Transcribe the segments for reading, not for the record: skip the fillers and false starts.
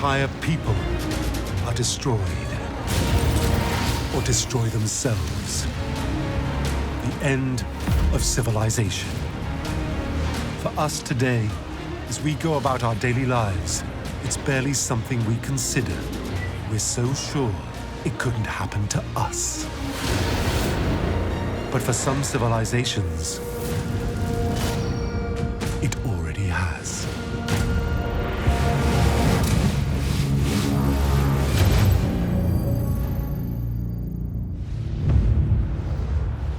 entire people are destroyed or destroy themselves. The end of civilization. For us today, as we go about our daily lives, it's barely something we consider. We're so sure it couldn't happen to us. But for some civilizations, it already has.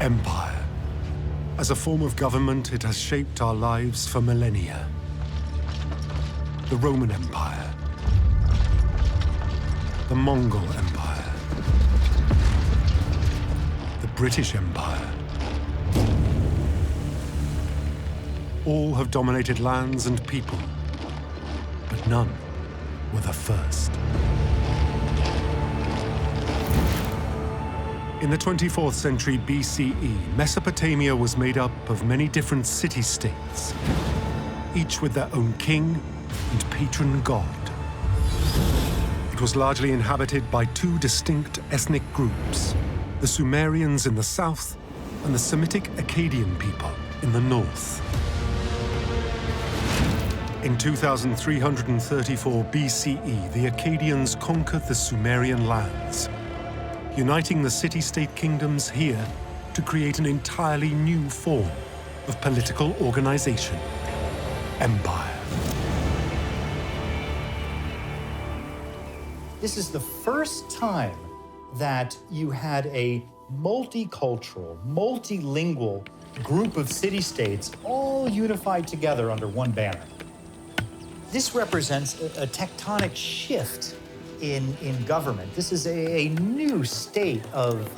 Empire. As a form of government, it has shaped our lives for millennia. The Roman Empire, the Mongol Empire, the British Empire. All have dominated lands and people, but none were the first. In the 24th century BCE, Mesopotamia was made up of many different city-states, each with their own king and patron god. It was largely inhabited by two distinct ethnic groups, the Sumerians in the south and the Semitic Akkadian people in the north. In 2334 BCE, the Akkadians conquered the Sumerian lands, uniting the city-state kingdoms here to create an entirely new form of political organization: empire. This is the first time that you had a multicultural, multilingual group of city-states all unified together under one banner. This represents a tectonic shift in government. This is a new state of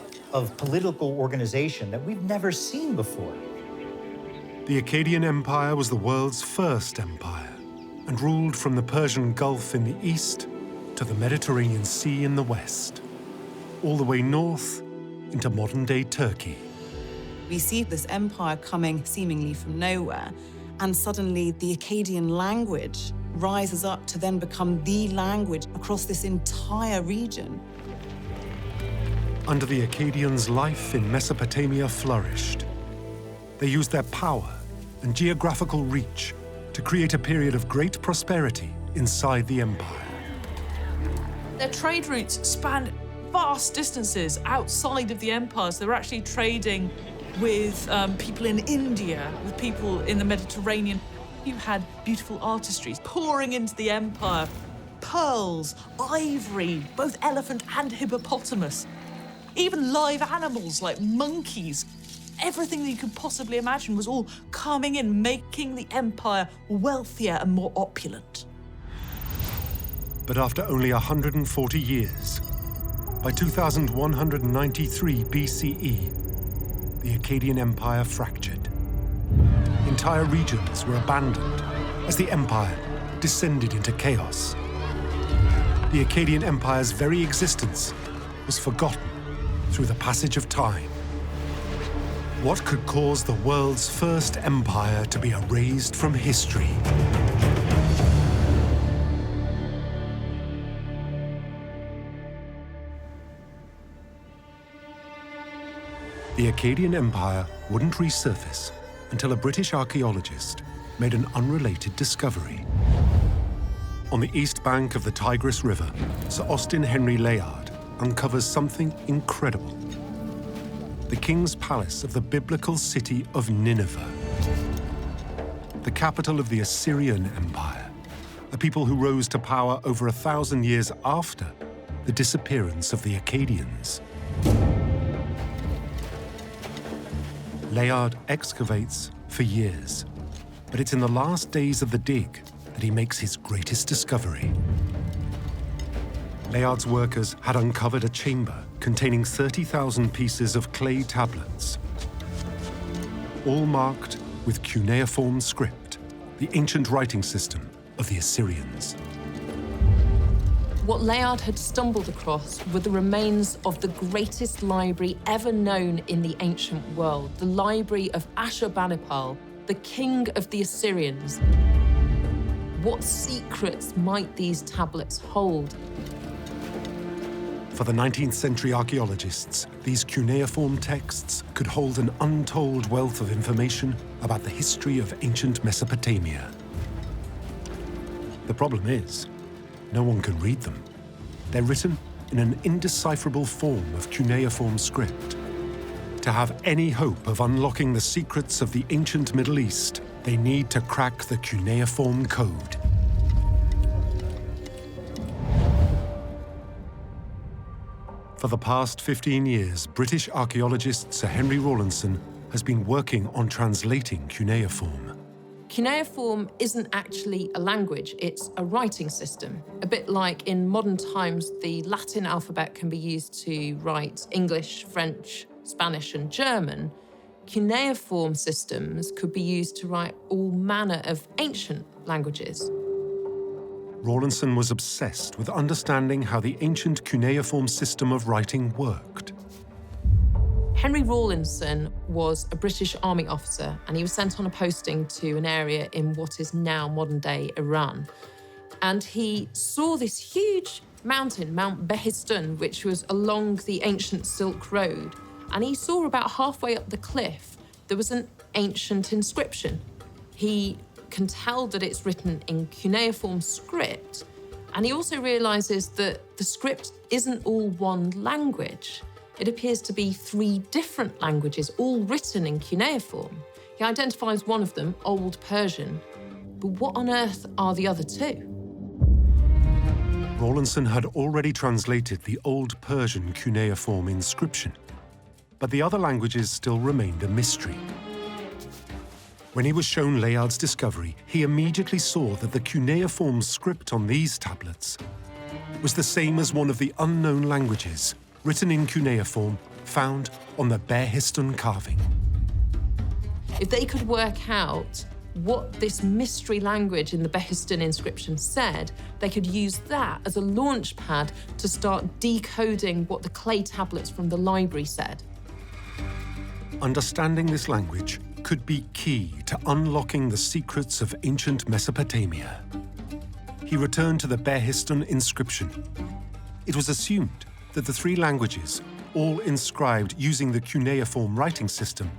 political organization that we've never seen before. The Akkadian Empire was the world's first empire and ruled from the Persian Gulf in the east to the Mediterranean Sea in the west, all the way north into modern-day Turkey. We see this empire coming seemingly from nowhere, and suddenly the Akkadian language rises up to then become the language across this entire region. Under the Akkadians, life in Mesopotamia flourished. They used their power and geographical reach to create a period of great prosperity inside the empire. Their trade routes spanned vast distances outside of the empires. They were actually trading with people in India, with people in the Mediterranean. You had beautiful artistry pouring into the empire. Pearls, ivory, both elephant and hippopotamus. Even live animals like monkeys. Everything that you could possibly imagine was all coming in, making the empire wealthier and more opulent. But after only 140 years, by 2193 BCE, the Akkadian Empire fractured. Entire regions were abandoned as the empire descended into chaos. The Akkadian Empire's very existence was forgotten through the passage of time. What could cause the world's first empire to be erased from history? The Akkadian Empire wouldn't resurface until a British archaeologist made an unrelated discovery. On the east bank of the Tigris River, Sir Austin Henry Layard uncovers something incredible: the king's palace of the biblical city of Nineveh, the capital of the Assyrian Empire, a people who rose to power over 1,000 years after the disappearance of the Akkadians. Layard excavates for years, but it's in the last days of the dig that he makes his greatest discovery. Layard's workers had uncovered a chamber containing 30,000 pieces of clay tablets, all marked with cuneiform script, the ancient writing system of the Assyrians. What Layard had stumbled across were the remains of the greatest library ever known in the ancient world, the library of Ashurbanipal, the king of the Assyrians. What secrets might these tablets hold? For the 19th century archaeologists, these cuneiform texts could hold an untold wealth of information about the history of ancient Mesopotamia. The problem is, no one can read them. They're written in an indecipherable form of cuneiform script. To have any hope of unlocking the secrets of the ancient Middle East, they need to crack the cuneiform code. For the past 15 years, British archaeologist Sir Henry Rawlinson has been working on translating cuneiform. Cuneiform isn't actually a language, it's a writing system. A bit like in modern times, the Latin alphabet can be used to write English, French, Spanish, and German. Cuneiform systems could be used to write all manner of ancient languages. Rawlinson was obsessed with understanding how the ancient cuneiform system of writing worked. Henry Rawlinson was a British army officer, and he was sent on a posting to an area in what is now modern-day Iran. And he saw this huge mountain, Mount Behistun, which was along the ancient Silk Road. And he saw about halfway up the cliff, there was an ancient inscription. He can tell that it's written in cuneiform script, and he also realizes that the script isn't all one language. It appears to be 3 different languages, all written in cuneiform. He identifies one of them, Old Persian, but what on earth are the other 2? Rawlinson had already translated the Old Persian cuneiform inscription, but the other languages still remained a mystery. When he was shown Layard's discovery, he immediately saw that the cuneiform script on these tablets was the same as one of the unknown languages written in cuneiform found on the Behistun carving. If they could work out what this mystery language in the Behistun inscription said, they could use that as a launch pad to start decoding what the clay tablets from the library said. Understanding this language could be key to unlocking the secrets of ancient Mesopotamia. He returned to the Behistun inscription. It was assumed that the 3 languages, all inscribed using the cuneiform writing system,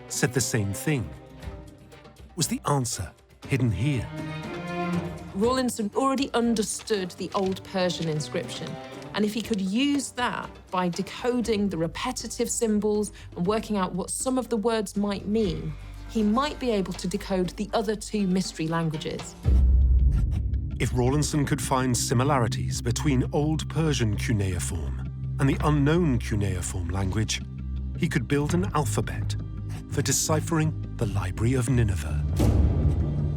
said the same thing. Was the answer hidden here? Rawlinson already understood the Old Persian inscription, and if he could use that by decoding the repetitive symbols and working out what some of the words might mean, he might be able to decode the other 2 mystery languages. If Rawlinson could find similarities between Old Persian cuneiform and the unknown cuneiform language, he could build an alphabet for deciphering the Library of Nineveh.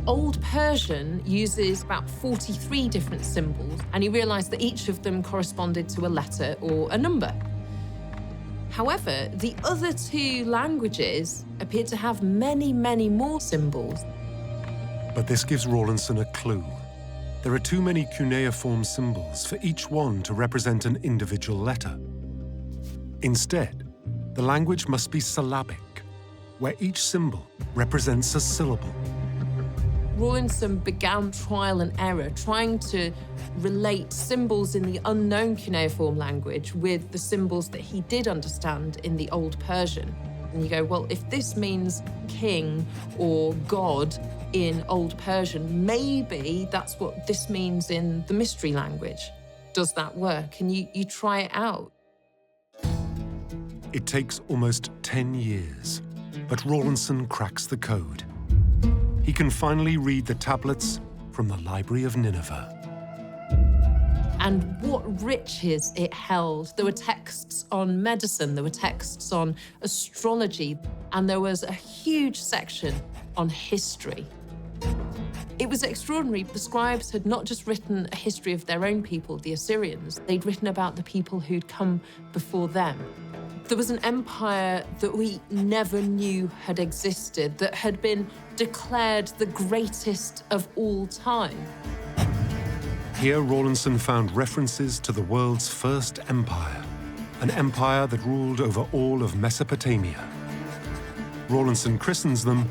Old Persian uses about 43 different symbols, and he realized that each of them corresponded to a letter or a number. However, the other 2 languages appeared to have many, many more symbols. But this gives Rawlinson a clue. There are too many cuneiform symbols for each one to represent an individual letter. Instead, the language must be syllabic, where each symbol represents a syllable. Rawlinson began trial and error, trying to relate symbols in the unknown cuneiform language with the symbols that he did understand in the Old Persian. And you go, well, if this means king or god in Old Persian, maybe that's what this means in the mystery language. Does that work? And you try it out. It takes almost 10 years, but Rawlinson cracks the code. He can finally read the tablets from the Library of Nineveh. And what riches it held. There were texts on medicine, there were texts on astrology, and there was a huge section on history. It was extraordinary. The scribes had not just written a history of their own people, the Assyrians, they'd written about the people who'd come before them. There was an empire that we never knew had existed, that had been declared the greatest of all time. Here, Rawlinson found references to the world's first empire, an empire that ruled over all of Mesopotamia. Rawlinson christens them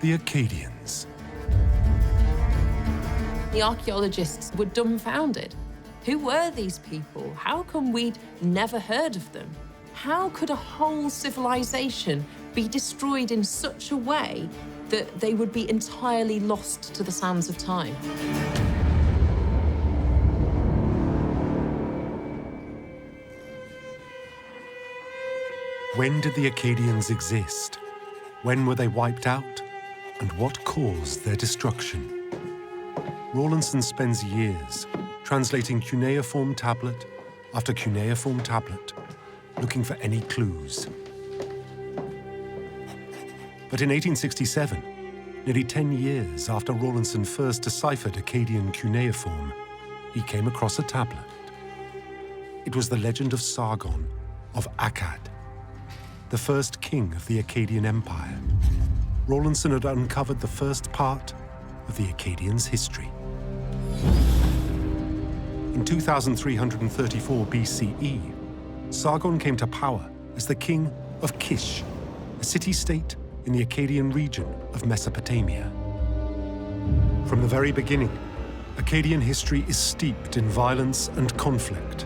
the Akkadians. The archaeologists were dumbfounded. Who were these people? How come we'd never heard of them? How could a whole civilization be destroyed in such a way that they would be entirely lost to the sands of time? When did the Akkadians exist? When were they wiped out? And what caused their destruction? Rawlinson spends years translating cuneiform tablet after cuneiform tablet, looking for any clues. But in 1867, nearly 10 years after Rawlinson first deciphered Akkadian cuneiform, he came across a tablet. It was the legend of Sargon of Akkad, the first king of the Akkadian Empire. Rawlinson had uncovered the first part of the Akkadians' history. In 2334 BCE, Sargon came to power as the king of Kish, a city-state in the Akkadian region of Mesopotamia. From the very beginning, Akkadian history is steeped in violence and conflict.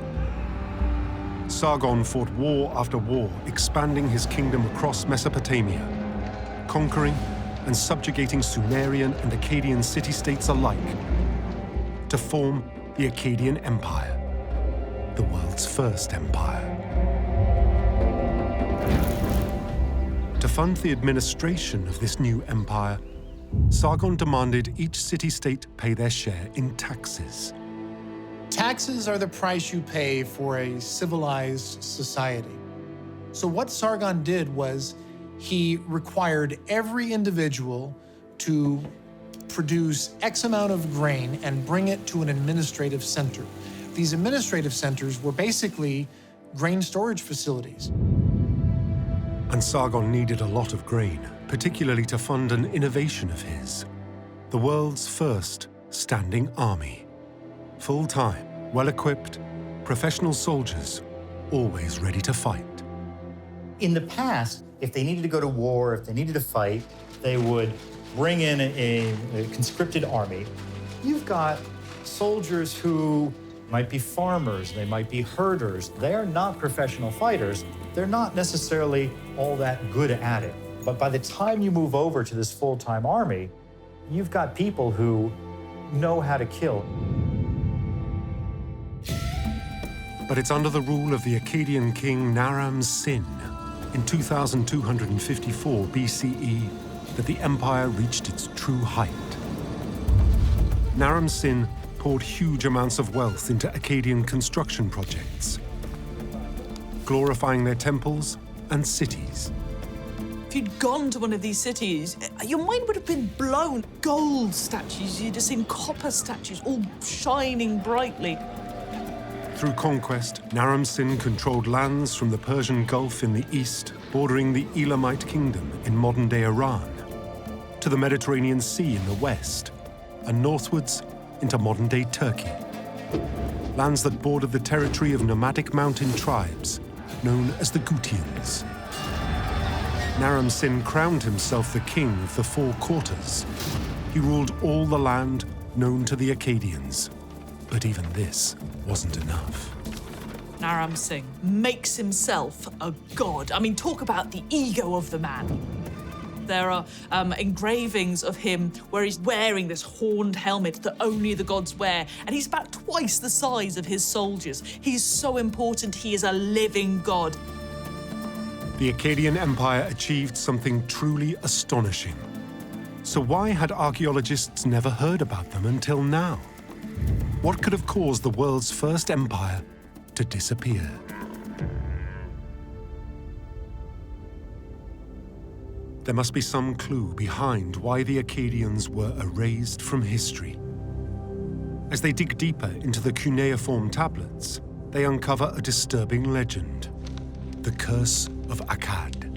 Sargon fought war after war, expanding his kingdom across Mesopotamia, conquering and subjugating Sumerian and Akkadian city-states alike to form the Akkadian Empire, the world's first empire. To fund the administration of this new empire, Sargon demanded each city-state pay their share in taxes. Taxes are the price you pay for a civilized society. So what Sargon did was he required every individual to produce X amount of grain and bring it to an administrative center. These administrative centers were basically grain storage facilities. And Sargon needed a lot of grain, particularly to fund an innovation of his, the world's first standing army. Full-time, well-equipped, professional soldiers, always ready to fight. In the past, if they needed to go to war, if they needed to fight, they would bring in a conscripted army. You've got soldiers who might be farmers, they might be herders. They are not professional fighters. They're not necessarily all that good at it. But by the time you move over to this full-time army, you've got people who know how to kill. But it's under the rule of the Akkadian king Naram Sin in 2254 BCE that the empire reached its true height. Naram Sin poured huge amounts of wealth into Akkadian construction projects, glorifying their temples and cities. If you'd gone to one of these cities, your mind would have been blown. Gold statues, you'd have seen copper statues, all shining brightly. Through conquest, Naram Sin controlled lands from the Persian Gulf in the east, bordering the Elamite kingdom in modern-day Iran, to the Mediterranean Sea in the west, and northwards into modern-day Turkey. Lands that bordered the territory of nomadic mountain tribes, known as the Gutians. Naram Sin crowned himself the king of the Four Quarters. He ruled all the land known to the Akkadians. But even this wasn't enough. Naram Sin makes himself a god. I mean, talk about the ego of the man. There are engravings of him where he's wearing this horned helmet that only the gods wear, and he's about twice the size of his soldiers. He's so important, he is a living god. The Akkadian Empire achieved something truly astonishing. So why had archaeologists never heard about them until now? What could have caused the world's first empire to disappear? There must be some clue behind why the Akkadians were erased from history. As they dig deeper into the cuneiform tablets, they uncover a disturbing legend, the Curse of Akkad.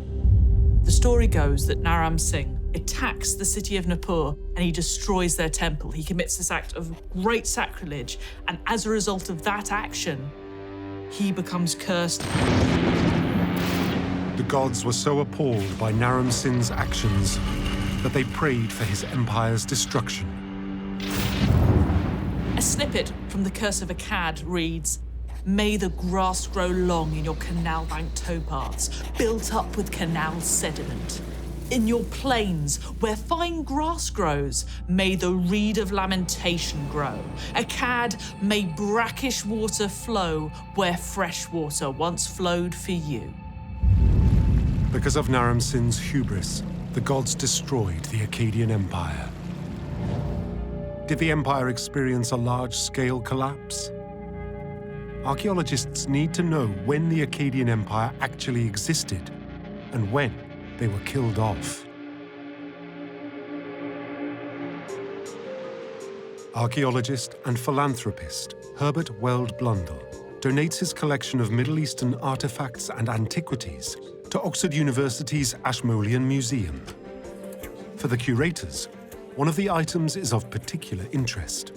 The story goes that Naram Sin attacks the city of Nippur and he destroys their temple. He commits this act of great sacrilege, and as a result of that action, he becomes cursed. The gods were so appalled by Naram Sin's actions that they prayed for his empire's destruction. snippet from The Curse of Akkad reads, "May the grass grow long in your canal-bank towpaths, built up with canal sediment. In your plains, where fine grass grows, may the reed of lamentation grow. Akkad, may brackish water flow where fresh water once flowed for you." Because of Naram-Sin's hubris, the gods destroyed the Akkadian Empire. Did the empire experience a large-scale collapse? Archaeologists need to know when the Akkadian Empire actually existed and when they were killed off. Archaeologist and philanthropist Herbert Weld Blundell donates his collection of Middle Eastern artifacts and antiquities to Oxford University's Ashmolean Museum. For the curators, one of the items is of particular interest: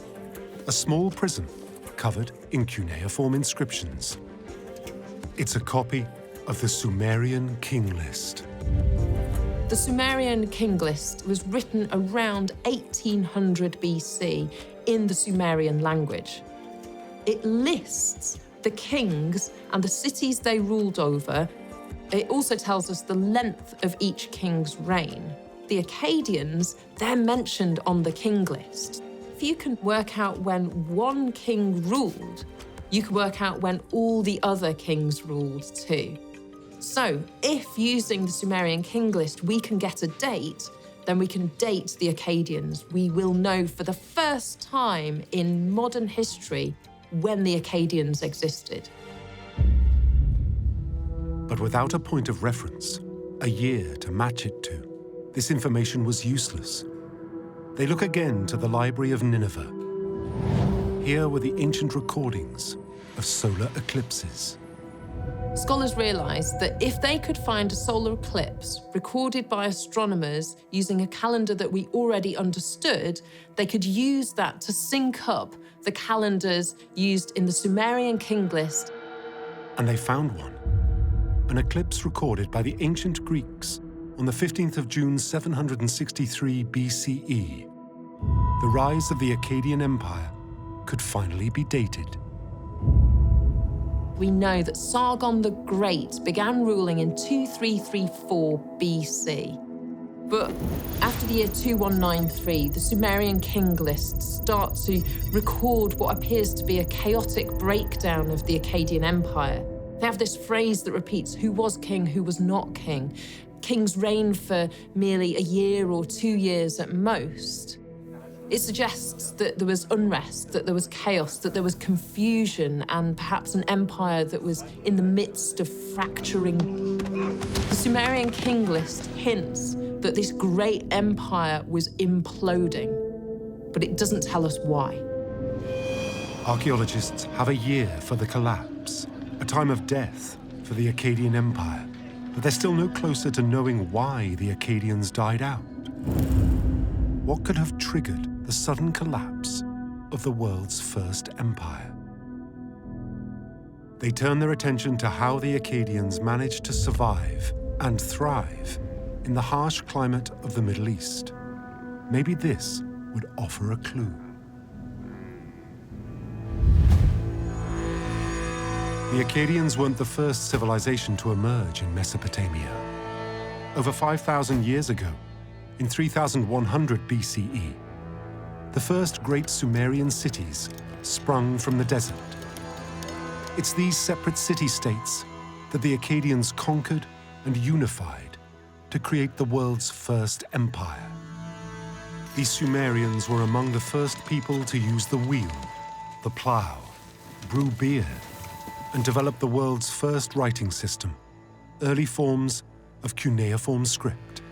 a small prism covered in cuneiform inscriptions. It's a copy of the Sumerian king list. The Sumerian king list was written around 1800 BC in the Sumerian language. It lists the kings and the cities they ruled over. It also tells us the length of each king's reign. The Akkadians, they're mentioned on the king list. If you can work out when one king ruled, you can work out when all the other kings ruled too. So, if using the Sumerian king list we can get a date, then we can date the Akkadians. We will know for the first time in modern history when the Akkadians existed. But without a point of reference, a year to match it to, this information was useless. They look again to the Library of Nineveh. Here were the ancient recordings of solar eclipses. Scholars realised that if they could find a solar eclipse recorded by astronomers using a calendar that we already understood, they could use that to sync up the calendars used in the Sumerian king list. And they found one. An eclipse recorded by the ancient Greeks on the 15th of June 763 BCE. The rise of the Akkadian Empire could finally be dated. We know that Sargon the Great began ruling in 2334 BC. But after the year 2193, the Sumerian king lists start to record what appears to be a chaotic breakdown of the Akkadian Empire. They have this phrase that repeats who was king, who was not king. Kings reigned for merely a year or 2 years at most. It suggests that there was unrest, that there was chaos, that there was confusion, and perhaps an empire that was in the midst of fracturing. The Sumerian king list hints that this great empire was imploding, but it doesn't tell us why. Archaeologists have a year for the collapse, a time of death for the Akkadian Empire, but they're still no closer to knowing why the Akkadians died out. What could have triggered the sudden collapse of the world's first empire? They turn their attention to how the Akkadians managed to survive and thrive in the harsh climate of the Middle East. Maybe this would offer a clue. The Akkadians weren't the first civilization to emerge in Mesopotamia. Over 5,000 years ago, in 3100 BCE, the first great Sumerian cities sprung from the desert. It's these separate city-states that the Akkadians conquered and unified to create the world's first empire. These Sumerians were among the first people to use the wheel, the plow, brew beer, and develop the world's first writing system, early forms of cuneiform script.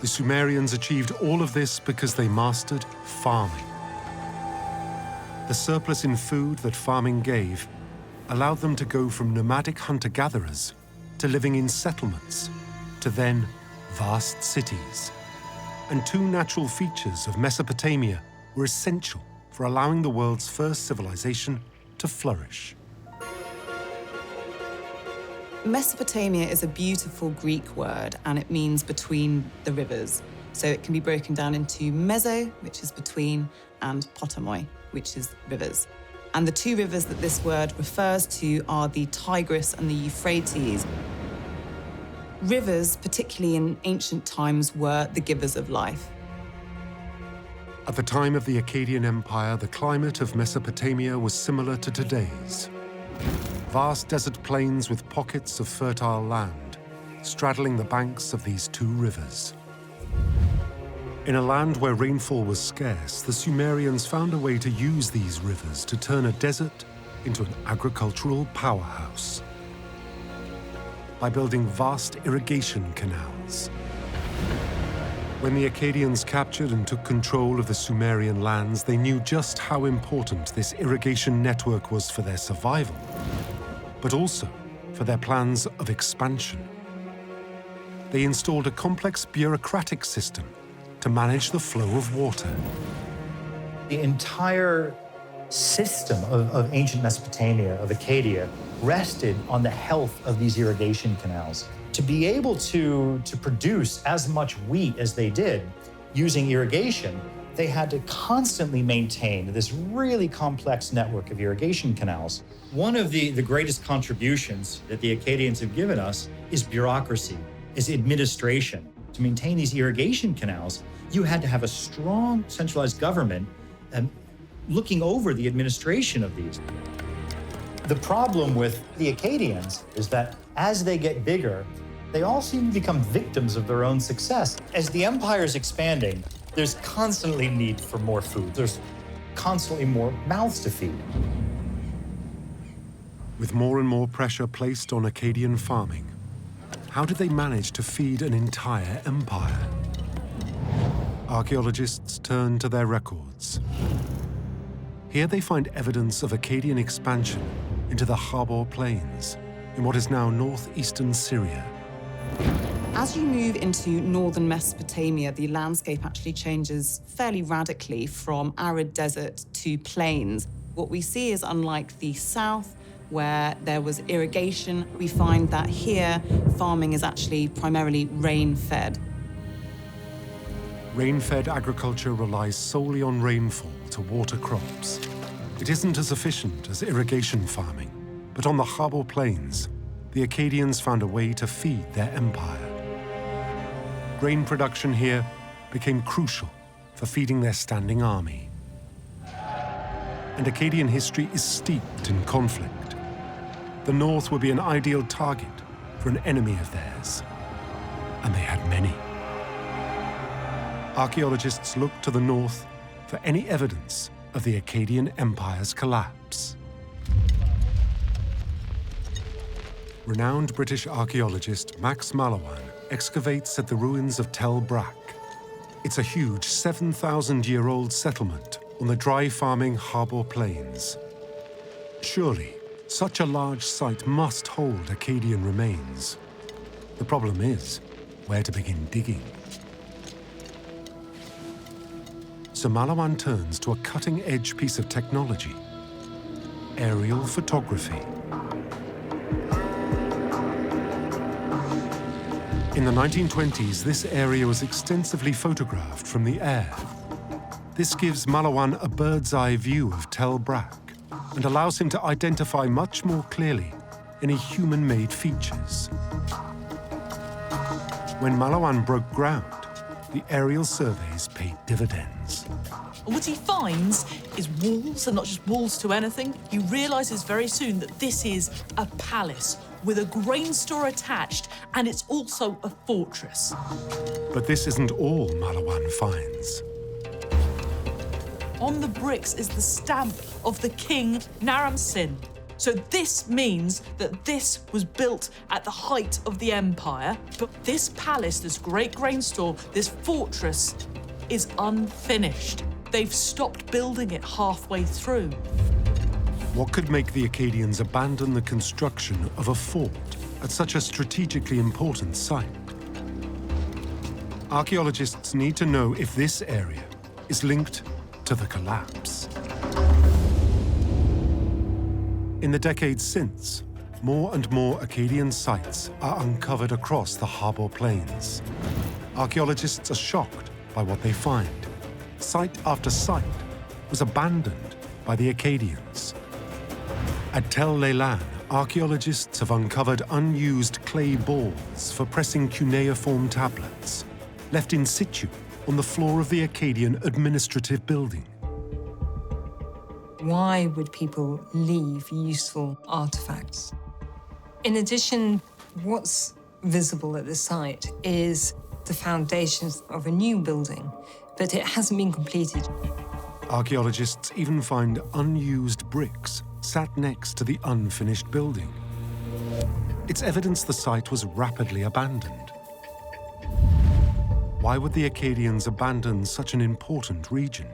The Sumerians achieved all of this because they mastered farming. The surplus in food that farming gave allowed them to go from nomadic hunter-gatherers to living in settlements, to then vast cities. And two natural features of Mesopotamia were essential for allowing the world's first civilization to flourish. Mesopotamia is a beautiful Greek word, and it means between the rivers. So it can be broken down into meso, which is between, and potamoi, which is rivers. And the two rivers that this word refers to are the Tigris and the Euphrates. Rivers, particularly in ancient times, were the givers of life. At the time of the Akkadian Empire, the climate of Mesopotamia was similar to today's. Vast desert plains with pockets of fertile land, straddling the banks of these two rivers. In a land where rainfall was scarce, the Sumerians found a way to use these rivers to turn a desert into an agricultural powerhouse by building vast irrigation canals. When the Akkadians captured and took control of the Sumerian lands, they knew just how important this irrigation network was for their survival, but also for their plans of expansion. They installed a complex bureaucratic system to manage the flow of water. The entire system of ancient Mesopotamia, of Akkadia, rested on the health of these irrigation canals. To be able to produce as much wheat as they did using irrigation, they had to constantly maintain this really complex network of irrigation canals. One of the greatest contributions that the Akkadians have given us is bureaucracy, is administration. To maintain these irrigation canals, you had to have a strong centralized government looking over the administration of these. The problem with the Akkadians is that as they get bigger, they all seem to become victims of their own success. As the empire is expanding, there's constantly need for more food. There's constantly more mouths to feed. With more and more pressure placed on Akkadian farming, how did they manage to feed an entire empire? Archaeologists turn to their records. Here they find evidence of Akkadian expansion into the Habor Plains in what is now northeastern Syria. As you move into northern Mesopotamia, the landscape actually changes fairly radically from arid desert to plains. What we see is, unlike the south, where there was irrigation, we find that here farming is actually primarily rain-fed. Rain-fed agriculture relies solely on rainfall to water crops. It isn't as efficient as irrigation farming, but on the Habor Plains, the Akkadians found a way to feed their empire. Grain production here became crucial for feeding their standing army. And Akkadian history is steeped in conflict. The north would be an ideal target for an enemy of theirs, and they had many. Archaeologists look to the north for any evidence of the Akkadian Empire's collapse. Renowned British archaeologist Max Mallowan excavates at the ruins of Tel Brak. It's a huge 7,000-year-old settlement on the dry farming Habor Plains. Surely, such a large site must hold Akkadian remains. The problem is, where to begin digging? So Mallowan turns to a cutting-edge piece of technology: aerial photography. In the 1920s, this area was extensively photographed from the air. This gives Mallowan a bird's-eye view of Tel Brak and allows him to identify much more clearly any human-made features. When Mallowan broke ground, the aerial surveys paid dividends. What he finds is walls, and not just walls to anything. He realises very soon that this is a palace with a grain store attached, and it's also a fortress. But this isn't all Mallowan finds. On the bricks is the stamp of the king Naram-Sin. So this means that this was built at the height of the empire, but this palace, this great grain store, this fortress is unfinished. They've stopped building it halfway through. What could make the Akkadians abandon the construction of a fort at such a strategically important site? Archaeologists need to know if this area is linked to the collapse. In the decades since, more and more Akkadian sites are uncovered across the Habor Plains. Archaeologists are shocked by what they find. Site after site was abandoned by the Akkadians. At Tel Leilan, archaeologists have uncovered unused clay balls for pressing cuneiform tablets, left in situ on the floor of the Akkadian administrative building. Why would people leave useful artifacts? In addition, what's visible at the site is the foundations of a new building, but it hasn't been completed. Archaeologists even find unused bricks sat next to the unfinished building. It's evidence the site was rapidly abandoned. Why would the Akkadians abandon such an important region?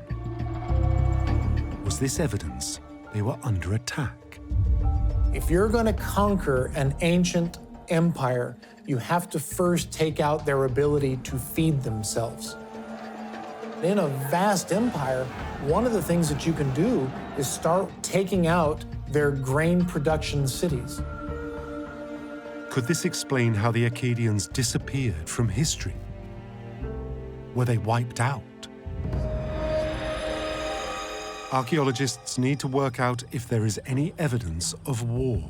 Was this evidence they were under attack? If you're going to conquer an ancient empire, you have to first take out their ability to feed themselves. In a vast empire, one of the things that you can do is start taking out their grain production cities. Could this explain how the Akkadians disappeared from history? Were they wiped out? Archaeologists need to work out if there is any evidence of war.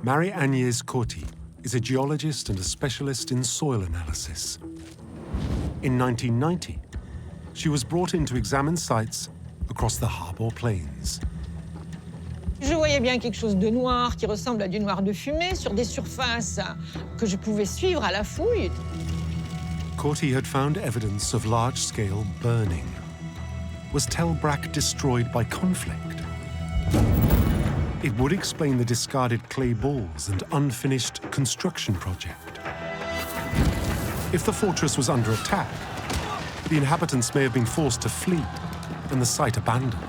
Marie-Agnès Coty is a geologist and a specialist in soil analysis. In 1990, she was brought in to examine sites across the Harbor Plains. Je voyais bien quelque chose de noir qui ressemble à du noir de fumée sur des surfaces que je pouvais suivre à la fouille. Coty had found evidence of large-scale burning. Was Tel Brak destroyed by conflict? It would explain the discarded clay balls and unfinished construction project. If the fortress was under attack, the inhabitants may have been forced to flee and the site abandoned.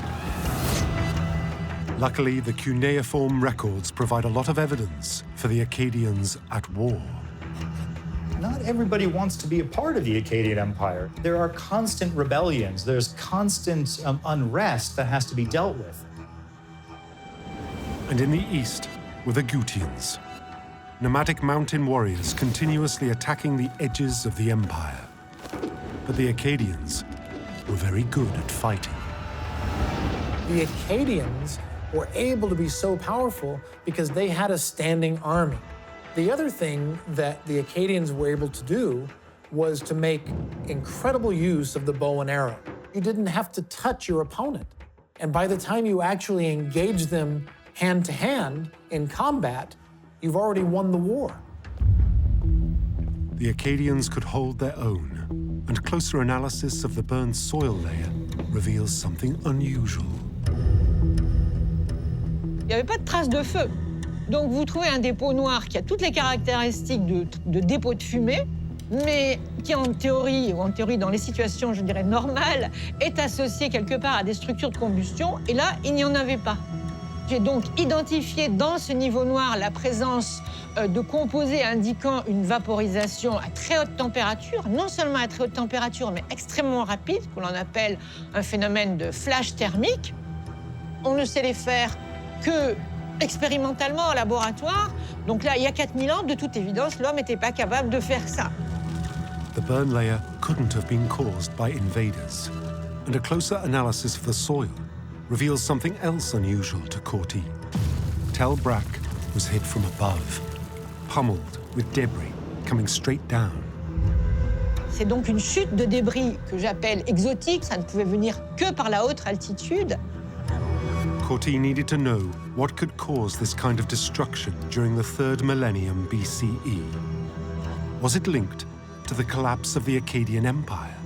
Luckily, the cuneiform records provide a lot of evidence for the Akkadians at war. Not everybody wants to be a part of the Akkadian Empire. There are constant rebellions. There's constant unrest that has to be dealt with. And in the east were the Gutians, nomadic mountain warriors continuously attacking the edges of the empire. But the Akkadians were very good at fighting. The Akkadians were able to be so powerful because they had a standing army. The other thing that the Akkadians were able to do was to make incredible use of the bow and arrow. You didn't have to touch your opponent. And by the time you actually engage them hand-to-hand in combat, you've already won the war. The Akkadians could hold their own, and closer analysis of the burned soil layer reveals something unusual. Il n'y avait pas de traces de feu. Donc vous trouvez un dépôt noir qui a toutes les caractéristiques de dépôt de fumée, mais qui en théorie, ou en théorie dans les situations, je dirais, normales, est associé quelque part à des structures de combustion, et là, il n'y en avait pas. J'ai donc identifié dans ce niveau noir la présence de composés indiquant une vaporisation à très haute température, non seulement à très haute température, mais extrêmement rapide, que l'on appelle un phénomène de flash thermique. On ne sait les faire que expérimentalement en laboratoire. Donc là, il y a 4000 ans, de toute évidence, l'homme n'était pas capable de faire ça. The burn layer couldn't have been caused by invaders, and a closer analysis of the soil reveals something else unusual to Coty. Tel Brak was hit from above, pummeled with debris coming straight down. C'est donc une chute de débris que j'appelle exotique. Ça ne pouvait venir que par la haute altitude. Coty needed to know what could cause this kind of destruction during the 3rd millennium BCE. Was it linked to the collapse of the Akkadian Empire?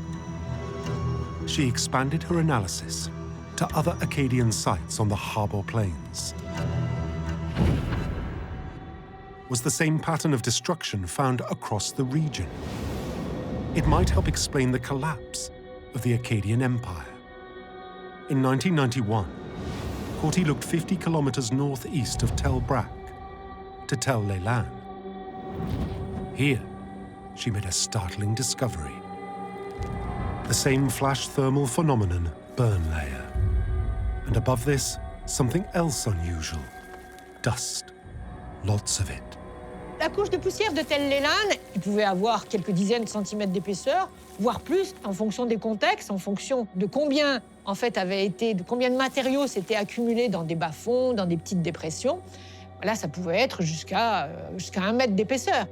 She expanded her analysis to other Akkadian sites on the Harbor Plains. Was the same pattern of destruction found across the region? It might help explain the collapse of the Akkadian Empire. In 1991, Coty looked 50 kilometers northeast of Tel Brak to Tel Leilan. Here, she made a startling discovery. The same flash thermal phenomenon, burn layer. And above this, something else unusual, dust, lots of it. La couche de poussière de Tel Leilan, il pouvait avoir quelques dizaines de centimètres d'épaisseur, voire plus, en fonction des contextes, en fonction de combien en fait, avait été, combien de matériaux s'étaient accumulés dans des bas-fonds, dans des petites dépressions. Là, ça pouvait être jusqu'à 1 mètre d'épaisseur.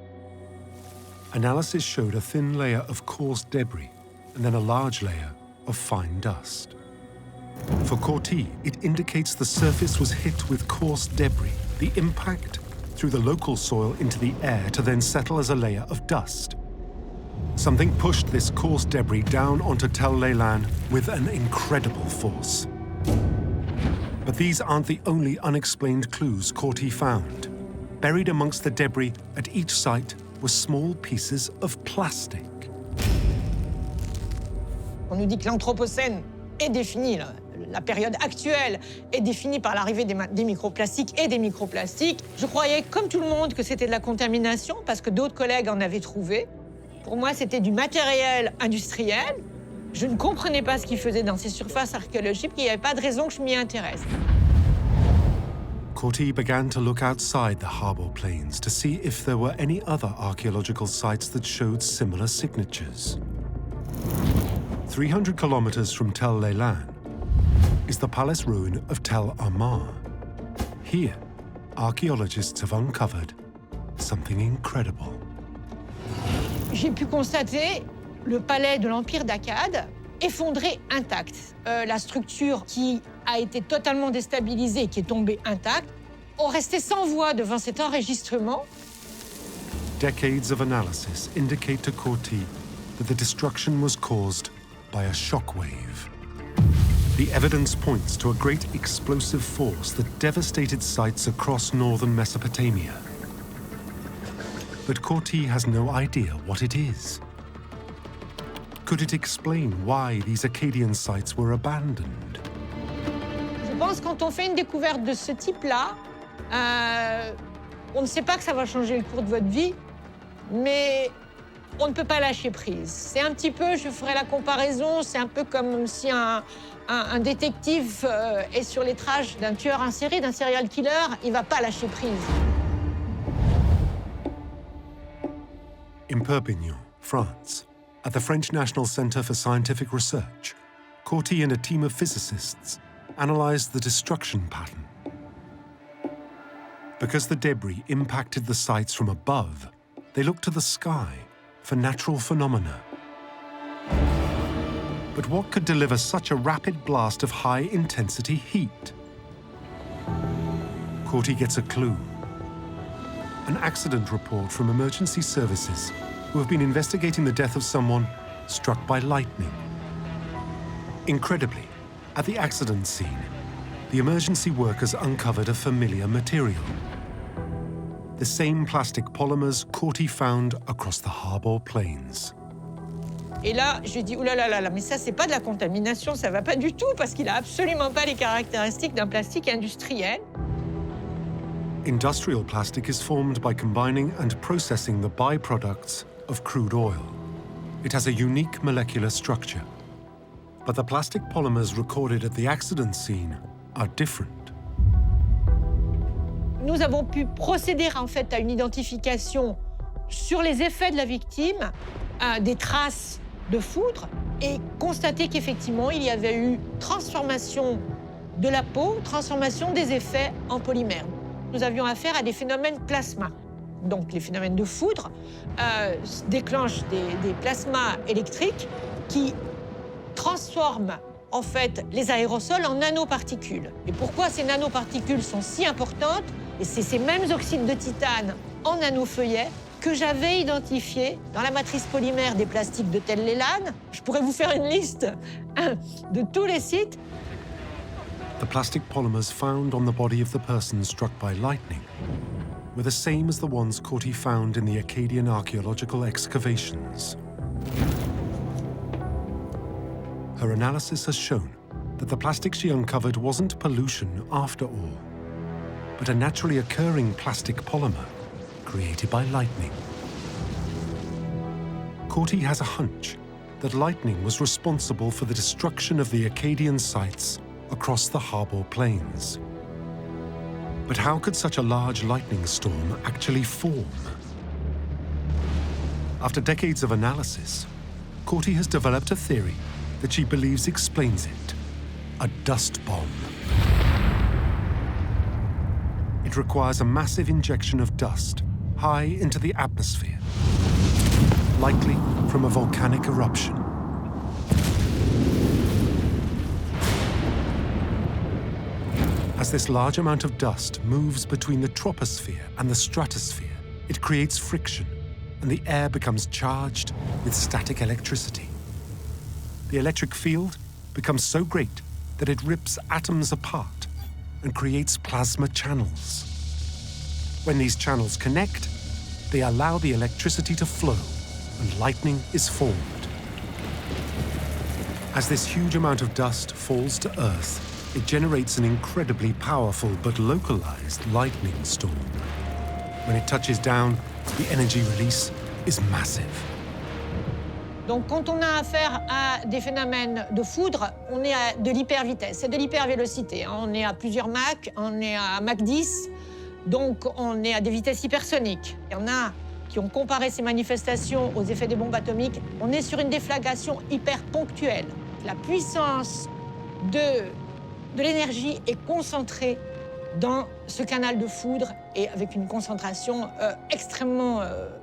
Analysis showed a thin layer of coarse debris and then a large layer of fine dust. For Corti, it indicates the surface was hit with coarse debris, the impact through the local soil into the air to then settle as a layer of dust. Something pushed this coarse debris down onto Tel Leilan with an incredible force. But these aren't the only unexplained clues Corti found. Buried amongst the debris at each site were small pieces of plastic. On nous dit que l'Anthropocène est défini, la période actuelle est définie par l'arrivée des microplastiques et des microplastiques. Je croyais, comme tout le monde, que c'était de la contamination parce que d'autres collègues en avaient trouvé. Pour moi, c'était du matériel industriel. Je ne comprenais pas ce qu'ils faisaient dans ces surfaces archéologiques, il n'y avait pas de raison que je m'y intéresse. Corti began to look outside the Harbour Plains to see if there were any other archaeological sites that showed similar signatures. 300 kilometers from Tel Leilan is the palace ruin of Tel Amarna. Here, archaeologists have uncovered something incredible. J'ai pu constater le palais de l'Empire d'Akkad effondré intact. La structure qui a été totalement déstabilisée, qui est tombée intacte, on restait sans voix devant cet enregistrement. Decades of analysis indicate to Corti that the destruction was caused by a shockwave. The evidence points to a great explosive force that devastated sites across northern Mesopotamia. But Corti has no idea what it is. Could it explain why these Akkadian sites were abandoned? Je pense que quand on fait une découverte de ce type-là, on ne sait pas que ça va changer le cours de votre vie, mais on ne peut pas lâcher prise. C'est un petit peu, je ferai la comparaison, c'est un peu comme si un détective est sur les traces d'un tueur en série, d'un serial killer, il ne va pas lâcher prise. In Perpignan, France, at the French National Centre for Scientific Research, Corti and a team of physicists analysed the destruction pattern. Because the debris impacted the sites from above, they looked to the sky for natural phenomena. But what could deliver such a rapid blast of high-intensity heat? Corti gets a clue. An accident report from emergency services who have been investigating the death of someone struck by lightning. Incredibly, at the accident scene, the emergency workers uncovered a familiar material. The same plastic polymers Corti found across the Harbour Plains. Et là, je dis, oulala, mais ça, c'est pas de la contamination, ça va pas du tout, parce qu'il a absolument pas les caractéristiques d'un plastique industriel. Industrial plastic is formed by combining and processing the byproducts of crude oil. It has a unique molecular structure. But the plastic polymers recorded at the accident scene are different. Nous avons pu procéder en fait à une identification sur les effets de la victime, des traces de foudre, et constater qu'effectivement, il y avait eu transformation de la peau, transformation des effets en polymères. Nous avions affaire à des phénomènes plasma. Donc les phénomènes de foudre déclenchent des plasmas électriques qui transforment en fait les aérosols en nanoparticules. Et pourquoi ces nanoparticules sont si importantes? Et c'est ces mêmes oxydes de titane en nanofeuillets que j'avais identifiés dans la matrice polymère des plastiques de Tel Leilan. Je pourrais vous faire une liste de tous les sites. The plastic polymers found on the body of the person struck by lightning were the same as the ones Corti found in the Akkadian archaeological excavations. Her analysis has shown that the plastic she uncovered wasn't pollution after all, but a naturally occurring plastic polymer created by lightning. Corti has a hunch that lightning was responsible for the destruction of the Akkadian sites across the Harbour Plains. But how could such a large lightning storm actually form? After decades of analysis, Corti has developed a theory that she believes explains it. a dust bomb. It requires a massive injection of dust high into the atmosphere, likely from a volcanic eruption. As this large amount of dust moves between the troposphere and the stratosphere, it creates friction, and the air becomes charged with static electricity. The electric field becomes so great that it rips atoms apart and creates plasma channels. When these channels connect, they allow the electricity to flow, and lightning is formed. As this huge amount of dust falls to Earth, it generates an incredibly powerful but localized lightning storm. When it touches down, the energy release is massive. Donc quand on a affaire à des phénomènes de foudre, on est à de l'hypervitesse, c'est de l'hypervélocité. On est à plusieurs Mach, on est à Mach 10, donc on est à des vitesses hypersoniques. Il y en a qui ont comparé ces manifestations aux effets des bombes atomiques. On est sur une déflagration hyper ponctuelle. La puissance de l'énergie est concentrée dans ce canal de foudre et avec une concentration extrêmement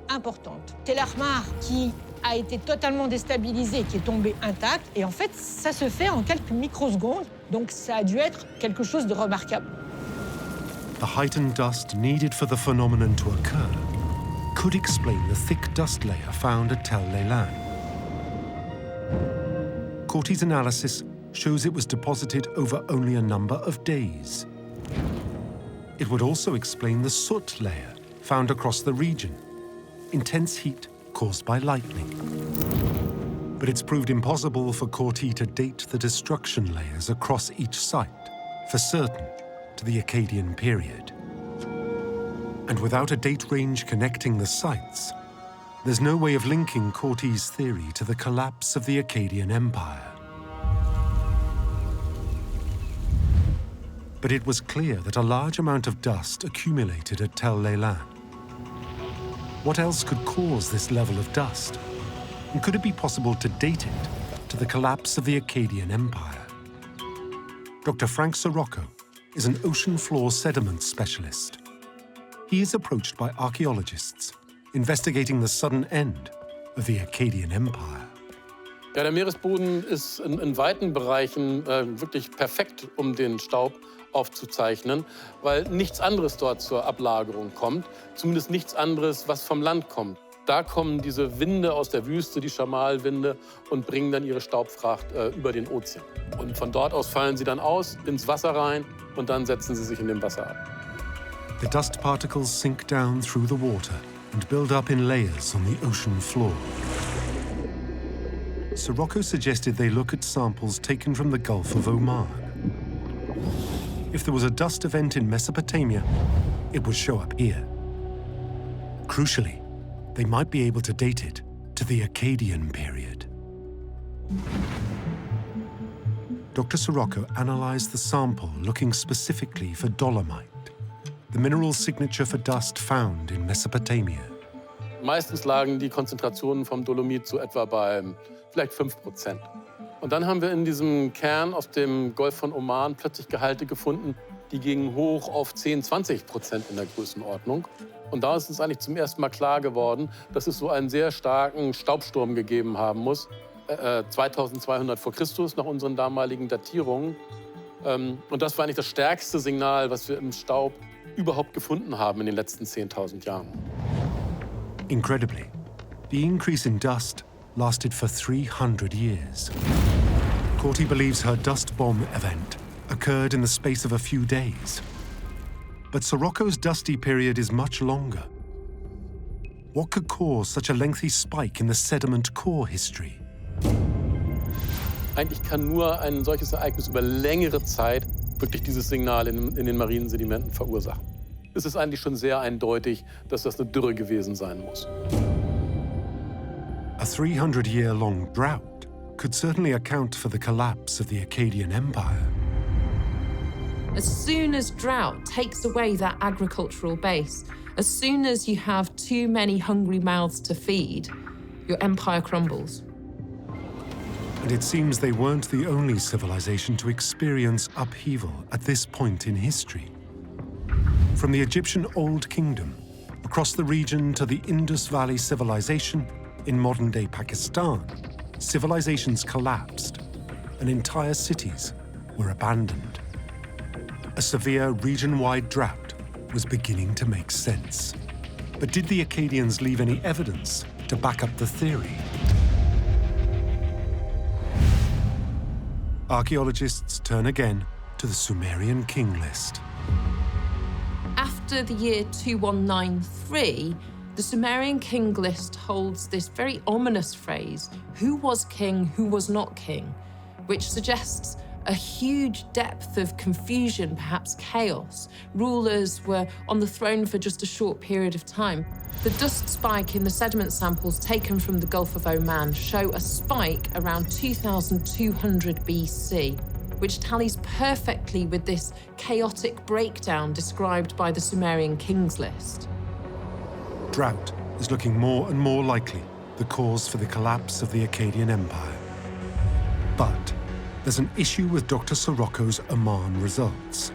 importante. C'est l'Armar qui a été totalement déstabilisé, qui est tombé intact. Et en fait, ça se fait en quelques microsecondes. Donc ça a dû être quelque chose de remarquable. The heightened dust needed for the phenomenon to occur could explain the thick dust layer found at Tel-Leilan. Corty's analysis shows it was deposited over only a number of days. It would also explain the soot layer found across the region, intense heat caused by lightning. But it's proved impossible for Corty to date the destruction layers across each site, for certain, to the Akkadian period. And without a date range connecting the sites, there's no way of linking Corty's theory to the collapse of the Akkadian Empire. But it was clear that a large amount of dust accumulated at Tel-Leilan. What else could cause this level of dust? And could it be possible to date it to the collapse of the Akkadian Empire? Dr. Frank Sirocco is an ocean floor sediment specialist. He is approached by archaeologists investigating the sudden end of the Akkadian Empire. Ja, der Meeresboden ist in weiten Bereichen wirklich perfekt, um den Staub aufzuzeichnen, weil nichts anderes dort zur Ablagerung kommt, zumindest nichts anderes, was vom Land kommt. Da kommen diese Winde aus der Wüste, die Schamalwinde, und bringen dann ihre Staubfracht über den Ozean. Und von dort aus fallen sie dann aus, ins Wasser rein, und dann setzen sie sich in dem Wasser ab. The dust particles sink down through the water and build up in layers on the ocean floor. Sirocco suggested they look at samples taken from the Gulf of Oman. If there was a dust event in Mesopotamia, it would show up here. Crucially, they might be able to date it to the Akkadian period. Dr. Sirocco analyzed the sample looking specifically for dolomite, the mineral signature for dust found in Mesopotamia. Meistens lagen die Konzentrationen vom Dolomit so etwa bei vielleicht 5%. Und dann haben wir in diesem Kern aus dem Golf von Oman plötzlich Gehalte gefunden, die gingen hoch auf 10–20% in der Größenordnung. Und da ist uns eigentlich zum ersten Mal klar geworden, dass es so einen sehr starken Staubsturm gegeben haben muss, 2200 vor Christus, nach unseren damaligen Datierungen. Und das war eigentlich das stärkste Signal, was wir im Staub überhaupt gefunden haben in den letzten 10.000 Jahren. Incredibly, the increase in dust lasted for 300 years. Corty believes her dust bomb event occurred in the space of a few days. But Sirocco's dusty period is much longer. What could cause such a lengthy spike in the sediment core history? Eigentlich kann nur ein solches Ereignis über längere Zeit wirklich dieses Signal in den marinen Sedimenten verursachen. Es ist eigentlich schon sehr eindeutig, dass das eine Dürre gewesen sein muss. A 300-year-long drought could certainly account for the collapse of the Akkadian Empire. As soon as drought takes away that agricultural base, as soon as you have too many hungry mouths to feed, your empire crumbles. And it seems they weren't the only civilization to experience upheaval at this point in history. From the Egyptian Old Kingdom, across the region to the Indus Valley Civilization in modern-day Pakistan, civilizations collapsed and entire cities were abandoned. A severe region-wide drought was beginning to make sense. But did the Akkadians leave any evidence to back up the theory? Archaeologists turn again to the Sumerian king list. After the year 2193, the Sumerian king list holds this very ominous phrase, who was king, who was not king, which suggests a huge depth of confusion, perhaps chaos. Rulers were on the throne for just a short period of time. The dust spike in the sediment samples taken from the Gulf of Oman show a spike around 2200 BC, which tallies perfectly with this chaotic breakdown described by the Sumerian kings list. Drought is looking more and more likely the cause for the collapse of the Akkadian Empire. But there's an issue with Dr. Sirocco's Oman results.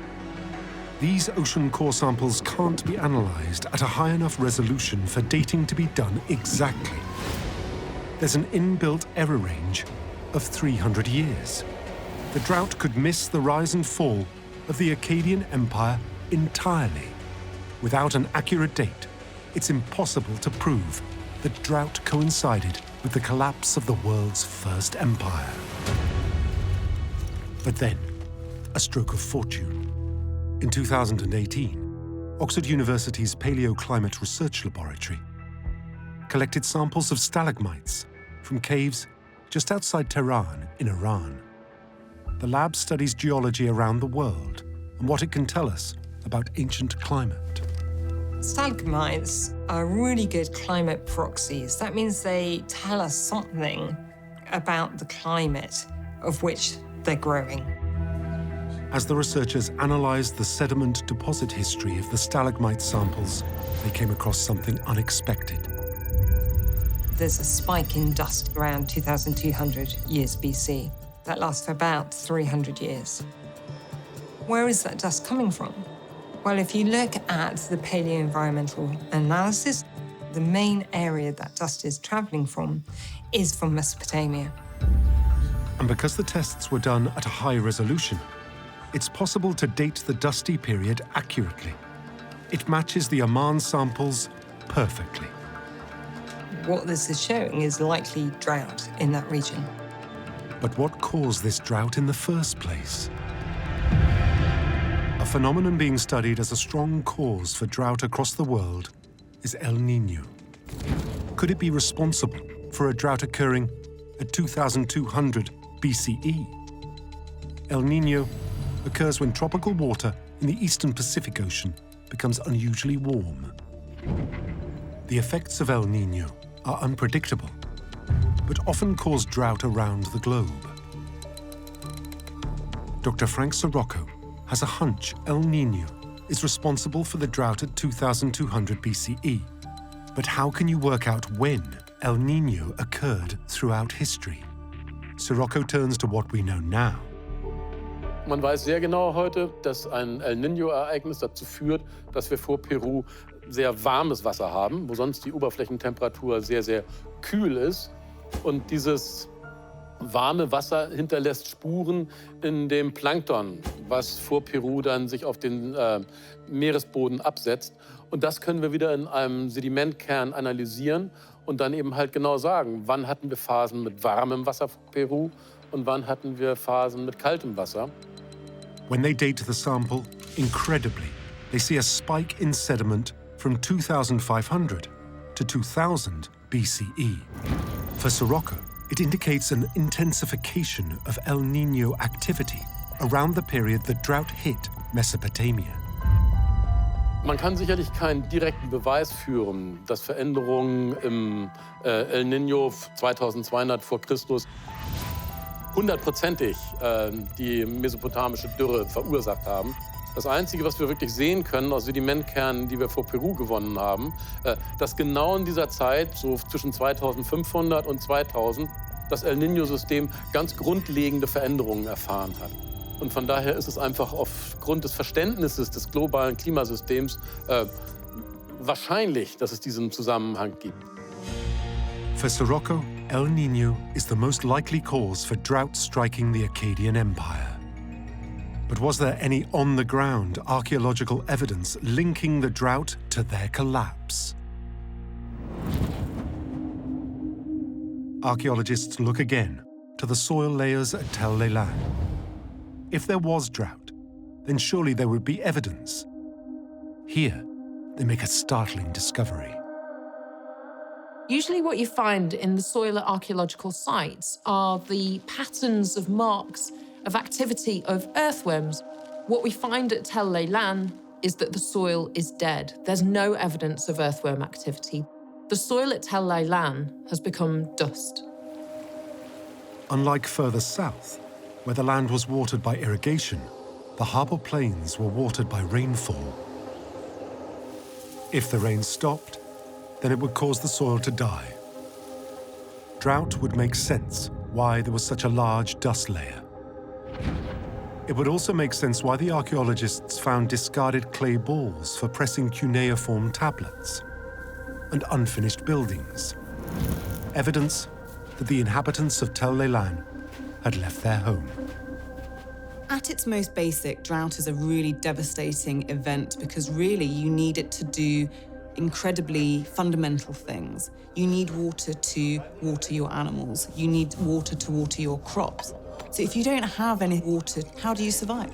These ocean core samples can't be analysed at a high enough resolution for dating to be done exactly. There's an inbuilt error range of 300 years. The drought could miss the rise and fall of the Akkadian Empire entirely. Without an accurate date, it's impossible to prove that drought coincided with the collapse of the world's first empire. But then, a stroke of fortune. In 2018, Oxford University's Paleoclimate Research Laboratory collected samples of stalagmites from caves just outside Tehran in Iran. The lab studies geology around the world and what it can tell us about ancient climate. Stalagmites are really good climate proxies. That means they tell us something about the climate of which they're growing. As the researchers analysed the sediment deposit history of the stalagmite samples, they came across something unexpected. There's a spike in dust around 2200 years BC. That lasts for about 300 years. Where is that dust coming from? Well, if you look at the paleoenvironmental analysis, the main area that dust is traveling from is from Mesopotamia. And because the tests were done at a high resolution, it's possible to date the dusty period accurately. It matches the Oman samples perfectly. What this is showing is likely drought in that region. But what caused this drought in the first place? A phenomenon being studied as a strong cause for drought across the world is El Niño. Could it be responsible for a drought occurring at 2200 BCE? El Niño occurs when tropical water in the eastern Pacific Ocean becomes unusually warm. The effects of El Niño are unpredictable, but often cause drought around the globe. Dr. Frank Sirocco has a hunch El Niño is responsible for the drought at 2200 BCE. But how can you work out when El Niño occurred throughout history? Sirocco turns to what we know now. Man weiß sehr genau heute, dass ein El Niño-Ereignis dazu führt, dass wir vor Peru sehr warmes Wasser haben, wo sonst die Oberflächentemperatur sehr, sehr kühl ist. Und dieses warme Wasser hinterlässt Spuren in dem Plankton, was vor Peru dann sich auf den Meeresboden absetzt. Und das können wir wieder in einem Sedimentkern analysieren und dann eben halt genau sagen, wann hatten wir Phasen mit warmem Wasser vor Peru und wann hatten wir Phasen mit kaltem Wasser. When they date the sample, incredibly, they see a spike in sediment from 2500 to 2000 BCE. For Sirocco, it indicates an intensification of El Niño activity around the period the drought hit Mesopotamia. Man kann sicherlich keinen direkten Beweis führen, dass Veränderungen im El Niño 2200 vor Christus hundertprozentig die mesopotamische Dürre verursacht haben. Das Einzige, was wir wirklich sehen können aus Sedimentkernen, die wir vor Peru gewonnen haben, dass genau in dieser Zeit, so zwischen 2500 und 2000, das El Niño-System ganz grundlegende Veränderungen erfahren hat. Und von daher ist es einfach aufgrund des Verständnisses des globalen Klimasystems wahrscheinlich, dass es diesen Zusammenhang gibt. For Sirocco, El Niño is the most likely cause for drought striking the Akkadian Empire. But was there any on-the-ground archaeological evidence linking the drought to their collapse? Archaeologists look again to the soil layers at Tel Leilan. If there was drought, then surely there would be evidence. Here, they make a startling discovery. Usually what you find in the soil at archaeological sites are the patterns of marks of activity of earthworms. What we find at Tel Leilan is that the soil is dead. There's no evidence of earthworm activity. The soil at Tel Leilan has become dust. Unlike further south, where the land was watered by irrigation, the harbour plains were watered by rainfall. If the rain stopped, then it would cause the soil to die. Drought would make sense why there was such a large dust layer. It would also make sense why the archaeologists found discarded clay balls for pressing cuneiform tablets and unfinished buildings. Evidence that the inhabitants of Tel Leilan had left their home. At its most basic, drought is a really devastating event because really you need it to do incredibly fundamental things. You need water to water your animals. You need water to water your crops. So if you don't have any water, how do you survive?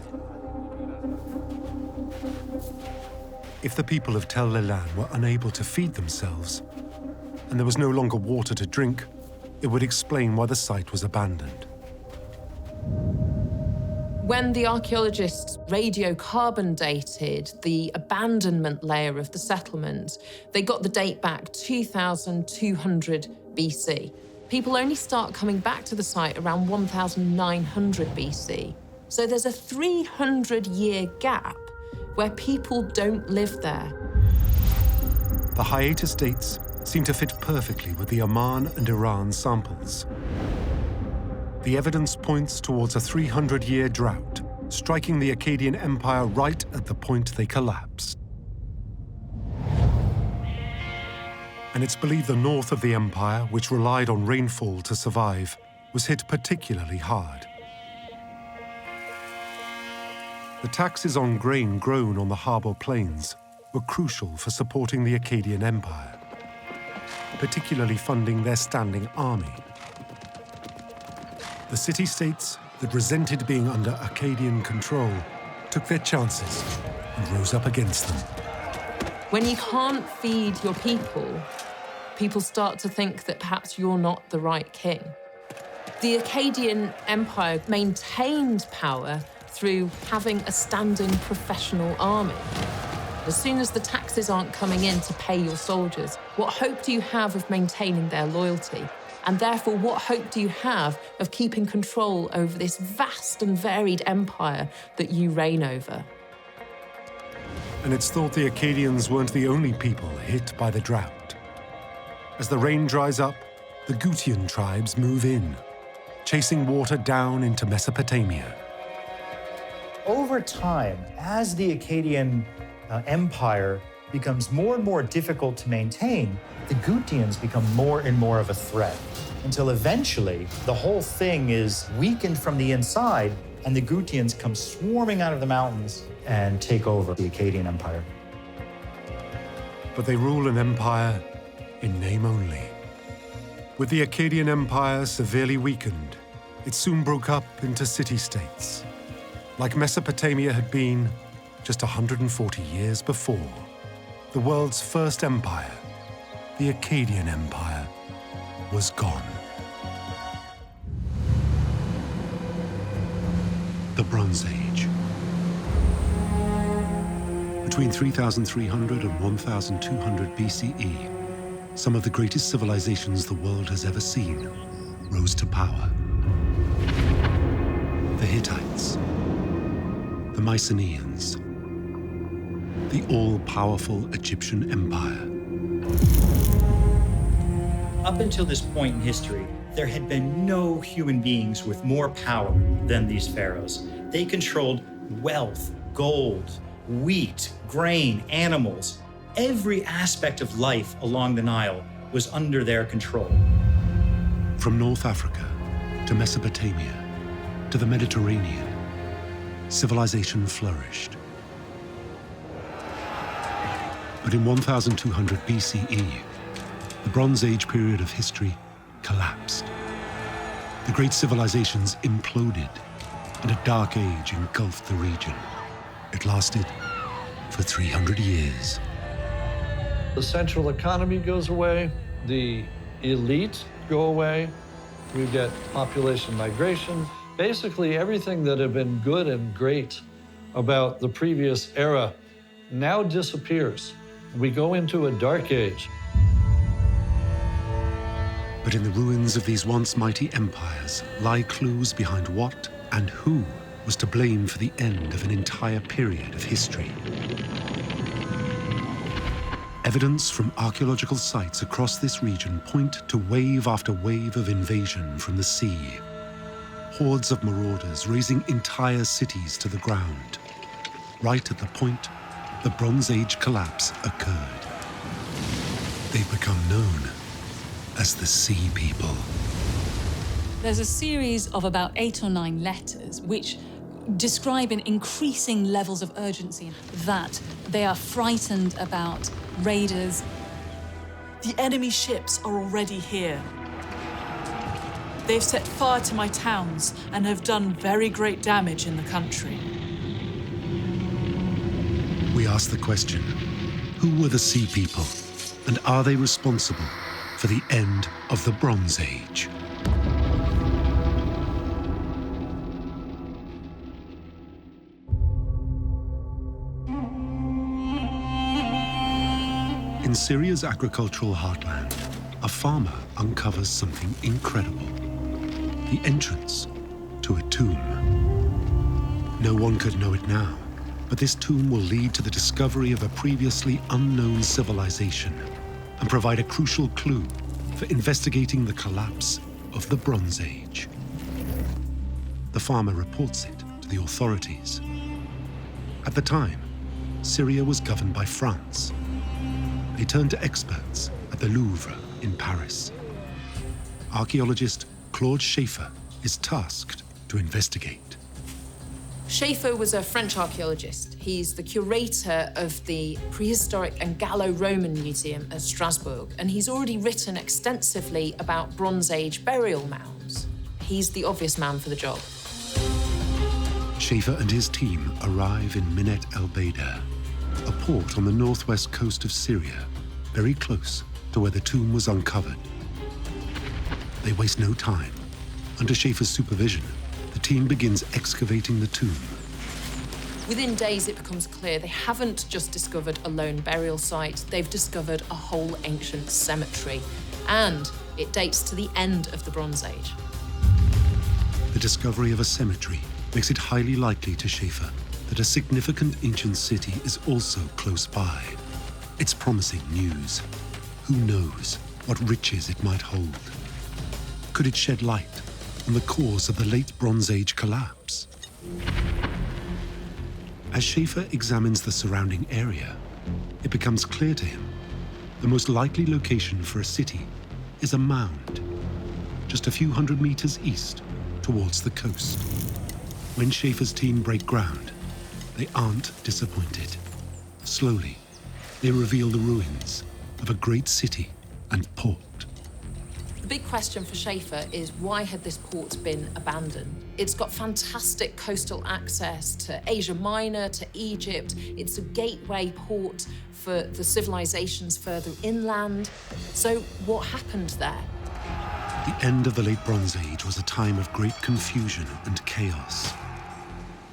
If the people of Tel Leilan were unable to feed themselves, and there was no longer water to drink, it would explain why the site was abandoned. When the archaeologists radiocarbon dated the abandonment layer of the settlement, they got the date back 2200 BC. People only start coming back to the site around 1900 BC. So there's a 300-year gap where people don't live there. The hiatus dates seem to fit perfectly with the Oman and Iran samples. The evidence points towards a 300-year drought, striking the Akkadian Empire right at the point they collapsed. And it's believed the north of the empire, which relied on rainfall to survive, was hit particularly hard. The taxes on grain grown on the harbour plains were crucial for supporting the Akkadian Empire, particularly funding their standing army. The city-states that resented being under Akkadian control took their chances and rose up against them. When you can't feed your people, people start to think that perhaps you're not the right king. The Akkadian Empire maintained power through having a standing professional army. As soon as the taxes aren't coming in to pay your soldiers, what hope do you have of maintaining their loyalty? And therefore, what hope do you have of keeping control over this vast and varied empire that you reign over? And it's thought the Akkadians weren't the only people hit by the drought. As the rain dries up, the Gutian tribes move in, chasing water down into Mesopotamia. Over time, as the Akkadian Empire becomes more and more difficult to maintain, the Gutians become more and more of a threat, until eventually the whole thing is weakened from the inside, and the Gutians come swarming out of the mountains and take over the Akkadian Empire. But they rule an empire in name only. With the Akkadian Empire severely weakened, it soon broke up into city-states, like Mesopotamia had been just 140 years before. The world's first empire, the Akkadian Empire, was gone. The Bronze Age. Between 3300 and 1200 BCE, some of the greatest civilizations the world has ever seen rose to power. The Hittites, the Mycenaeans, the all-powerful Egyptian Empire. Up until this point in history, there had been no human beings with more power than these pharaohs. They controlled wealth, gold, wheat, grain, animals. Every aspect of life along the Nile was under their control. From North Africa to Mesopotamia to the Mediterranean, civilization flourished. But in 1200 BCE, the Bronze Age period of history collapsed. The great civilizations imploded, and a dark age engulfed the region. It lasted for 300 years. The central economy goes away, the elite go away, we get population migration. Basically, everything that had been good and great about the previous era now disappears. We go into a dark age. But in the ruins of these once mighty empires lie clues behind what and who was to blame for the end of an entire period of history. Evidence from archaeological sites across this region point to wave after wave of invasion from the sea. Hordes of marauders razing entire cities to the ground, right at the point the Bronze Age collapse occurred. They've become known as the Sea People. There's a series of about 8 or 9 letters which describe in increasing levels of urgency that they are frightened about raiders. The enemy ships are already here. They've set fire to my towns and have done very great damage in the country. We ask the question, who were the Sea People, and are they responsible for the end of the Bronze Age? In Syria's agricultural heartland, a farmer uncovers something incredible: the entrance to a tomb. No one could know it now, but this tomb will lead to the discovery of a previously unknown civilization and provide a crucial clue for investigating the collapse of the Bronze Age. The farmer reports it to the authorities. At the time, Syria was governed by France. They turned to experts at the Louvre in Paris. Archaeologist Claude Schaeffer is tasked to investigate. Schaeffer was a French archaeologist. He's the curator of the Prehistoric and Gallo-Roman Museum at Strasbourg, and he's already written extensively about Bronze Age burial mounds. He's the obvious man for the job. Schaeffer and his team arrive in Minet el-Baida, a port on the northwest coast of Syria, very close to where the tomb was uncovered. They waste no time. Under Schaeffer's supervision, the team begins excavating the tomb. Within days, it becomes clear they haven't just discovered a lone burial site, they've discovered a whole ancient cemetery. And it dates to the end of the Bronze Age. The discovery of a cemetery makes it highly likely to Schaeffer that a significant ancient city is also close by. It's promising news. Who knows what riches it might hold? Could it shed light on the cause of the late Bronze Age collapse? As Schaeffer examines the surrounding area, it becomes clear to him the most likely location for a city is a mound, just a few hundred meters east towards the coast. When Schaeffer's team break ground, they aren't disappointed. Slowly, they reveal the ruins of a great city and port. The big question for Schaeffer is, why had this port been abandoned? It's got fantastic coastal access to Asia Minor, to Egypt. It's a gateway port for the civilizations further inland. So what happened there? The end of the late Bronze Age was a time of great confusion and chaos.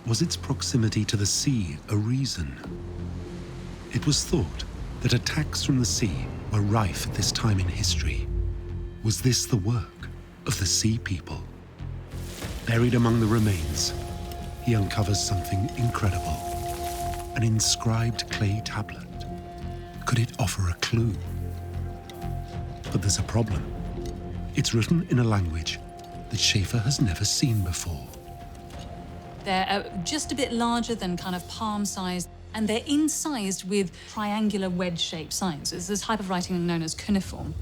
Was its proximity to the sea a reason? It was thought that attacks from the sea were rife at this time in history. Was this the work of the Sea People? Buried among the remains, he uncovers something incredible: an inscribed clay tablet. Could it offer a clue? But there's a problem. It's written in a language that Schaefer has never seen before. They're just a bit larger than kind of palm size, and they're incised with triangular wedge-shaped signs. It's this type of writing known as cuneiform.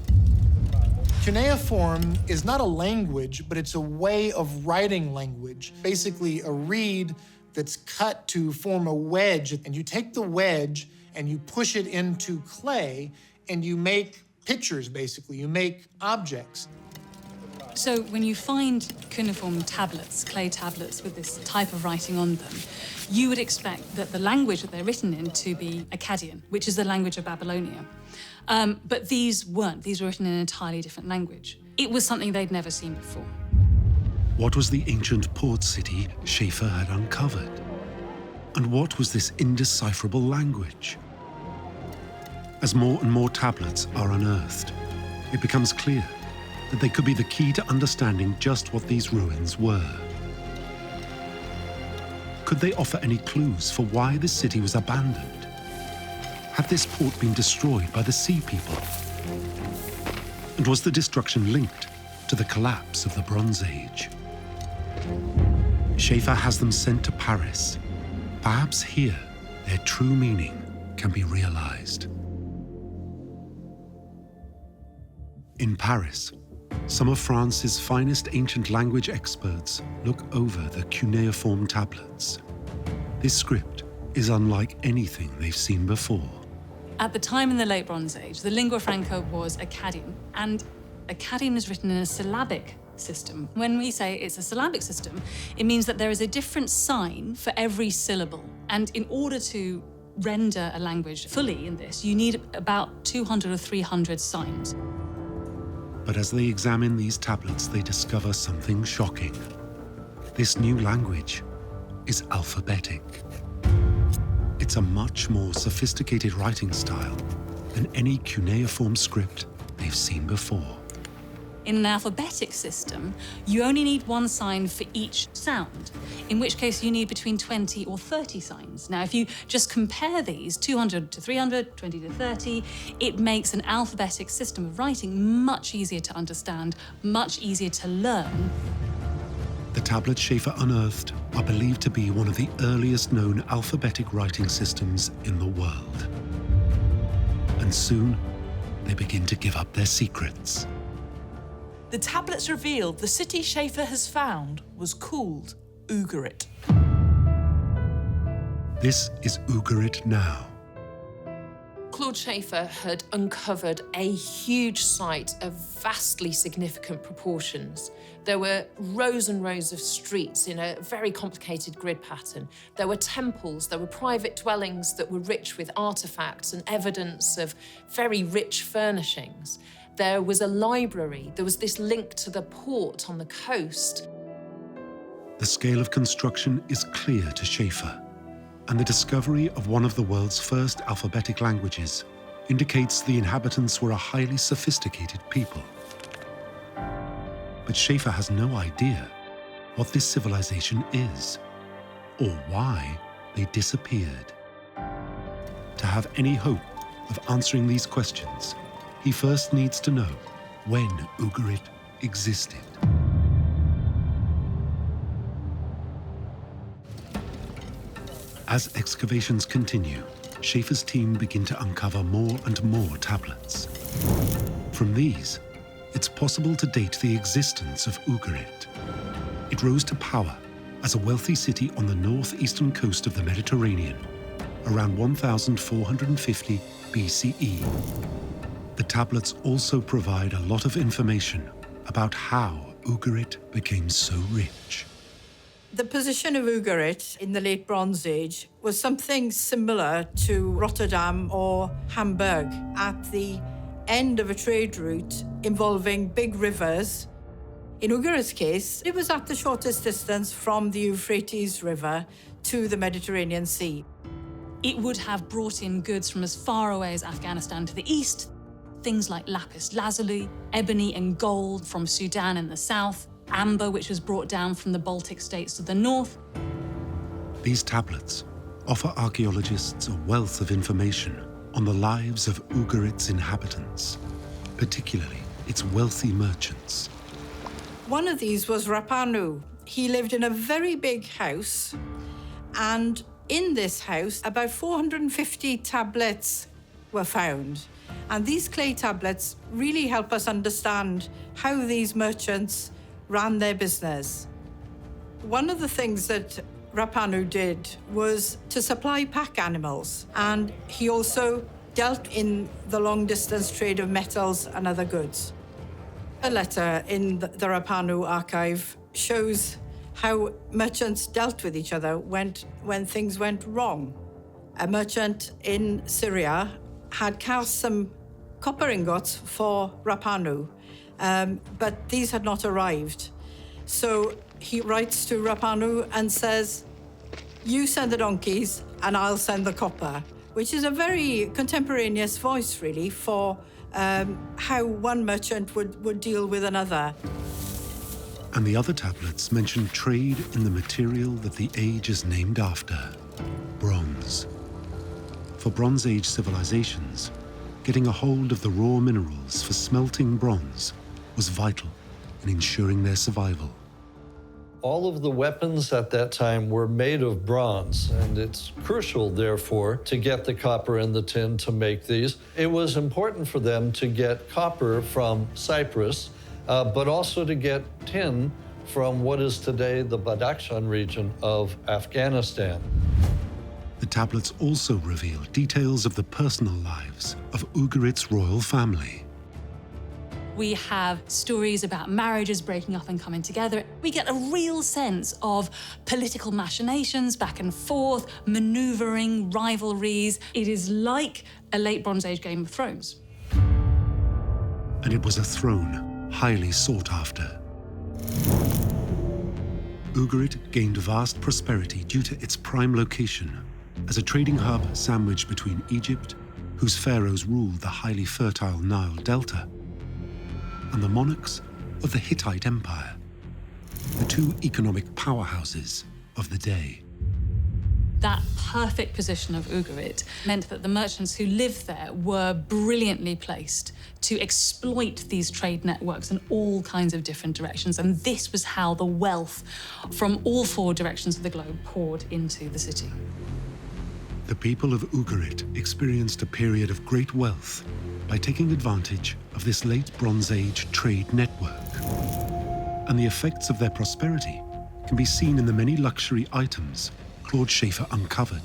Cuneiform is not a language, but it's a way of writing language. Basically, a reed that's cut to form a wedge, and you take the wedge and you push it into clay, and you make pictures, basically. You make objects. So when you find cuneiform tablets, clay tablets with this type of writing on them, you would expect that the language that they're written in to be Akkadian, which is the language of Babylonia. But these weren't. These were written in an entirely different language. It was something they'd never seen before. What was the ancient port city Schaefer had uncovered? And what was this indecipherable language? As more and more tablets are unearthed, it becomes clear that they could be the key to understanding just what these ruins were. Could they offer any clues for why this city was abandoned? Had this port been destroyed by the Sea People? And was the destruction linked to the collapse of the Bronze Age? Schaefer has them sent to Paris. Perhaps here, their true meaning can be realized. In Paris, some of France's finest ancient language experts look over the cuneiform tablets. This script is unlike anything they've seen before. At the time in the late Bronze Age, the lingua franca was Akkadian, and Akkadian is written in a syllabic system. When we say it's a syllabic system, it means that there is a different sign for every syllable. And in order to render a language fully in this, you need about 200 or 300 signs. But as they examine these tablets, they discover something shocking. This new language is alphabetic. It's a much more sophisticated writing style than any cuneiform script they've seen before. In an alphabetic system, you only need one sign for each sound, in which case you need between 20 or 30 signs. Now, if you just compare these, 200 to 300, 20 to 30, it makes an alphabetic system of writing much easier to understand, much easier to learn. The tablets Schaefer unearthed are believed to be one of the earliest known alphabetic writing systems in the world. And soon, they begin to give up their secrets. The tablets revealed the city Schaefer has found was called Ugarit. This is Ugarit now. Claude Schaefer had uncovered a huge site of vastly significant proportions. There were rows and rows of streets in a very complicated grid pattern. There were temples, there were private dwellings that were rich with artifacts and evidence of very rich furnishings. There was a library, there was this link to the port on the coast. The scale of construction is clear to Schaefer, and the discovery of one of the world's first alphabetic languages indicates the inhabitants were a highly sophisticated people. But Schaefer has no idea what this civilization is, or why they disappeared. To have any hope of answering these questions, he first needs to know when Ugarit existed. As excavations continue, Schaefer's team begin to uncover more and more tablets. From these, it's possible to date the existence of Ugarit. It rose to power as a wealthy city on the northeastern coast of the Mediterranean around 1450 BCE. The tablets also provide a lot of information about how Ugarit became so rich. The position of Ugarit in the late Bronze Age was something similar to Rotterdam or Hamburg at the end of a trade route involving big rivers. In Ugarit's case, it was at the shortest distance from the Euphrates River to the Mediterranean Sea. It would have brought in goods from as far away as Afghanistan to the east, things like lapis lazuli, ebony and gold from Sudan in the south, amber, which was brought down from the Baltic states to the north. These tablets offer archaeologists a wealth of information on the lives of Ugarit's inhabitants, particularly its wealthy merchants. One of these was Rapanu. He lived in a very big house, and in this house, about 450 tablets were found. And these clay tablets really help us understand how these merchants ran their business. One of the things that Rapanu did was to supply pack animals, and he also dealt in the long-distance trade of metals and other goods. A letter in the Rapanu archive shows how merchants dealt with each other when things went wrong. A merchant in Syria had cast some copper ingots for Rapanu, but these had not arrived. So he writes to Rapanu and says, "You send the donkeys and I'll send the copper," which is a very contemporaneous voice, really, for how one merchant would deal with another. And the other tablets mention trade in the material that the age is named after, bronze. For Bronze Age civilizations, getting a hold of the raw minerals for smelting bronze was vital in ensuring their survival. All of the weapons at that time were made of bronze, and it's crucial, therefore, to get the copper and the tin to make these. It was important for them to get copper from Cyprus, but also to get tin from what is today the Badakhshan region of Afghanistan. The tablets also reveal details of the personal lives of Ugarit's royal family. We have stories about marriages breaking up and coming together. We get a real sense of political machinations, back and forth, maneuvering, rivalries. It is like a late Bronze Age Game of Thrones. And it was a throne highly sought after. Ugarit gained vast prosperity due to its prime location as a trading hub sandwiched between Egypt, whose pharaohs ruled the highly fertile Nile Delta, and the monarchs of the Hittite Empire, the two economic powerhouses of the day. That perfect position of Ugarit meant that the merchants who lived there were brilliantly placed to exploit these trade networks in all kinds of different directions. And this was how the wealth from all four directions of the globe poured into the city. The people of Ugarit experienced a period of great wealth by taking advantage of this late Bronze Age trade network. And the effects of their prosperity can be seen in the many luxury items Claude Schaefer uncovered.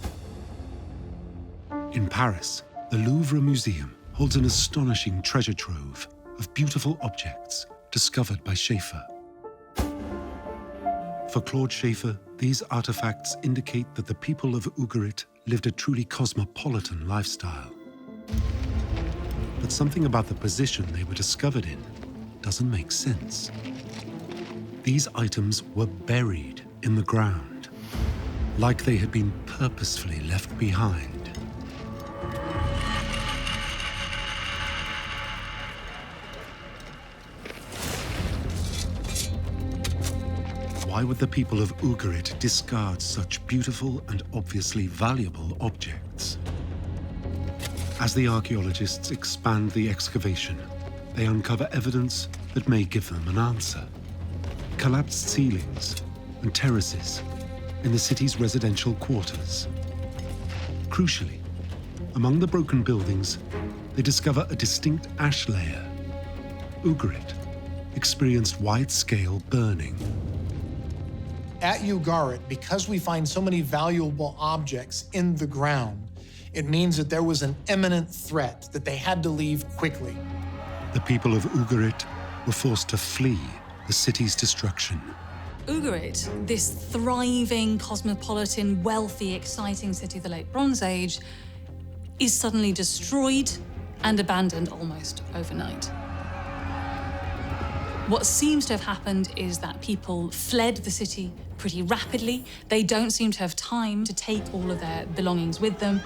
In Paris, the Louvre Museum holds an astonishing treasure trove of beautiful objects discovered by Schaefer. For Claude Schaefer, these artifacts indicate that the people of Ugarit lived a truly cosmopolitan lifestyle. But something about the position they were discovered in doesn't make sense. These items were buried in the ground, like they had been purposefully left behind. Why would the people of Ugarit discard such beautiful and obviously valuable objects? As the archaeologists expand the excavation, they uncover evidence that may give them an answer. Collapsed ceilings and terraces in the city's residential quarters. Crucially, among the broken buildings, they discover a distinct ash layer. Ugarit experienced wide-scale burning. At Ugarit, because we find so many valuable objects in the ground, it means that there was an imminent threat that they had to leave quickly. The people of Ugarit were forced to flee the city's destruction. Ugarit, this thriving, cosmopolitan, wealthy, exciting city of the late Bronze Age, is suddenly destroyed and abandoned almost overnight. What seems to have happened is that people fled the city pretty rapidly. They don't seem to have time to take all of their belongings with them.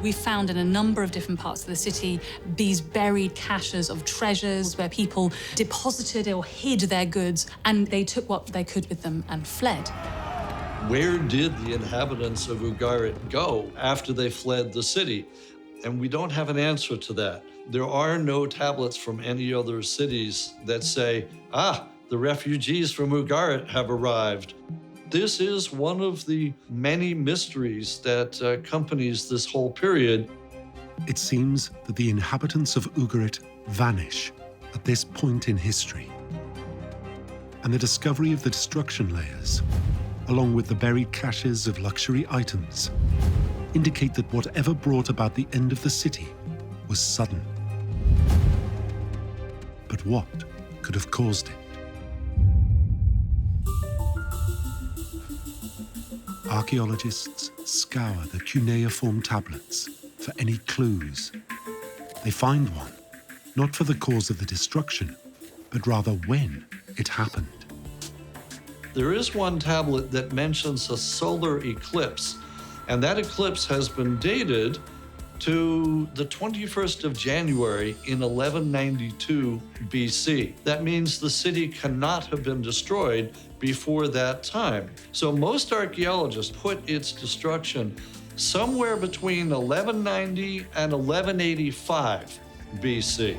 We found in a number of different parts of the city these buried caches of treasures where people deposited or hid their goods, and they took what they could with them and fled. Where did the inhabitants of Ugarit go after they fled the city? And we don't have an answer to that. There are no tablets from any other cities that say, the refugees from Ugarit have arrived. This is one of the many mysteries that accompanies this whole period. It seems that the inhabitants of Ugarit vanish at this point in history. And the discovery of the destruction layers, along with the buried caches of luxury items, indicate that whatever brought about the end of the city was sudden. But what could have caused it? Archaeologists scour the cuneiform tablets for any clues. They find one, not for the cause of the destruction, but rather when it happened. There is one tablet that mentions a solar eclipse, and that eclipse has been dated to the 21st of January in 1192 BC. That means the city cannot have been destroyed before that time. So most archaeologists put its destruction somewhere between 1190 and 1185 BC.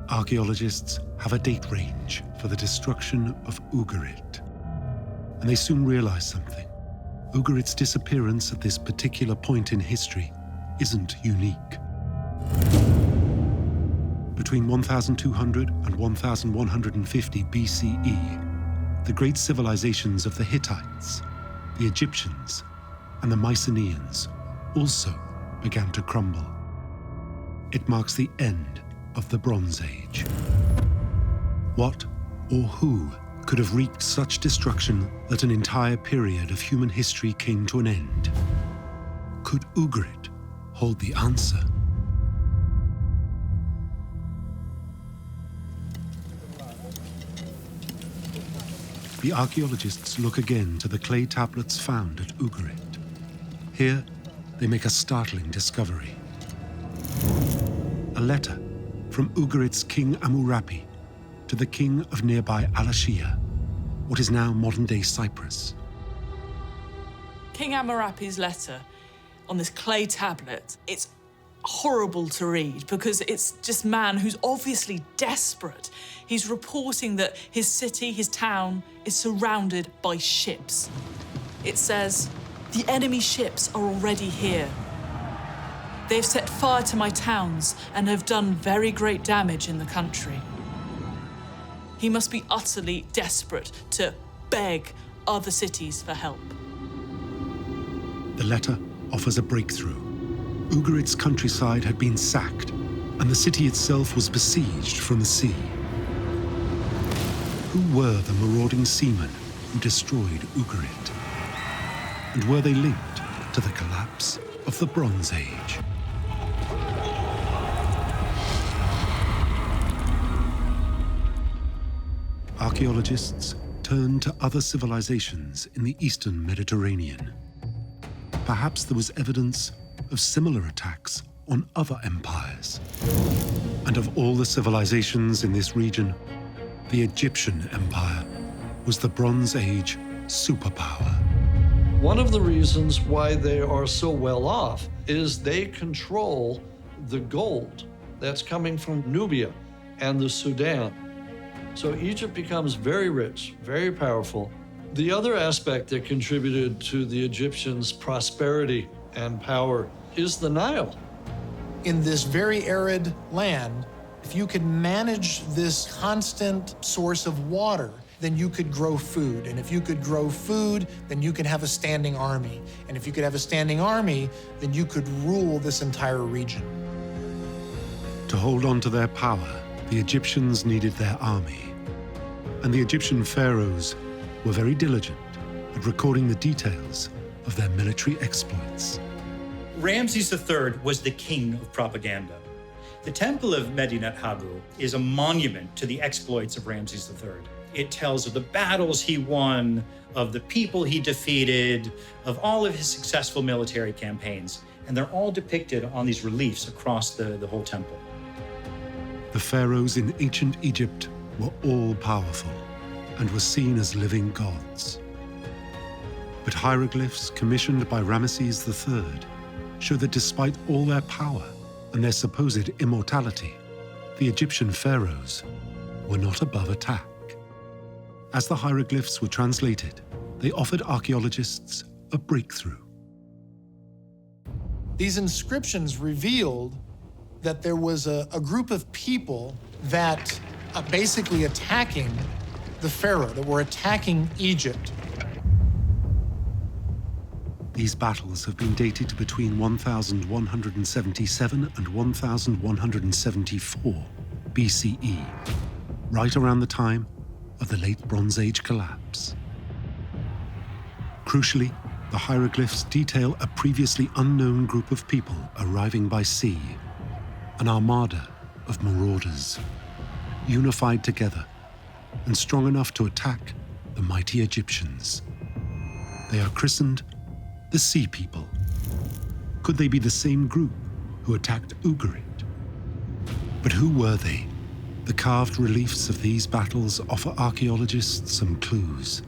Archaeologists have a date range for the destruction of Ugarit, and they soon realize something. Ugarit's disappearance at this particular point in history isn't unique. Between 1200 and 1150 BCE, the great civilizations of the Hittites, the Egyptians, and the Mycenaeans also began to crumble. It marks the end of the Bronze Age. What or who could have wreaked such destruction that an entire period of human history came to an end? Could Ugarit hold the answer? The archaeologists look again to the clay tablets found at Ugarit. Here, they make a startling discovery. A letter from Ugarit's King Amurapi to the king of nearby Al-Ashia, what is now modern-day Cyprus. King Amurapi's letter on this clay tablet, it's horrible to read because it's just man who's obviously desperate. He's reporting that his city, his town, is surrounded by ships. It says, "The enemy ships are already here. They've set fire to my towns and have done very great damage in the country." He must be utterly desperate to beg other cities for help. The letter offers a breakthrough. Ugarit's countryside had been sacked, and the city itself was besieged from the sea. Who were the marauding seamen who destroyed Ugarit? And were they linked to the collapse of the Bronze Age? Archaeologists turn to other civilizations in the eastern Mediterranean. Perhaps there was evidence of similar attacks on other empires. And of all the civilizations in this region, the Egyptian Empire was the Bronze Age superpower. One of the reasons why they are so well off is they control the gold that's coming from Nubia and the Sudan. So Egypt becomes very rich, very powerful. The other aspect that contributed to the Egyptians' prosperity and power is the Nile. In this very arid land, if you could manage this constant source of water, then you could grow food. And if you could grow food, then you could have a standing army. And if you could have a standing army, then you could rule this entire region. To hold on to their power, the Egyptians needed their army. And the Egyptian pharaohs were very diligent at recording the details of their military exploits. Ramses III was the king of propaganda. The Temple of Medinet Habu is a monument to the exploits of Ramses III. It tells of the battles he won, of the people he defeated, of all of his successful military campaigns. And they're all depicted on these reliefs across the whole temple. The pharaohs in ancient Egypt were all powerful and were seen as living gods. But hieroglyphs commissioned by Ramesses III show that despite all their power and their supposed immortality, the Egyptian pharaohs were not above attack. As the hieroglyphs were translated, they offered archaeologists a breakthrough. These inscriptions revealed that there was a group of people that basically attacking the pharaoh, that were attacking Egypt. These battles have been dated to between 1177 and 1174 BCE, right around the time of the Late Bronze Age collapse. Crucially, the hieroglyphs detail a previously unknown group of people arriving by sea, an armada of marauders, unified together and strong enough to attack the mighty Egyptians. They are christened the Sea People. Could they be the same group who attacked Ugarit? But who were they? The carved reliefs of these battles offer archaeologists some clues.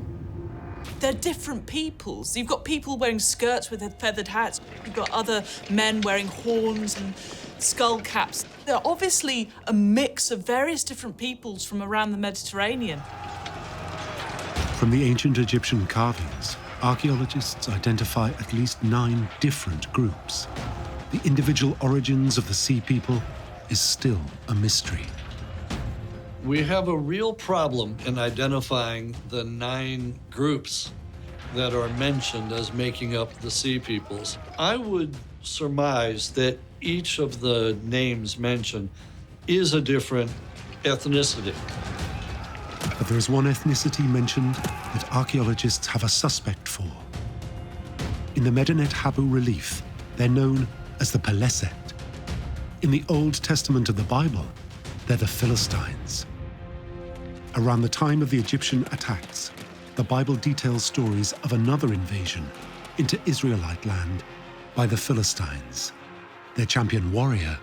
They're different peoples. You've got people wearing skirts with feathered hats. You've got other men wearing horns and skull caps. They're obviously a mix of various different peoples from around the Mediterranean. From the ancient Egyptian carvings, archaeologists identify at least 9 different groups. The individual origins of the Sea People is still a mystery. We have a real problem in identifying the 9 groups that are mentioned as making up the Sea Peoples. I would surmise that each of the names mentioned is a different ethnicity. But there is one ethnicity mentioned that archaeologists have a suspect for. In the Medinet Habu relief, they're known as the Peleset. In the Old Testament of the Bible, they're the Philistines. Around the time of the Egyptian attacks, the Bible details stories of another invasion into Israelite land by the Philistines. Their champion warrior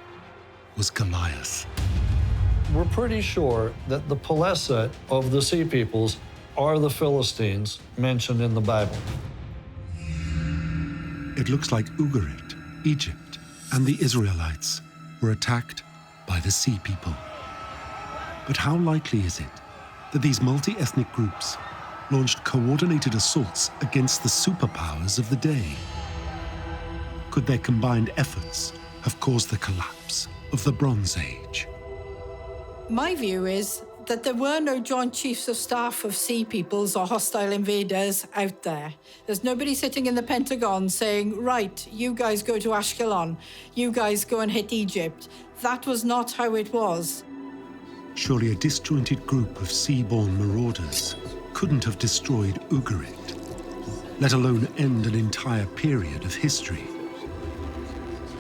was Goliath. We're pretty sure that the Peleset of the Sea Peoples are the Philistines mentioned in the Bible. It looks like Ugarit, Egypt, and the Israelites were attacked by the Sea People. But how likely is it that these multi-ethnic groups launched coordinated assaults against the superpowers of the day? Could their combined efforts have caused the collapse of the Bronze Age? My view is that there were no joint chiefs of staff of Sea Peoples or hostile invaders out there. There's nobody sitting in the Pentagon saying, right, you guys go to Ashkelon, you guys go and hit Egypt. That was not how it was. Surely a disjointed group of sea-born marauders couldn't have destroyed Ugarit, let alone end an entire period of history.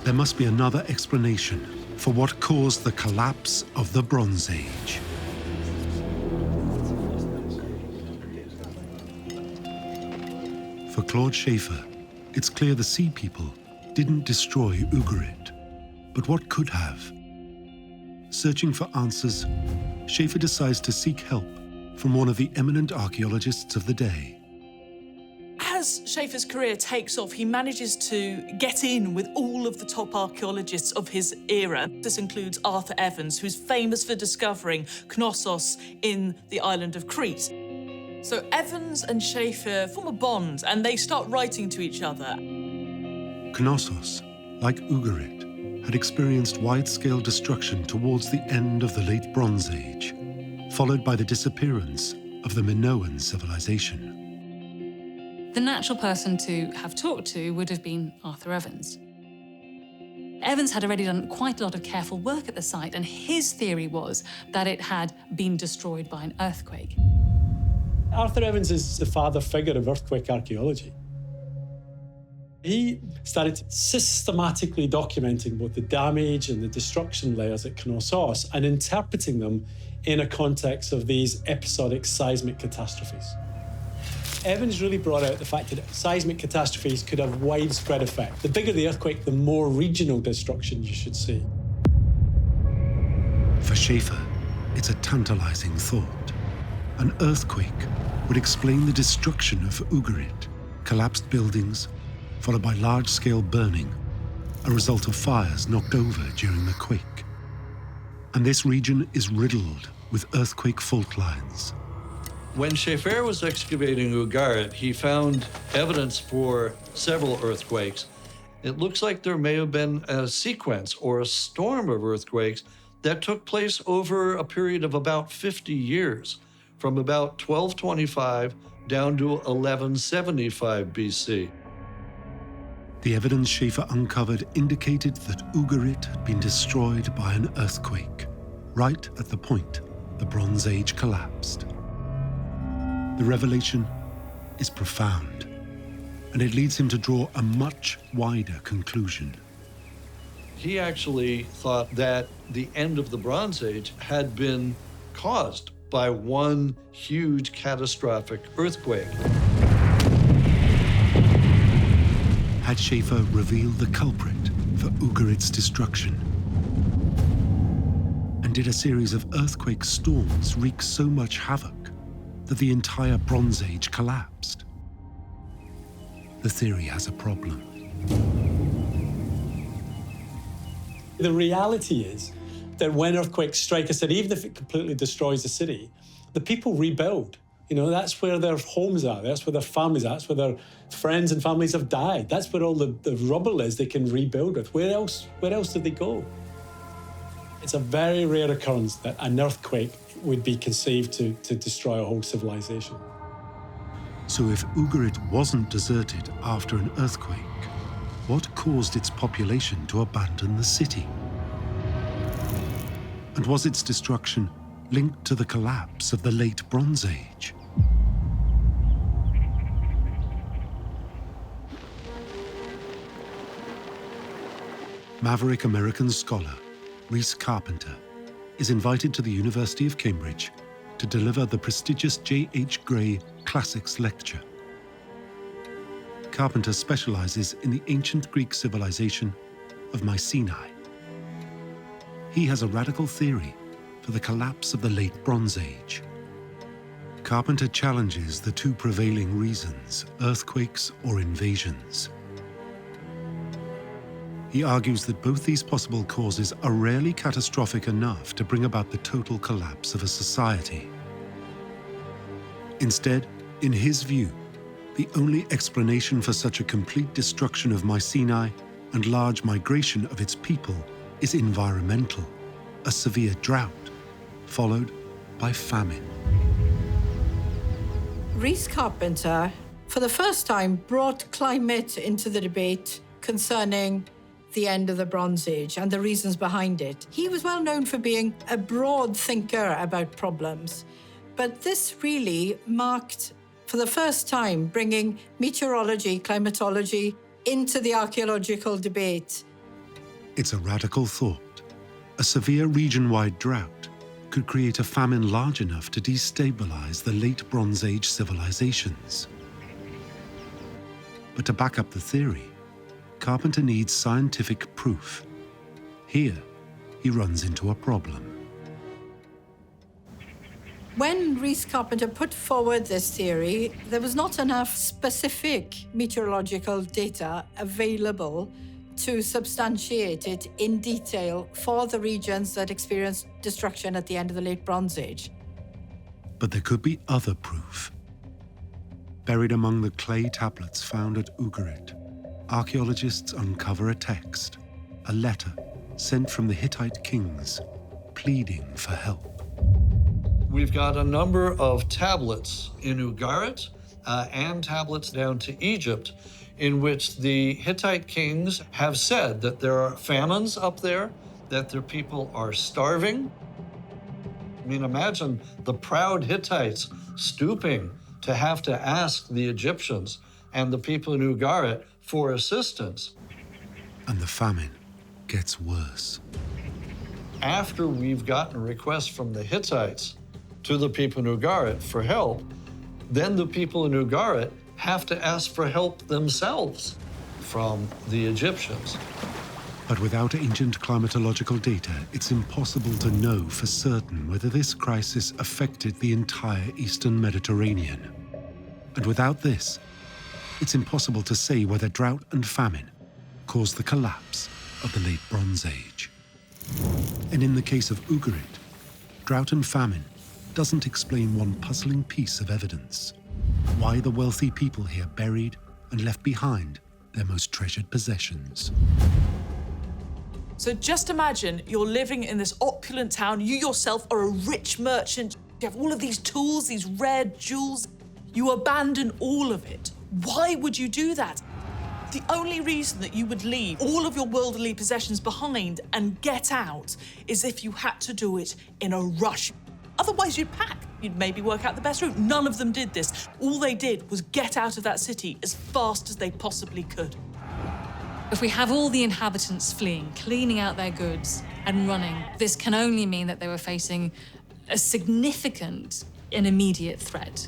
There must be another explanation for what caused the collapse of the Bronze Age. For Claude Schaefer, it's clear the Sea People didn't destroy Ugarit, but what could have? Searching for answers, Schaefer decides to seek help from one of the eminent archaeologists of the day. As Schaefer's career takes off, he manages to get in with all of the top archaeologists of his era. This includes Arthur Evans, who's famous for discovering Knossos in the island of Crete. So Evans and Schaefer form a bond, and they start writing to each other. Knossos, like Ugarit, had experienced wide-scale destruction towards the end of the Late Bronze Age, followed by the disappearance of the Minoan civilization. The natural person to have talked to would have been Arthur Evans. Evans had already done quite a lot of careful work at the site, and his theory was that it had been destroyed by an earthquake. Arthur Evans is the father figure of earthquake archaeology. He started systematically documenting both the damage and the destruction layers at Knossos and interpreting them in a context of these episodic seismic catastrophes. Evans really brought out the fact that seismic catastrophes could have widespread effect. The bigger the earthquake, the more regional destruction you should see. For Schaefer, it's a tantalizing thought. An earthquake would explain the destruction of Ugarit, collapsed buildings, followed by large-scale burning, a result of fires knocked over during the quake. And this region is riddled with earthquake fault lines. When Schaefer was excavating Ugarit, he found evidence for several earthquakes. It looks like there may have been a sequence or a storm of earthquakes that took place over a period of about 50 years, from about 1225 down to 1175 BC. The evidence Schaefer uncovered indicated that Ugarit had been destroyed by an earthquake, right at the point the Bronze Age collapsed. The revelation is profound, and it leads him to draw a much wider conclusion. He actually thought that the end of the Bronze Age had been caused by one huge catastrophic earthquake. Had Schaefer revealed the culprit for Ugarit's destruction? And did a series of earthquake storms wreak so much havoc that the entire Bronze Age collapsed? The theory has a problem. The reality is that when earthquakes strike a city, even if it completely destroys the city, the people rebuild. You know, that's where their homes are, that's where their families are, that's where their friends and families have died. That's where all the rubble is they can rebuild with. Where else did they go? It's a very rare occurrence that an earthquake would be conceived to destroy a whole civilization. So if Ugarit wasn't deserted after an earthquake, what caused its population to abandon the city? And was its destruction linked to the collapse of the late Bronze Age? Maverick American scholar Rhys Carpenter is invited to the University of Cambridge to deliver the prestigious J.H. Gray Classics Lecture. Carpenter specializes in the ancient Greek civilization of Mycenae. He has a radical theory for the collapse of the late Bronze Age. Carpenter challenges the two prevailing reasons, earthquakes or invasions. He argues that both these possible causes are rarely catastrophic enough to bring about the total collapse of a society. Instead, in his view, the only explanation for such a complete destruction of Mycenae and large migration of its people is environmental, a severe drought, followed by famine. Rhys Carpenter, for the first time, brought climate into the debate concerning the end of the Bronze Age and the reasons behind it. He was well known for being a broad thinker about problems, but this really marked, for the first time, bringing meteorology, climatology into the archaeological debate. It's a radical thought. A severe region-wide drought could create a famine large enough to destabilize the late Bronze Age civilizations. But to back up the theory, Carpenter needs scientific proof. Here, he runs into a problem. When Rhys Carpenter put forward this theory, there was not enough specific meteorological data available to substantiate it in detail for the regions that experienced destruction at the end of the late Bronze Age. But there could be other proof. Buried among the clay tablets found at Ugarit, archaeologists uncover a text, a letter sent from the Hittite kings, pleading for help. We've got a number of tablets in Ugarit and tablets down to Egypt in which the Hittite kings have said that there are famines up there, that their people are starving. I mean, imagine the proud Hittites stooping to have to ask the Egyptians and the people in Ugarit for assistance. And the famine gets worse. After we've gotten requests from the Hittites to the people in Ugarit for help, then the people in Ugarit have to ask for help themselves from the Egyptians. But without ancient climatological data, it's impossible to know for certain whether this crisis affected the entire Eastern Mediterranean. And without this, it's impossible to say whether drought and famine caused the collapse of the Late Bronze Age. And in the case of Ugarit, drought and famine doesn't explain one puzzling piece of evidence: why the wealthy people here buried and left behind their most treasured possessions. So just imagine you're living in this opulent town. You yourself are a rich merchant. You have all of these tools, these rare jewels. You abandon all of it. Why would you do that? The only reason that you would leave all of your worldly possessions behind and get out is if you had to do it in a rush. Otherwise, you'd pack. You'd maybe work out the best route. None of them did this. All they did was get out of that city as fast as they possibly could. If we have all the inhabitants fleeing, cleaning out their goods and running, this can only mean that they were facing a significant and immediate threat.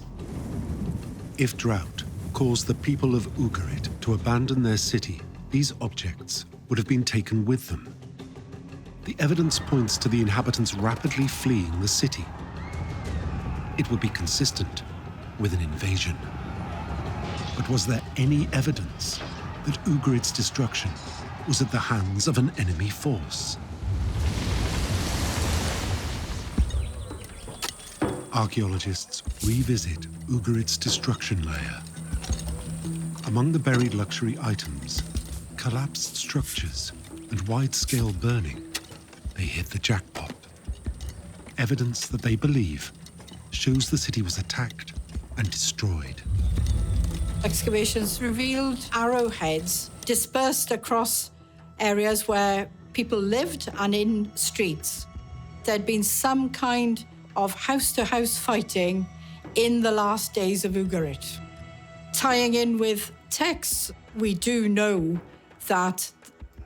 If drought caused the people of Ugarit to abandon their city, these objects would have been taken with them. The evidence points to the inhabitants rapidly fleeing the city. It would be consistent with an invasion. But was there any evidence that Ugarit's destruction was at the hands of an enemy force? Archaeologists revisit Ugarit's destruction layer. Among the buried luxury items, collapsed structures and wide-scale burning, they hit the jackpot. Evidence that they believe shows the city was attacked and destroyed. Excavations revealed arrowheads dispersed across areas where people lived and in streets. There'd been some kind of house-to-house fighting in the last days of Ugarit. Tying in with texts, we do know that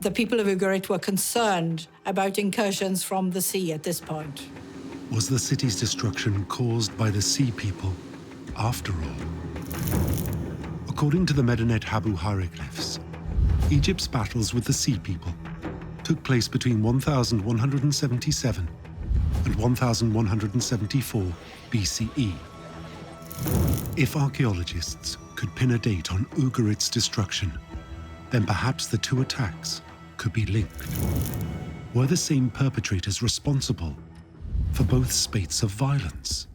the people of Ugarit were concerned about incursions from the sea at this point. Was the city's destruction caused by the sea people after all? According to the Medinet Habu hieroglyphs, Egypt's battles with the sea people took place between 1177 and 1174 BCE. If archaeologists could pin a date on Ugarit's destruction, then perhaps the two attacks could be linked. Were the same perpetrators responsible for both spates of violence?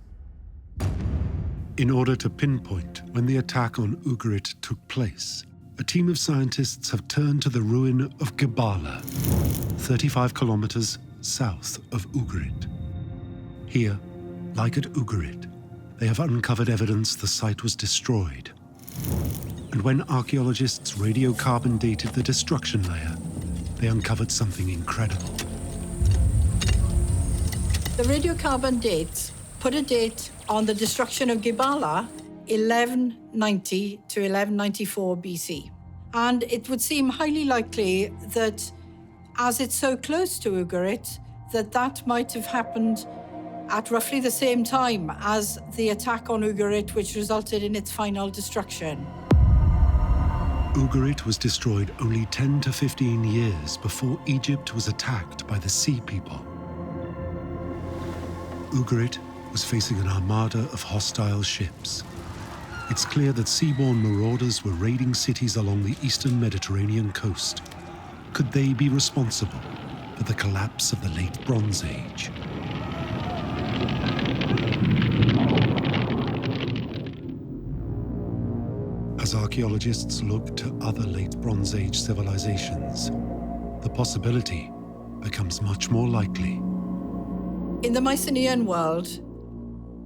In order to pinpoint when the attack on Ugarit took place, a team of scientists have turned to the ruin of Gibala, 35 kilometers south of Ugarit. Here, like at Ugarit, they have uncovered evidence the site was destroyed. And when archaeologists radiocarbon dated the destruction layer, they uncovered something incredible. The radiocarbon dates put a date on the destruction of Gibala, 1190 to 1194 BC. And it would seem highly likely that, as it's so close to Ugarit, that might have happened at roughly the same time as the attack on Ugarit, which resulted in its final destruction. Ugarit was destroyed only 10 to 15 years before Egypt was attacked by the Sea People. Ugarit was facing an armada of hostile ships. It's clear that seaborne marauders were raiding cities along the eastern Mediterranean coast. Could they be responsible for the collapse of the Late Bronze Age? As archaeologists look to other Late Bronze Age civilizations, the possibility becomes much more likely. In the Mycenaean world,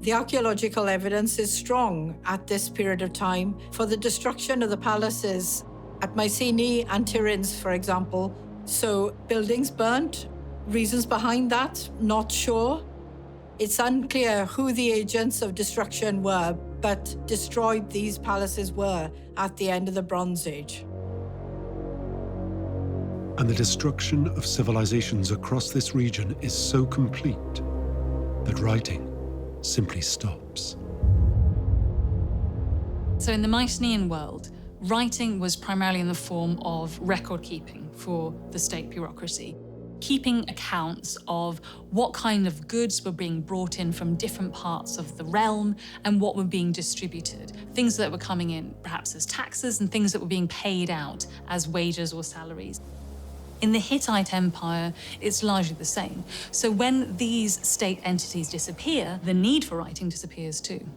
the archaeological evidence is strong at this period of time for the destruction of the palaces at Mycenae and Tiryns, for example. So buildings burnt, reasons behind that, not sure. It's unclear who the agents of destruction were, but destroyed these palaces were at the end of the Bronze Age. And the destruction of civilizations across this region is so complete that writing simply stops. So in the Mycenaean world, writing was primarily in the form of record keeping for the state bureaucracy. keeping accounts of what kind of goods were being brought in from different parts of the realm and what were being distributed. Things that were coming in perhaps as taxes and things that were being paid out as wages or salaries. In the Hittite Empire, it's largely the same. So when these state entities disappear, the need for writing disappears too.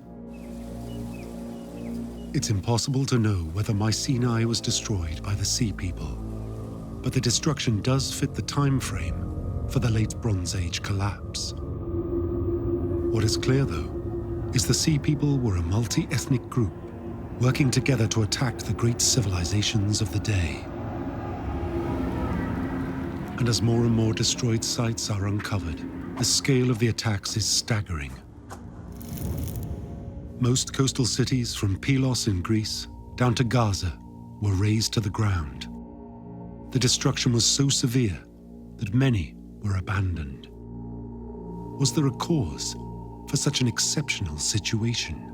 It's impossible to know whether Mycenae was destroyed by the Sea People, but the destruction does fit the time frame for the Late Bronze Age collapse. What is clear, though, is the Sea People were a multi-ethnic group working together to attack the great civilizations of the day. And as more and more destroyed sites are uncovered, the scale of the attacks is staggering. Most coastal cities, from Pylos in Greece down to Gaza, were razed to the ground. The destruction was so severe that many were abandoned. Was there a cause for such an exceptional situation?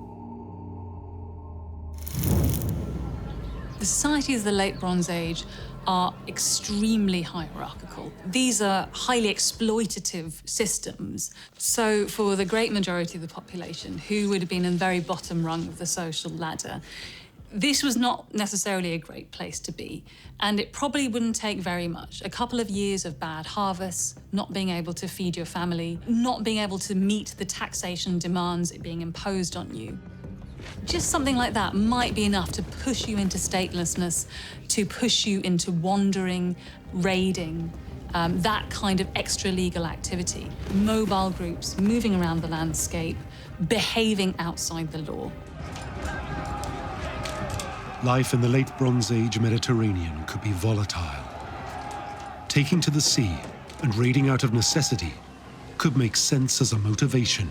The societies of the Late Bronze Age are extremely hierarchical. These are highly exploitative systems. So for the great majority of the population, who would have been in the very bottom rung of the social ladder, this was not necessarily a great place to be. And it probably wouldn't take very much. A couple of years of bad harvests, not being able to feed your family, not being able to meet the taxation demands being imposed on you. Just something like that might be enough to push you into statelessness, to push you into wandering, raiding, that kind of extra-legal activity. Mobile groups moving around the landscape, behaving outside the law. Life in the Late Bronze Age Mediterranean could be volatile. Taking to the sea and raiding out of necessity could make sense as a motivation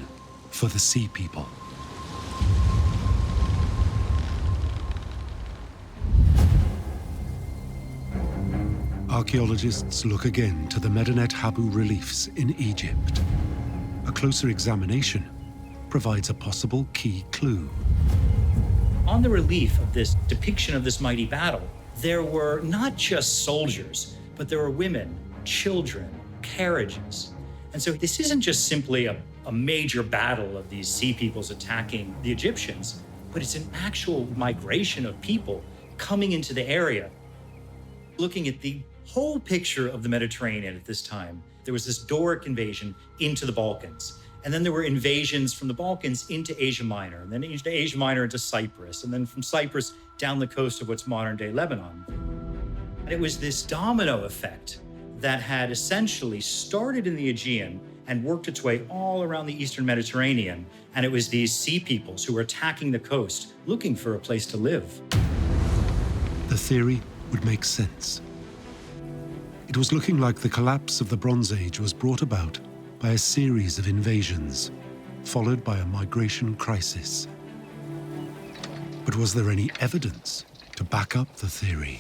for the Sea People. Archaeologists look again to the Medinet Habu reliefs in Egypt. A closer examination provides a possible key clue. On the relief of this depiction of this mighty battle, there were not just soldiers, but there were women, children, carriages. And so this isn't just simply a major battle of these sea peoples attacking the Egyptians, but it's an actual migration of people coming into the area. Looking at the whole picture of the Mediterranean at this time, there was this Doric invasion into the Balkans. And then there were invasions from the Balkans into Asia Minor, and then into Asia Minor into Cyprus, and then from Cyprus down the coast of what's modern-day Lebanon. And it was this domino effect that had essentially started in the Aegean and worked its way all around the Eastern Mediterranean. And it was these sea peoples who were attacking the coast, looking for a place to live. The theory would make sense. It was looking like the collapse of the Bronze Age was brought about by a series of invasions, followed by a migration crisis. But was there any evidence to back up the theory?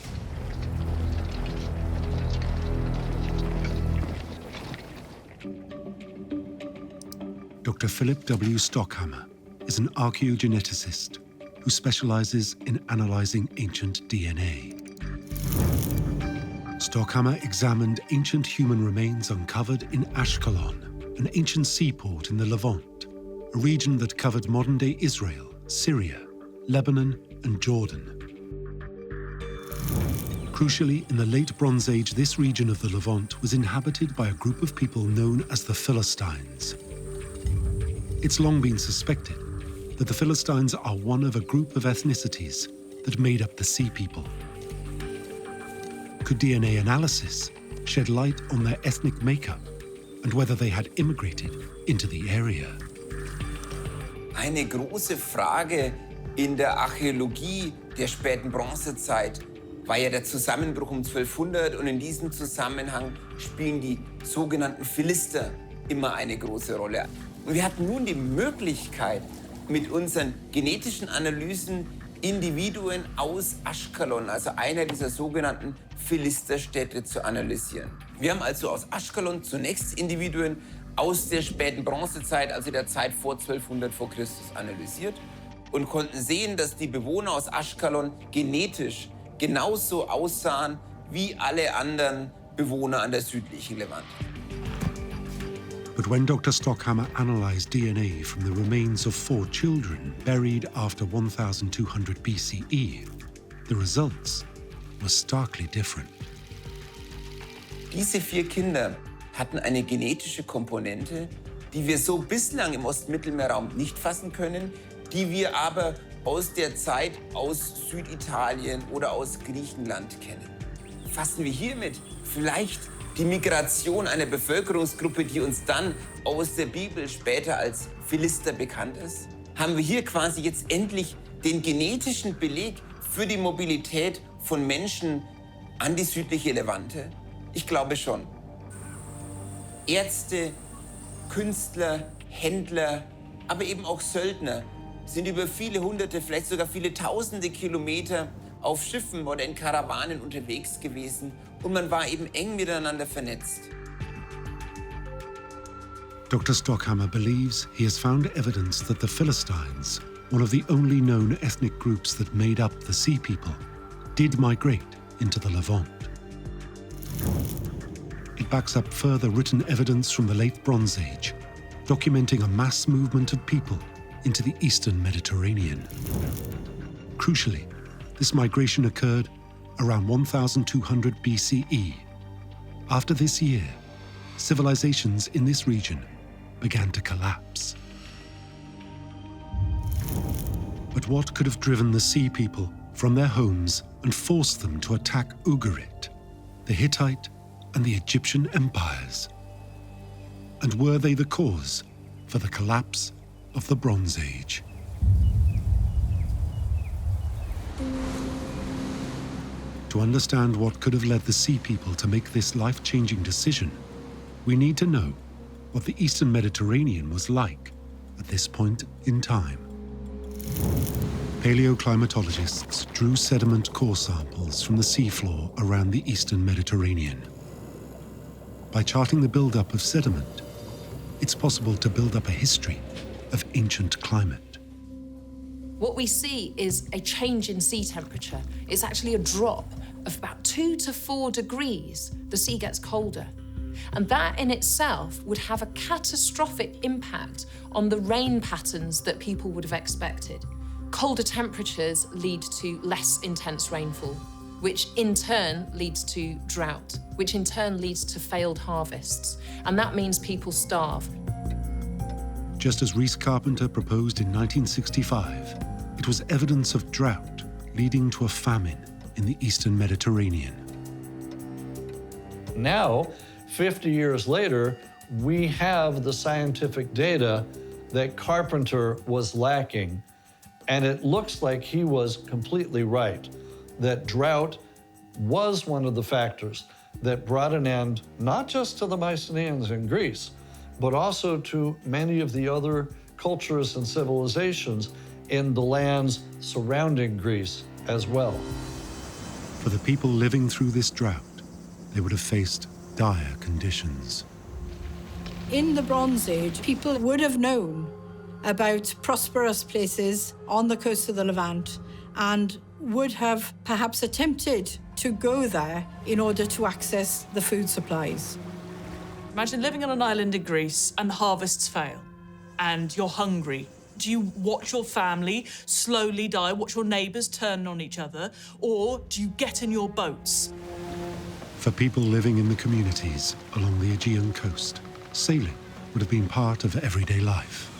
Dr. Philip W. Stockhammer is an archaeogeneticist who specializes in analyzing ancient DNA. Stockhammer examined ancient human remains uncovered in Ashkelon, an ancient seaport in the Levant, a region that covered modern-day Israel, Syria, Lebanon, and Jordan. Crucially, in the late Bronze Age, this region of the Levant was inhabited by a group of people known as the Philistines. It's long been suspected that the Philistines are one of a group of ethnicities that made up the Sea People. Could DNA analysis shed light on their ethnic makeup and whether they had immigrated into the area? Eine große Frage in der Archäologie der späten Bronzezeit war ja der Zusammenbruch um 1200, und in diesem Zusammenhang spielen die sogenannten Philister immer eine große Rolle. Und wir hatten nun die Möglichkeit, mit unseren genetischen Analysen Individuen aus Ashkelon, also einer dieser sogenannten Philisterstädte, zu analysieren. Wir haben also aus Ashkelon zunächst Individuen aus der späten Bronzezeit, also der Zeit vor 1200 vor Christus, analysiert und konnten sehen, dass die Bewohner aus Ashkelon genetisch genauso aussahen wie alle anderen Bewohner an der südlichen Levante. But when Dr. Stockhammer analyzed DNA from the remains of 4 children buried after 1200 BCE, the results were starkly different. Diese 4 Kinder hatten eine genetische Komponente, die wir so bislang im Ostmittelmeerraum nicht fassen können, die wir aber aus der Zeit aus Süditalien oder aus Griechenland kennen. Fassen wir hiermit vielleicht die Migration einer Bevölkerungsgruppe, die uns dann aus der Bibel später als Philister bekannt ist? Haben wir hier quasi jetzt endlich den genetischen Beleg für die Mobilität von Menschen an die südliche Levante? Ich glaube schon. Ärzte, Künstler, Händler, aber eben auch Söldner sind über viele hunderte, vielleicht sogar viele tausende Kilometer auf Schiffen oder in Karawanen unterwegs gewesen und man war eben eng miteinander vernetzt. Dr. Stockhammer believes he has found evidence that the Philistines, one of the only known ethnic groups that made up the Sea People, did migrate into the Levant. It backs up further written evidence from the Late Bronze Age, documenting a mass movement of people into the eastern Mediterranean. Crucially, this migration occurred around 1200 BCE. After this year, civilizations in this region began to collapse. But what could have driven the Sea People from their homes and forced them to attack Ugarit, the Hittite and the Egyptian empires? And were they the cause for the collapse of the Bronze Age? To understand what could have led the Sea People to make this life-changing decision, we need to know what the Eastern Mediterranean was like at this point in time. Paleoclimatologists drew sediment core samples from the seafloor around the Eastern Mediterranean. By charting the buildup of sediment, it's possible to build up a history of ancient climate. What we see is a change in sea temperature. It's actually a drop of about 2 to 4 degrees. The sea gets colder. And that in itself would have a catastrophic impact on the rain patterns that people would have expected. Colder temperatures lead to less intense rainfall, which in turn leads to drought, which in turn leads to failed harvests. And that means people starve. Just as Rhys Carpenter proposed in 1965, it was evidence of drought leading to a famine in the Eastern Mediterranean. Now, 50 years later, we have the scientific data that Carpenter was lacking, and it looks like he was completely right, that drought was one of the factors that brought an end not just to the Mycenaeans in Greece, but also to many of the other cultures and civilizations in the lands surrounding Greece as well. For the people living through this drought, they would have faced dire conditions. In the Bronze Age, people would have known about prosperous places on the coast of the Levant and would have perhaps attempted to go there in order to access the food supplies. Imagine living on an island in Greece and harvests fail, and you're hungry. Do you watch your family slowly die, watch your neighbours turn on each other, or do you get in your boats? For people living in the communities along the Aegean coast, sailing would have been part of everyday life.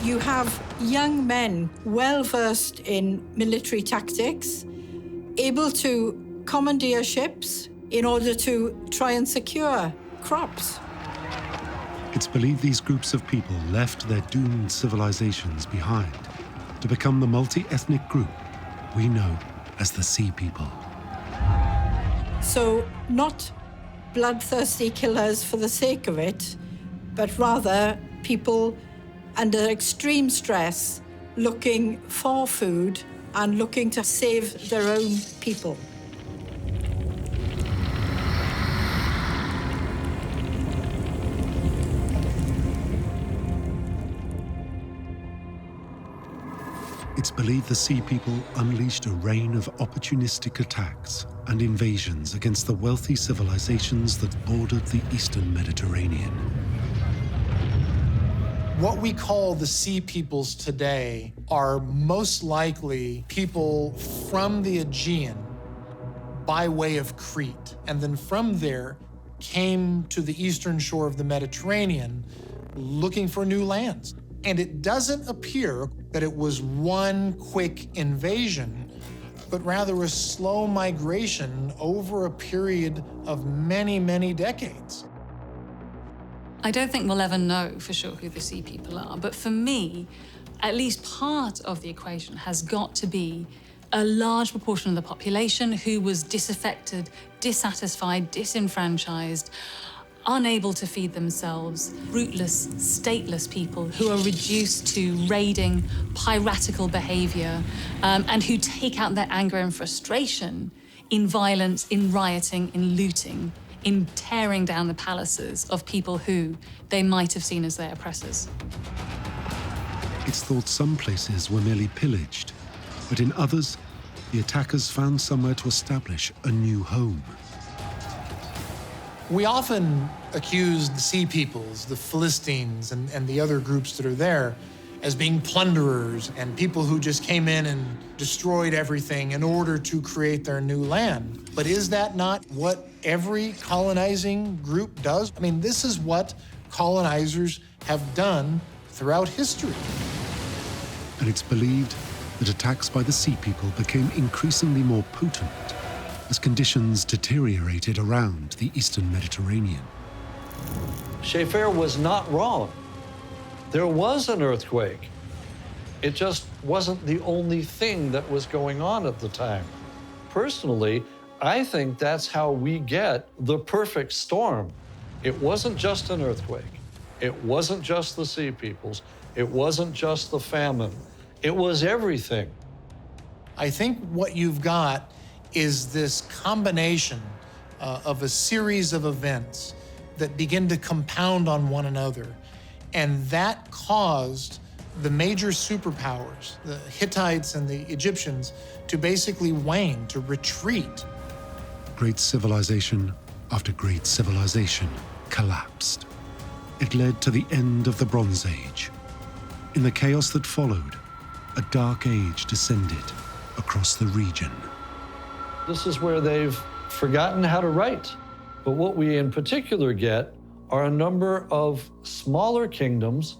You have young men well-versed in military tactics, able to commandeer ships in order to try and secure crops. It's believed these groups of people left their doomed civilizations behind to become the multi-ethnic group we know as the Sea People. So, not bloodthirsty killers for the sake of it, but rather people under extreme stress, looking for food and looking to save their own people. It It's believed the Sea People unleashed a rain of opportunistic attacks and invasions against the wealthy civilizations that bordered the Eastern Mediterranean. What we call the Sea Peoples today are most likely people from the Aegean by way of Crete, and then from there came to the eastern shore of the Mediterranean looking for new lands. And it doesn't appear that it was one quick invasion, but rather a slow migration over a period of many, many decades. I don't think we'll ever know for sure who the Sea People are, but for me, at least part of the equation has got to be a large proportion of the population who was disaffected, dissatisfied, disenfranchised, unable to feed themselves, rootless, stateless people who are reduced to raiding, piratical behavior, and who take out their anger and frustration in violence, in rioting, in looting, in tearing down the palaces of people who they might have seen as their oppressors. It's thought some places were merely pillaged, but in others, the attackers found somewhere to establish a new home. We often accuse the Sea Peoples, the Philistines, and the other groups that are there as being plunderers and people who just came in and destroyed everything in order to create their new land. But is that not what every colonizing group does? I mean, this is what colonizers have done throughout history. And it's believed that attacks by the Sea People became increasingly more potent as conditions deteriorated around the Eastern Mediterranean. Schaeffer was not wrong. There was an earthquake. It just wasn't the only thing that was going on at the time. Personally, I think that's how we get the perfect storm. It wasn't just an earthquake. It wasn't just the Sea Peoples. It wasn't just the famine. It was everything. I think what you've got is this combination of a series of events that begin to compound on one another. And that caused the major superpowers, the Hittites and the Egyptians, to basically wane, to retreat. Great civilization after great civilization collapsed. It led to the end of the Bronze Age. In the chaos that followed, a dark age descended across the region. This is where they've forgotten how to write. But what we in particular get are a number of smaller kingdoms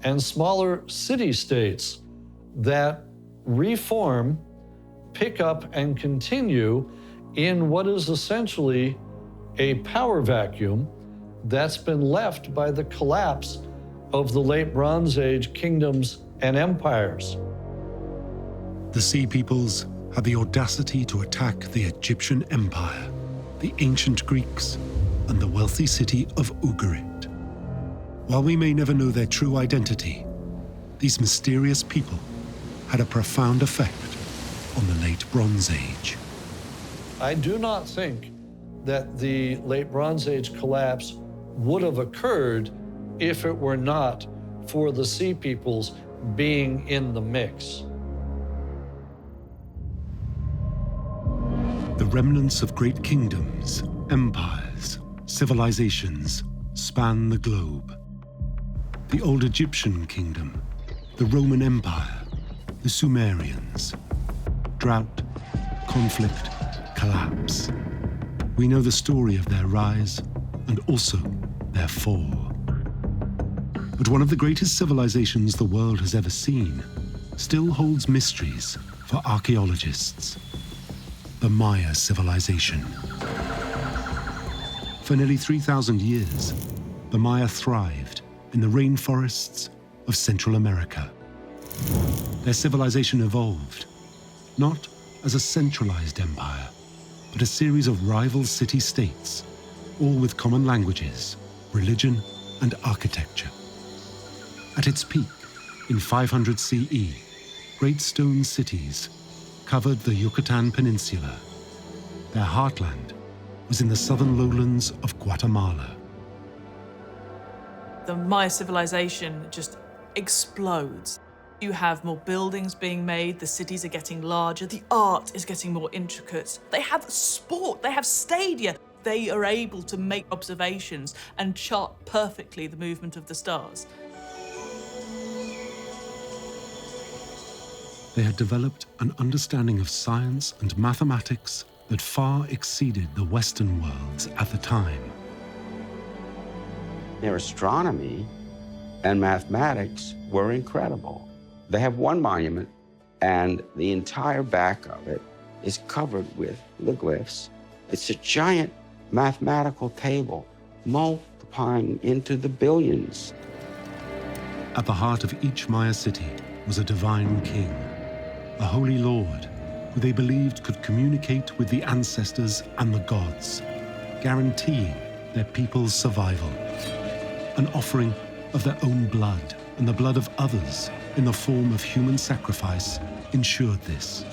and smaller city-states that reform, pick up, and continue in what is essentially a power vacuum that's been left by the collapse of the late Bronze Age kingdoms and empires. The Sea Peoples had the audacity to attack the Egyptian Empire, the ancient Greeks, and the wealthy city of Ugarit. While we may never know their true identity, these mysterious people had a profound effect on the late Bronze Age. I do not think that the late Bronze Age collapse would have occurred if it were not for the Sea Peoples being in the mix. The remnants of great kingdoms, empires, civilizations span the globe. The old Egyptian kingdom, the Roman Empire, the Sumerians. Drought, conflict, collapse. We know the story of their rise and also their fall. But one of the greatest civilizations the world has ever seen still holds mysteries for archaeologists. The Maya civilization. For nearly 3,000 years, the Maya thrived in the rainforests of Central America. Their civilization evolved, not as a centralized empire, but a series of rival city-states, all with common languages, religion, and architecture. At its peak, in 500 CE, great stone cities covered the Yucatan Peninsula. Their heartland was in the southern lowlands of Guatemala. The Maya civilization just explodes. You have more buildings being made, the cities are getting larger, the art is getting more intricate. They have sport, they have stadia. They are able to make observations and chart perfectly the movement of the stars. They had developed an understanding of science and mathematics that far exceeded the Western world's at the time. Their astronomy and mathematics were incredible. They have one monument, and the entire back of it is covered with the glyphs. It's a giant mathematical table, multiplying into the billions. At the heart of each Maya city was a divine king, a holy lord who they believed could communicate with the ancestors and the gods, guaranteeing their people's survival. An offering of their own blood and the blood of others in the form of human sacrifice ensured this.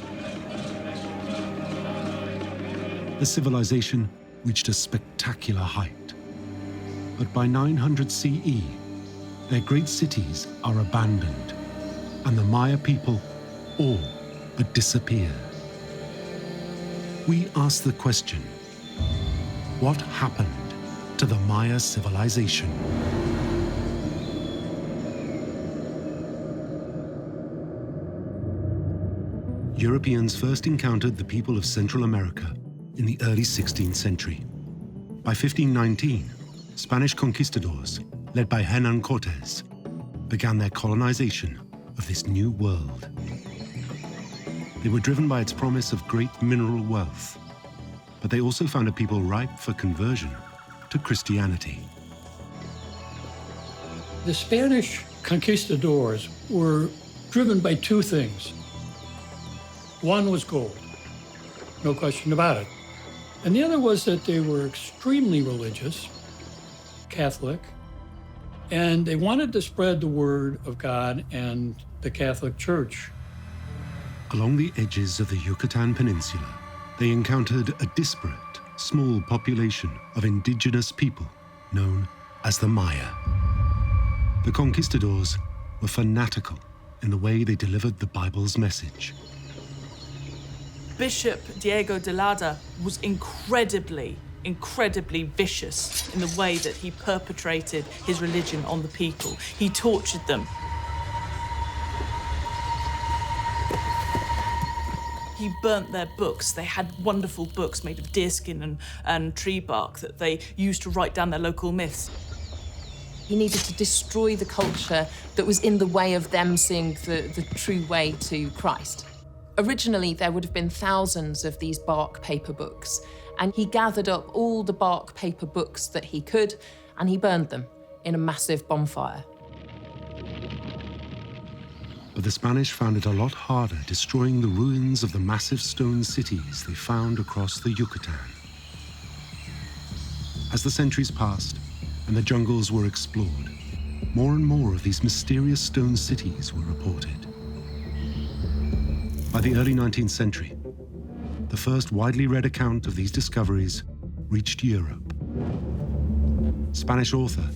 The civilization reached a spectacular height. But by 900 CE, their great cities are abandoned, and the Maya people all but disappear. We ask the question, what happened to the Maya civilization? Europeans first encountered the people of Central America in the early 16th century. By 1519, Spanish conquistadors, led by Hernán Cortés, began their colonization of this new world. They were driven by its promise of great mineral wealth, but they also found a people ripe for conversion to Christianity. The Spanish conquistadors were driven by two things. One was gold, no question about it. And the other was that they were extremely religious, Catholic, and they wanted to spread the word of God and the Catholic Church. Along the edges of the Yucatan Peninsula, they encountered a disparate, small population of indigenous people known as the Maya. The conquistadors were fanatical in the way they delivered the Bible's message. Bishop Diego de Lada was incredibly vicious in the way that he perpetrated his religion on the people. He tortured them. He burnt their books. They had wonderful books made of deerskin and tree bark that they used to write down their local myths. He needed to destroy the culture that was in the way of them seeing the true way to Christ. Originally, there would have been thousands of these bark paper books, and he gathered up all the bark paper books that he could, and he burned them in a massive bonfire. But the Spanish found it a lot harder destroying the ruins of the massive stone cities they found across the Yucatan. As the centuries passed and the jungles were explored, more and more of these mysterious stone cities were reported. By the early 19th century, the first widely read account of these discoveries reached Europe. Spanish author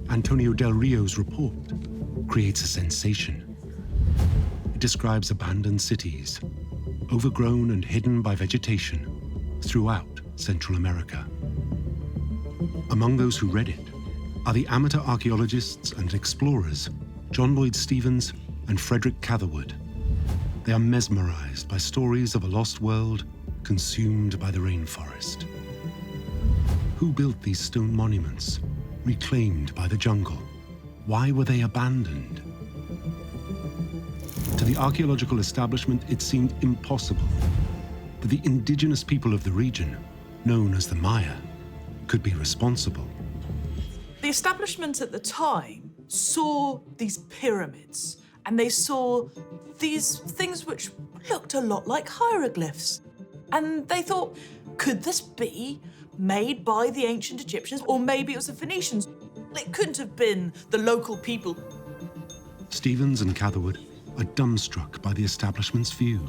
Antonio del Rio's report creates a sensation. It describes abandoned cities, overgrown and hidden by vegetation throughout Central America. Among those who read it are the amateur archaeologists and explorers John Lloyd Stephens and Frederick Catherwood. They are mesmerized by stories of a lost world consumed by the rainforest. Who built these stone monuments, reclaimed by the jungle? Why were they abandoned? To the archaeological establishment, it seemed impossible that the indigenous people of the region, known as the Maya, could be responsible. The establishment at the time saw these pyramids, and they saw these things which looked a lot like hieroglyphs. And they thought, could this be made by the ancient Egyptians? Or maybe it was the Phoenicians. It couldn't have been the local people. Stephens and Catherwood are dumbstruck by the establishment's view.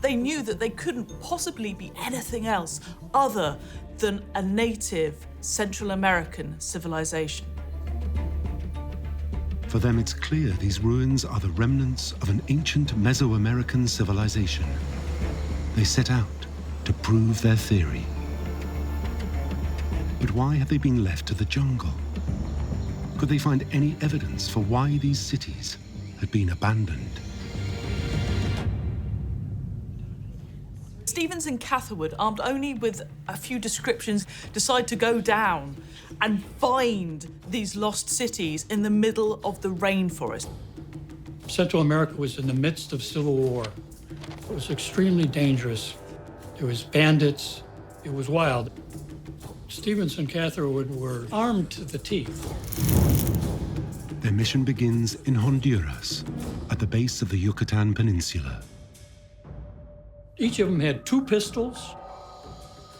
They knew that they couldn't possibly be anything else other than a native Central American civilization. For them, it's clear these ruins are the remnants of an ancient Mesoamerican civilization. They set out to prove their theory. But why had they been left to the jungle? Could they find any evidence for why these cities had been abandoned? Stevens and Catherwood, armed only with a few descriptions, decide to go down and find these lost cities in the middle of the rainforest. Central America was in the midst of civil war. It was extremely dangerous. There was bandits. It was wild. Stevens and Catherwood were armed to the teeth. Their mission begins in Honduras, at the base of the Yucatan Peninsula. Each of them had 2 pistols,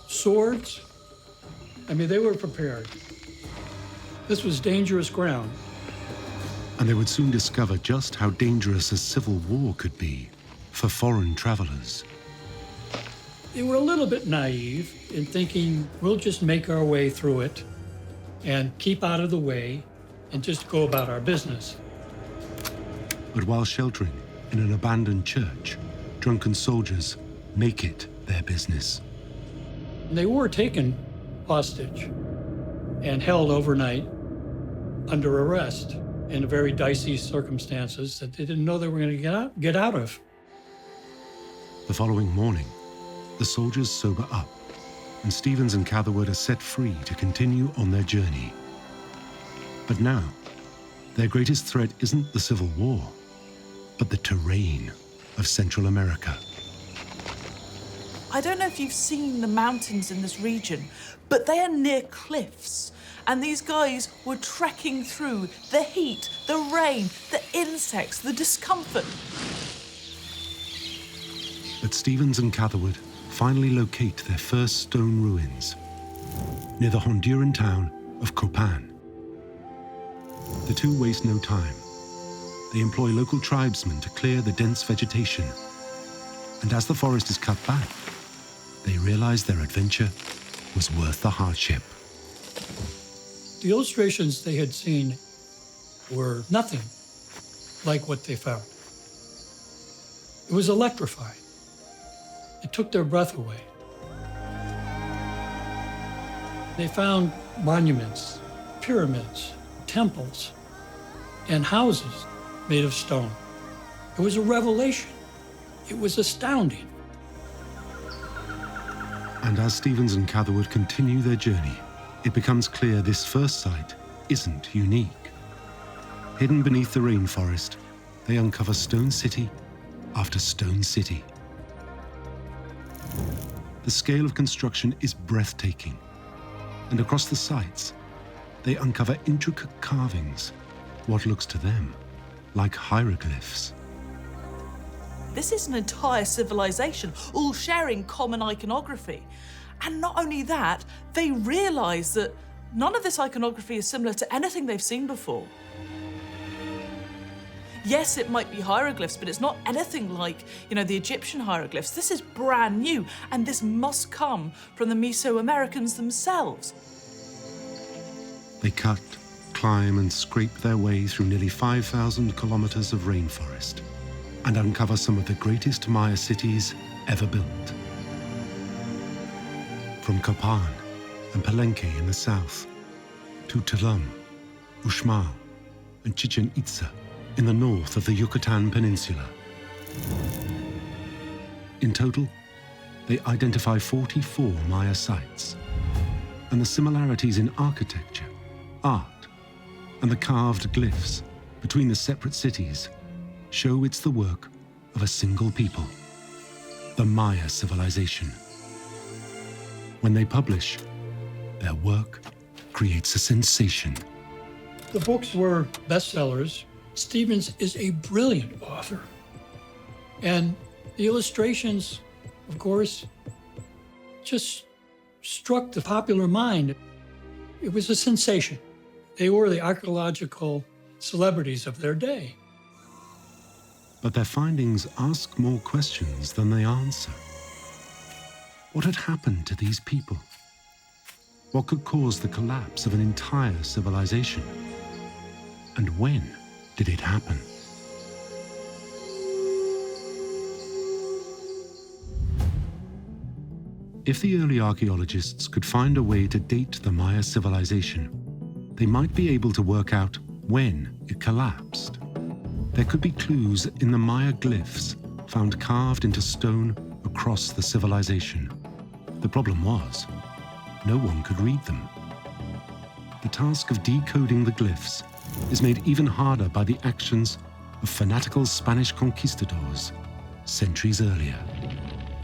swords. I mean, they were prepared. This was dangerous ground. And they would soon discover just how dangerous a civil war could be for foreign travelers. They were a little bit naive in thinking, we'll just make our way through it and keep out of the way and just go about our business. But while sheltering in an abandoned church, drunken soldiers make it their business. They were taken hostage and held overnight under arrest in very dicey circumstances that they didn't know they were going to get out of. The following morning, the soldiers sober up, and Stevens and Catherwood are set free to continue on their journey. But now, their greatest threat isn't the Civil War, but the terrain of Central America. I don't know if you've seen the mountains in this region, but they are near cliffs. And these guys were trekking through the heat, the rain, the insects, the discomfort. But Stevens and Catherwood finally locate their first stone ruins near the Honduran town of Copan. The two waste no time. They employ local tribesmen to clear the dense vegetation. And as the forest is cut back, they realize their adventure was worth the hardship. The illustrations they had seen were nothing like what they found. It was electrifying. It took their breath away. They found monuments, pyramids, temples, and houses made of stone. It was a revelation. It was astounding. And as Stevens and Catherwood continue their journey, it becomes clear this first site isn't unique. Hidden beneath the rainforest, they uncover stone city after stone city. The scale of construction is breathtaking, and across the sites, they uncover intricate carvings, what looks to them like hieroglyphs. This is an entire civilization, all sharing common iconography. And not only that, they realize that none of this iconography is similar to anything they've seen before. Yes, it might be hieroglyphs, but it's not anything like, the Egyptian hieroglyphs. This is brand new, and this must come from the Mesoamericans themselves. They cut, climb, and scrape their way through nearly 5,000 kilometers of rainforest and uncover some of the greatest Maya cities ever built. From Copan and Palenque in the south, to Tulum, Uxmal, and Chichen Itza in the north of the Yucatan Peninsula. In total, they identify 44 Maya sites, and the similarities in architecture, art, and the carved glyphs between the separate cities show it's the work of a single people, the Maya civilization. When they publish, their work creates a sensation. The books were bestsellers. Stevens is a brilliant author. And the illustrations, of course, just struck the popular mind. It was a sensation. They were the archaeological celebrities of their day. But their findings ask more questions than they answer. What had happened to these people? What could cause the collapse of an entire civilization? And when did it happen? If the early archaeologists could find a way to date the Maya civilization, they might be able to work out when it collapsed. There could be clues in the Maya glyphs found carved into stone across the civilization. The problem was, no one could read them. The task of decoding the glyphs is made even harder by the actions of fanatical Spanish conquistadors centuries earlier.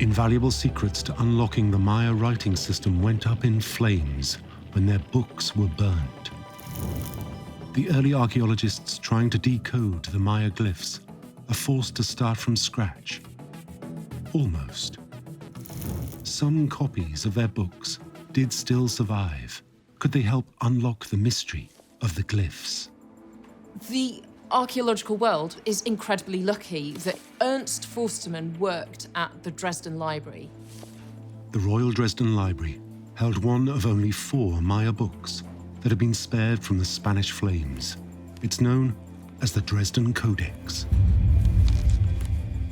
Invaluable secrets to unlocking the Maya writing system went up in flames when their books were burnt. The early archaeologists trying to decode the Maya glyphs are forced to start from scratch. Almost. Some copies of their books did still survive. Could they help unlock the mystery of the glyphs? The archaeological world is incredibly lucky that Ernst Forstermann worked at the Dresden Library. The Royal Dresden Library held one of only 4 Maya books that had been spared from the Spanish flames. It's known as the Dresden Codex.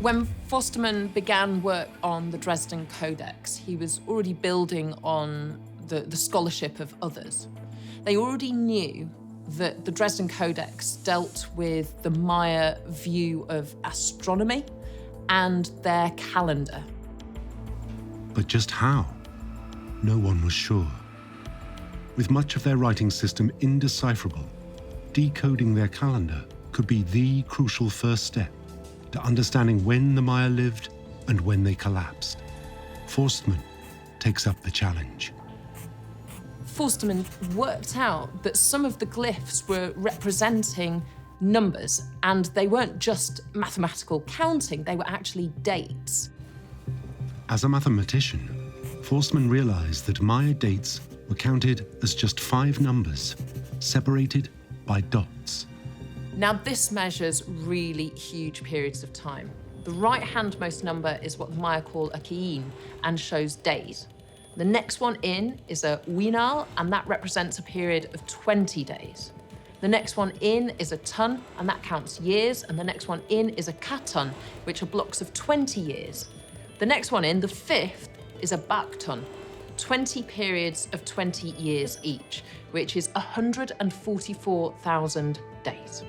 When Forstermann began work on the Dresden Codex, he was already building on the scholarship of others. They already knew that the Dresden Codex dealt with the Maya view of astronomy and their calendar. But just how? No one was sure. With much of their writing system indecipherable, decoding their calendar could be the crucial first step to understanding when the Maya lived and when they collapsed. Forstermann takes up the challenge. Forstermann worked out that some of the glyphs were representing numbers, and they weren't just mathematical counting, they were actually dates. As a mathematician, Forstermann realized that Maya dates were counted as just 5 numbers, separated by dots. Now this measures really huge periods of time. The right-handmost number is what the Maya call a ki'in and shows days. The next one in is a winal, and that represents a period of 20 days. The next one in is a ton, and that counts years, and the next one in is a katon, which are blocks of 20 years. The next one in, the 5th, is a bakton, 20 periods of 20 years each, which is 144,000 days.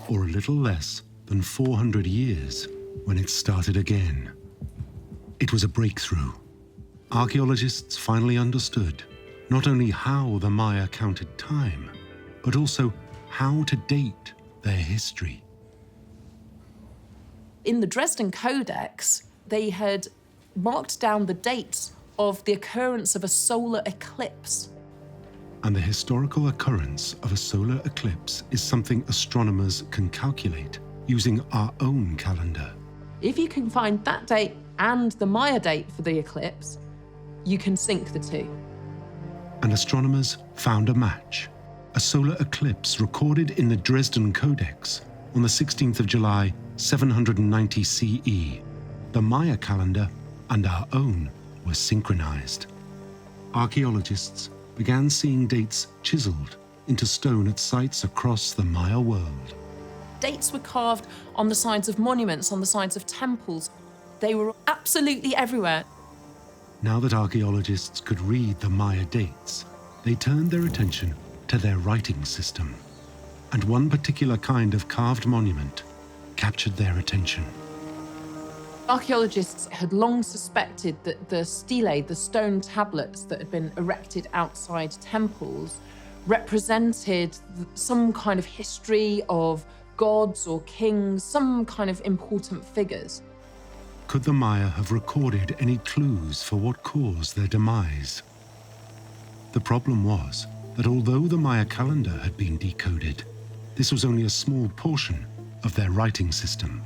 Or a little less than 400 years when it started again. It was a breakthrough. Archaeologists finally understood not only how the Maya counted time, but also how to date their history. In the Dresden Codex, they had marked down the dates of the occurrence of a solar eclipse. And the historical occurrence of a solar eclipse is something astronomers can calculate using our own calendar. If you can find that date and the Maya date for the eclipse, you can sync the two. And astronomers found a match. A solar eclipse recorded in the Dresden Codex on the 16th of July, 790 CE. The Maya calendar and our own were synchronized. Archaeologists began seeing dates chiseled into stone at sites across the Maya world. Dates were carved on the sides of monuments, on the sides of temples. They were absolutely everywhere. Now that archaeologists could read the Maya dates, they turned their attention to their writing system. And one particular kind of carved monument captured their attention. Archaeologists had long suspected that the stelae, the stone tablets that had been erected outside temples, represented some kind of history of gods or kings, some kind of important figures. Could the Maya have recorded any clues for what caused their demise? The problem was that although the Maya calendar had been decoded, this was only a small portion of their writing system.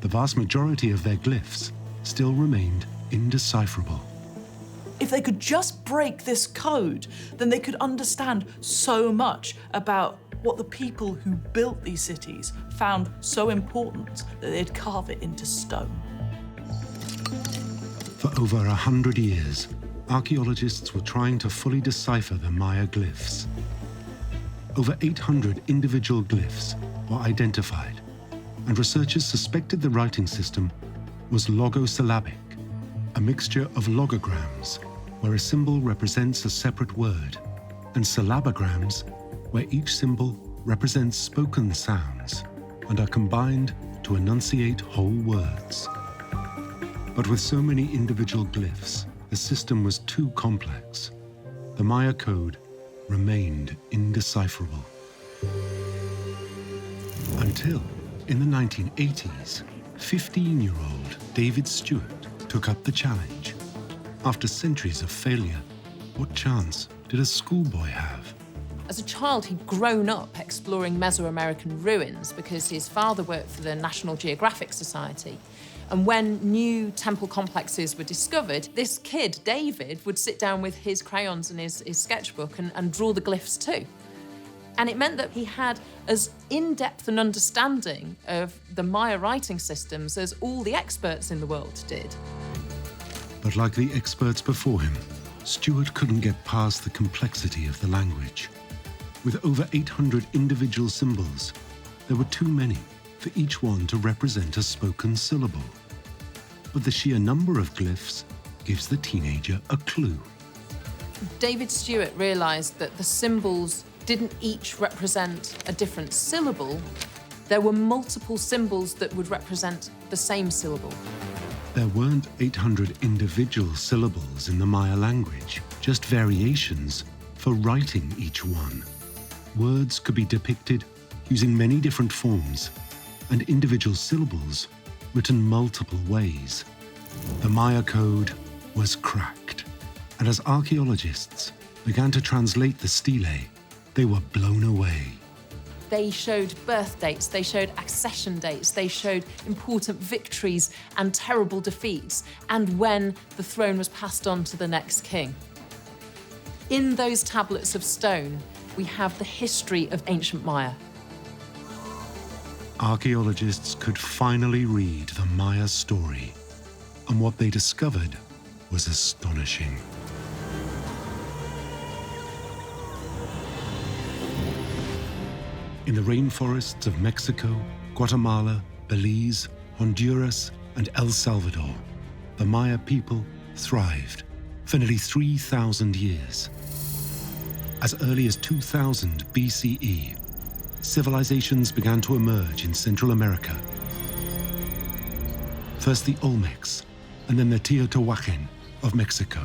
The vast majority of their glyphs still remained indecipherable. If they could just break this code, then they could understand so much about what the people who built these cities found so important that they'd carve it into stone. For over 100 years, archaeologists were trying to fully decipher the Maya glyphs. over 800 individual glyphs were identified, and researchers suspected the writing system was logosyllabic, a mixture of logograms, where a symbol represents a separate word, and syllabograms, where each symbol represents spoken sounds and are combined to enunciate whole words. But with so many individual glyphs, the system was too complex. The Maya code remained indecipherable. Until, in the 1980s, 15-year-old David Stewart took up the challenge. After centuries of failure, what chance did a schoolboy have? As a child, he'd grown up exploring Mesoamerican ruins because his father worked for the National Geographic Society. And when new temple complexes were discovered, this kid, David, would sit down with his crayons and his sketchbook and draw the glyphs too. And it meant that he had as in-depth an understanding of the Maya writing systems as all the experts in the world did. But like the experts before him, Stewart couldn't get past the complexity of the language. With over 800 individual symbols, there were too many for each one to represent a spoken syllable. But the sheer number of glyphs gives the teenager a clue. David Stewart realised that the symbols didn't each represent a different syllable. There were multiple symbols that would represent the same syllable. There weren't 800 individual syllables in the Maya language, just variations for writing each one. Words could be depicted using many different forms, and individual syllables written multiple ways. The Maya code was cracked, and as archaeologists began to translate the stelae, they were blown away. They showed birth dates, they showed accession dates, they showed important victories and terrible defeats, and when the throne was passed on to the next king. In those tablets of stone, we have the history of ancient Maya. Archaeologists could finally read the Maya story, and what they discovered was astonishing. In the rainforests of Mexico, Guatemala, Belize, Honduras, and El Salvador, the Maya people thrived for nearly 3,000 years. As early as 2000 BCE, civilizations began to emerge in Central America. First the Olmecs, and then the Teotihuacan of Mexico.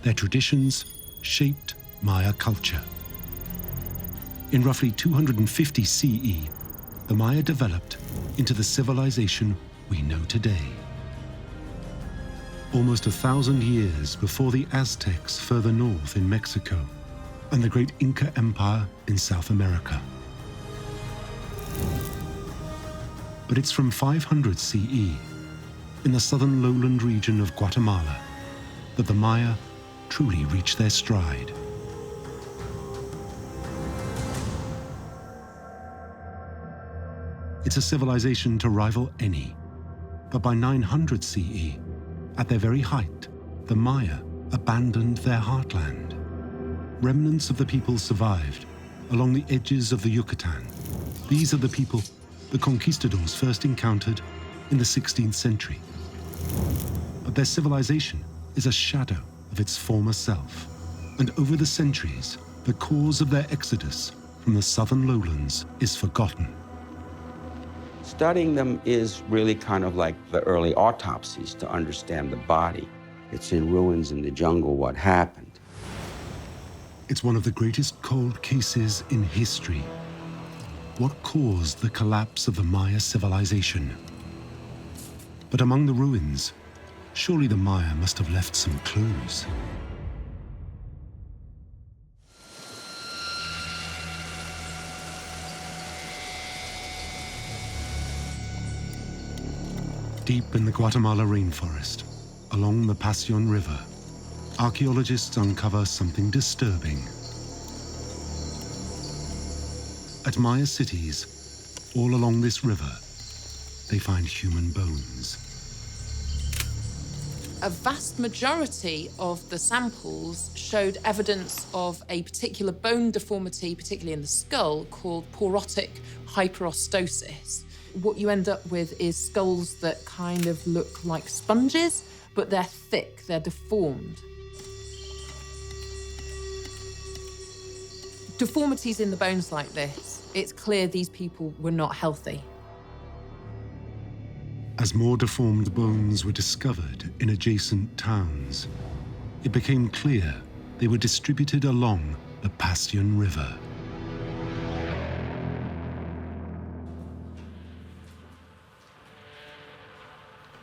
Their traditions shaped Maya culture. In roughly 250 CE, the Maya developed into the civilization we know today. Almost 1,000 years before the Aztecs further north in Mexico and the great Inca Empire in South America. But it's from 500 CE, in the southern lowland region of Guatemala, that the Maya truly reached their stride. It's a civilization to rival any, but by 900 CE, at their very height, the Maya abandoned their heartland. Remnants of the people survived along the edges of the Yucatan. These are the people the conquistadors first encountered in the 16th century. But their civilization is a shadow of its former self. And over the centuries, the cause of their exodus from the southern lowlands is forgotten. Studying them is really kind of like the early autopsies to understand the body. It's in ruins in the jungle, what happened. It's one of the greatest cold cases in history. What caused the collapse of the Maya civilization? But among the ruins, surely the Maya must have left some clues. Deep in the Guatemala rainforest, along the Pasión River, archaeologists uncover something disturbing. At Maya cities, all along this river, they find human bones. a vast majority of the samples showed evidence of a particular bone deformity, particularly in the skull, called porotic hyperostosis. What you end up with is skulls that kind of look like sponges, but they're thick, they're deformed. Deformities in the bones like this, it's clear these people were not healthy. As more deformed bones were discovered in adjacent towns, it became clear they were distributed along the Passion River.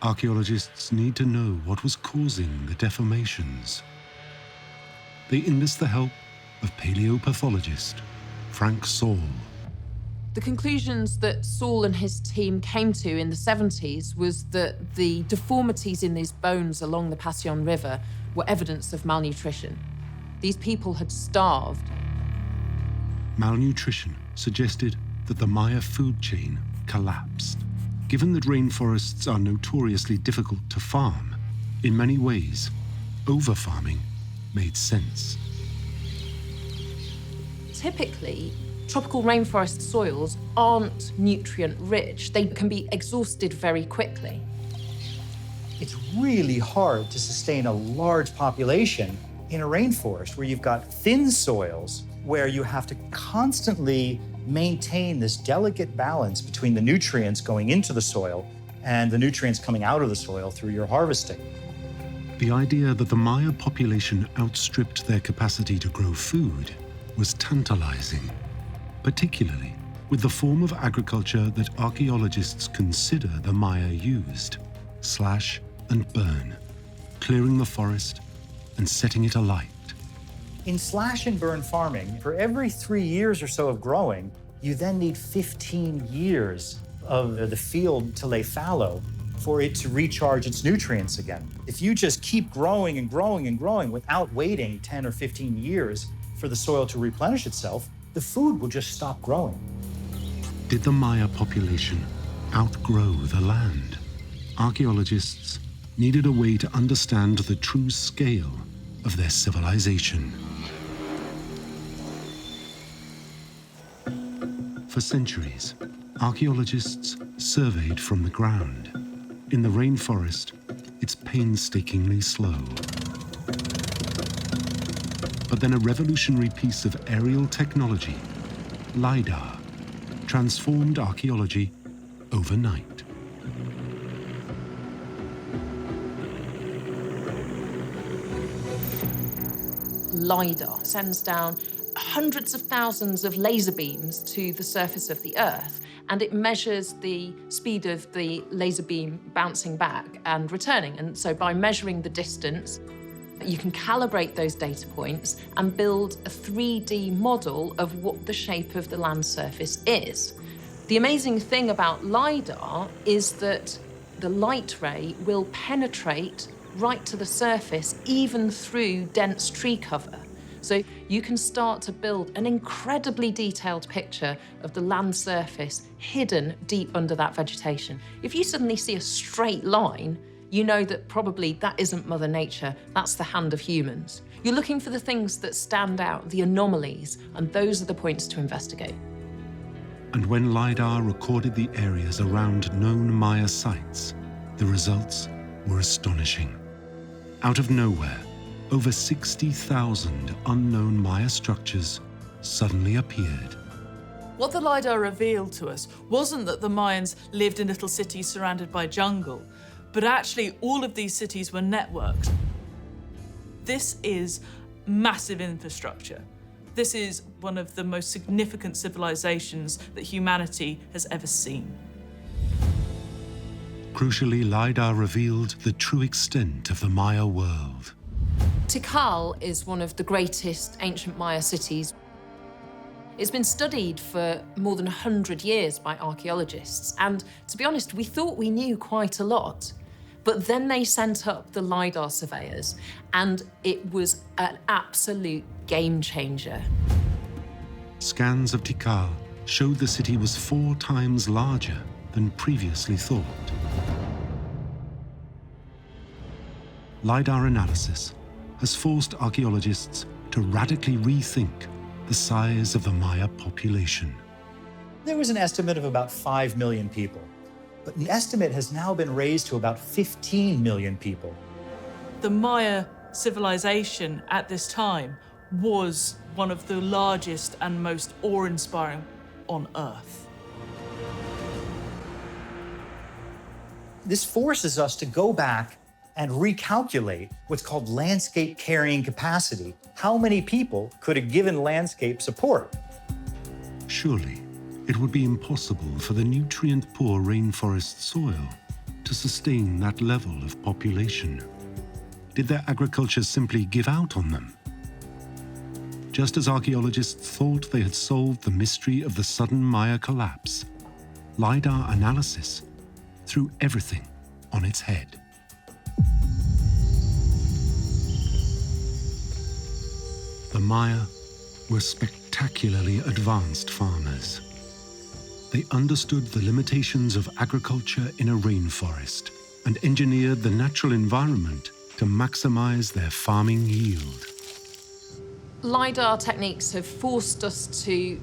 Archaeologists need to know what was causing the deformations. They enlist the help of paleopathologist Frank Saul. The conclusions that Saul and his team came to in the 70s was that the deformities in these bones along the Passion River were evidence of malnutrition. These people had starved. Malnutrition suggested that the Maya food chain collapsed. Given that rainforests are notoriously difficult to farm, in many ways, over-farming made sense. Typically, tropical rainforest soils aren't nutrient-rich. They can be exhausted very quickly. It's really hard to sustain a large population in a rainforest where you've got thin soils, where you have to constantly maintain this delicate balance between the nutrients going into the soil and the nutrients coming out of the soil through your harvesting. The idea that the Maya population outstripped their capacity to grow food was tantalizing, particularly with the form of agriculture that archaeologists consider the Maya used: slash and burn, clearing the forest and setting it alight. In slash and burn farming, for every 3 years or so of growing, you then need 15 years of the field to lay fallow for it to recharge its nutrients again. If you just keep growing and growing and growing without waiting 10 or 15 years for the soil to replenish itself, the food will just stop growing. Did the Maya population outgrow the land? Archaeologists needed a way to understand the true scale of their civilization. For centuries, archaeologists surveyed from the ground. In the rainforest, it's painstakingly slow. But then a revolutionary piece of aerial technology, LiDAR, transformed archaeology overnight. LiDAR sends down hundreds of thousands of laser beams to the surface of the Earth, and it measures the speed of the laser beam bouncing back and returning. And so by measuring the distance, you can calibrate those data points and build a 3D model of what the shape of the land surface is. The amazing thing about LiDAR is that the light ray will penetrate right to the surface, even through dense tree cover. So you can start to build an incredibly detailed picture of the land surface hidden deep under that vegetation. If you suddenly see a straight line, you know that probably that isn't Mother Nature, that's the hand of humans. You're looking for the things that stand out, the anomalies, and those are the points to investigate. And when LiDAR recorded the areas around known Maya sites, the results were astonishing. Out of nowhere, over 60,000 unknown Maya structures suddenly appeared. What the LiDAR revealed to us wasn't that the Mayans lived in little cities surrounded by jungle, but actually all of these cities were networked. This is massive infrastructure. This is one of the most significant civilizations that humanity has ever seen. Crucially, LiDAR revealed the true extent of the Maya world. Tikal is one of the greatest ancient Maya cities. It's been studied for more than 100 years by archaeologists, and to be honest, we thought we knew quite a lot. But then they sent up the LiDAR surveyors, and it was an absolute game changer. Scans of Tikal showed the city was 4 times larger than previously thought. LiDAR analysis has forced archaeologists to radically rethink the size of the Maya population. There was an estimate of about 5 million people, but the estimate has now been raised to about 15 million people. The Maya civilization at this time was one of the largest and most awe-inspiring on Earth. This forces us to go back and recalculate what's called landscape carrying capacity. How many people could a given landscape support? Surely, it would be impossible for the nutrient-poor rainforest soil to sustain that level of population. Did their agriculture simply give out on them? Just as archaeologists thought they had solved the mystery of the sudden Maya collapse, LiDAR analysis threw everything on its head. The Maya were spectacularly advanced farmers. They understood the limitations of agriculture in a rainforest and engineered the natural environment to maximize their farming yield. LiDAR techniques have forced us to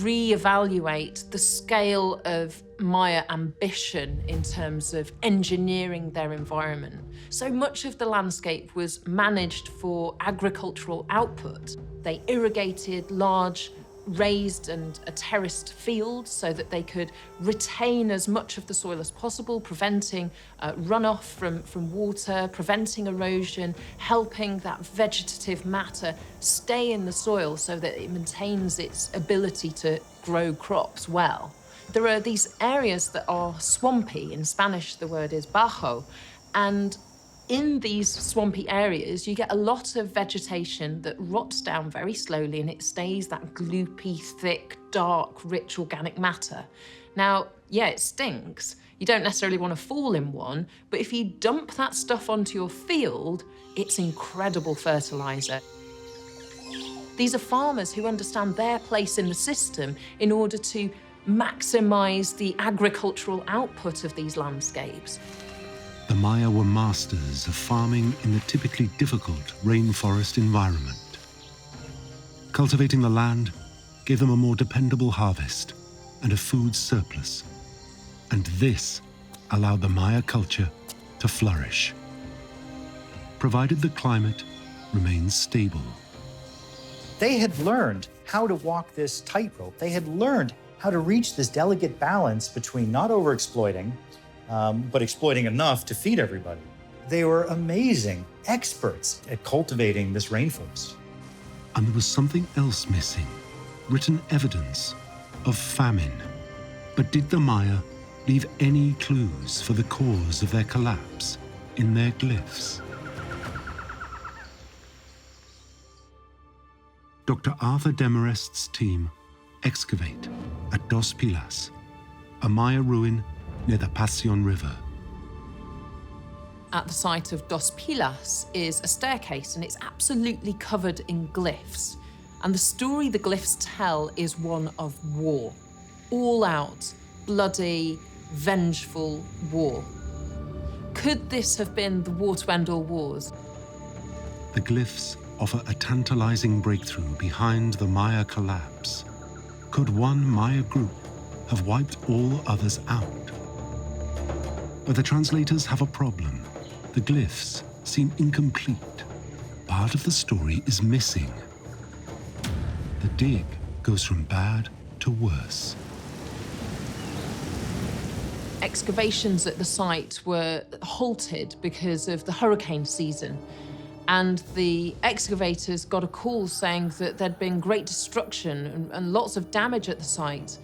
re-evaluate the scale of Maya ambition in terms of engineering their environment. So much of the landscape was managed for agricultural output. They irrigated large raised and terraced fields so that they could retain as much of the soil as possible, preventing runoff from water, preventing erosion, helping that vegetative matter stay in the soil so that it maintains its ability to grow crops well. There are these areas that are swampy. In Spanish, the word is bajo, and in these swampy areas, you get a lot of vegetation that rots down very slowly and it stays that gloopy, thick, dark, rich organic matter. Now, yeah, it stinks. You don't necessarily want to fall in one, but if you dump that stuff onto your field, it's incredible fertilizer. These are farmers who understand their place in the system in order to maximize the agricultural output of these landscapes. The Maya were masters of farming in the typically difficult rainforest environment. Cultivating the land gave them a more dependable harvest and a food surplus. And this allowed the Maya culture to flourish, provided the climate remained stable. They had learned how to walk this tightrope. They had learned how to reach this delicate balance between not overexploiting, but exploiting enough to feed everybody. They were amazing experts at cultivating this rainforest. And there was something else missing, written evidence of famine. But did the Maya leave any clues for the cause of their collapse in their glyphs? Dr. Arthur Demarest's team excavate at Dos Pilas, a Maya ruin near the Passion River. At the site of Dos Pilas is a staircase, and it's absolutely covered in glyphs. And the story the glyphs tell is one of war. All out, bloody, vengeful war. Could this have been the war to end all wars? The glyphs offer a tantalizing breakthrough behind the Maya collapse. Could one Maya group have wiped all others out? But the translators have a problem. The glyphs seem incomplete. Part of the story is missing. The dig goes from bad to worse. Excavations at the site were halted because of the hurricane season. And the excavators got a call saying that there'd been great destruction and lots of damage at the site.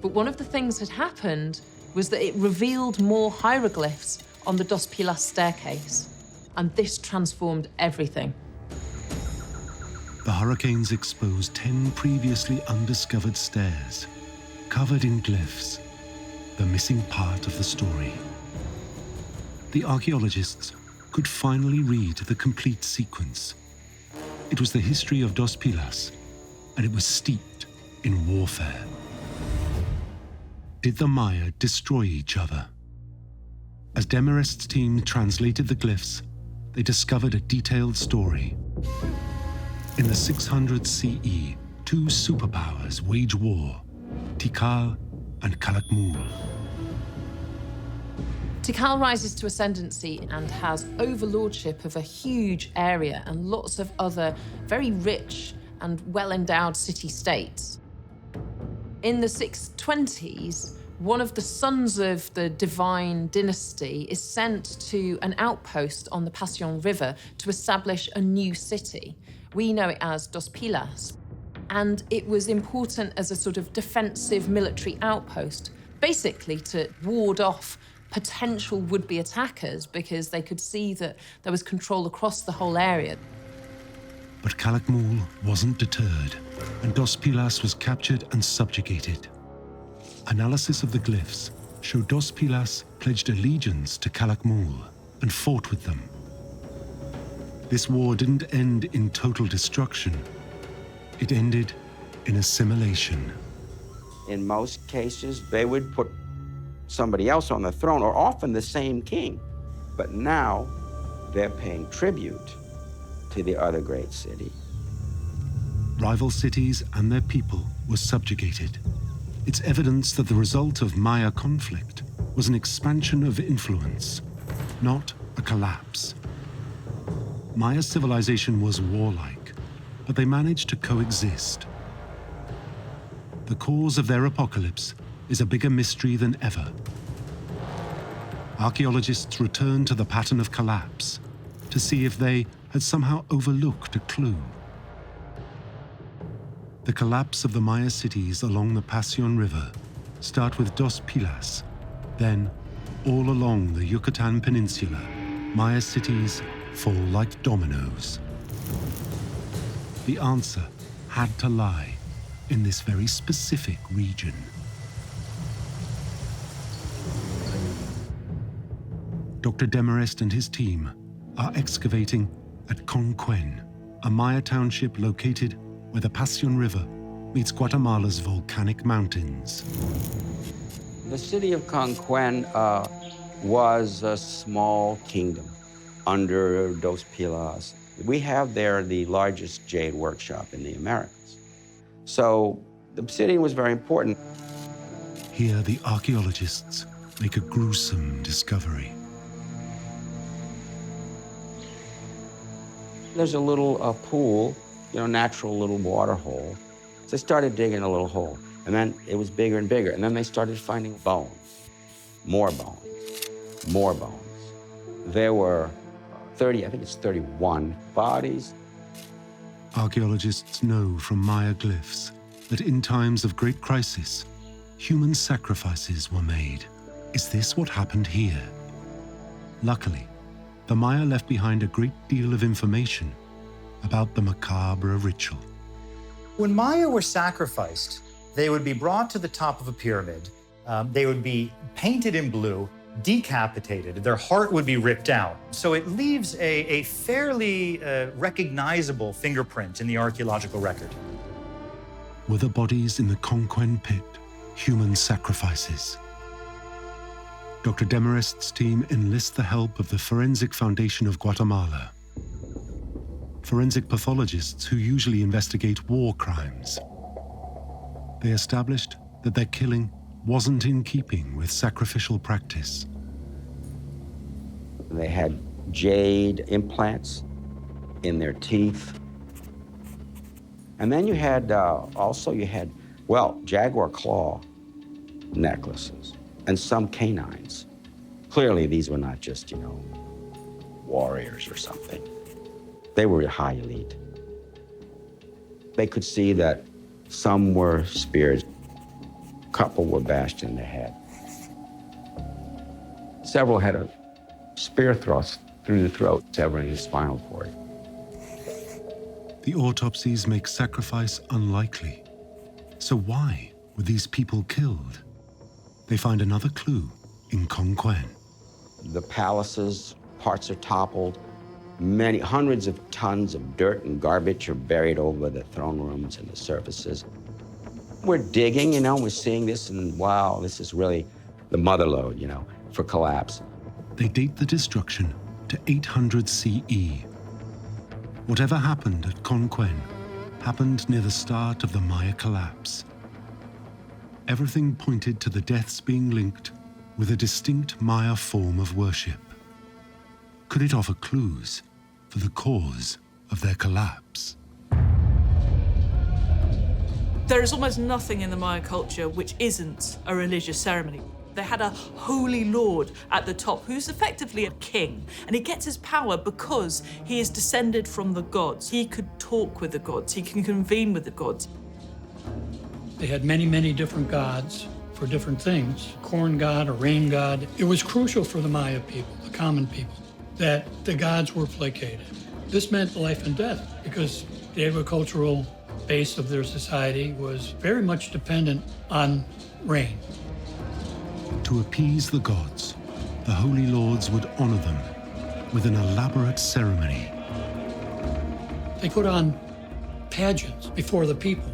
But one of the things that happened was that it revealed more hieroglyphs on the Dos Pilas staircase. And this transformed everything. The hurricanes exposed 10 previously undiscovered stairs, covered in glyphs, the missing part of the story. The archaeologists could finally read the complete sequence. It was the history of Dos Pilas, and it was steeped in warfare. Did the Maya destroy each other? As Demarest's team translated the glyphs, they discovered a detailed story. In the 600 CE, two superpowers wage war, Tikal and Calakmul. Tikal rises to ascendancy and has overlordship of a huge area and lots of other very rich and well-endowed city-states. In the 620s, one of the sons of the divine dynasty is sent to an outpost on the Passion River to establish a new city. We know it as Dos Pilas. And it was important as a sort of defensive military outpost, basically to ward off potential would-be attackers because they could see that there was control across the whole area. But Calakmul wasn't deterred, and Dos Pilas was captured and subjugated. Analysis of the glyphs showed Dos Pilas pledged allegiance to Calakmul and fought with them. This war didn't end in total destruction. It ended in assimilation. In most cases, they would put somebody else on the throne, or often the same king. But now, they're paying tribute to the other great city. Rival cities and their people were subjugated. It's evidence that the result of Maya conflict was an expansion of influence, not a collapse. Maya civilization was warlike, but they managed to coexist. The cause of their apocalypse is a bigger mystery than ever. Archaeologists return to the pattern of collapse to see if they had somehow overlooked a clue. The collapse of the Maya cities along the Passion River start with Dos Pilas. Then, all along the Yucatan Peninsula, Maya cities fall like dominoes. The answer had to lie in this very specific region. Dr. Demarest and his team are excavating at Conquen, a Maya township located where the Passion River meets Guatemala's volcanic mountains. The city of Conquen was a small kingdom under Dos Pilas. We have there the largest jade workshop in the Americas. So the city was very important. Here, the archaeologists make a gruesome discovery. There's a little pool, natural little water hole. So they started digging a little hole, and then it was bigger and bigger, and then they started finding bones, more bones, more bones. There were 31 bodies. Archaeologists know from Maya glyphs that in times of great crisis, human sacrifices were made. Is this what happened here? Luckily, the Maya left behind a great deal of information about the macabre ritual. When Maya were sacrificed, they would be brought to the top of a pyramid. They would be painted in blue, decapitated. Their heart would be ripped out. So it leaves a fairly recognizable fingerprint in the archaeological record. Were the bodies in the Conquen pit human sacrifices? Dr. Demarest's team enlists the help of the Forensic Foundation of Guatemala. Forensic pathologists who usually investigate war crimes. They established that their killing wasn't in keeping with sacrificial practice. They had jade implants in their teeth. And then you had, jaguar claw necklaces and some canines. Clearly, these were not just, warriors or something. They were high elite. They could see that some were speared, a couple were bashed in the head. Several had a spear thrust through the throat, severing his spinal cord. The autopsies make sacrifice unlikely. So why were these people killed? They find another clue in Conquen. The palaces, parts are toppled. Hundreds of tons of dirt and garbage are buried over the throne rooms and the surfaces. We're digging, we're seeing this, and wow, this is really the mother lode, for collapse. They date the destruction to 800 CE. Whatever happened at Conquen happened near the start of the Maya collapse. Everything pointed to the deaths being linked with a distinct Maya form of worship. Could it offer clues for the cause of their collapse? There is almost nothing in the Maya culture which isn't a religious ceremony. They had a holy lord at the top who's effectively a king, and he gets his power because he is descended from the gods. He could talk with the gods, he can convene with the gods. They had many, many different gods for different things. Corn god, a rain god. It was crucial for the Maya people, the common people, that the gods were placated. This meant life and death because the agricultural base of their society was very much dependent on rain. To appease the gods, the holy lords would honor them with an elaborate ceremony. They put on pageants before the people.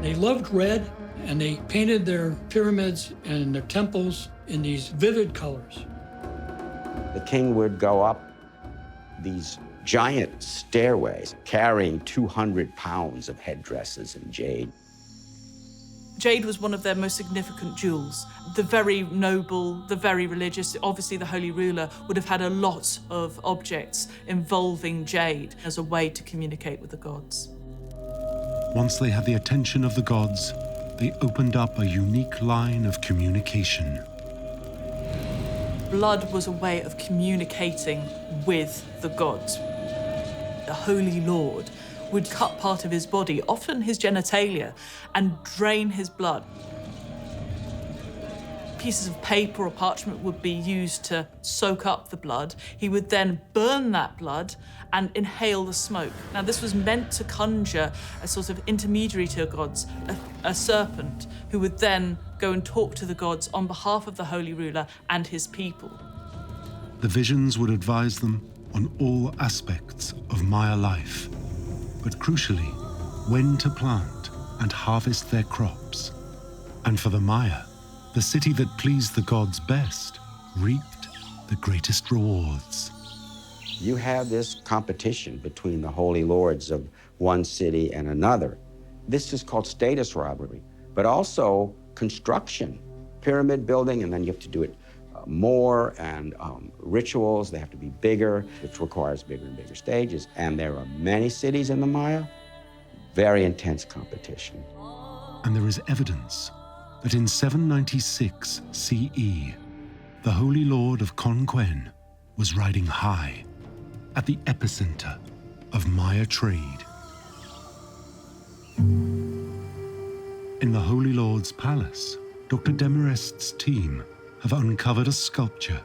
They loved red, and they painted their pyramids and their temples in these vivid colors. The king would go up these giant stairways carrying 200 pounds of headdresses and jade. Jade was one of their most significant jewels. The very noble, the very religious, obviously the holy ruler would have had a lot of objects involving jade as a way to communicate with the gods. Once they had the attention of the gods, they opened up a unique line of communication. Blood was a way of communicating with the gods. The holy lord would cut part of his body, often his genitalia, and drain his blood. Pieces of paper or parchment would be used to soak up the blood. He would then burn that blood and inhale the smoke. Now, this was meant to conjure a sort of intermediary to gods, a serpent, who would then go and talk to the gods on behalf of the holy ruler and his people. The visions would advise them on all aspects of Maya life, but crucially, when to plant and harvest their crops. And for the Maya, the city that pleased the gods best reaped the greatest rewards. You have this competition between the holy lords of one city and another. This is called status robbery, but also construction, pyramid building, and then you have to do it more, and rituals, they have to be bigger, which requires bigger and bigger stages. And there are many cities in the Maya, very intense competition. And there is evidence that in 796 CE, the Holy Lord of Conquen was riding high at the epicenter of Maya trade. In the Holy Lord's palace, Dr. Demarest's team have uncovered a sculpture.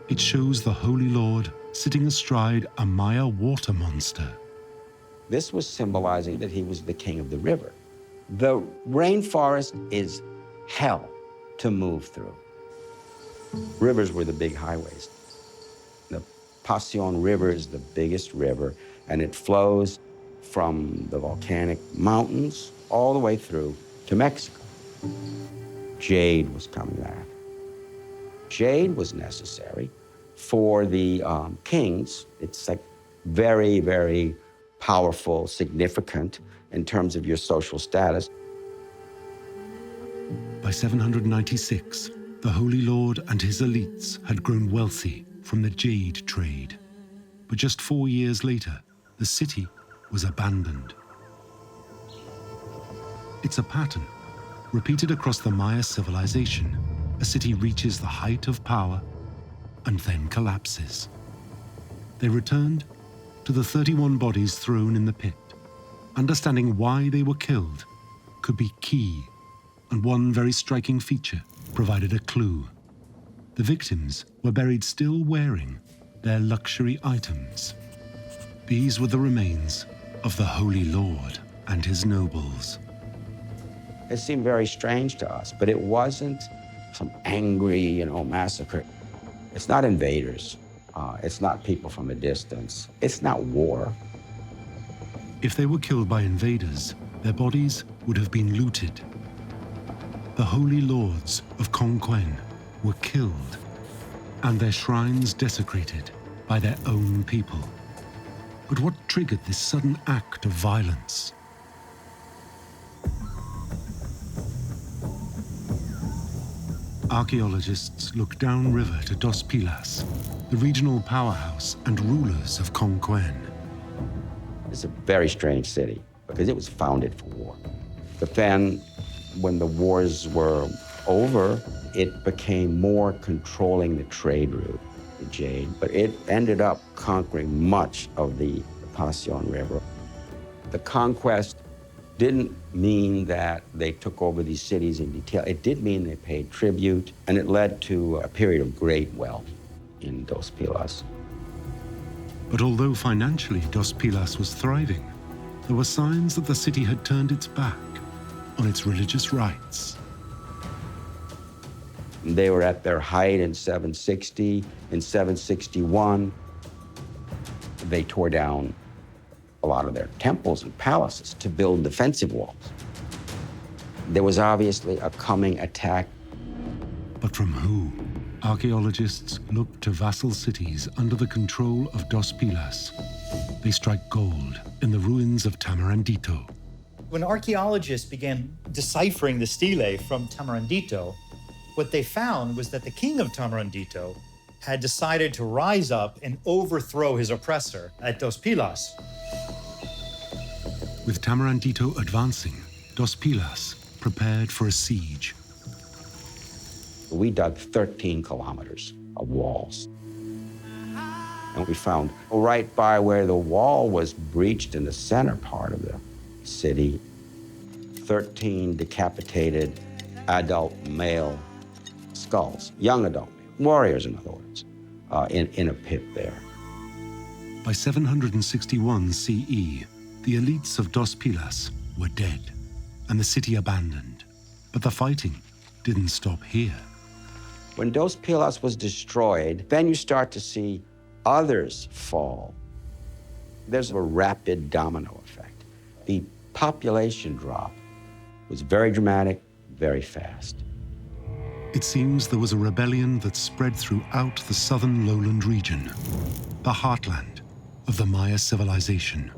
It shows the Holy Lord sitting astride a Maya water monster. This was symbolizing that he was the king of the river. The rainforest is hell to move through. Rivers were the big highways. The Passion River is the biggest river, and it flows from the volcanic mountains all the way through to Mexico. Jade was coming back. Jade was necessary for the kings. It's like very, very powerful, significant in terms of your social status. By 796, the Holy Lord and his elites had grown wealthy from the jade trade. But just 4 years later, the city was abandoned. It's a pattern repeated across the Maya civilization. A city reaches the height of power and then collapses. They returned to the 31 bodies thrown in the pit. Understanding why they were killed could be key, and one very striking feature provided a clue. The victims were buried still wearing their luxury items. These were the remains of the Holy Lord and his nobles. It seemed very strange to us, but it wasn't some angry, massacre. It's not invaders. It's not people from a distance. It's not war. If they were killed by invaders, their bodies would have been looted. The holy lords of Conquen were killed and their shrines desecrated by their own people. But what triggered this sudden act of violence? Archaeologists look downriver to Dos Pilas, the regional powerhouse and rulers of Conquén. It's a very strange city because it was founded for war. But then, when the wars were over, it became more controlling the trade route, the jade, but it ended up conquering much of the Passion River. The conquest didn't mean that they took over these cities in detail. It did mean they paid tribute, and it led to a period of great wealth in Dos Pilas. But although financially Dos Pilas was thriving, there were signs that the city had turned its back on its religious rites. They were at their height in 760. In 761, they tore down a lot of their temples and palaces to build defensive walls. There was obviously a coming attack. But from who? Archaeologists look to vassal cities under the control of Dos Pilas. They strike gold in the ruins of Tamarandito. When archaeologists began deciphering the stele from Tamarandito, what they found was that the king of Tamarandito had decided to rise up and overthrow his oppressor at Dos Pilas. With Tamarandito advancing, Dos Pilas prepared for a siege. We dug 13 kilometers of walls. And we found right by where the wall was breached in the center part of the city, 13 decapitated adult male skulls, young adult warriors, in other words, in a pit there. By 761 CE, the elites of Dos Pilas were dead and the city abandoned. But the fighting didn't stop here. When Dos Pilas was destroyed, then you start to see others fall. There's a rapid domino effect. The population drop was very dramatic, very fast. It seems there was a rebellion that spread throughout the southern lowland region, the heartland of the Maya civilization.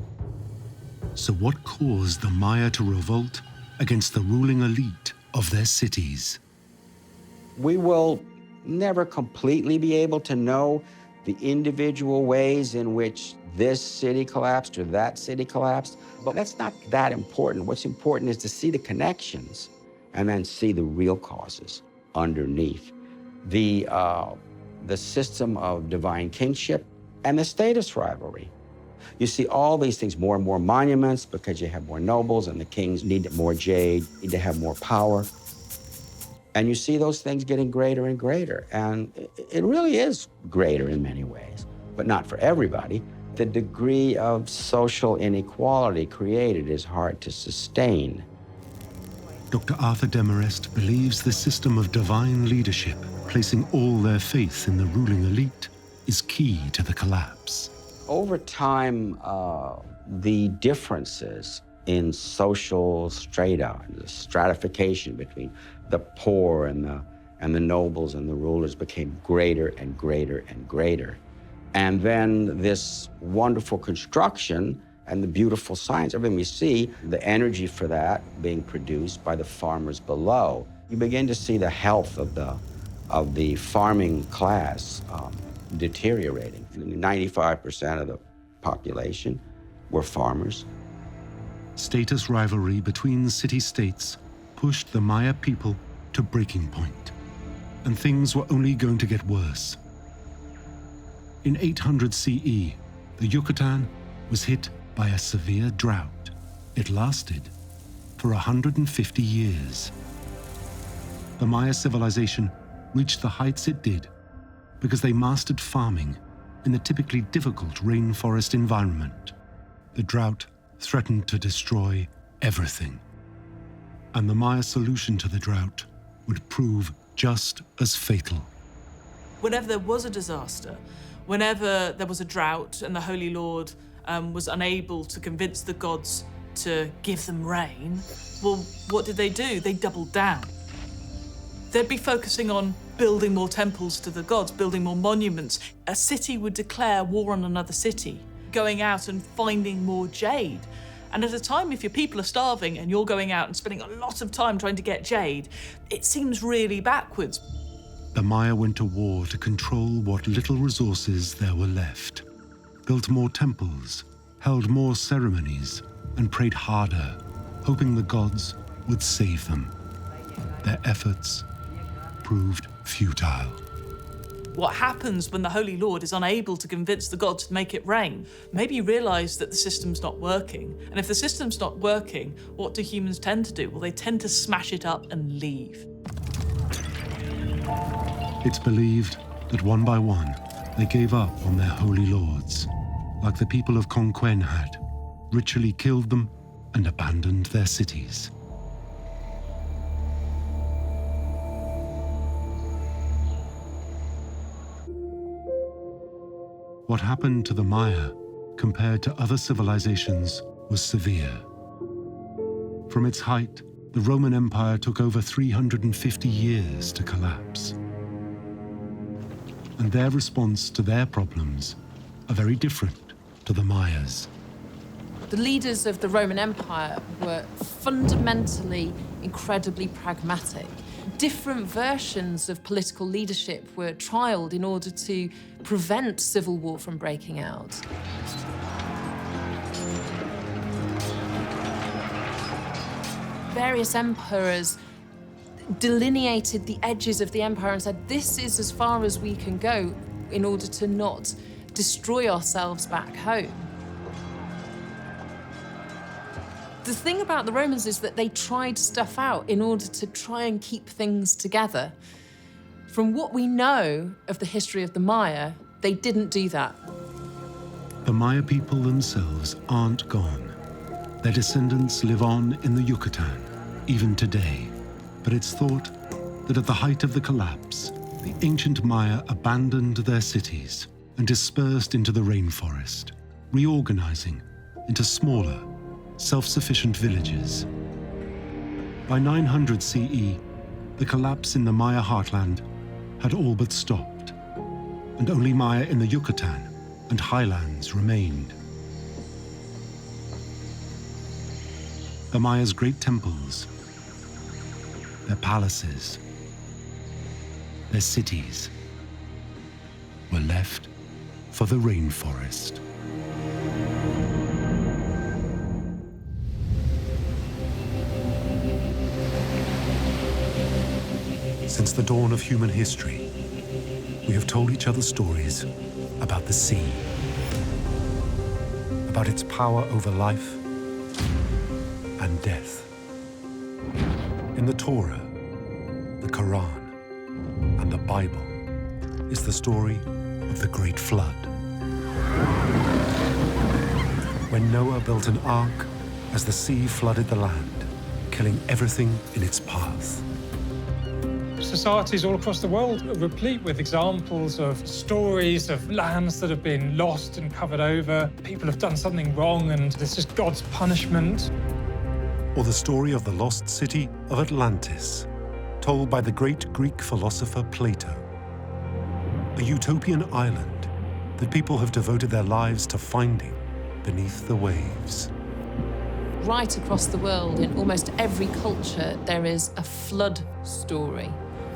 So what caused the Maya to revolt against the ruling elite of their cities? We will never completely be able to know the individual ways in which this city collapsed or that city collapsed, but that's not that important. What's important is to see the connections and then see the real causes underneath. The system of divine kingship and the status rivalry. You see all these things, more and more monuments because you have more nobles and the kings need more jade, need to have more power. And you see those things getting greater and greater. And it really is greater in many ways, but not for everybody. The degree of social inequality created is hard to sustain. Dr. Arthur Demarest believes the system of divine leadership, placing all their faith in the ruling elite, is key to the collapse. Over time, the differences in social strata, the stratification between the poor and the nobles and the rulers became greater and greater and greater. And then this wonderful construction and the beautiful science, everything we see, the energy for that being produced by the farmers below. You begin to see the health of the farming class deteriorating. 95% of the population were farmers. Status rivalry between city-states pushed the Maya people to breaking point, and things were only going to get worse. In 800 CE, the Yucatan was hit by a severe drought. It lasted for 150 years. The Maya civilization reached the heights it did because they mastered farming in the typically difficult rainforest environment. The drought threatened to destroy everything. And the Maya solution to the drought would prove just as fatal. Whenever there was a disaster, whenever there was a drought and the Holy Lord was unable to convince the gods to give them rain, well, what did? They doubled down. They'd be focusing on building more temples to the gods, building more monuments. A city would declare war on another city, going out and finding more jade. And at a time, if your people are starving and you're going out and spending a lot of time trying to get jade, it seems really backwards. The Maya went to war to control what little resources there were left, built more temples, held more ceremonies, and prayed harder, hoping the gods would save them. Their efforts proved futile. What happens when the Holy Lord is unable to convince the gods to make it rain? Maybe you realise that the system's not working. And if the system's not working, what do humans tend to do? Well, they tend to smash it up and leave. It's believed that one by one, they gave up on their holy lords, like the people of Sunken had, ritually killed them and abandoned their cities. What happened to the Maya, compared to other civilizations, was severe. From its height, the Roman Empire took over 350 years to collapse. And their response to their problems are very different to the Mayas. The leaders of the Roman Empire were fundamentally incredibly pragmatic. Different versions of political leadership were trialled in order to prevent civil war from breaking out. Various emperors delineated the edges of the empire and said, this is as far as we can go in order to not destroy ourselves back home. The thing about the Romans is that they tried stuff out in order to try and keep things together. From what we know of the history of the Maya, they didn't do that. The Maya people themselves aren't gone. Their descendants live on in the Yucatan, even today. But it's thought that at the height of the collapse, the ancient Maya abandoned their cities and dispersed into the rainforest, reorganizing into smaller, self-sufficient villages. By 900 CE, the collapse in the Maya heartland had all but stopped, and only Maya in the Yucatan and highlands remained. The Maya's great temples, their palaces, their cities were left for the rainforest. Since the dawn of human history, we have told each other stories about the sea, about its power over life and death. In the Torah, the Quran, and the Bible is the story of the Great Flood. When Noah built an ark as the sea flooded the land, killing everything in its path. Societies all across the world are replete with examples of stories of lands that have been lost and covered over. People have done something wrong and this is God's punishment. Or the story of the lost city of Atlantis, told by the great Greek philosopher Plato. A utopian island that people have devoted their lives to finding beneath the waves. Right across the world, in almost every culture, there is a flood story.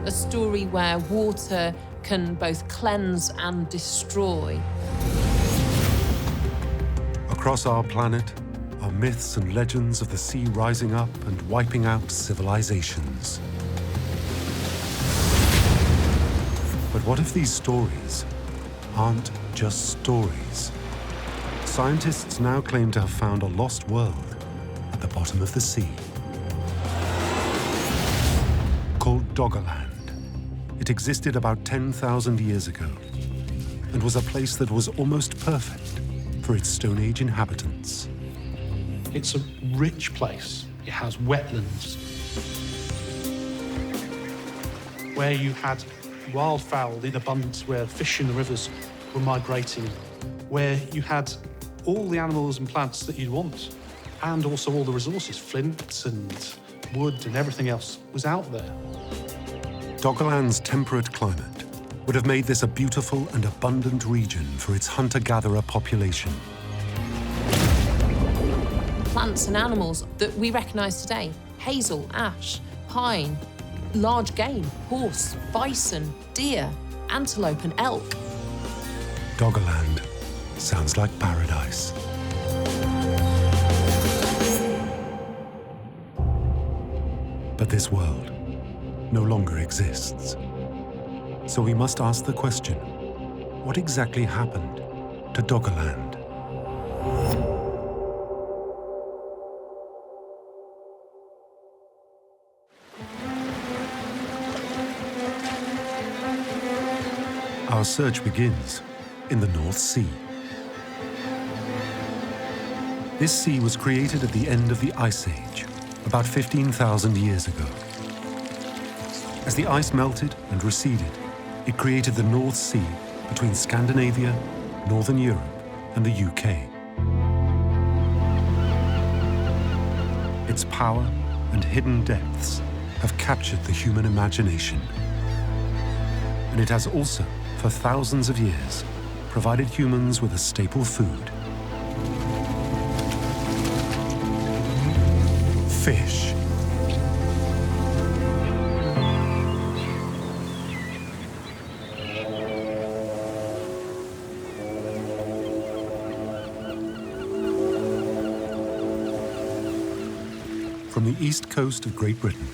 A story where water can both cleanse and destroy. Across our planet are myths and legends of the sea rising up and wiping out civilizations. But what if these stories aren't just stories? Scientists now claim to have found a lost world at the bottom of the sea, called Doggerland. It existed about 10,000 years ago and was a place that was almost perfect for its Stone Age inhabitants. It's a rich place. It has wetlands where you had wildfowl in abundance, where fish in the rivers were migrating, where you had all the animals and plants that you'd want, and also all the resources, flints and wood and everything else was out there. Doggerland's temperate climate would have made this a beautiful and abundant region for its hunter-gatherer population. Plants and animals that we recognise today: hazel, ash, pine, large game, horse, bison, deer, antelope and elk. Doggerland sounds like paradise. But this world no longer exists. So we must ask the question, what exactly happened to Doggerland? Our search begins in the North Sea. This sea was created at the end of the Ice Age, about 15,000 years ago. As the ice melted and receded, it created the North Sea between Scandinavia, Northern Europe, and the UK. Its power and hidden depths have captured the human imagination. And it has also, for thousands of years, provided humans with a staple food: fish. From the east coast of Great Britain,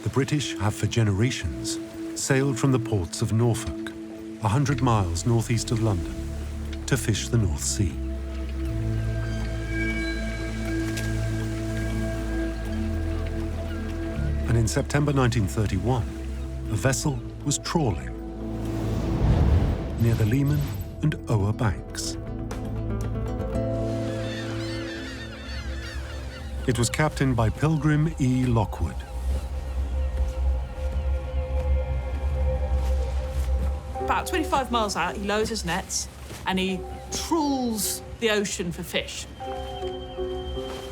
the British have for generations sailed from the ports of Norfolk, 100 miles northeast of London, to fish the North Sea. And in September 1931, a vessel was trawling near the Lehman and Ower banks. It was captained by Pilgrim E. Lockwood. About 25 miles out, he lowers his nets and he trawls the ocean for fish.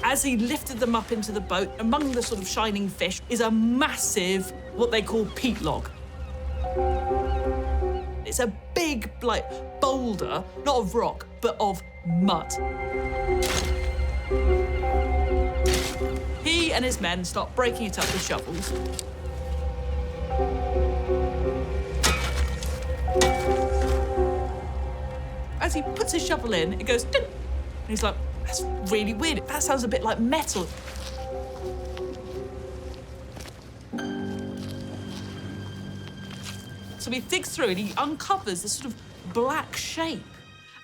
As he lifted them up into the boat, among the sort of shining fish is a massive, what they call peat log. It's a big, like, boulder, not of rock, but of mud. He and his men start breaking it up with shovels. As he puts his shovel in, it goes ding, and he's like, that's really weird. That sounds a bit like metal. So he digs through and he uncovers this sort of black shape.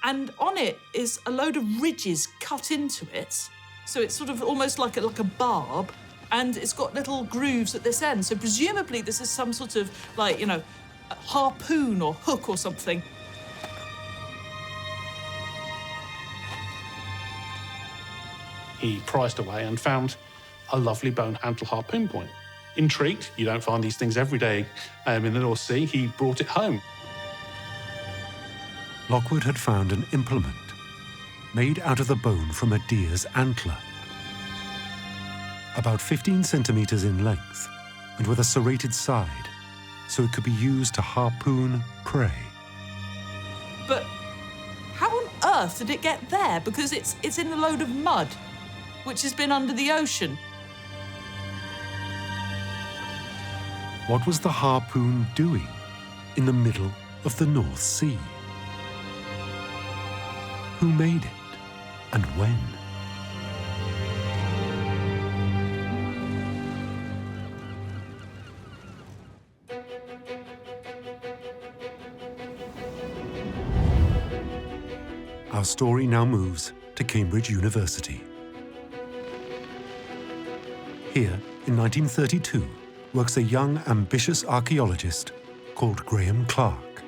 And on it is a load of ridges cut into it. So it's sort of almost like a barb, and it's got little grooves at this end. So presumably this is some sort of, like, you know, a harpoon or hook or something. He priced away and found a lovely bone handle harpoon point. Intrigued, you don't find these things every day in the North Sea, he brought it home. Lockwood had found an implement made out of the bone from a deer's antler, about 15 centimeters in length and with a serrated side, so it could be used to harpoon prey. But how on earth did it get there? Because it's in a load of mud, which has been under the ocean. What was the harpoon doing in the middle of the North Sea? Who made it and when? Our story now moves to Cambridge University. Here, in 1932, works a young, ambitious archaeologist called Graham Clark.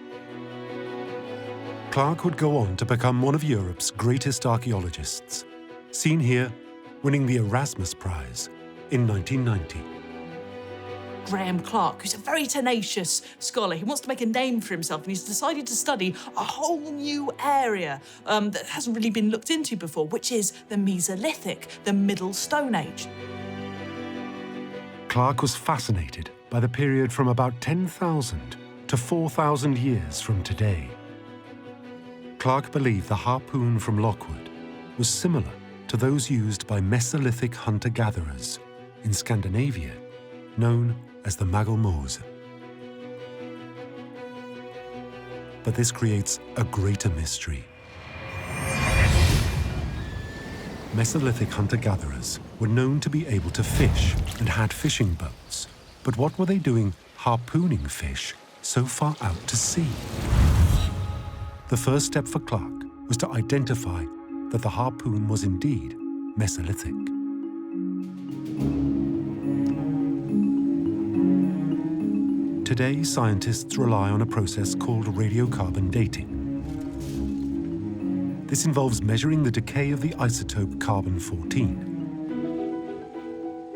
Clark would go on to become one of Europe's greatest archaeologists, seen here winning the Erasmus Prize in 1990. Graham Clark, who's a very tenacious scholar. He wants to make a name for himself, and he's decided to study a whole new area that hasn't really been looked into before, which is the Mesolithic, the Middle Stone Age. Clark was fascinated by the period from about 10,000 to 4,000 years from today. Clark believed the harpoon from Lockwood was similar to those used by Mesolithic hunter-gatherers in Scandinavia, known as the Magalmose. But this creates a greater mystery. Mesolithic hunter-gatherers were known to be able to fish and had fishing boats. But what were they doing harpooning fish so far out to sea? The first step for Clark was to identify that the harpoon was indeed Mesolithic. Today, scientists rely on a process called radiocarbon dating. This involves measuring the decay of the isotope carbon-14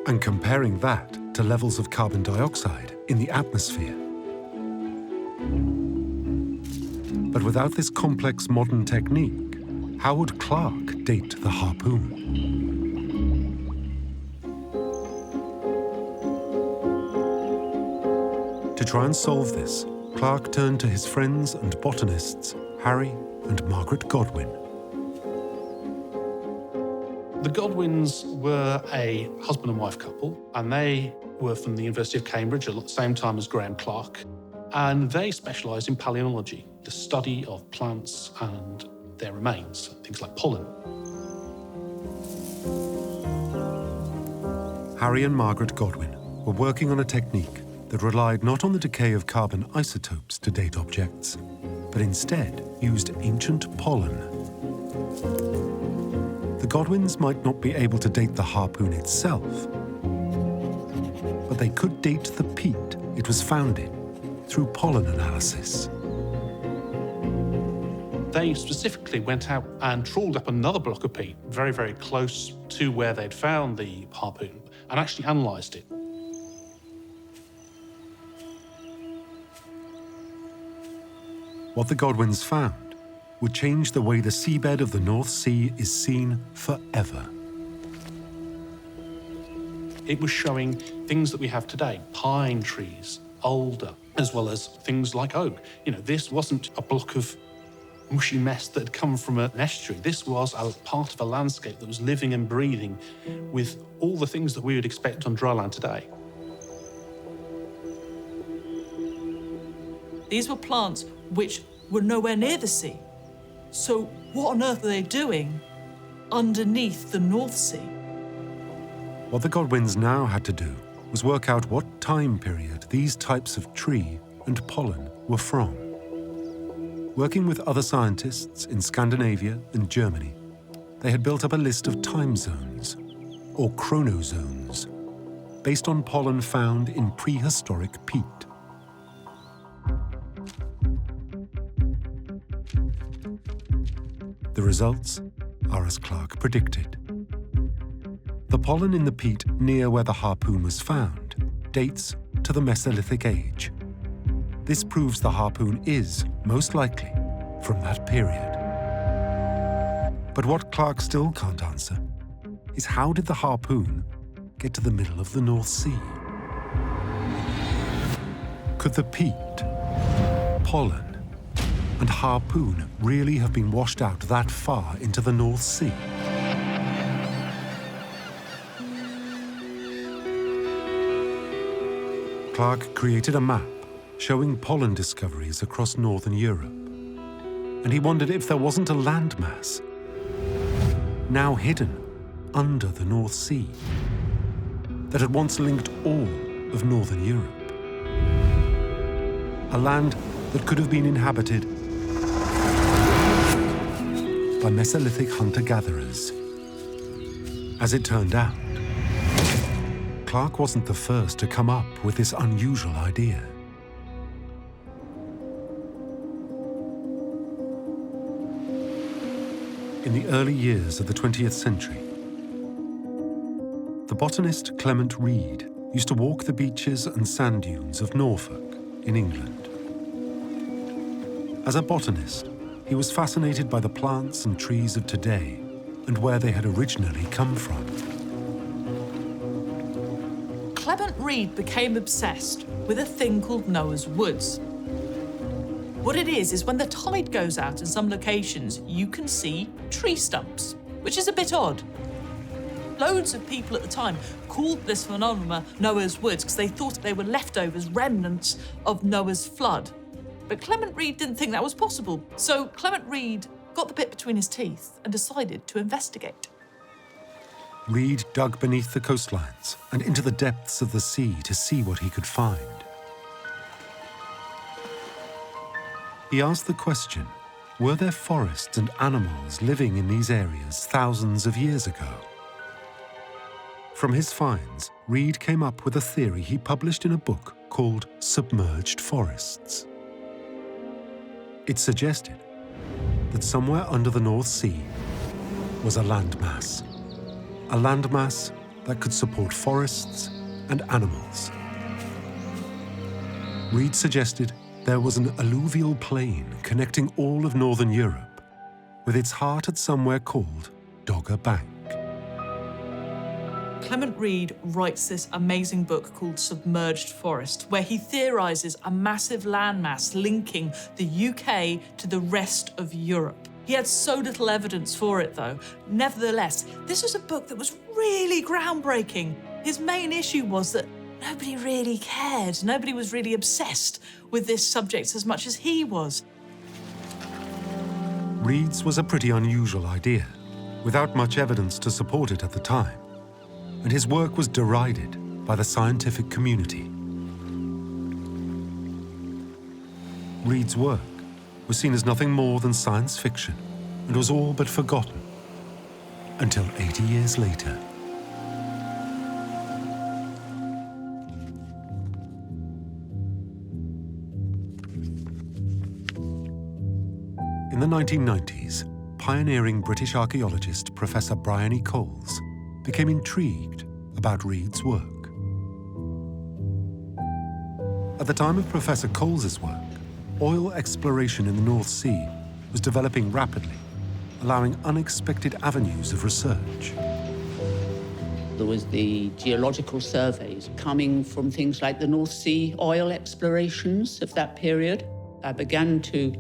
and comparing that to levels of carbon dioxide in the atmosphere. But without this complex modern technique, how would Clark date the harpoon? To try and solve this, Clark turned to his friends and botanists, Harry and Margaret Godwin. The Godwins were a husband and wife couple, and they were from the University of Cambridge at the same time as Graham Clark, and they specialised in palynology, the study of plants and their remains, things like pollen. Harry and Margaret Godwin were working on a technique that relied not on the decay of carbon isotopes to date objects, but instead used ancient pollen. The Godwins might not be able to date the harpoon itself, but they could date the peat it was found in through pollen analysis. They specifically went out and trawled up another block of peat very, very close to where they'd found the harpoon and actually analysed it. What the Godwins found would change the way the seabed of the North Sea is seen forever. It was showing things that we have today, pine trees, alder, as well as things like oak. You know, this wasn't a block of mushy mess that had come from an estuary. This was a part of a landscape that was living and breathing with all the things that we would expect on dry land today. These were plants which were nowhere near the sea. So what on earth are they doing underneath the North Sea? What the Godwins now had to do was work out what time period these types of tree and pollen were from. Working with other scientists in Scandinavia and Germany, they had built up a list of time zones, or chronozones, based on pollen found in prehistoric peat. The results are as Clark predicted. The pollen in the peat near where the harpoon was found dates to the Mesolithic age. This proves the harpoon is, most likely, from that period. But what Clark still can't answer is how did the harpoon get to the middle of the North Sea? Could the peat, pollen, and harpoon really have been washed out that far into the North Sea? Clark created a map showing pollen discoveries across northern Europe. And he wondered if there wasn't a landmass now hidden under the North Sea that had once linked all of northern Europe. A land that could have been inhabited by Mesolithic hunter-gatherers. As it turned out, Clark wasn't the first to come up with this unusual idea. In the early years of the 20th century, the botanist Clement Reid used to walk the beaches and sand dunes of Norfolk in England. As a botanist, he was fascinated by the plants and trees of today and where they had originally come from. Clement Reid became obsessed with a thing called Noah's Woods. What it is when the tide goes out in some locations, you can see tree stumps, which is a bit odd. Loads of people at the time called this phenomenon Noah's Woods because they thought they were leftovers, remnants of Noah's flood. But Clement Reid didn't think that was possible. So Clement Reid got the bit between his teeth and decided to investigate. Reid dug beneath the coastlines and into the depths of the sea to see what he could find. He asked the question, were there forests and animals living in these areas thousands of years ago? From his finds, Reid came up with a theory he published in a book called Submerged Forests. It suggested that somewhere under the North Sea was a landmass that could support forests and animals. Reid suggested there was an alluvial plain connecting all of northern Europe, with its heart at somewhere called Dogger Bank. Clement Reid writes this amazing book called Submerged Forest, where he theorises a massive landmass linking the UK to the rest of Europe. He had so little evidence for it, though. Nevertheless, this was a book that was really groundbreaking. His main issue was that nobody really cared. Nobody was really obsessed with this subject as much as he was. Reid's was a pretty unusual idea, without much evidence to support it at the time, and his work was derided by the scientific community. Reid's work was seen as nothing more than science fiction and was all but forgotten until 80 years later. In the 1990s, pioneering British archaeologist Professor Brian E. Coles became intrigued about Reid's work. At the time of Professor Coles's work, oil exploration in the North Sea was developing rapidly, allowing unexpected avenues of research. There was the geological surveys coming from things like the North Sea oil explorations of that period. I began to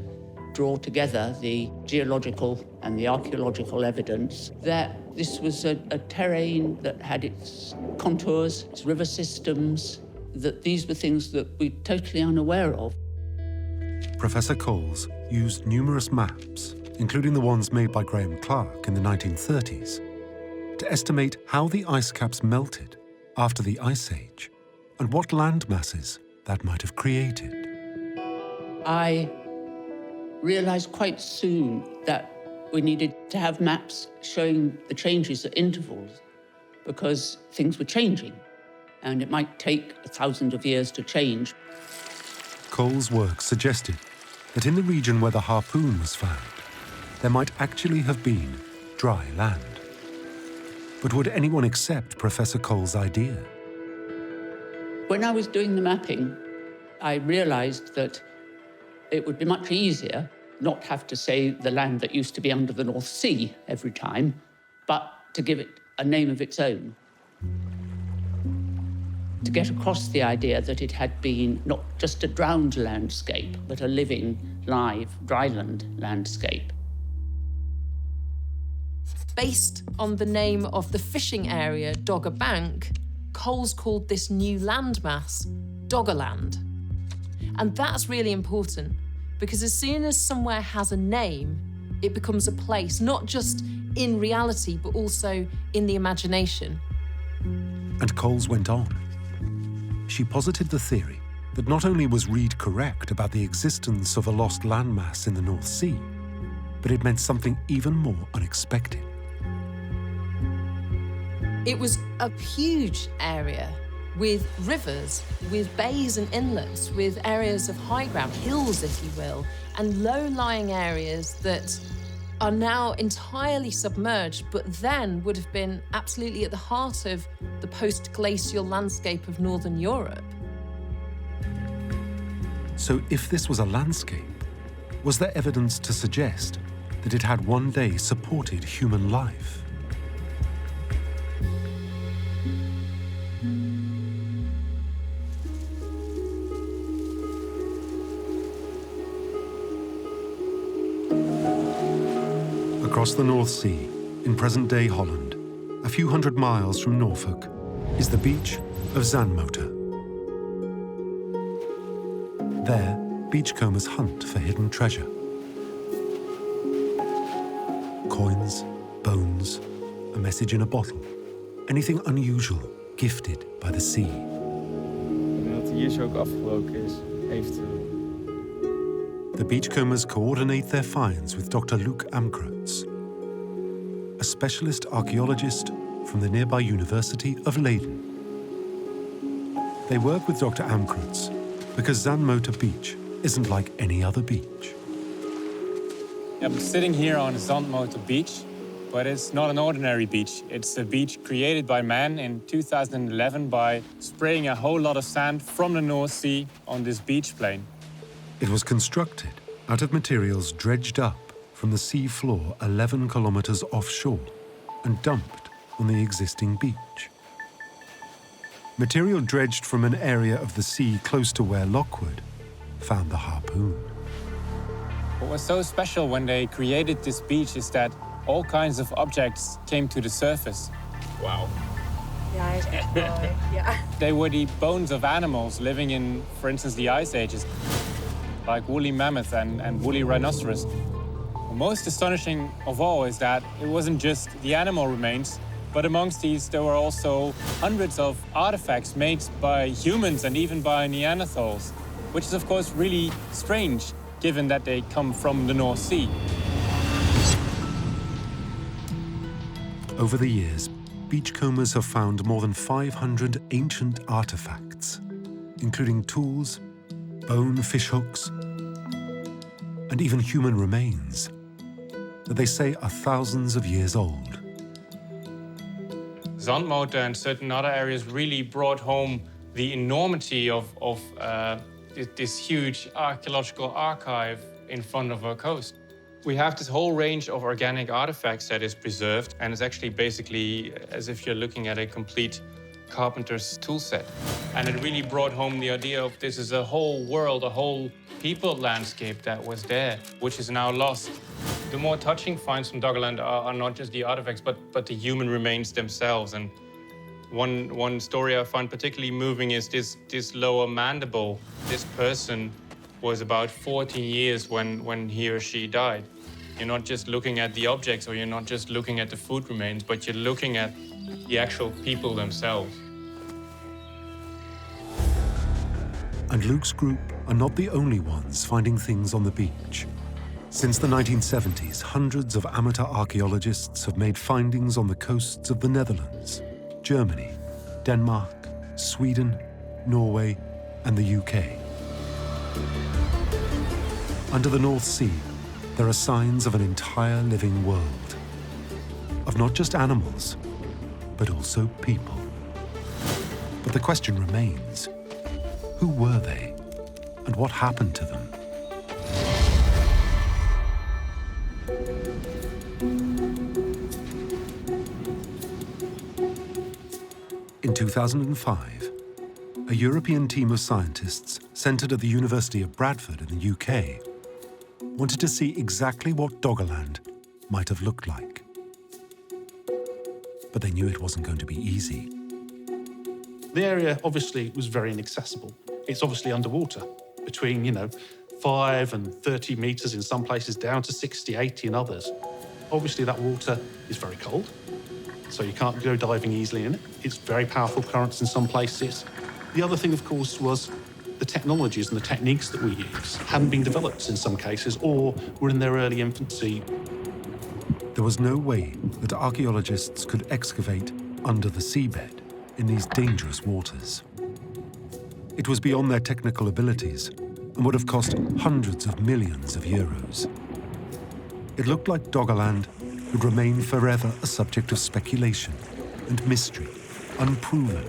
draw together the geological and the archaeological evidence that this was a terrain that had its contours, its river systems, that these were things that we're totally unaware of. Professor Coles used numerous maps, including the ones made by Graham Clark in the 1930s, to estimate how the ice caps melted after the Ice Age and what land masses that might have created. I realized quite soon that we needed to have maps showing the changes at intervals because things were changing and it might take 1,000 of years to change. Coles' work suggested that in the region where the harpoon was found, there might actually have been dry land. But would anyone accept Professor Coles' idea? When I was doing the mapping, I realized that it would be much easier not have to say the land that used to be under the North Sea every time, but to give it a name of its own. To get across the idea that it had been not just a drowned landscape, but a living, live, dryland landscape. Based on the name of the fishing area, Dogger Bank, Coles called this new landmass Doggerland. And that's really important because as soon as somewhere has a name, it becomes a place, not just in reality, but also in the imagination. And Coles went on. She posited the theory that not only was Reid correct about the existence of a lost landmass in the North Sea, but it meant something even more unexpected. It was a huge area with rivers, with bays and inlets, with areas of high ground, hills, if you will, and low-lying areas that are now entirely submerged, but then would have been absolutely at the heart of the post-glacial landscape of Northern Europe. So if this was a landscape, was there evidence to suggest that it had one day supported human life? Across the North Sea, in present-day Holland, a few hundred miles from Norfolk, is the beach of Zandmotor. There, beachcombers hunt for hidden treasure. Coins, bones, a message in a bottle. Anything unusual, gifted by the sea. Dat hier zo ook afgebroken is, eventueel. The beachcombers coordinate their finds with Dr. Luc Amkrutz, a specialist archaeologist from the nearby University of Leiden. They work with Dr. Amkrutz because Zandmotor Beach isn't like any other beach. I'm sitting here on Zandmotor Beach, but it's not an ordinary beach. It's a beach created by man in 2011 by spraying a whole lot of sand from the North Sea on this beach plain. It was constructed out of materials dredged up from the sea floor 11 kilometers offshore and dumped on the existing beach. Material dredged from an area of the sea close to where Lockwood found the harpoon. What was so special when they created this beach is that all kinds of objects came to the surface. Wow. Yeah. They were the bones of animals living in, for instance, the Ice Ages, like woolly mammoth and woolly rhinoceros. Most astonishing of all is that it wasn't just the animal remains, but amongst these there were also hundreds of artifacts made by humans and even by Neanderthals, which is of course really strange, given that they come from the North Sea. Over the years, beachcombers have found more than 500 ancient artifacts, including tools, bone fishhooks, and even human remains that they say are thousands of years old. Zandmotor and certain other areas really brought home the enormity of this huge archaeological archive in front of our coast. We have this whole range of organic artifacts that is preserved, and it's actually basically as if you're looking at a complete carpenter's tool set. And it really brought home the idea of this is a whole world, a whole people landscape that was there, which is now lost. The more touching finds from Doggerland are not just the artifacts, but the human remains themselves. And one story I find particularly moving is this lower mandible. This person was about 14 years when he or she died. You're not just looking at the objects, or you're not just looking at the food remains, but you're looking at the actual people themselves. And Luke's group are not the only ones finding things on the beach. Since the 1970s, hundreds of amateur archaeologists have made findings on the coasts of the Netherlands, Germany, Denmark, Sweden, Norway, and the UK. Under the North Sea, there are signs of an entire living world. Of not just animals, but also people. But the question remains, who were they? And what happened to them? In 2005, a European team of scientists centred at the University of Bradford in the UK wanted to see exactly what Doggerland might have looked like. But they knew it wasn't going to be easy. The area obviously was very inaccessible. It's obviously underwater, between, 5 and 30 meters in some places, down to 60, 80 in others. Obviously that water is very cold, so you can't go diving easily in it. It's very powerful currents in some places. The other thing, of course, was the technologies and the techniques that we use hadn't been developed in some cases, or were in their early infancy. There was no way that archaeologists could excavate under the seabed in these dangerous waters. It was beyond their technical abilities and would have cost hundreds of millions of euros. It looked like Doggerland would remain forever a subject of speculation and mystery, unproven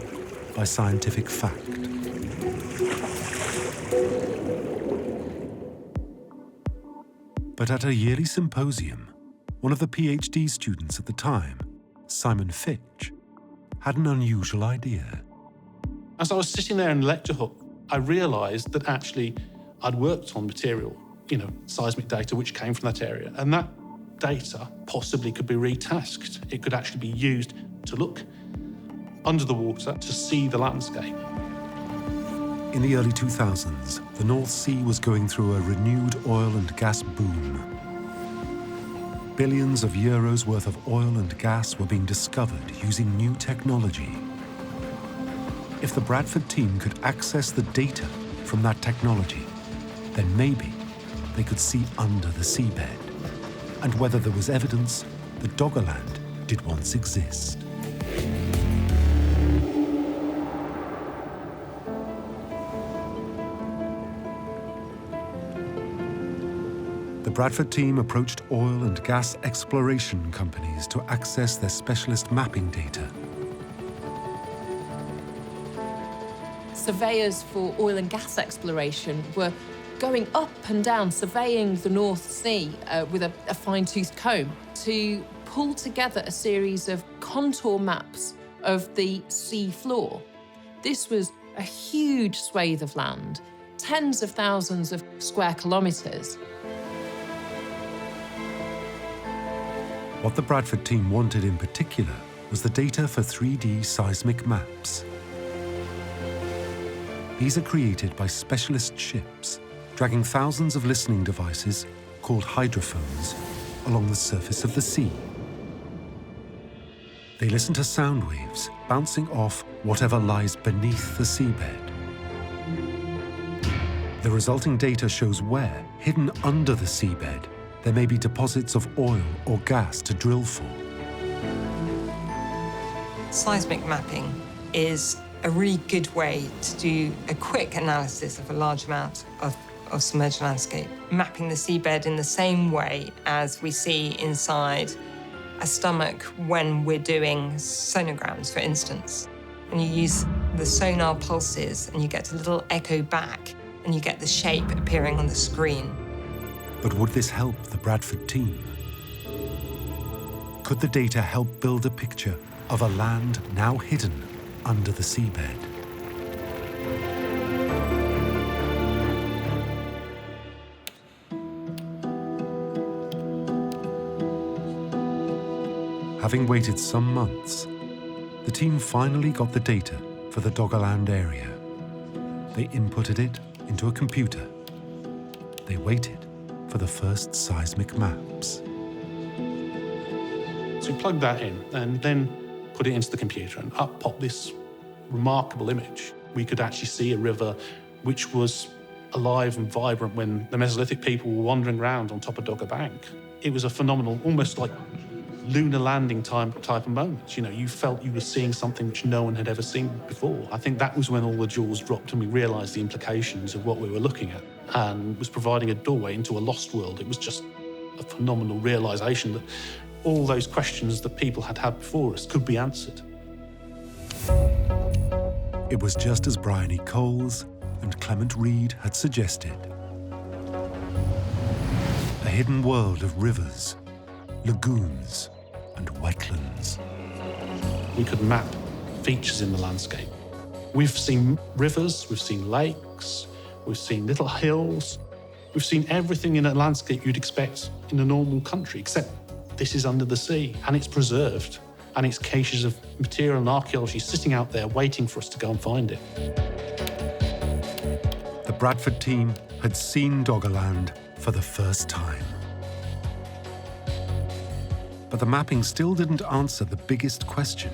by scientific fact. But at a yearly symposium, one of the PhD students at the time, Simon Fitch, had an unusual idea. As I was sitting there in the lecture hall, I realised that actually I'd worked on material, seismic data which came from that area, and that data possibly could be retasked. It could actually be used to look under the water to see the landscape. In the early 2000s, the North Sea was going through a renewed oil and gas boom. Billions of euros worth of oil and gas were being discovered using new technology. If the Bradford team could access the data from that technology, then maybe they could see under the seabed, and whether there was evidence that Doggerland did once exist. The Bradford team approached oil and gas exploration companies to access their specialist mapping data. Surveyors for oil and gas exploration were going up and down, surveying the North Sea with a fine-toothed comb to pull together a series of contour maps of the sea floor. This was a huge swathe of land, tens of thousands of square kilometres. What the Bradford team wanted in particular was the data for 3D seismic maps. These are created by specialist ships, dragging thousands of listening devices, called hydrophones, along the surface of the sea. They listen to sound waves bouncing off whatever lies beneath the seabed. The resulting data shows where, hidden under the seabed, there may be deposits of oil or gas to drill for. Seismic mapping is a really good way to do a quick analysis of a large amount of submerged landscape, mapping the seabed in the same way as we see inside a stomach when we're doing sonograms, for instance. And you use the sonar pulses and you get a little echo back and you get the shape appearing on the screen. But would this help the Bradford team? Could the data help build a picture of a land now hidden under the seabed? Having waited some months, the team finally got the data for the Doggerland area. They inputted it into a computer. They waited for the first seismic maps. So we plugged that in and then put it into the computer, and up popped this remarkable image. We could actually see a river which was alive and vibrant when the Mesolithic people were wandering around on top of Dogger Bank. It was a phenomenal, almost like lunar landing type of moment. You know, you felt you were seeing something which no one had ever seen before. I think that was when all the jaws dropped and we realised the implications of what we were looking at, and was providing a doorway into a lost world. It was just a phenomenal realisation that all those questions that people had had before us could be answered. It was just as Brian E. Coles and Clement Reed had suggested. A hidden world of rivers, lagoons, and wetlands. We could map features in the landscape. We've seen rivers, we've seen lakes, we've seen little hills. We've seen everything in a landscape you'd expect in a normal country, except this is under the sea, and it's preserved, and it's caches of material and archaeology sitting out there waiting for us to go and find it. The Bradford team had seen Doggerland for the first time. But the mapping still didn't answer the biggest question.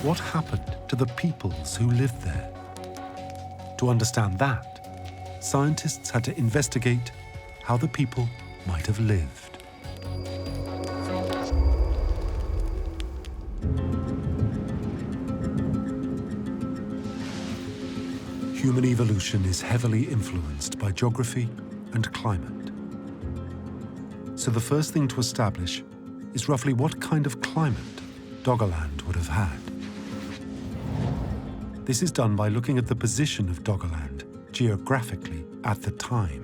What happened to the peoples who lived there? To understand that, scientists had to investigate how the people might have lived. Human evolution is heavily influenced by geography and climate. So the first thing to establish is roughly what kind of climate Doggerland would have had. This is done by looking at the position of Doggerland geographically at the time.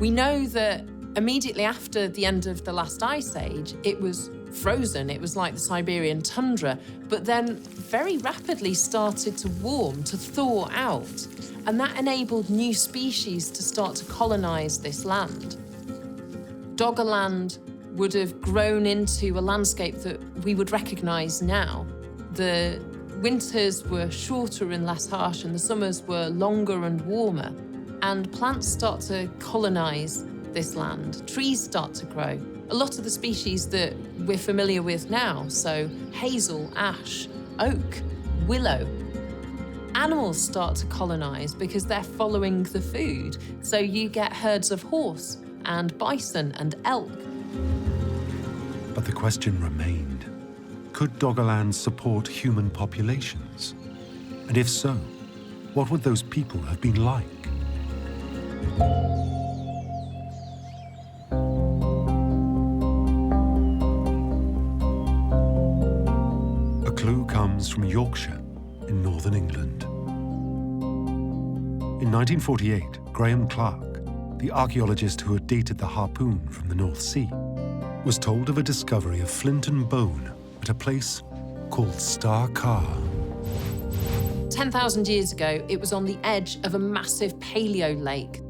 We know that immediately after the end of the last ice age, it was frozen. It was like the Siberian tundra, but then very rapidly started to warm, to thaw out. And that enabled new species to start to colonize this land. Doggerland would have grown into a landscape that we would recognise now. The winters were shorter and less harsh, and the summers were longer and warmer. And plants start to colonise this land. Trees start to grow. A lot of the species that we're familiar with now, so hazel, ash, oak, willow. Animals start to colonise because they're following the food. So you get herds of horse and bison and elk. But the question remained, could Doggerland support human populations? And if so, what would those people have been like? A clue comes from Yorkshire in northern England. In 1948, Graham Clark, the archaeologist who had dated the harpoon from the North Sea, was told of a discovery of flint and bone at a place called Storegga. 10,000 years ago, it was on the edge of a massive paleo lake.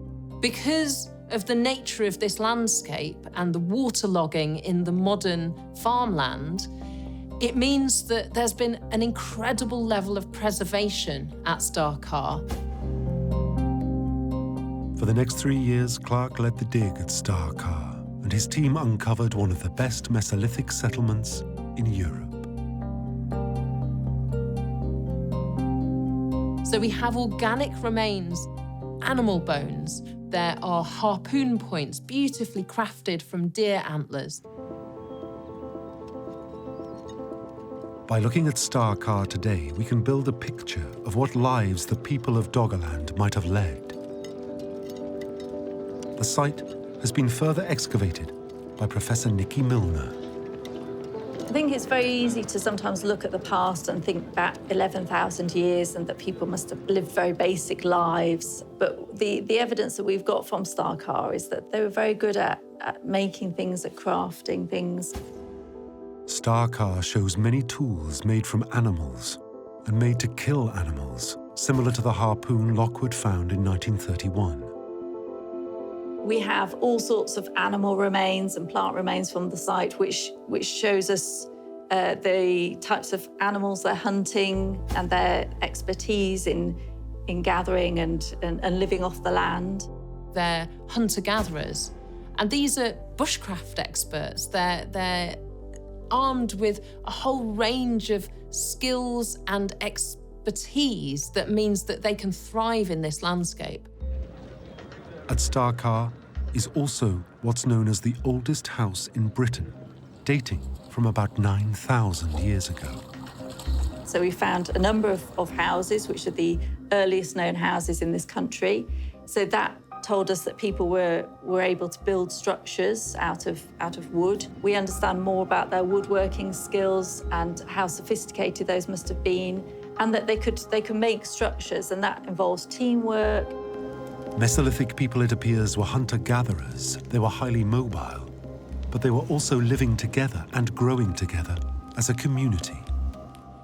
Because of the nature of this landscape and the waterlogging in the modern farmland, it means that there's been an incredible level of preservation at Storegga. For the next 3 years, Clark led the dig at Storegga, and his team uncovered one of the best Mesolithic settlements in Europe. So we have organic remains, animal bones. There are harpoon points, beautifully crafted from deer antlers. By looking at Storegga today, we can build a picture of what lives the people of Doggerland might have led. The site has been further excavated by Professor Nikki Milner. I think it's very easy to sometimes look at the past and think back 11,000 years and that people must have lived very basic lives. But the evidence that we've got from Storegga is that they were very good at making things, at crafting things. Storegga shows many tools made from animals and made to kill animals, similar to the harpoon Lockwood found in 1931. We have all sorts of animal remains and plant remains from the site, which shows us the types of animals they're hunting and their expertise in gathering and living off the land. They're hunter-gatherers, and these are bushcraft experts. They're armed with a whole range of skills and expertise that means that they can thrive in this landscape. At Storegga is also what's known as the oldest house in Britain, dating from about 9,000 years ago. So we found a number of houses, which are the earliest known houses in this country. So that told us that people were able to build structures out of wood. We understand more about their woodworking skills and how sophisticated those must have been, and that they could make structures, and that involves teamwork. Mesolithic people, it appears, were hunter-gatherers. They were highly mobile, but they were also living together and growing together as a community.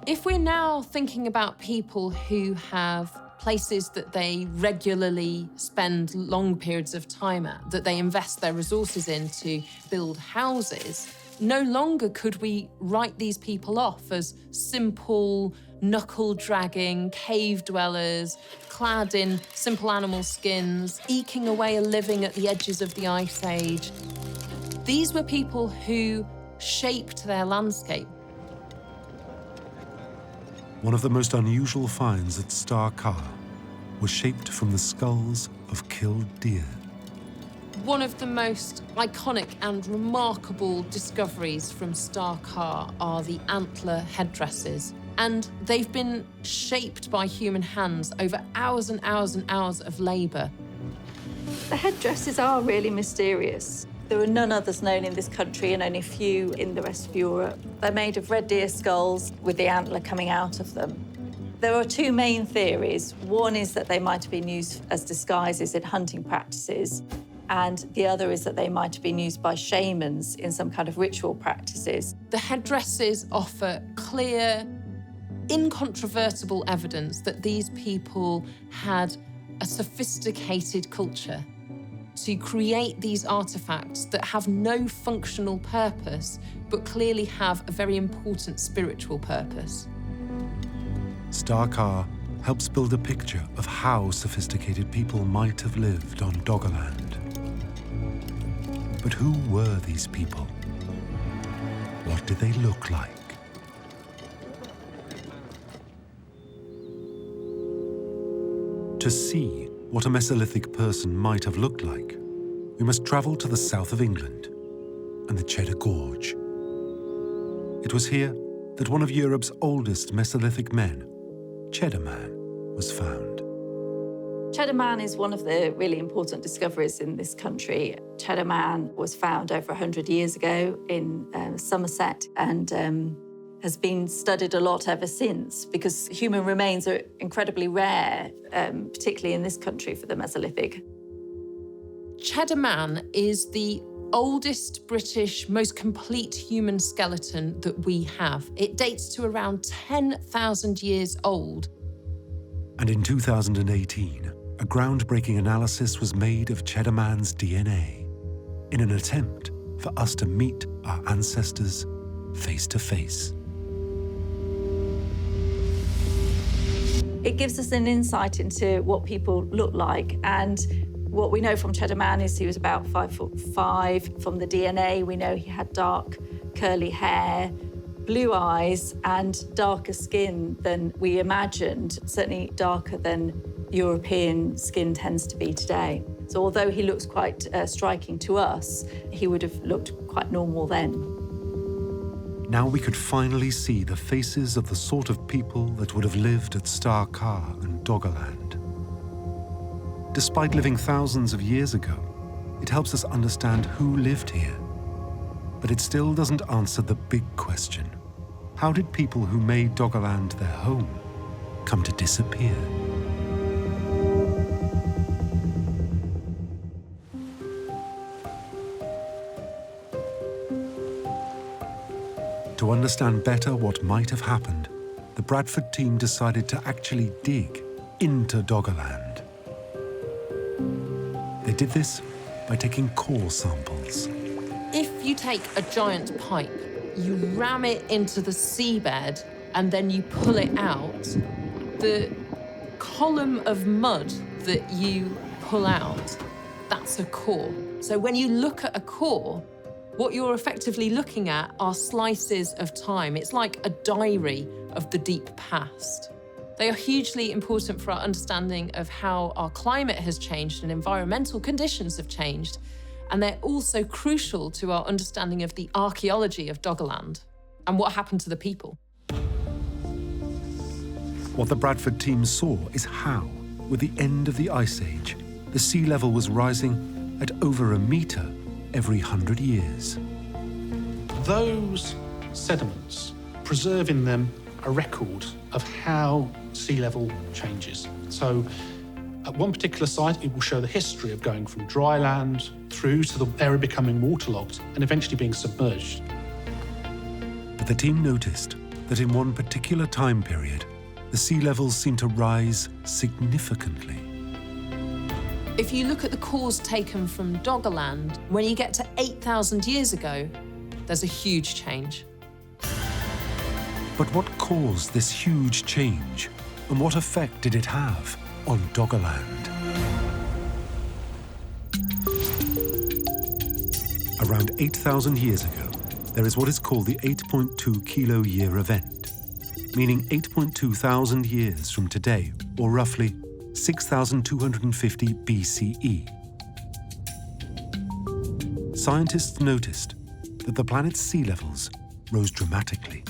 If we're now thinking about people who have places that they regularly spend long periods of time at, that they invest their resources in to build houses, no longer could we write these people off as simple, knuckle-dragging cave dwellers, clad in simple animal skins, eking away a living at the edges of the Ice Age. These were people who shaped their landscape. One of the most unusual finds at Storegga was shaped from the skulls of killed deer. One of the most iconic and remarkable discoveries from Storegga are the antler headdresses. And they've been shaped by human hands over hours and hours and hours of labour. The headdresses are really mysterious. There are none others known in this country and only a few in the rest of Europe. They're made of red deer skulls with the antler coming out of them. There are two main theories. One is that they might have been used as disguises in hunting practices, and the other is that they might have been used by shamans in some kind of ritual practices. The headdresses offer clear, incontrovertible evidence that these people had a sophisticated culture. to create these artifacts that have no functional purpose, but clearly have a very important spiritual purpose. Star helps build a picture of how sophisticated people might have lived on Doggerland. But who were these people? What did they look like? To see what a Mesolithic person might have looked like, we must travel to the south of England and the Cheddar Gorge. It was here that one of Europe's oldest Mesolithic men, Cheddar Man, was found. Cheddar Man is one of the really important discoveries in this country. Cheddar Man was found over 100 years ago in Somerset and has been studied a lot ever since because human remains are incredibly rare, particularly in this country for the Mesolithic. Cheddar Man is the oldest British, most complete human skeleton that we have. It dates to around 10,000 years old. And in 2018, a groundbreaking analysis was made of Cheddar Man's DNA in an attempt for us to meet our ancestors face to face. It gives us an insight into what people look like, and what we know from Cheddar Man is he was about 5'5". From the DNA, we know he had dark, curly hair, blue eyes, and darker skin than we imagined, certainly darker than European skin tends to be today. So although he looks quite striking to us, he would have looked quite normal then. Now we could finally see the faces of the sort of people that would have lived at Star and Doggerland. Despite living thousands of years ago, it helps us understand who lived here. But it still doesn't answer the big question. How did people who made Doggerland their home come to disappear? To understand better what might have happened, the Bradford team decided to actually dig into Doggerland. They did this by taking core samples. If you take a giant pipe, you ram it into the seabed, and then you pull it out, the column of mud that you pull out, that's a core. So when you look at a core, what you're effectively looking at are slices of time. It's like a diary of the deep past. They are hugely important for our understanding of how our climate has changed and environmental conditions have changed. And they're also crucial to our understanding of the archaeology of Doggerland and what happened to the people. What the Bradford team saw is how, with the end of the Ice Age, the sea level was rising at over a metre every 100 years. Those sediments preserve in them a record of how sea level changes. So at one particular site, it will show the history of going from dry land through to the area becoming waterlogged and eventually being submerged. But the team noticed that in one particular time period, the sea levels seemed to rise significantly. If you look at the cores taken from Doggerland, when you get to 8,000 years ago, there's a huge change. But what caused this huge change, and what effect did it have on Doggerland? Around 8,000 years ago, there is what is called the 8.2 kilo year event, meaning 8.2 thousand years from today, or roughly 6,250 BCE. Scientists noticed that the planet's sea levels rose dramatically.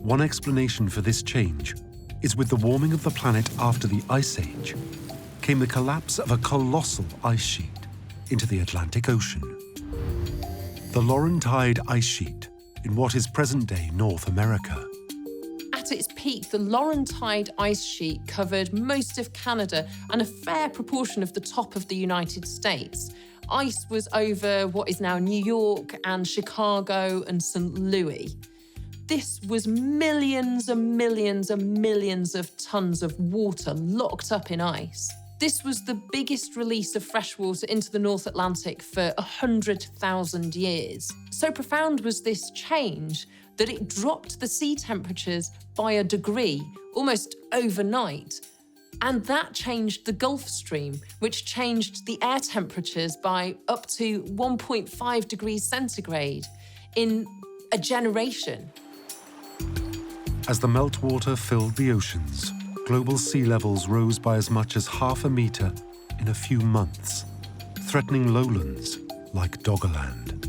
One explanation for this change is with the warming of the planet after the Ice Age came the collapse of a colossal ice sheet into the Atlantic Ocean. The Laurentide ice sheet in what is present-day North America. At its peak, the Laurentide ice sheet covered most of Canada and a fair proportion of the top of the United States. Ice was over what is now New York and Chicago and St. Louis. This was millions and millions and millions of tons of water locked up in ice. This was the biggest release of freshwater into the North Atlantic for 100,000 years. So profound was this change that it dropped the sea temperatures by a degree, almost overnight. And that changed the Gulf Stream, which changed the air temperatures by up to 1.5 degrees centigrade in a generation. As the meltwater filled the oceans, global sea levels rose by as much as 0.5 meter in a few months, threatening lowlands like Doggerland.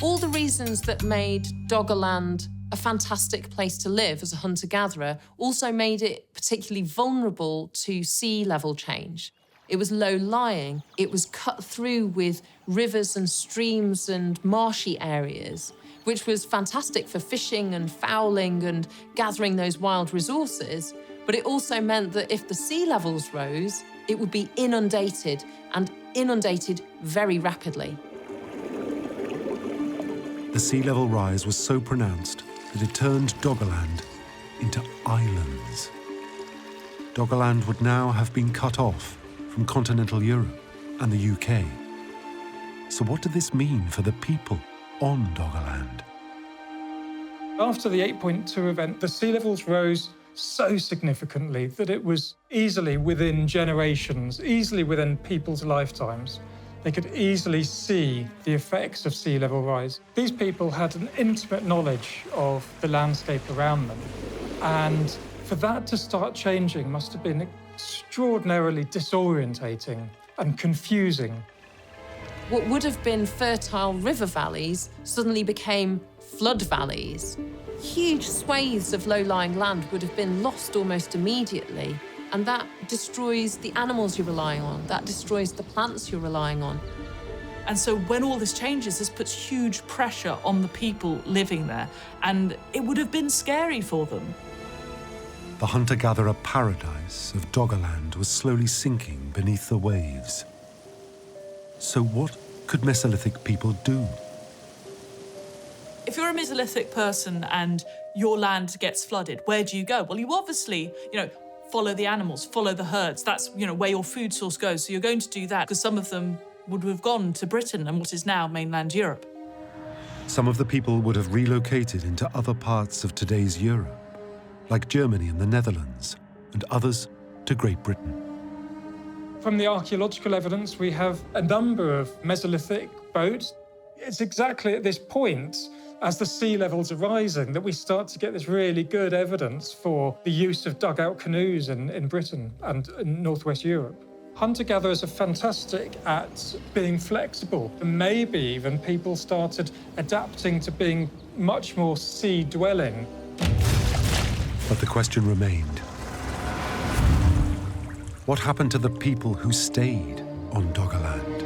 All the reasons that made Doggerland a fantastic place to live as a hunter-gatherer also made it particularly vulnerable to sea level change. It was low-lying, it was cut through with rivers and streams and marshy areas, which was fantastic for fishing and fowling and gathering those wild resources, but it also meant that if the sea levels rose, it would be inundated, and inundated very rapidly. The sea level rise was so pronounced that it turned Doggerland into islands. Doggerland would now have been cut off from continental Europe and the UK. So what did this mean for the people on Doggerland? After the 8.2 event, the sea levels rose so significantly that it was easily within generations, easily within people's lifetimes. They could easily see the effects of sea level rise. These people had an intimate knowledge of the landscape around them. And for that to start changing must have been extraordinarily disorientating and confusing. What would have been fertile river valleys suddenly became flood valleys. Huge swathes of low-lying land would have been lost almost immediately. And that destroys the animals you're relying on. That destroys the plants you're relying on. And so when all this changes, this puts huge pressure on the people living there. And it would have been scary for them. The hunter-gatherer paradise of Doggerland was slowly sinking beneath the waves. So what could Mesolithic people do? If you're a Mesolithic person and your land gets flooded, where do you go? Well, you obviously, follow the animals, follow the herds. That's, where your food source goes. So you're going to do that because some of them would have gone to Britain and what is now mainland Europe. Some of the people would have relocated into other parts of today's Europe, like Germany and the Netherlands, and others to Great Britain. From the archaeological evidence, we have a number of Mesolithic boats. It's exactly at this point, as the sea levels are rising, that we start to get this really good evidence for the use of dugout canoes in Britain and in northwest Europe. Hunter-gatherers are fantastic at being flexible, and maybe even people started adapting to being much more sea-dwelling. But the question remained. What happened to the people who stayed on Doggerland?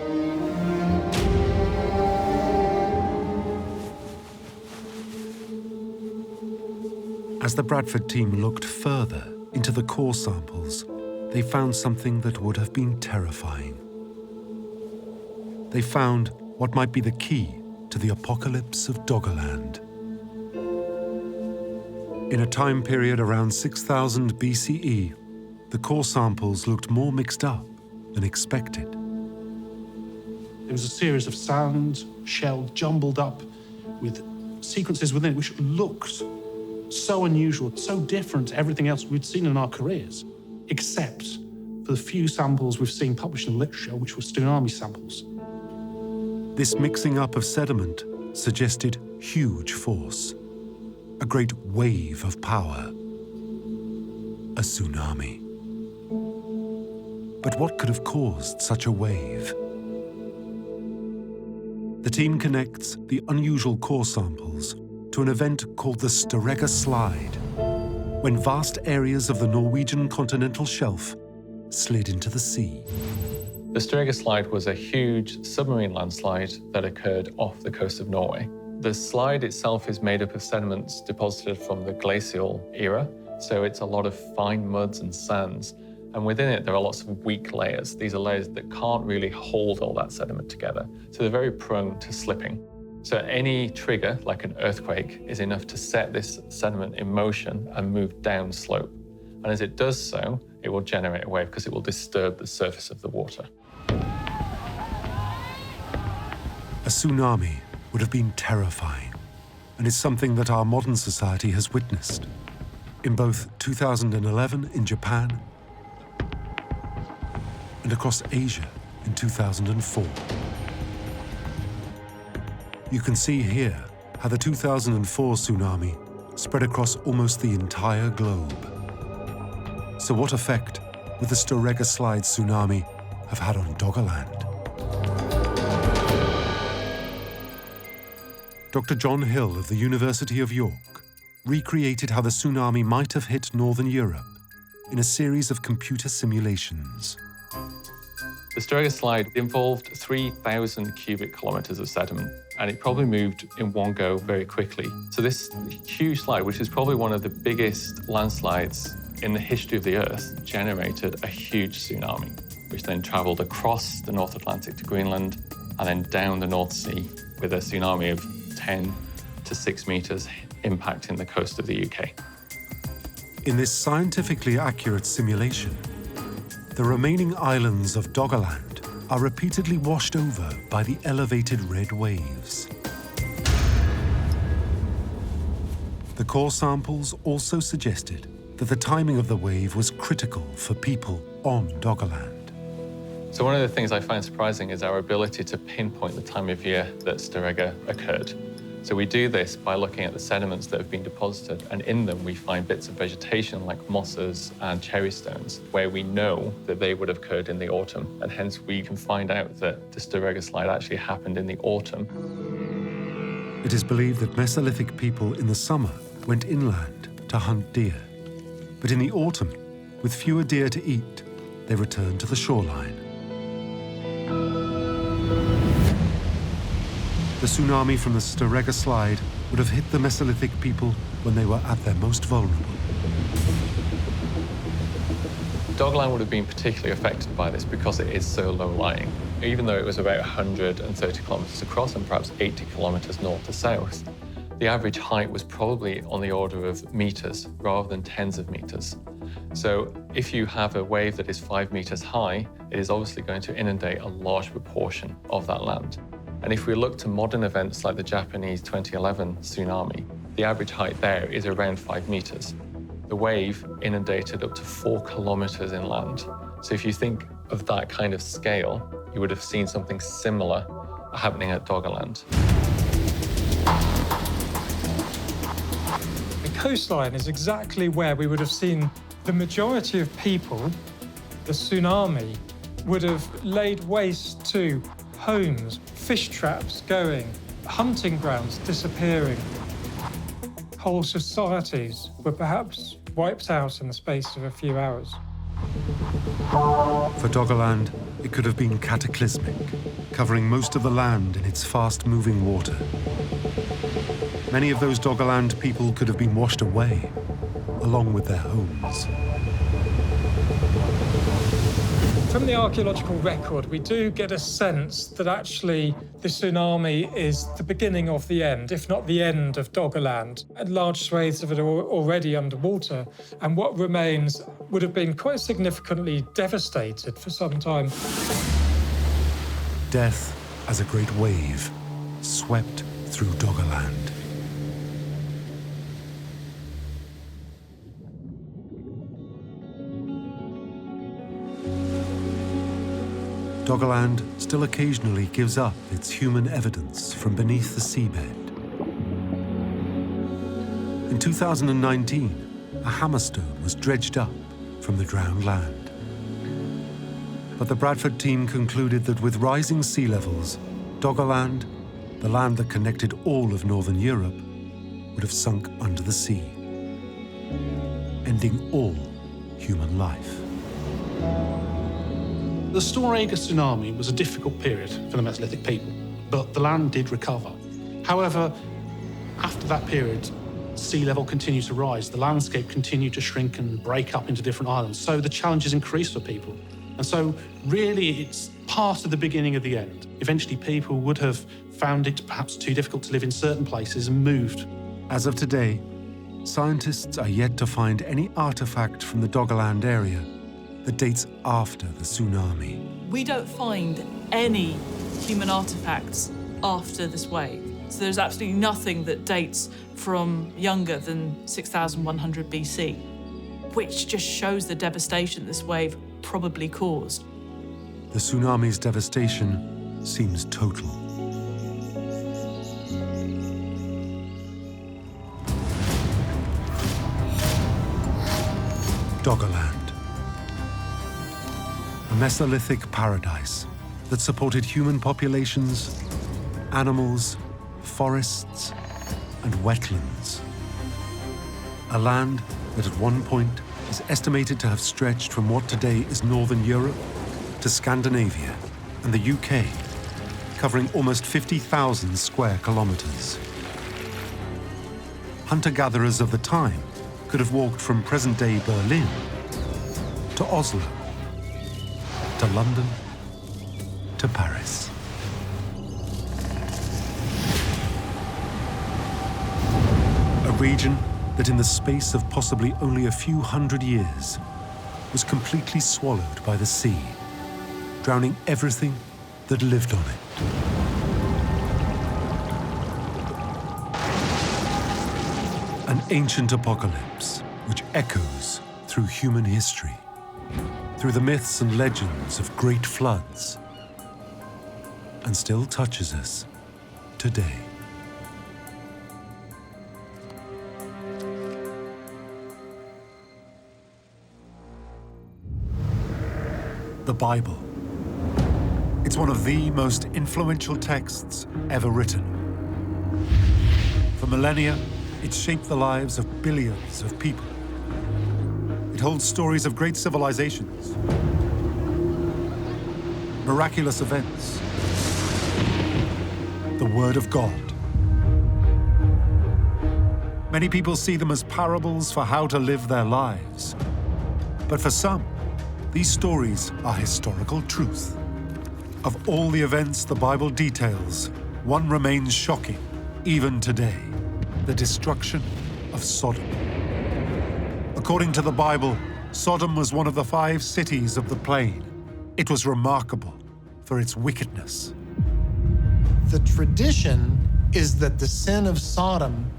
As the Bradford team looked further into the core samples, they found something that would have been terrifying. They found what might be the key to the apocalypse of Doggerland. In a time period around 6000 BCE, the core samples looked more mixed up than expected. It was a series of sand, shell, jumbled up with sequences within it which looked so unusual, so different to everything else we'd seen in our careers, except for the few samples we've seen published in literature, which were tsunami samples. This mixing up of sediment suggested huge force, a great wave of power, a tsunami. But what could have caused such a wave? The team connects the unusual core samples to an event called the Storegga Slide, when vast areas of the Norwegian continental shelf slid into the sea. The Storegga Slide was a huge submarine landslide that occurred off the coast of Norway. The slide itself is made up of sediments deposited from the glacial era, so it's a lot of fine muds and sands. And within it, there are lots of weak layers. These are layers that can't really hold all that sediment together, so they're very prone to slipping. So any trigger, like an earthquake, is enough to set this sediment in motion and move down slope. And as it does so, it will generate a wave because it will disturb the surface of the water. A tsunami would have been terrifying, and is something that our modern society has witnessed. In both 2011 in Japan and across Asia in 2004. You can see here how the 2004 tsunami spread across almost the entire globe. So what effect would the Storegga Slide tsunami have had on Doggerland? Dr. John Hill of the University of York recreated how the tsunami might have hit Northern Europe in a series of computer simulations. The Storegga Slide involved 3,000 cubic kilometers of sediment, and it probably moved in one go very quickly. So this huge slide, which is probably one of the biggest landslides in the history of the Earth, generated a huge tsunami, which then traveled across the North Atlantic to Greenland and then down the North Sea with a tsunami of 10 to 6 meters impacting the coast of the UK. In this scientifically accurate simulation, the remaining islands of Doggerland are repeatedly washed over by the elevated red waves. The core samples also suggested that the timing of the wave was critical for people on Doggerland. So one of the things I find surprising is our ability to pinpoint the time of year that Storegga occurred. So we do this by looking at the sediments that have been deposited, and in them we find bits of vegetation like mosses and cherry stones, where we know that they would have occurred in the autumn, and hence we can find out that the Storegga Slide actually happened in the autumn. It is believed that Mesolithic people in the summer went inland to hunt deer, but in the autumn, with fewer deer to eat, they returned to the shoreline. The tsunami from the Storegga Slide would have hit the Mesolithic people when they were at their most vulnerable. Doggerland would have been particularly affected by this because it is so low-lying. Even though it was about 130 kilometers across and perhaps 80 kilometers north to south, the average height was probably on the order of meters rather than tens of meters. So if you have a wave that is 5 meters high, it is obviously going to inundate a large proportion of that land. And if we look to modern events like the Japanese 2011 tsunami, the average height there is around 5 meters. The wave inundated up to 4 kilometers inland. So if you think of that kind of scale, you would have seen something similar happening at Doggerland. The coastline is exactly where we would have seen the majority of people. The tsunami would have laid waste to homes, fish traps going, hunting grounds disappearing. Whole societies were perhaps wiped out in the space of a few hours. For Doggerland, it could have been cataclysmic, covering most of the land in its fast-moving water. Many of those Doggerland people could have been washed away, along with their homes. From the archaeological record, we do get a sense that actually the tsunami is the beginning of the end, if not the end of Doggerland. And large swathes of it are already underwater, and what remains would have been quite significantly devastated for some time. Death as a great wave swept through Doggerland. Doggerland still occasionally gives up its human evidence from beneath the seabed. In 2019, a hammerstone was dredged up from the drowned land. But the Bradford team concluded that with rising sea levels, Doggerland, the land that connected all of Northern Europe, would have sunk under the sea, ending all human life. The Storegga Tsunami was a difficult period for the Mesolithic people, but the land did recover. However, after that period, sea level continued to rise, the landscape continued to shrink and break up into different islands, so the challenges increased for people. And so really it's part of the beginning of the end. Eventually people would have found it perhaps too difficult to live in certain places and moved. As of today, scientists are yet to find any artifact from the Doggerland area that dates after the tsunami. We don't find any human artifacts after this wave. So there's absolutely nothing that dates from younger than 6,100 BC, which just shows the devastation this wave probably caused. The tsunami's devastation seems total. Doggerland, a Mesolithic paradise that supported human populations, animals, forests, and wetlands. A land that at one point is estimated to have stretched from what today is northern Europe to Scandinavia and the UK, covering almost 50,000 square kilometers. Hunter-gatherers of the time could have walked from present-day Berlin to Oslo, to London, to Paris. A region that in the space of possibly only a few hundred years was completely swallowed by the sea, drowning everything that lived on it. An ancient apocalypse which echoes through human history, through the myths and legends of great floods, and still touches us today. The Bible. It's one of the most influential texts ever written. For millennia, it's shaped the lives of billions of people. It holds stories of great civilizations, miraculous events, the Word of God. Many people see them as parables for how to live their lives. But for some, these stories are historical truth. Of all the events the Bible details, one remains shocking, even today: the destruction of Sodom. According to the Bible, Sodom was one of the 5 cities of the plain. It was remarkable for its wickedness. The tradition is that the sin of Sodom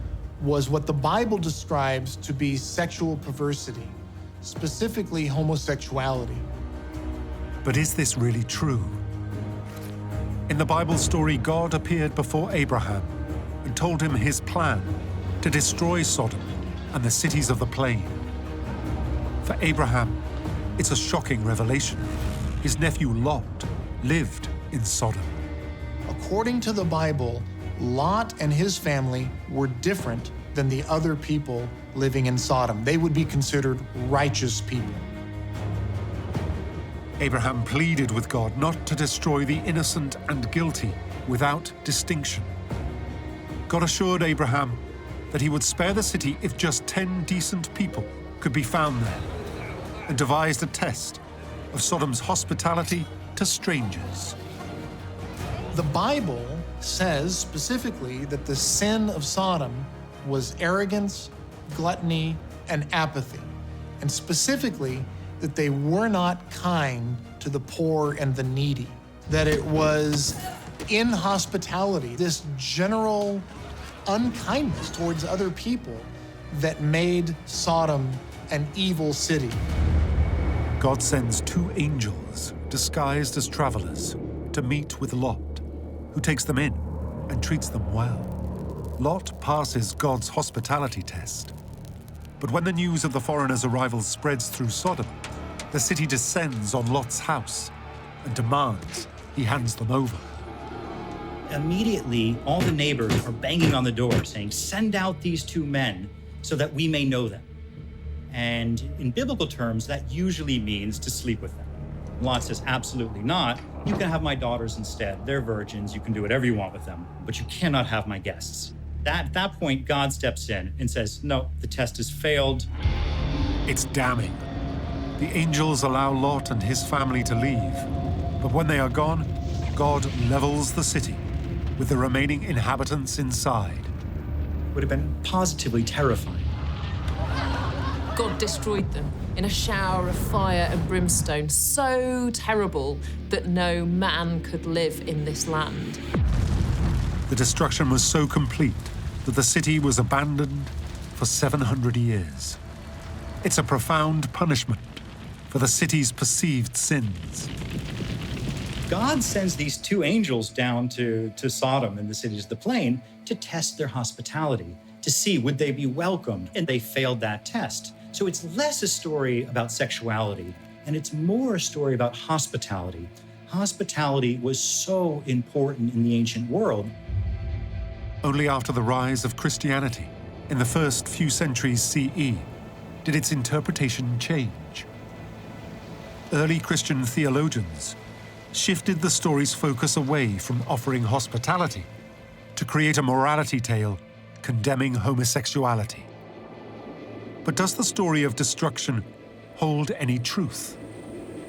was what the Bible describes to be sexual perversity, specifically homosexuality. But is this really true? In the Bible story, God appeared before Abraham and told him his plan to destroy Sodom and the cities of the plain. For Abraham, it's a shocking revelation. His nephew Lot lived in Sodom. According to the Bible, Lot and his family were different than the other people living in Sodom. They would be considered righteous people. Abraham pleaded with God not to destroy the innocent and guilty without distinction. God assured Abraham that he would spare the city if just 10 decent people could be found there, and devised a test of Sodom's hospitality to strangers. The Bible says specifically that the sin of Sodom was arrogance, gluttony, and apathy, and specifically that they were not kind to the poor and the needy, that it was inhospitality, this general unkindness towards other people that made Sodom an evil city. God sends 2 angels disguised as travelers to meet with Lot, who takes them in and treats them well. Lot passes God's hospitality test. But when the news of the foreigners' arrival spreads through Sodom, the city descends on Lot's house and demands he hands them over. Immediately, all the neighbors are banging on the door saying, "Send out these 2 men so that we may know them." And in biblical terms, that usually means to sleep with them. Lot says, "Absolutely not. You can have my daughters instead. They're virgins. You can do whatever you want with them, but you cannot have my guests." At that point, God steps in and says, "No, the test has failed." It's damning. The angels allow Lot and his family to leave, but when they are gone, God levels the city with the remaining inhabitants inside. Would have been positively terrifying. God destroyed them in a shower of fire and brimstone so terrible that no man could live in this land. The destruction was so complete that the city was abandoned for 700 years. It's a profound punishment for the city's perceived sins. God sends these two angels down to Sodom and the cities of the plain to test their hospitality, to see would they be welcomed, and they failed that test. So it's less a story about sexuality, and it's more a story about hospitality. Hospitality was so important in the ancient world. Only after the rise of Christianity in the first few centuries CE did its interpretation change. Early Christian theologians shifted the story's focus away from offering hospitality to create a morality tale condemning homosexuality. But does the story of destruction hold any truth?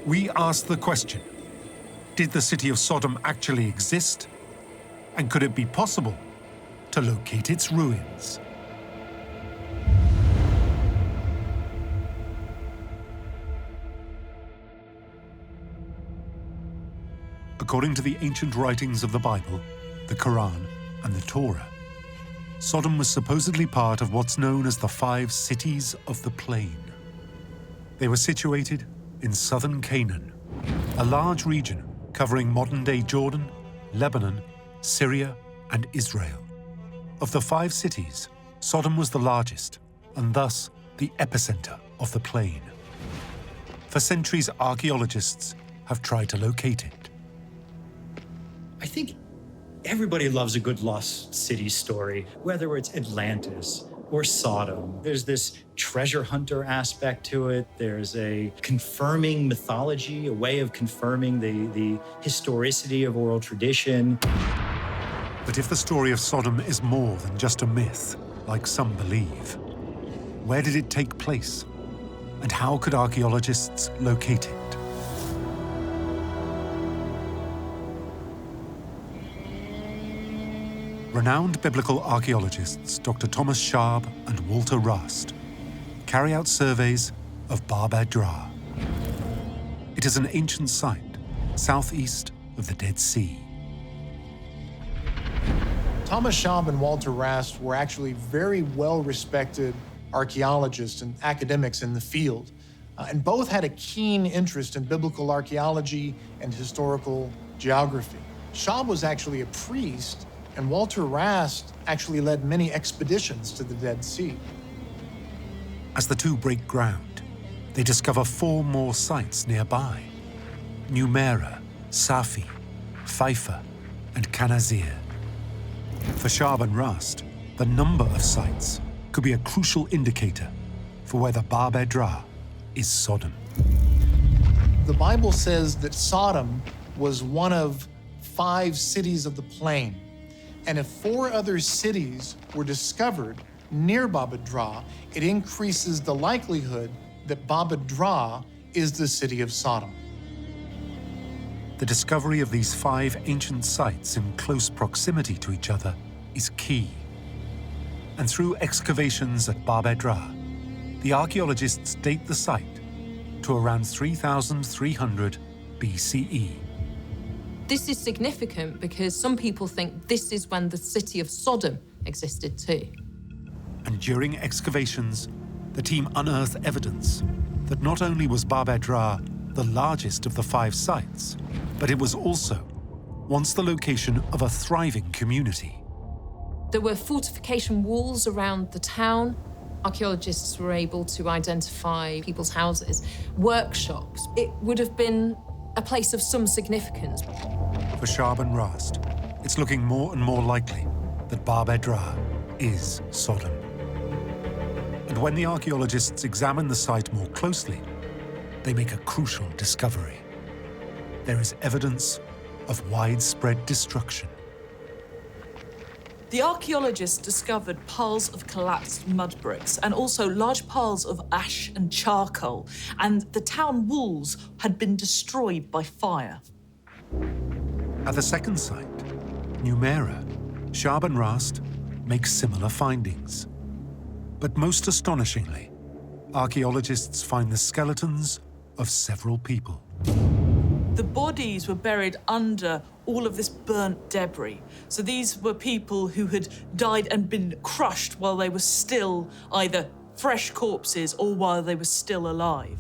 We ask the question, did the city of Sodom actually exist? And could it be possible to locate its ruins? According to the ancient writings of the Bible, the Quran, and the Torah, Sodom was supposedly part of what's known as the 5 cities of the plain. They were situated in southern Canaan, a large region covering modern-day Jordan, Lebanon, Syria, and Israel. Of the 5 cities, Sodom was the largest, and thus the epicenter of the plain. For centuries, archaeologists have tried to locate it. I think everybody loves a good lost city story, whether it's Atlantis or Sodom. There's this treasure hunter aspect to it. There's a confirming mythology, a way of confirming the historicity of oral tradition. But if the story of Sodom is more than just a myth, like some believe, where did it take place? And how could archaeologists locate it? Renowned biblical archaeologists Dr. Thomas Schaab and Walter Rast carry out surveys of Bab-edh-Drah. It is an ancient site southeast of the Dead Sea. Thomas Schaab and Walter Rast were actually very well-respected archaeologists and academics in the field, and both had a keen interest in biblical archaeology and historical geography. Schaab was actually a priest, and Walter Rast actually led many expeditions to the Dead Sea. As the two break ground, they discover 4 more sites nearby: Numera, Safi, Pfeiffer, and Kanazir. For Schaab and Rast, the number of sites could be a crucial indicator for whether Bab-edh-Drah is Sodom. The Bible says that Sodom was one of 5 cities of the plain. And if 4 other cities were discovered near Bab-edh-Drah, it increases the likelihood that Bab-edh-Drah is the city of Sodom. The discovery of these 5 ancient sites in close proximity to each other is key. And through excavations at Bab-edh-Drah, the archaeologists date the site to around 3,300 BCE. This is significant because some people think this is when the city of Sodom existed too. And during excavations, the team unearthed evidence that not only was Bab-edh-Drah the largest of the 5 sites, but it was also once the location of a thriving community. There were fortification walls around the town. Archaeologists were able to identify people's houses, workshops. It would have been a place of some significance. For Schaab and Rast, it's looking more and more likely that Bab-edh-Drah is Sodom. And when the archaeologists examine the site more closely, they make a crucial discovery. There is evidence of widespread destruction. The archaeologists discovered piles of collapsed mud bricks and also large piles of ash and charcoal, and the town walls had been destroyed by fire. At the second site, Numera, Schaab and Rast make similar findings. But most astonishingly, archaeologists find the skeletons of several people. The bodies were buried under all of this burnt debris. So these were people who had died and been crushed while they were still either fresh corpses or while they were still alive.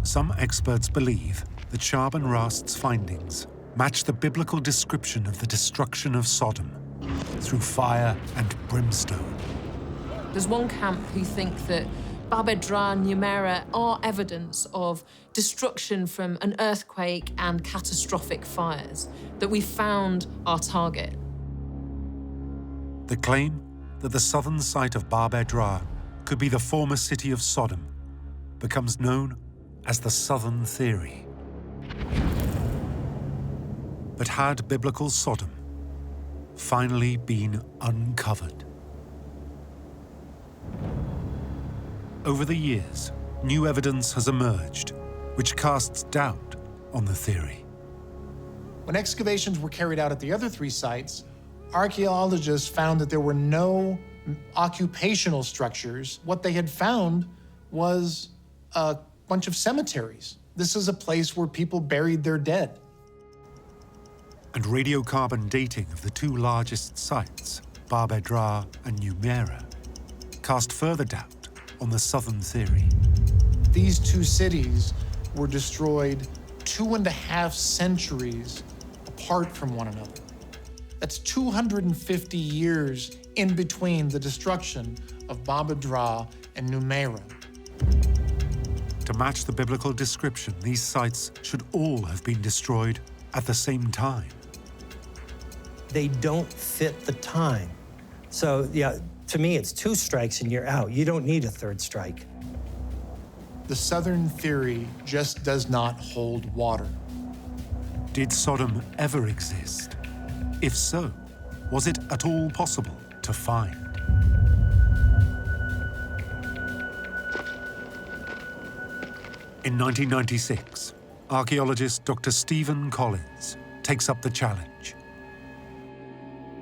Some experts believe that Shab and Rast's findings match the biblical description of the destruction of Sodom through fire and brimstone. There's one camp who think that Bab-edh-Dhra and Numaira are evidence of destruction from an earthquake and catastrophic fires, that we found our target. The claim that the southern site of Bab-edh-Dhra could be the former city of Sodom becomes known as the Southern Theory. But had biblical Sodom finally been uncovered? Over the years, new evidence has emerged which casts doubt on the theory. When excavations were carried out at the other three sites, archaeologists found that there were no occupational structures. What they had found was a bunch of cemeteries. This is a place where people buried their dead. And radiocarbon dating of the two largest sites, Bab-edh-Dhra and Numaira, cast further doubt on the Southern Theory. These two cities were destroyed 2.5 centuries apart from one another. That's 250 years in between the destruction of Bab-edh-Dhra and Numaira. To match the biblical description, these sites should all have been destroyed at the same time. They don't fit the time. So, yeah, to me, it's 2 strikes and you're out. You don't need a 3rd strike. The Southern Theory just does not hold water. Did Sodom ever exist? If so, was it at all possible to find? In 1996, archaeologist Dr. Stephen Collins takes up the challenge.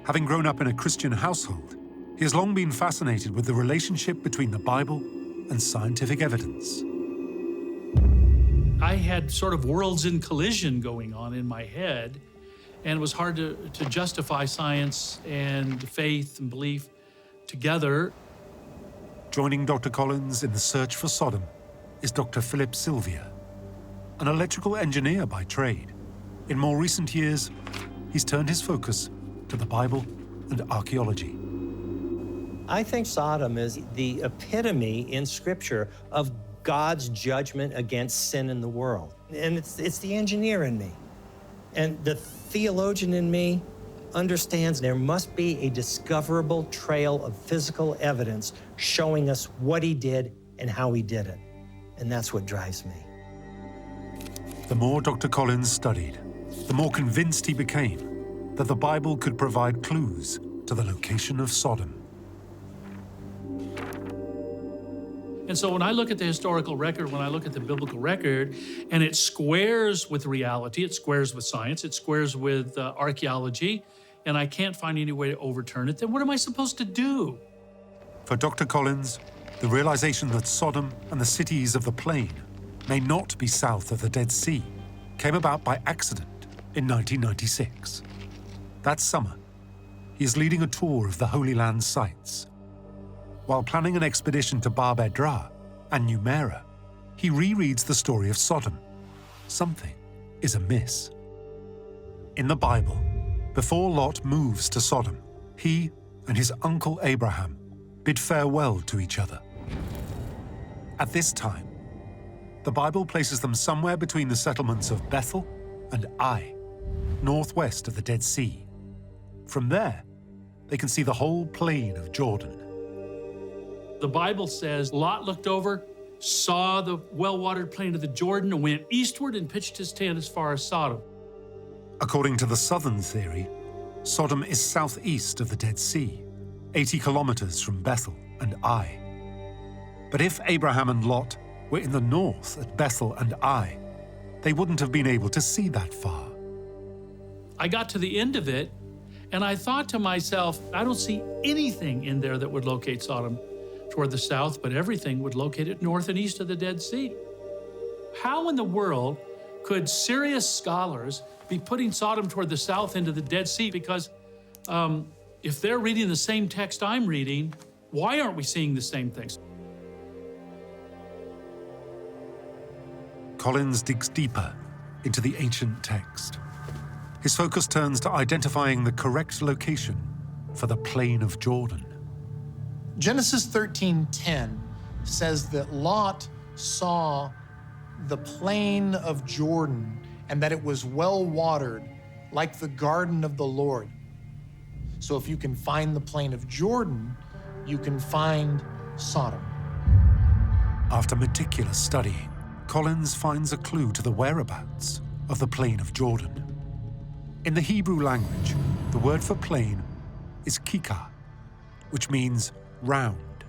Having grown up in a Christian household, he has long been fascinated with the relationship between the Bible and scientific evidence. I had sort of worlds in collision going on in my head, and it was hard to justify science and faith and belief together. Joining Dr. Collins in the search for Sodom is Dr. Philip Sylvia, an electrical engineer by trade. In more recent years, he's turned his focus to the Bible and archaeology. I think Sodom is the epitome in Scripture of God's judgment against sin in the world. And it's the engineer in me. And the theologian in me understands there must be a discoverable trail of physical evidence showing us what he did and how he did it. And that's what drives me. The more Dr. Collins studied, the more convinced he became that the Bible could provide clues to the location of Sodom. And so when I look at the historical record, when I look at the biblical record, and it squares with reality, it squares with science, it squares with archaeology, and I can't find any way to overturn it, then what am I supposed to do? For Dr. Collins, the realization that Sodom and the cities of the plain may not be south of the Dead Sea came about by accident in 1996. That summer, he is leading a tour of the Holy Land sites. While planning an expedition to Bab-edh-Dhra and Numaira, he rereads the story of Sodom. Something is amiss. In the Bible, before Lot moves to Sodom, he and his uncle Abraham bid farewell to each other. At this time, the Bible places them somewhere between the settlements of Bethel and Ai, northwest of the Dead Sea. From there, they can see the whole plain of Jordan. The Bible says Lot looked over, saw the well-watered plain of the Jordan, and went eastward and pitched his tent as far as Sodom. According to the Southern Theory, Sodom is southeast of the Dead Sea, 80 kilometers from Bethel and Ai. But if Abraham and Lot were in the north at Bethel and Ai, they wouldn't have been able to see that far. I got to the end of it, and I thought to myself, I don't see anything in there that would locate Sodom to toward the south, but everything would locate it north and east of the Dead Sea. How in the world could serious scholars be putting Sodom toward the south into the Dead Sea? Because if they're reading the same text I'm reading, why aren't we seeing the same things? Collins digs deeper into the ancient text. His focus turns to identifying the correct location for the plain of Jordan. Genesis 13:10 says that Lot saw the plain of Jordan and that it was well watered, like the garden of the Lord. So if you can find the plain of Jordan, you can find Sodom. After meticulous studying, Collins finds a clue to the whereabouts of the plain of Jordan. In the Hebrew language, the word for plain is kikar, which means round.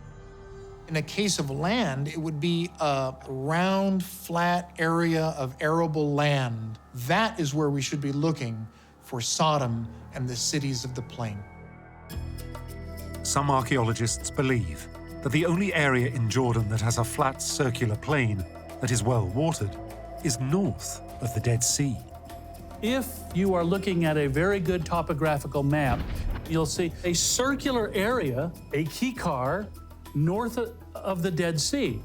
In a case of land, it would be a round, flat area of arable land. That is where we should be looking for Sodom and the cities of the plain. Some archaeologists believe that the only area in Jordan that has a flat circular plain that is well watered is north of the Dead Sea. If you are looking at a very good topographical map, you'll see a circular area, a kikar, north of the Dead Sea.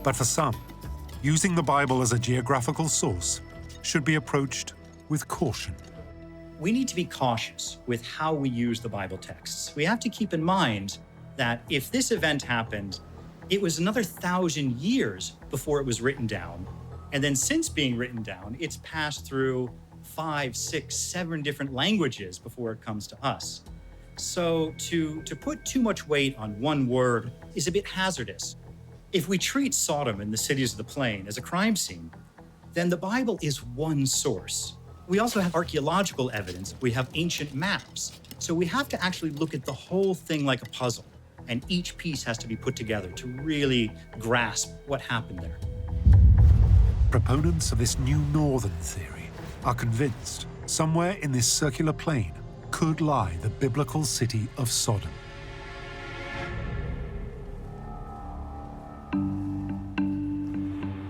But for some, using the Bible as a geographical source should be approached with caution. We need to be cautious with how we use the Bible texts. We have to keep in mind that if this event happened, it was another 1,000 years before it was written down. And then since being written down, it's passed through 5, 6, 7 different languages before it comes to us. So to put too much weight on one word is a bit hazardous. If we treat Sodom and the cities of the plain as a crime scene, then the Bible is one source. We also have archaeological evidence. We have ancient maps. So we have to actually look at the whole thing like a puzzle, and each piece has to be put together to really grasp what happened there. Proponents of this new northern theory are convinced somewhere in this circular plain could lie the biblical city of Sodom.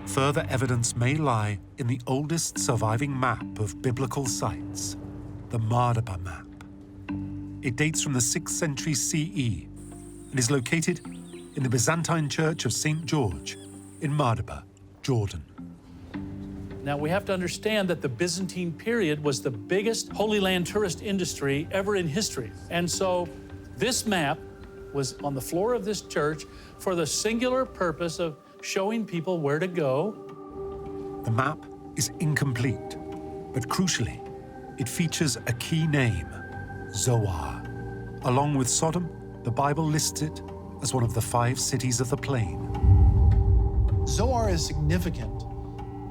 Further evidence may lie in the oldest surviving map of biblical sites, the Mardaba map. It dates from the 6th century CE and is located in the Byzantine Church of St. George in Mardaba, Jordan. Now, we have to understand that the Byzantine period was the biggest Holy Land tourist industry ever in history. And so this map was on the floor of this church for the singular purpose of showing people where to go. The map is incomplete, but crucially, it features a key name, Zoar. Along with Sodom, the Bible lists it as one of the 5 cities of the plain. Zoar is significant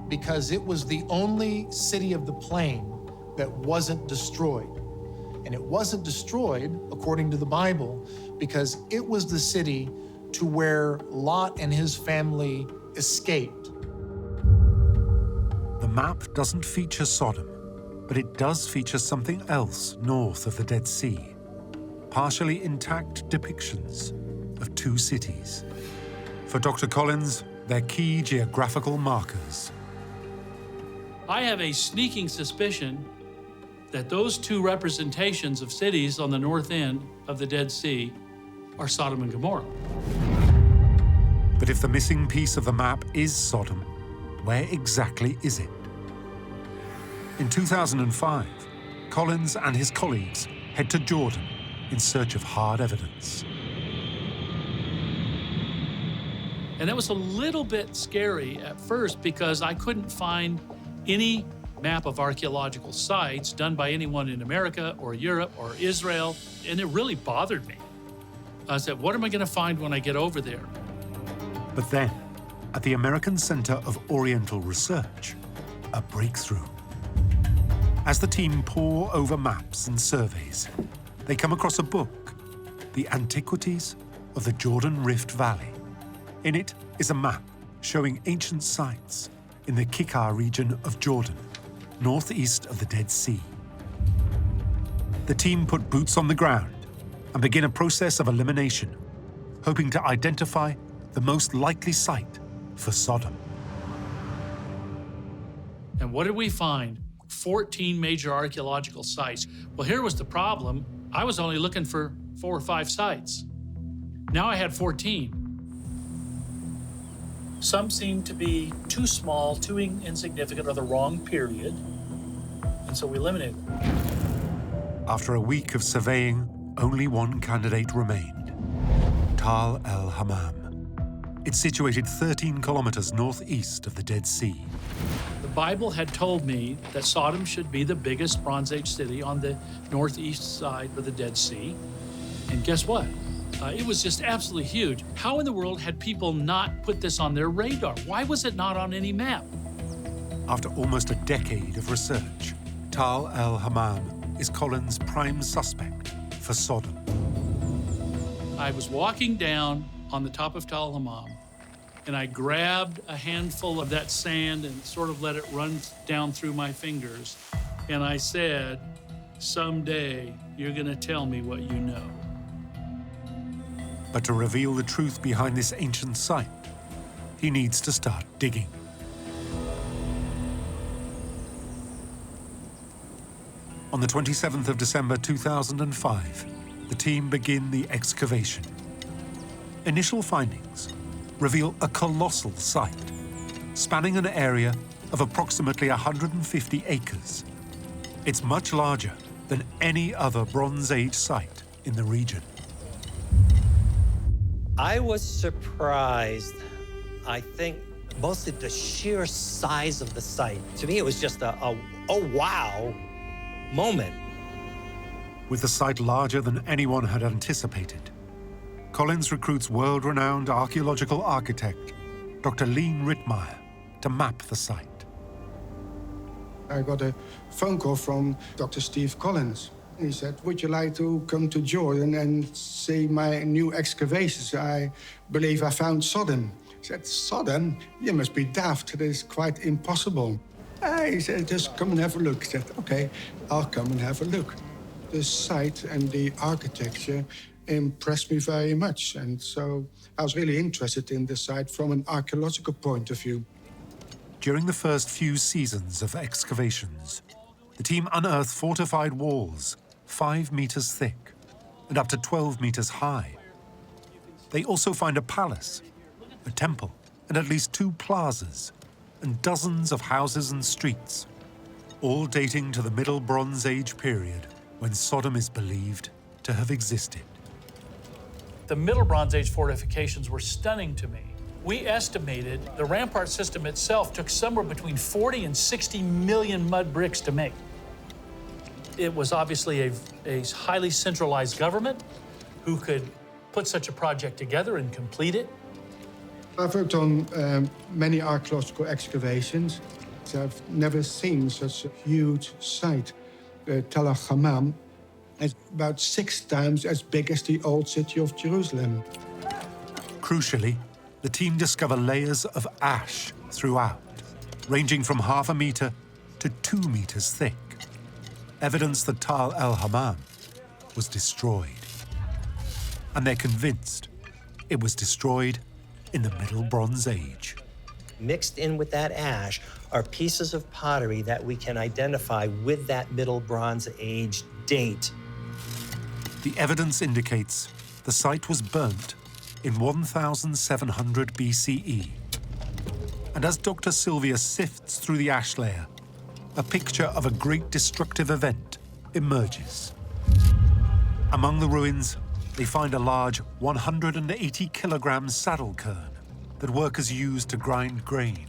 because it was the only city of the plain that wasn't destroyed. And it wasn't destroyed, according to the Bible, because it was the city to where Lot and his family escaped. The map doesn't feature Sodom, but it does feature something else north of the Dead Sea. Partially intact depictions of 2 cities. For Dr. Collins, they're key geographical markers. I have a sneaking suspicion that those 2 representations of cities on the north end of the Dead Sea are Sodom and Gomorrah. But if the missing piece of the map is Sodom, where exactly is it? In 2005, Collins and his colleagues head to Jordan in search of hard evidence. And that was a little bit scary at first because I couldn't find any map of archaeological sites done by anyone in America or Europe or Israel, and it really bothered me. I said, what am I going to find when I get over there? But then, at the American Center of Oriental Research, a breakthrough. As the team pore over maps and surveys, they come across a book, The Antiquities of the Jordan Rift Valley. In it is a map showing ancient sites in the Kikar region of Jordan, northeast of the Dead Sea. The team put boots on the ground and begin a process of elimination, hoping to identify the most likely site for Sodom. And what did we find? 14 major archaeological sites. Well, here was the problem. I was only looking for 4 or 5 sites. Now I had 14. Some seemed to be too small, too insignificant, or the wrong period, and so we eliminated them. After a week of surveying, only one candidate remained, Tal el-Hammam. It's situated 13 kilometers northeast of the Dead Sea. The Bible had told me that Sodom should be the biggest Bronze Age city on the northeast side of the Dead Sea. And guess what? It was just absolutely huge. How in the world had people not put this on their radar? Why was it not on any map? After almost a decade of research, Tal el-Hammam is Collins' prime suspect for Sodom. I was walking down on the top of Tal el-Hammam, and I grabbed a handful of that sand and sort of let it run down through my fingers. And I said, someday you're gonna tell me what you know. But to reveal the truth behind this ancient site, he needs to start digging. On the 27th of December 2005, the team begin the excavation. Initial findings reveal a colossal site, spanning an area of approximately 150 acres. It's much larger than any other Bronze Age site in the region. I was surprised, I think, mostly the sheer size of the site. To me, it was just a oh wow moment. With the site larger than anyone had anticipated, Collins recruits world-renowned archaeological architect Dr. Leen Rittmeyer to map the site. I got a phone call from Dr. Steve Collins. He said, would you like to come to Jordan and see my new excavations? I believe I found Sodom. I said, Sodom? You must be daft. It is quite impossible. He said, just come and have a look. I said, okay, I'll come and have a look. The site and the architecture impressed me very much. And so I was really interested in the site from an archaeological point of view. During the first few seasons of excavations, the team unearthed fortified walls 5 meters thick and up to 12 meters high. They also find a palace, a temple, and at least 2 plazas, and dozens of houses and streets, all dating to the Middle Bronze Age period when Sodom is believed to have existed. The Middle Bronze Age fortifications were stunning to me. We estimated the rampart system itself took somewhere between 40 and 60 million mud bricks to make. It was obviously a highly centralized government who could put such a project together and complete it. I've worked on many archaeological excavations. I've never seen such a huge site. Tal el-Hammam is about 6 times as big as the old city of Jerusalem. Crucially, the team discover layers of ash throughout, ranging from 0.5 meter to 2 meters thick. Evidence that Tal el-Hammam was destroyed. And they're convinced it was destroyed in the Middle Bronze Age. Mixed in with that ash are pieces of pottery that we can identify with that Middle Bronze Age date. The evidence indicates the site was burnt in 1700 BCE. And as Dr. Sylvia sifts through the ash layer, a picture of a great destructive event emerges. Among the ruins, they find a large 180 kilogram saddle quern that workers used to grind grain.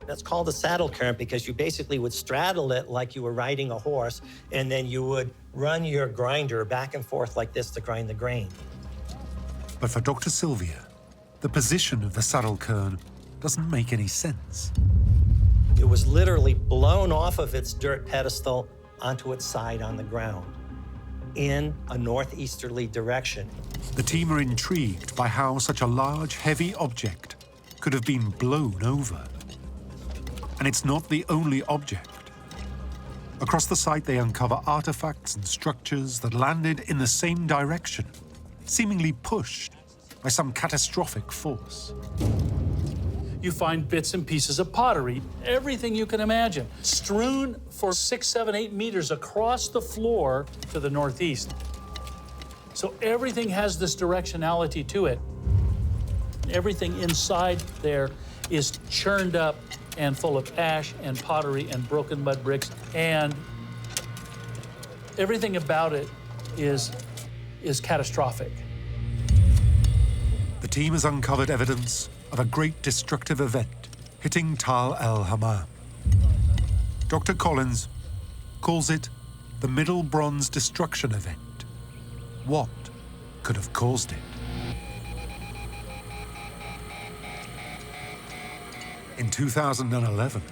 That's called a saddle quern because you basically would straddle it like you were riding a horse, and then you would run your grinder back and forth like this to grind the grain. But for Dr. Sylvia, the position of the saddle quern doesn't make any sense. It was literally blown off of its dirt pedestal onto its side on the ground in a northeasterly direction. The team are intrigued by how such a large, heavy object could have been blown over. And it's not the only object. Across the site, they uncover artifacts and structures that landed in the same direction, seemingly pushed by some catastrophic force. You find bits and pieces of pottery, everything you can imagine, strewn for 6, 7, 8 meters across the floor to the northeast. So everything has this directionality to it. Everything inside there is churned up and full of ash and pottery and broken mud bricks, and everything about it is catastrophic. The team has uncovered evidence of a great destructive event hitting Tal el-Hammam. Dr. Collins calls it the Middle Bronze Destruction Event. What could have caused it? In 2011,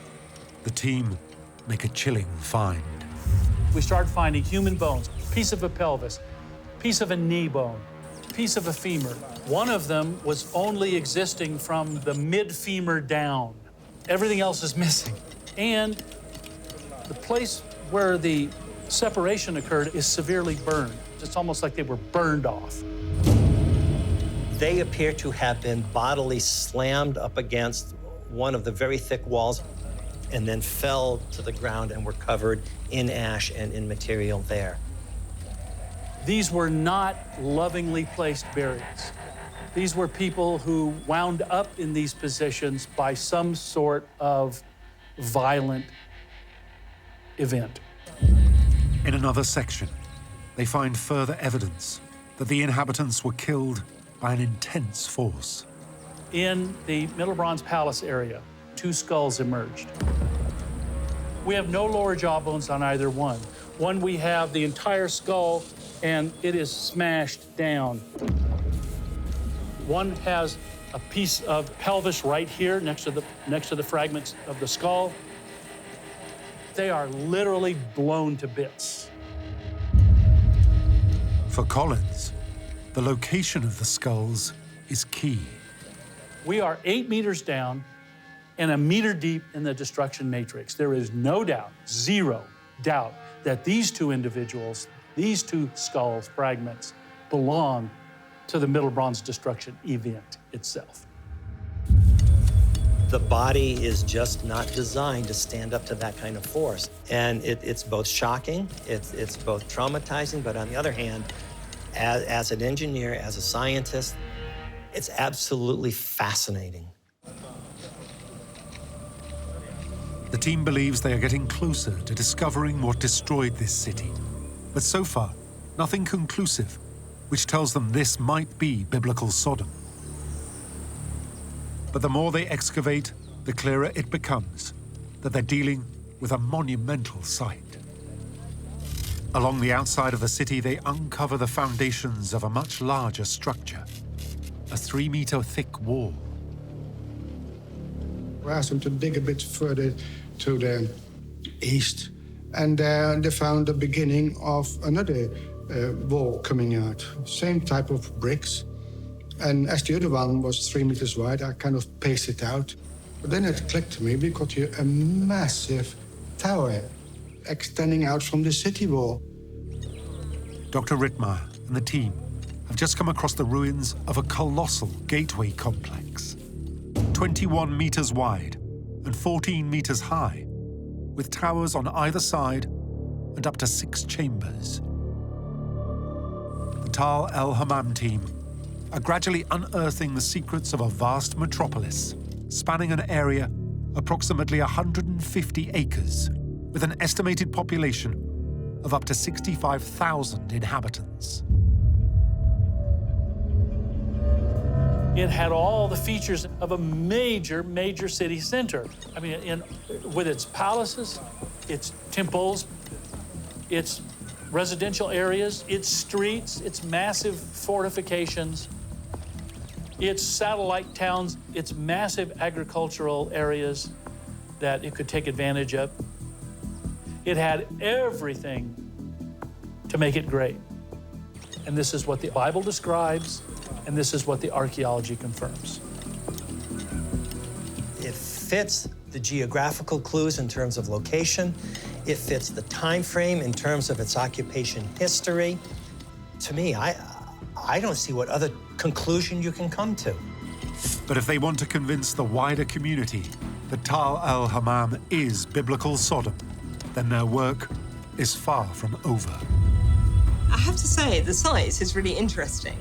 the team make a chilling find. We started finding human bones, piece of a pelvis, piece of a knee bone, piece of a femur. One of them was only existing from the mid-femur down. Everything else is missing. And the place where the separation occurred is severely burned. It's almost like they were burned off. They appear to have been bodily slammed up against one of the very thick walls and then fell to the ground and were covered in ash and in material there. These were not lovingly placed burials. These were people who wound up in these positions by some sort of violent event. In another section, they find further evidence that the inhabitants were killed by an intense force. In the Middle Bronze Palace area, 2 skulls emerged. We have no lower jaw bones on either one. One, we have the entire skull, and it is smashed down. One has a piece of pelvis right here next to the fragments of the skull. They are literally blown to bits. For Collins, the location of the skulls is key. We are 8 meters down and 1 meter deep in the destruction matrix. There is no doubt, 0 doubt, that these 2 individuals, these 2 skulls fragments, belong to the Middle Bronze destruction event itself. The body is just not designed to stand up to that kind of force. And it's both shocking, it's both traumatizing, but on the other hand, as an engineer, as a scientist, it's absolutely fascinating. The team believes they are getting closer to discovering what destroyed this city. But so far, nothing conclusive, which tells them this might be biblical Sodom. But the more they excavate, the clearer it becomes that they're dealing with a monumental site. Along the outside of the city, they uncover the foundations of a much larger structure, a 3-meter thick wall. We asked them to dig a bit further to the east, and there they found the beginning of another wall coming out. Same type of bricks. And as the other one was 3 meters wide, I kind of paced it out. But then it clicked to me, because here a massive tower extending out from the city wall. Dr. Rittmeyer and the team have just come across the ruins of a colossal gateway complex, 21 meters wide and 14 meters high, with towers on either side and up to 6 chambers. The Tal el-Hammam team are gradually unearthing the secrets of a vast metropolis spanning an area approximately 150 acres, with an estimated population of up to 65,000 inhabitants. It had all the features of a major city center. I mean, with its palaces, its temples, its residential areas, its streets, its massive fortifications, its satellite towns, its massive agricultural areas that it could take advantage of. It had everything to make it great. And this is what the Bible describes, and this is what the archaeology confirms. It fits the geographical clues in terms of location. It fits the time frame in terms of its occupation history. To me, I don't see what other conclusion you can come to. But if they want to convince the wider community that Tal el-Hammam is biblical Sodom, then their work is far from over. I have to say, the site is really interesting.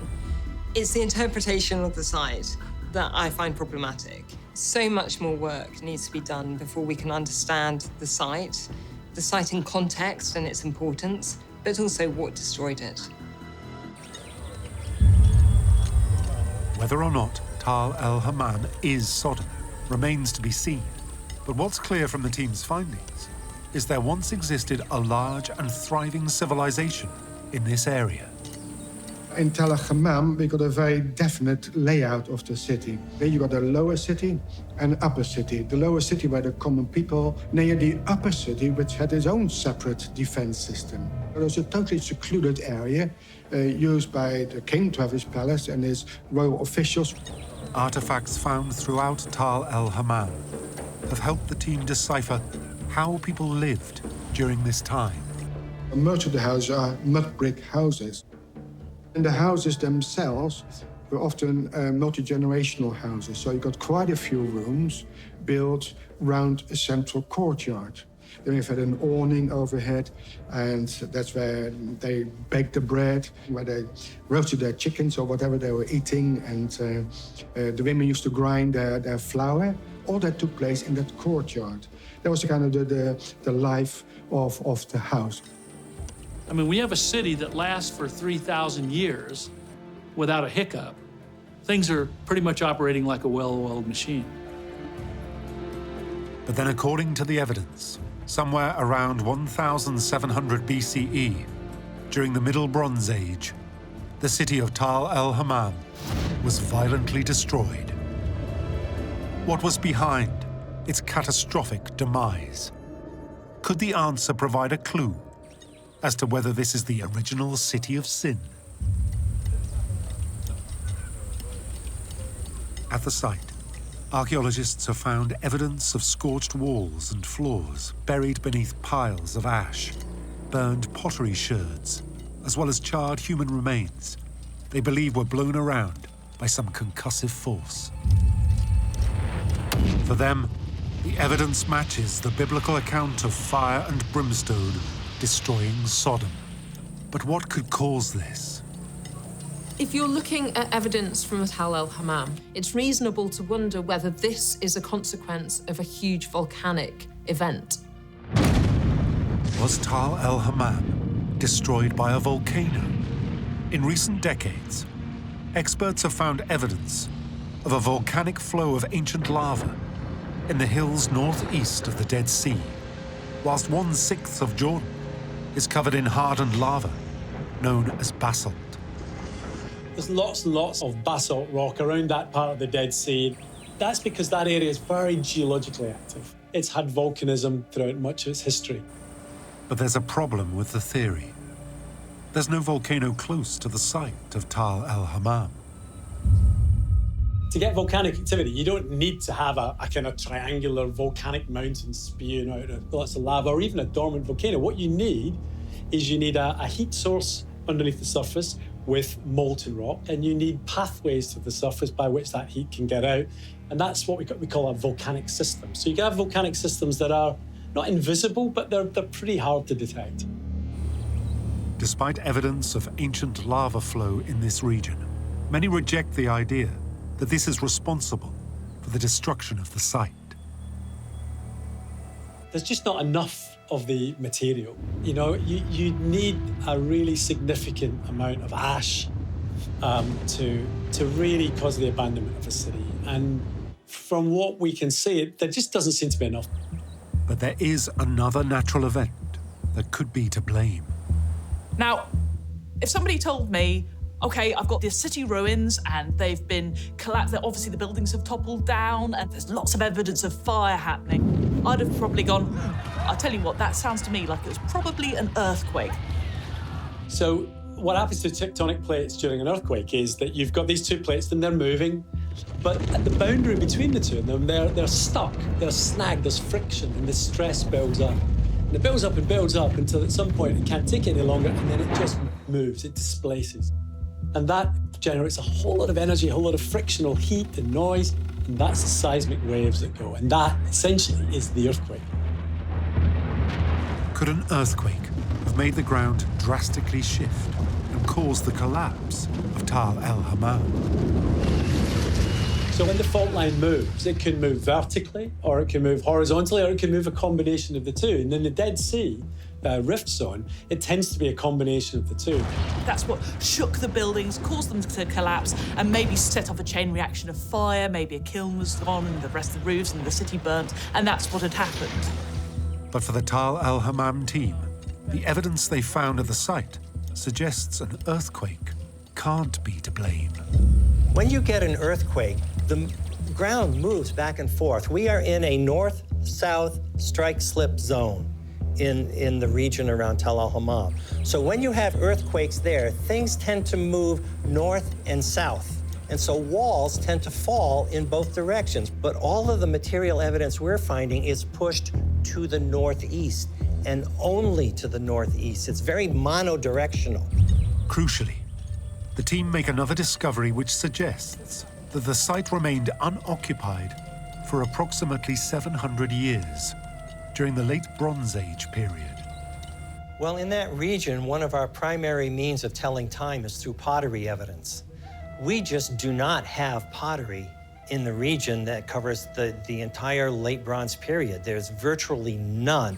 It's the interpretation of the site that I find problematic. So much more work needs to be done before we can understand the site in context and its importance, but also what destroyed it. Whether or not Tal el-Hammam is Sodom remains to be seen. But what's clear from the team's findings is there once existed a large and thriving civilization in this area. In Tal el-Hammam, we got a very definite layout of the city. There you got a lower city and upper city. The lower city were the common people, near the upper city, which had its own separate defense system. It was a totally secluded area used by the king to have his palace and his royal officials. Artifacts found throughout Tal el-Hammam have helped the team decipher how people lived during this time. Most of the houses are mud brick houses. And the houses themselves were often multi-generational houses. So you got quite a few rooms built around a central courtyard. Then you've had an awning overhead, and that's where they baked the bread, where they roasted their chickens or whatever they were eating, and the women used to grind their flour. All that took place in that courtyard. That was kind of the life of the house. I mean, we have a city that lasts for 3,000 years without a hiccup. Things are pretty much operating like a well-oiled machine. But then, according to the evidence, somewhere around 1,700 BCE, during the Middle Bronze Age, the city of Tal el-Hammam was violently destroyed. What was behind its catastrophic demise? Could the answer provide a clue as to whether this is the original city of sin? At the site, archaeologists have found evidence of scorched walls and floors buried beneath piles of ash, burned pottery sherds, as well as charred human remains they believe were blown around by some concussive force. For them, the evidence matches the biblical account of fire and brimstone destroying Sodom. But what could cause this? If you're looking at evidence from Tal el-Hammam, it's reasonable to wonder whether this is a consequence of a huge volcanic event. Was Tal el-Hammam destroyed by a volcano? In recent decades, experts have found evidence of a volcanic flow of ancient lava in the hills northeast of the Dead Sea, whilst 1/6 of Jordan is covered in hardened lava, known as basalt. There's lots and lots of basalt rock around that part of the Dead Sea. That's because that area is very geologically active. It's had volcanism throughout much of its history. But there's a problem with the theory. There's no volcano close to the site of Tal el-Hammam. To get volcanic activity, you don't need to have a kind of triangular volcanic mountain spewing out of lots of lava, or even a dormant volcano. What you need is a heat source underneath the surface with molten rock, and you need pathways to the surface by which that heat can get out. And that's what we call a volcanic system. So you can have volcanic systems that are not invisible, but they're pretty hard to detect. Despite evidence of ancient lava flow in this region, many reject the idea that this is responsible for the destruction of the site. There's just not enough of the material. You know, you need a really significant amount of ash to really cause the abandonment of a city. And from what we can see, there just doesn't seem to be enough. But there is another natural event that could be to blame. Now, if somebody told me, okay, I've got the city ruins and they've been collapsed, obviously the buildings have toppled down and there's lots of evidence of fire happening, I'd have probably gone, I'll tell you what, that sounds to me like it was probably an earthquake. So what happens to tectonic plates during an earthquake is that you've got these two plates and they're moving, but at the boundary between the two of them, they're stuck, they're snagged, there's friction, and the stress builds up. And it builds up and builds up until at some point it can't take it any longer, and then it just moves, it displaces. And that generates a whole lot of energy, a whole lot of frictional heat and noise, and that's the seismic waves that go. And that, essentially, is the earthquake. Could an earthquake have made the ground drastically shift and caused the collapse of Tal el-Hammam? So when the fault line moves, it can move vertically, or it can move horizontally, or it can move a combination of the two. And in the Dead Sea rift zone, it tends to be a combination of the two. That's what shook the buildings, caused them to collapse, and maybe set off a chain reaction of fire. Maybe a kiln was gone, and the rest of the roofs, and the city burnt, and that's what had happened. But for the Tal el-Hammam team, the evidence they found at the site suggests an earthquake can't be to blame. When you get an earthquake, the ground moves back and forth. We are in a north-south strike-slip zone in the region around Tal el-Hammam. So when you have earthquakes there, things tend to move north and south. And so walls tend to fall in both directions. But all of the material evidence we're finding is pushed to the northeast, and only to the northeast. It's very monodirectional. Crucially, the team make another discovery which suggests that the site remained unoccupied for approximately 700 years during the late Bronze Age period. Well, in that region, one of our primary means of telling time is through pottery evidence. We just do not have pottery in the region that covers the entire late Bronze period. There's virtually none.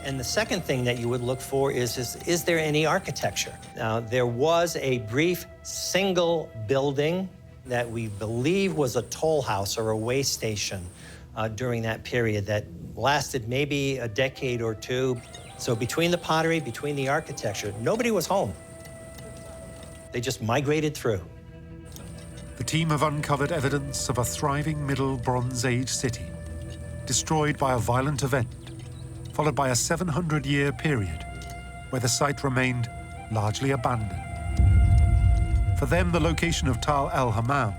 And the second thing that you would look for is there any architecture? Now, there was a brief single building that we believe was a toll house or a way station during that period that lasted maybe a decade or two. So between the pottery, between the architecture, nobody was home. They just migrated through. The team have uncovered evidence of a thriving Middle Bronze Age city, destroyed by a violent event, followed by a 700-year period where the site remained largely abandoned. For them, the location of Tal el-Hammam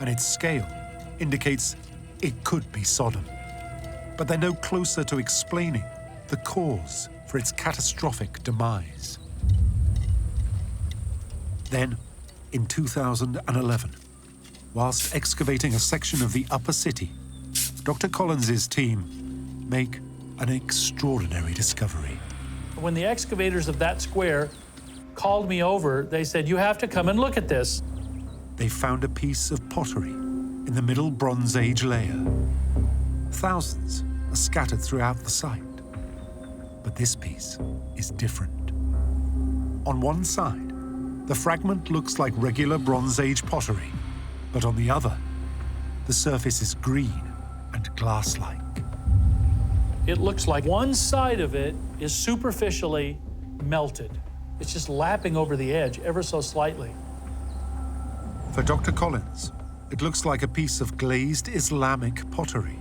and its scale indicates it could be Sodom. But they're no closer to explaining the cause for its catastrophic demise. Then, in 2011, whilst excavating a section of the upper city, Dr. Collins's team make an extraordinary discovery. When the excavators of that square called me over, they said, "You have to come and look at this." They found a piece of pottery in the Middle Bronze Age layer. Thousands are scattered throughout the site. But this piece is different. On one side, the fragment looks like regular Bronze Age pottery, but on the other, the surface is green and glass-like. It looks like one side of it is superficially melted. It's just lapping over the edge ever so slightly. For Dr. Collins, it looks like a piece of glazed Islamic pottery.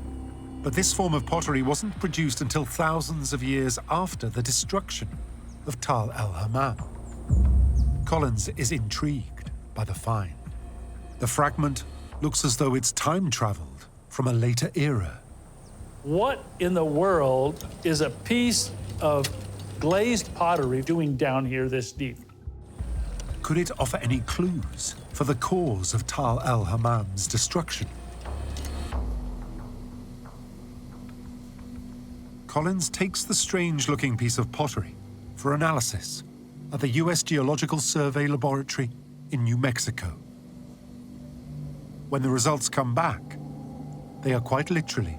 But this form of pottery wasn't produced until thousands of years after the destruction of Tal el-Hammam. Collins is intrigued by the find. The fragment looks as though it's time-traveled from a later era. What in the world is a piece of glazed pottery doing down here this deep? Could it offer any clues for the cause of Tal el-Hammam's destruction? Collins takes the strange-looking piece of pottery for analysis at the U.S. Geological Survey Laboratory in New Mexico. When the results come back, they are quite literally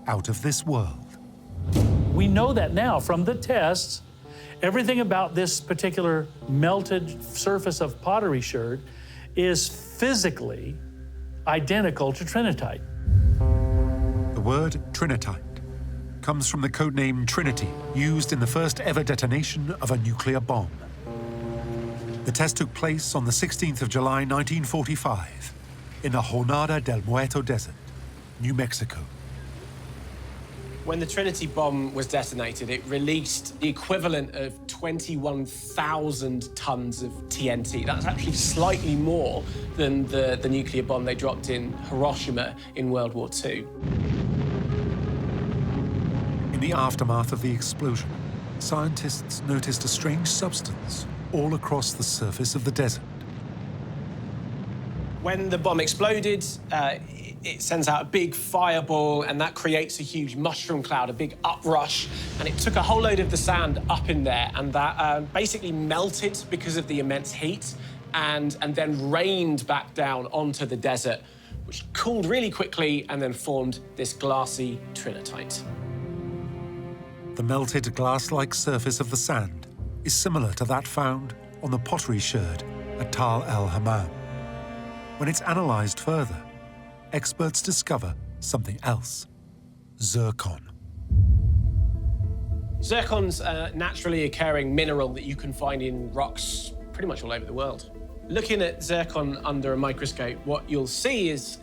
out of this world. We know that now from the tests. Everything about this particular melted surface of pottery sherd is physically identical to trinitite. The word trinitite comes from the codename Trinity, used in the first ever detonation of a nuclear bomb. The test took place on the 16th of July, 1945, in the Jornada del Muerto Desert, New Mexico. When the Trinity bomb was detonated, it released the equivalent of 21,000 tons of TNT. That's actually slightly more than the nuclear bomb they dropped in Hiroshima in World War II. In the aftermath of the explosion, scientists noticed a strange substance all across the surface of the desert. When the bomb exploded, it sends out a big fireball, and that creates a huge mushroom cloud, a big uprush, and it took a whole load of the sand up in there, and that basically melted because of the immense heat, and then rained back down onto the desert, which cooled really quickly and then formed this glassy trinitite. The melted glass-like surface of the sand is similar to that found on the pottery sherd at Tal el-Hammam. When it's analysed further, experts discover something else: zircon. Zircon's a naturally occurring mineral that you can find in rocks pretty much all over the world. Looking at zircon under a microscope, what you'll see is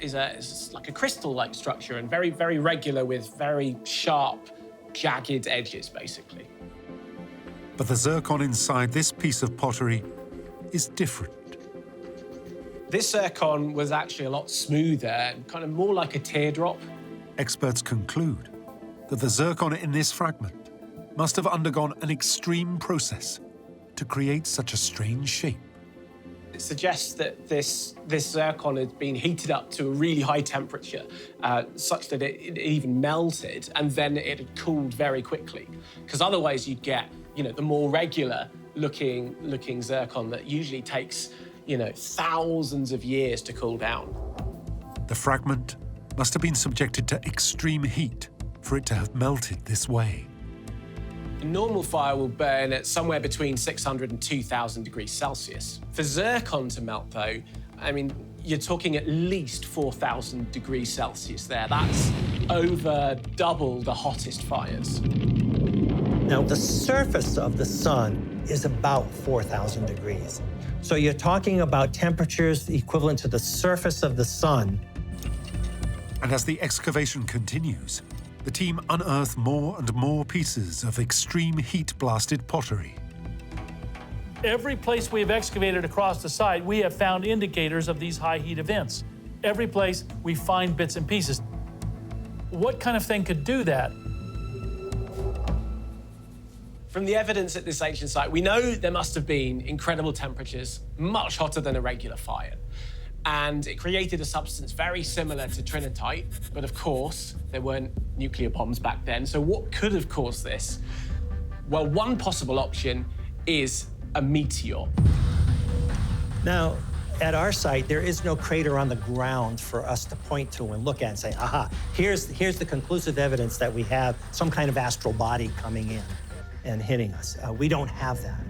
like a crystal-like structure, and very, very regular with very sharp, jagged edges, basically. But the zircon inside this piece of pottery is different. This zircon was actually a lot smoother and kind of more like a teardrop. Experts conclude that the zircon in this fragment must have undergone an extreme process to create such a strange shape. It suggests that this zircon had been heated up to a really high temperature, such that it even melted, and then it had cooled very quickly. Because otherwise you'd get, the more regular looking zircon that usually takes, thousands of years to cool down. The fragment must have been subjected to extreme heat for it to have melted this way. A normal fire will burn at somewhere between 600 and 2,000 degrees Celsius. For zircon to melt, though, you're talking at least 4,000 degrees Celsius there. That's over double the hottest fires. Now, the surface of the sun is about 4,000 degrees. So you're talking about temperatures equivalent to the surface of the sun. And as the excavation continues, the team unearth more and more pieces of extreme heat-blasted pottery. Every place we've excavated across the site, we have found indicators of these high heat events. Every place we find bits and pieces. What kind of thing could do that? From the evidence at this ancient site, we know there must have been incredible temperatures, much hotter than a regular fire. And it created a substance very similar to trinitite, but of course, there weren't nuclear bombs back then. So what could have caused this? Well, one possible option is a meteor. Now, at our site, there is no crater on the ground for us to point to and look at and say, aha, here's the conclusive evidence that we have some kind of astral body coming in and hitting us. We don't have that.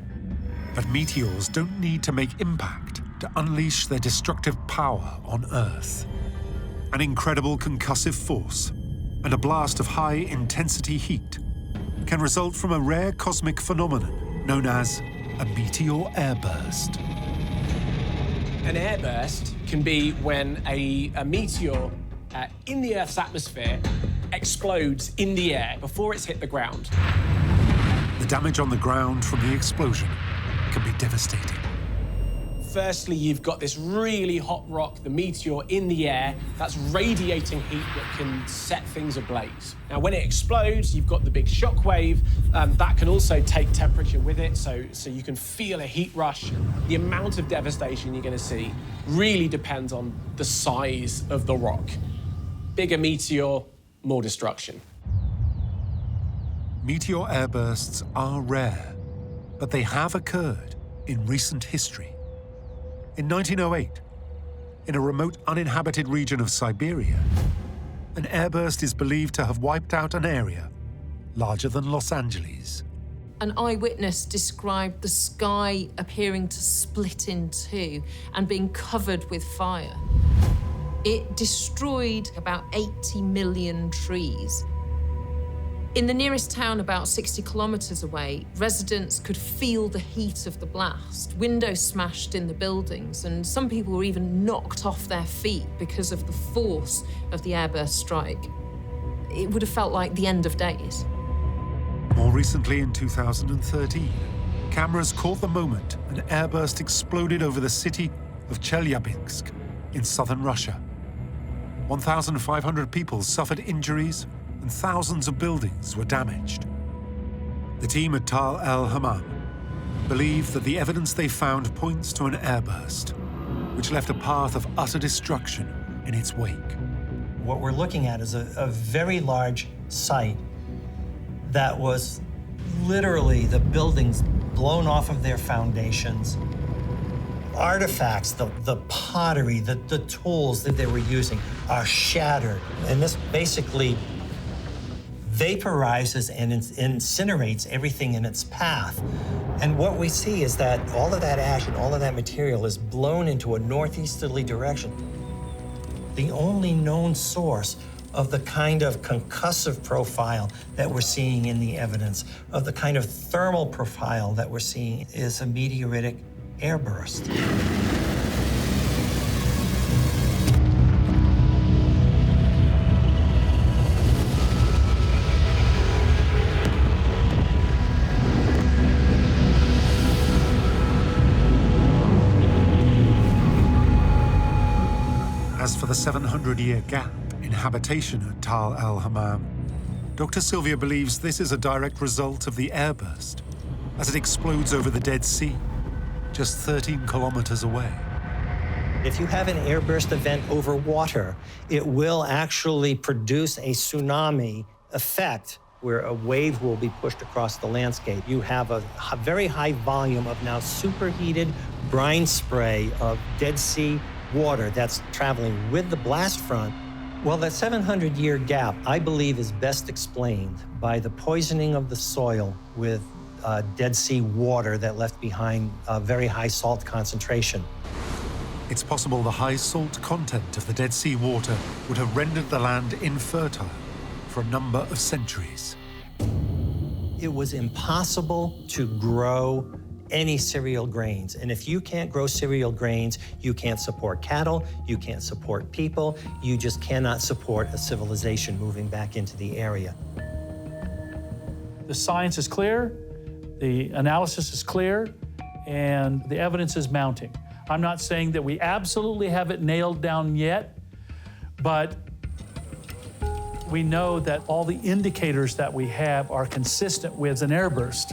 But meteors don't need to make impact to unleash their destructive power on Earth. An incredible concussive force and a blast of high-intensity heat can result from a rare cosmic phenomenon known as a meteor airburst. An airburst can be when a meteor in the Earth's atmosphere explodes in the air before it's hit the ground. The damage on the ground from the explosion can be devastating. Firstly, you've got this really hot rock, the meteor, in the air that's radiating heat that can set things ablaze. Now, when it explodes, you've got the big shock wave. That can also take temperature with it, so you can feel a heat rush. The amount of devastation you're going to see really depends on the size of the rock. Bigger meteor, more destruction. Meteor airbursts are rare, but they have occurred in recent history. In 1908, in a remote uninhabited region of Siberia, an airburst is believed to have wiped out an area larger than Los Angeles. An eyewitness described the sky appearing to split in two and being covered with fire. It destroyed about 80 million trees. In the nearest town, about 60 kilometers away, residents could feel the heat of the blast. Windows smashed in the buildings, and some people were even knocked off their feet because of the force of the airburst strike. It would have felt like the end of days. More recently, in 2013, cameras caught the moment an airburst exploded over the city of Chelyabinsk in southern Russia. 1,500 people suffered injuries, and thousands of buildings were damaged. The team at Tal el-Hammam believe that the evidence they found points to an airburst, which left a path of utter destruction in its wake. What we're looking at is a very large site that was literally the buildings blown off of their foundations. Artifacts, the pottery, the tools that they were using are shattered. And this basically vaporizes and incinerates everything in its path. And what we see is that all of that ash and all of that material is blown into a northeasterly direction. The only known source of the kind of concussive profile that we're seeing in the evidence, of the kind of thermal profile that we're seeing, is a meteoritic airburst. As for the 700-year gap in habitation at Tal el-Hammam, Dr. Sylvia believes this is a direct result of the airburst as it explodes over the Dead Sea, just 13 kilometers away. If you have an airburst event over water, it will actually produce a tsunami effect where a wave will be pushed across the landscape. You have a very high volume of now superheated brine spray of Dead Sea water that's traveling with the blast front. Well, that 700-year gap, I believe, is best explained by the poisoning of the soil with Dead Sea water that left behind a very high salt concentration. It's possible the high salt content of the Dead Sea water would have rendered the land infertile for a number of centuries. It was impossible to grow any cereal grains. And if you can't grow cereal grains, you can't support cattle, you can't support people, you just cannot support a civilization moving back into the area. The science is clear, the analysis is clear, and the evidence is mounting. I'm not saying that we absolutely have it nailed down yet, but we know that all the indicators that we have are consistent with an airburst.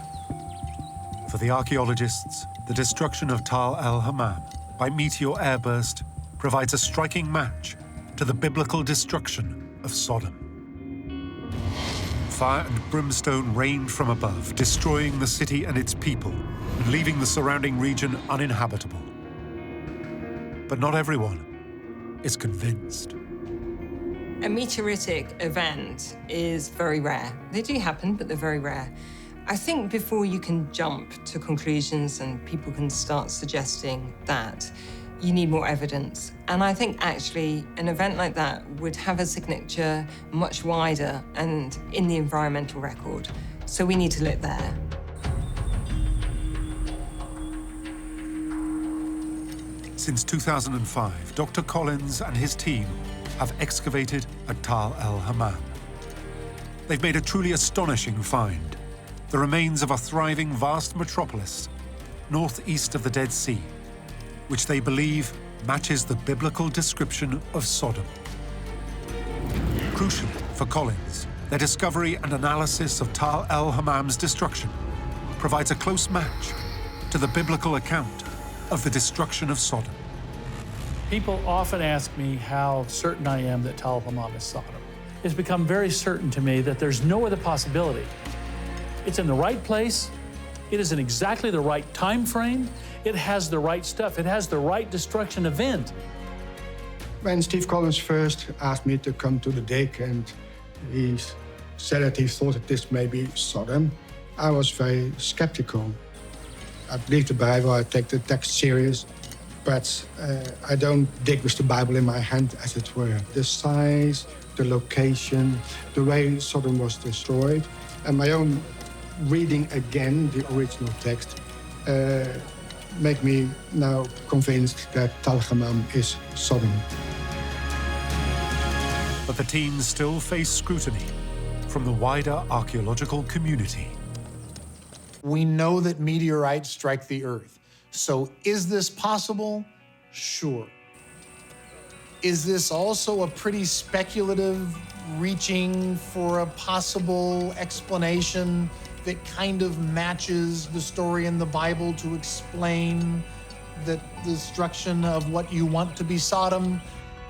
For the archaeologists, the destruction of Tal el-Hammam by meteor airburst provides a striking match to the biblical destruction of Sodom. Fire and brimstone rained from above, destroying the city and its people, and leaving the surrounding region uninhabitable. But not everyone is convinced. A meteoritic event is very rare. They do happen, but they're very rare. I think before you can jump to conclusions and people can start suggesting that, you need more evidence. And I think actually an event like that would have a signature much wider and in the environmental record. So we need to look there. Since 2005, Dr. Collins and his team have excavated at Tal el-Hammam. They've made a truly astonishing find: the remains of a thriving vast metropolis northeast of the Dead Sea, which they believe matches the biblical description of Sodom. Crucially for Collins, their discovery and analysis of Tal el-Hammam's destruction provides a close match to the biblical account of the destruction of Sodom. People often ask me how certain I am that Tal el-Hammam is Sodom. It's become very certain to me that there's no other possibility. It's in the right place, it is in exactly the right time frame, it has the right stuff, it has the right destruction event. When Steve Collins first asked me to come to the dig and he said that he thought that this may be Sodom, I was very skeptical. I believe the Bible, I take the text serious, but I don't dig with the Bible in my hand, as it were. The size, the location, the way Sodom was destroyed, and my own reading again the original text make me now convinced that Tal el-Hammam is Sodom. But the team still face scrutiny from the wider archaeological community. We know that meteorites strike the Earth. So is this possible? Sure. Is this also a pretty speculative reaching for a possible explanation that kind of matches the story in the Bible to explain the destruction of what you want to be Sodom?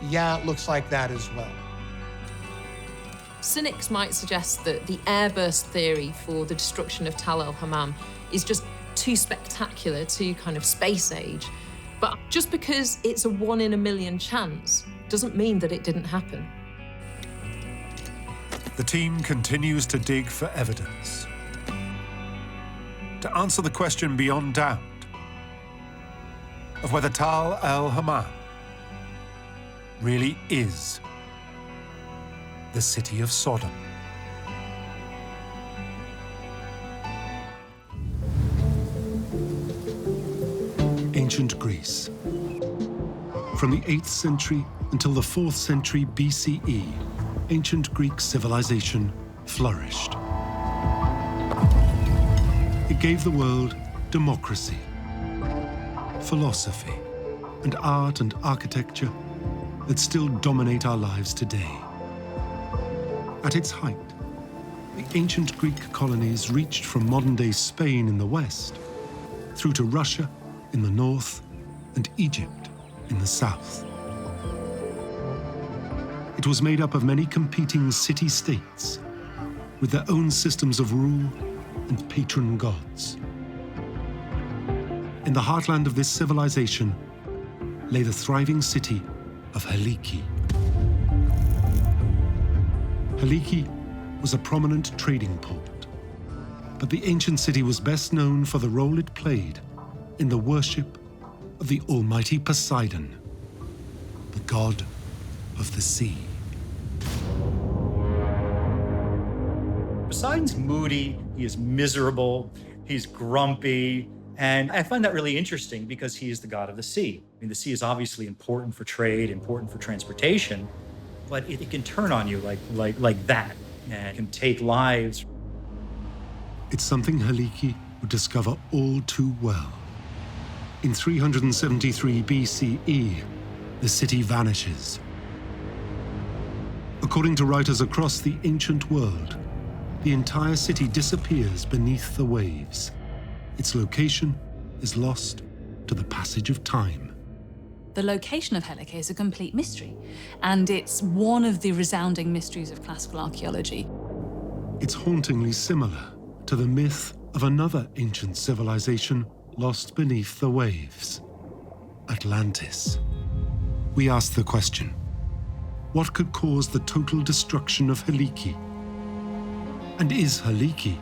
Yeah, it looks like that as well. Cynics might suggest that the Airburst Theory for the destruction of el-Hammam is just too spectacular, too kind of space age. But just because it's a 1 in a million chance doesn't mean that it didn't happen. The team continues to dig for evidence. To answer the question beyond doubt of whether Tal el-Hammam really is the city of Sodom. Ancient Greece. From the 8th century until the 4th century BCE, ancient Greek civilization flourished. It gave the world democracy, philosophy, and art and architecture that still dominate our lives today. At its height, the ancient Greek colonies reached from modern-day Spain in the west through to Russia in the north and Egypt in the south. It was made up of many competing city-states with their own systems of rule and patron gods. In the heartland of this civilization lay the thriving city of Helike. Helike was a prominent trading port, but the ancient city was best known for the role it played in the worship of the almighty Poseidon, the god of the sea. Poseidon's moody, he is miserable, he's grumpy, and I find that really interesting because he is the god of the sea. I mean, the sea is obviously important for trade, important for transportation, but it can turn on you like that, and it can take lives. It's something Helike would discover all too well. In 373 BCE, the city vanishes. According to writers across the ancient world, the entire city disappears beneath the waves. Its location is lost to the passage of time. The location of Helike is a complete mystery, and it's one of the resounding mysteries of classical archaeology. It's hauntingly similar to the myth of another ancient civilization lost beneath the waves, Atlantis. We ask the question, what could cause the total destruction of Helike? And is Helike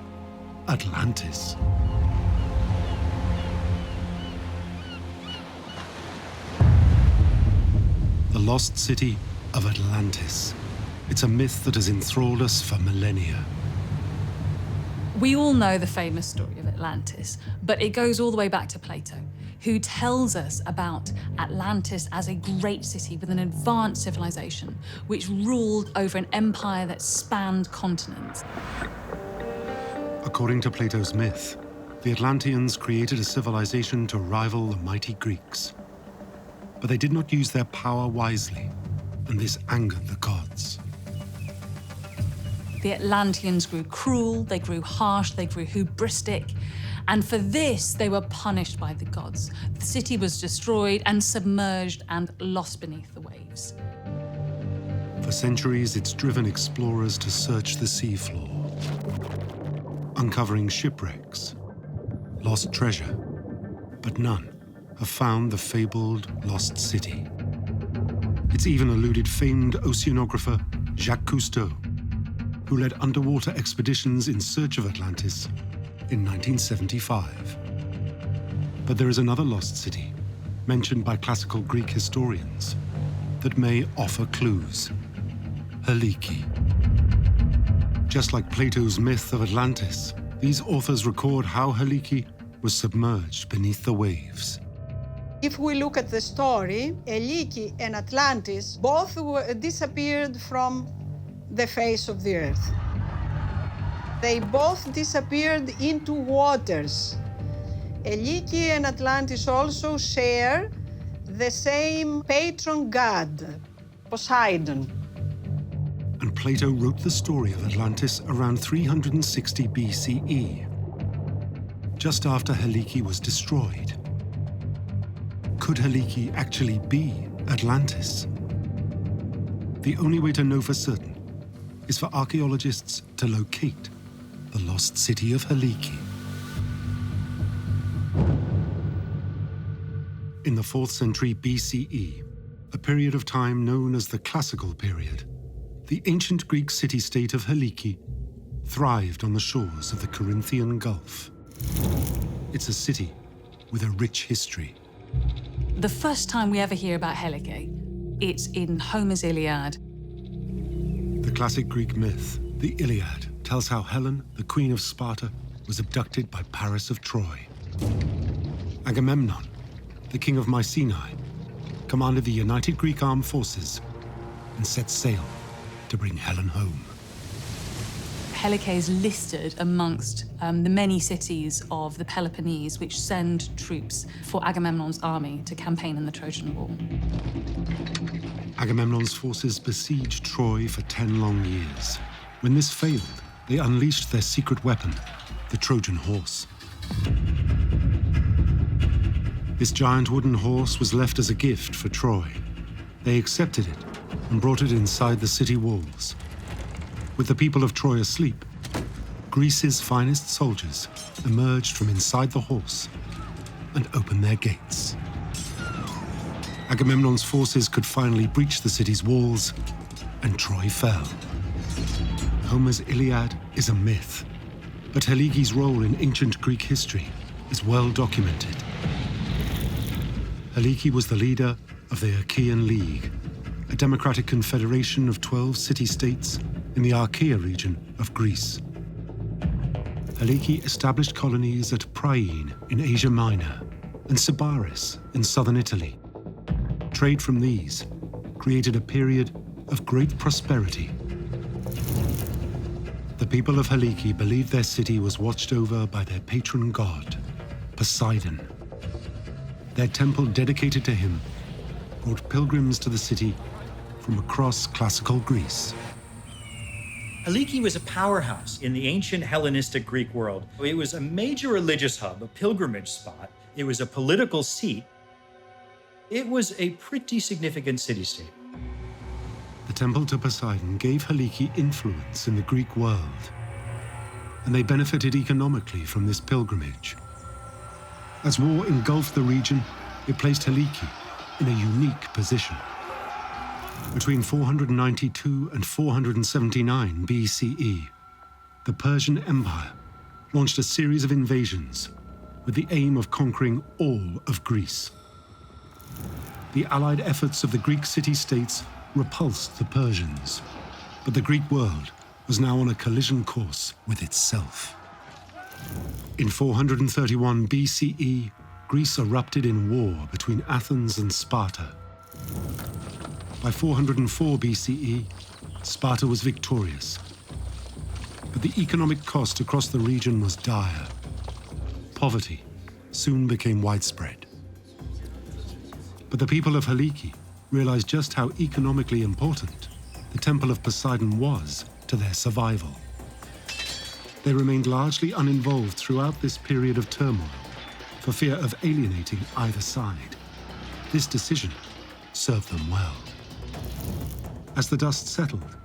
Atlantis? The lost city of Atlantis. It's a myth that has enthralled us for millennia. We all know the famous story of Atlantis, but it goes all the way back to Plato, who tells us about Atlantis as a great city with an advanced civilization, which ruled over an empire that spanned continents. According to Plato's myth, the Atlanteans created a civilization to rival the mighty Greeks. But they did not use their power wisely, and this angered the gods. The Atlanteans grew cruel, they grew harsh, they grew hubristic, and for this they were punished by the gods. The city was destroyed and submerged and lost beneath the waves. For centuries, it's driven explorers to search the seafloor, uncovering shipwrecks, lost treasure, but none have found the fabled lost city. It's even eluded famed oceanographer Jacques Cousteau, who led underwater expeditions in search of Atlantis in 1975. But there is another lost city, mentioned by classical Greek historians, that may offer clues. Helike. Just like Plato's myth of Atlantis, these authors record how Helike was submerged beneath the waves. If we look at the story, Helike and Atlantis both disappeared from the face of the earth. They both disappeared into waters. Helike and Atlantis also share the same patron god, Poseidon. and Plato wrote the story of Atlantis around 360 BCE, just after Helike was destroyed. Could Helike actually be Atlantis? The only way to know for certain is for archaeologists to locate the lost city of Helike. In the 4th century BCE, a period of time known as the Classical period, the ancient Greek city-state of Helike thrived on the shores of the Corinthian Gulf. It's a city with a rich history. The first time we ever hear about Helike, it's in Homer's Iliad. The classic Greek myth, the Iliad, tells how Helen, the queen of Sparta, was abducted by Paris of Troy. Agamemnon, the king of Mycenae, commanded the united Greek armed forces and set sail to bring Helen home. Helike is listed amongst the many cities of the Peloponnese which send troops for Agamemnon's army to campaign in the Trojan War. Agamemnon's forces besieged Troy for 10 long years. When this failed, they unleashed their secret weapon, the Trojan horse. This giant wooden horse was left as a gift for Troy. They accepted it and brought it inside the city walls. With the people of Troy asleep, Greece's finest soldiers emerged from inside the horse and opened their gates. Agamemnon's forces could finally breach the city's walls, and Troy fell. Homer's Iliad is a myth, but Helike's role in ancient Greek history is well documented. Helike was the leader of the Achaean League, a democratic confederation of 12 city-states in the Achaea region of Greece. Helike established colonies at Priene in Asia Minor and Sybaris in southern Italy. Trade from these created a period of great prosperity. The people of Helike believed their city was watched over by their patron god, Poseidon. Their temple dedicated to him brought pilgrims to the city from across classical Greece. Helike was a powerhouse in the ancient Hellenistic Greek world. It was a major religious hub, a pilgrimage spot. It was a political seat. It was a pretty significant city-state. The temple to Poseidon gave Helike influence in the Greek world, and they benefited economically from this pilgrimage. As war engulfed the region, it placed Helike in a unique position. Between 492 and 479 BCE, the Persian Empire launched a series of invasions with the aim of conquering all of Greece. The allied efforts of the Greek city-states repulsed the Persians, but the Greek world was now on a collision course with itself. In 431 BCE, Greece erupted in war between Athens and Sparta. By 404 BCE, Sparta was victorious. But the economic cost across the region was dire. Poverty soon became widespread. But the people of Helike realized just how economically important the Temple of Poseidon was to their survival. They remained largely uninvolved throughout this period of turmoil for fear of alienating either side. This decision served them well. As the dust settled,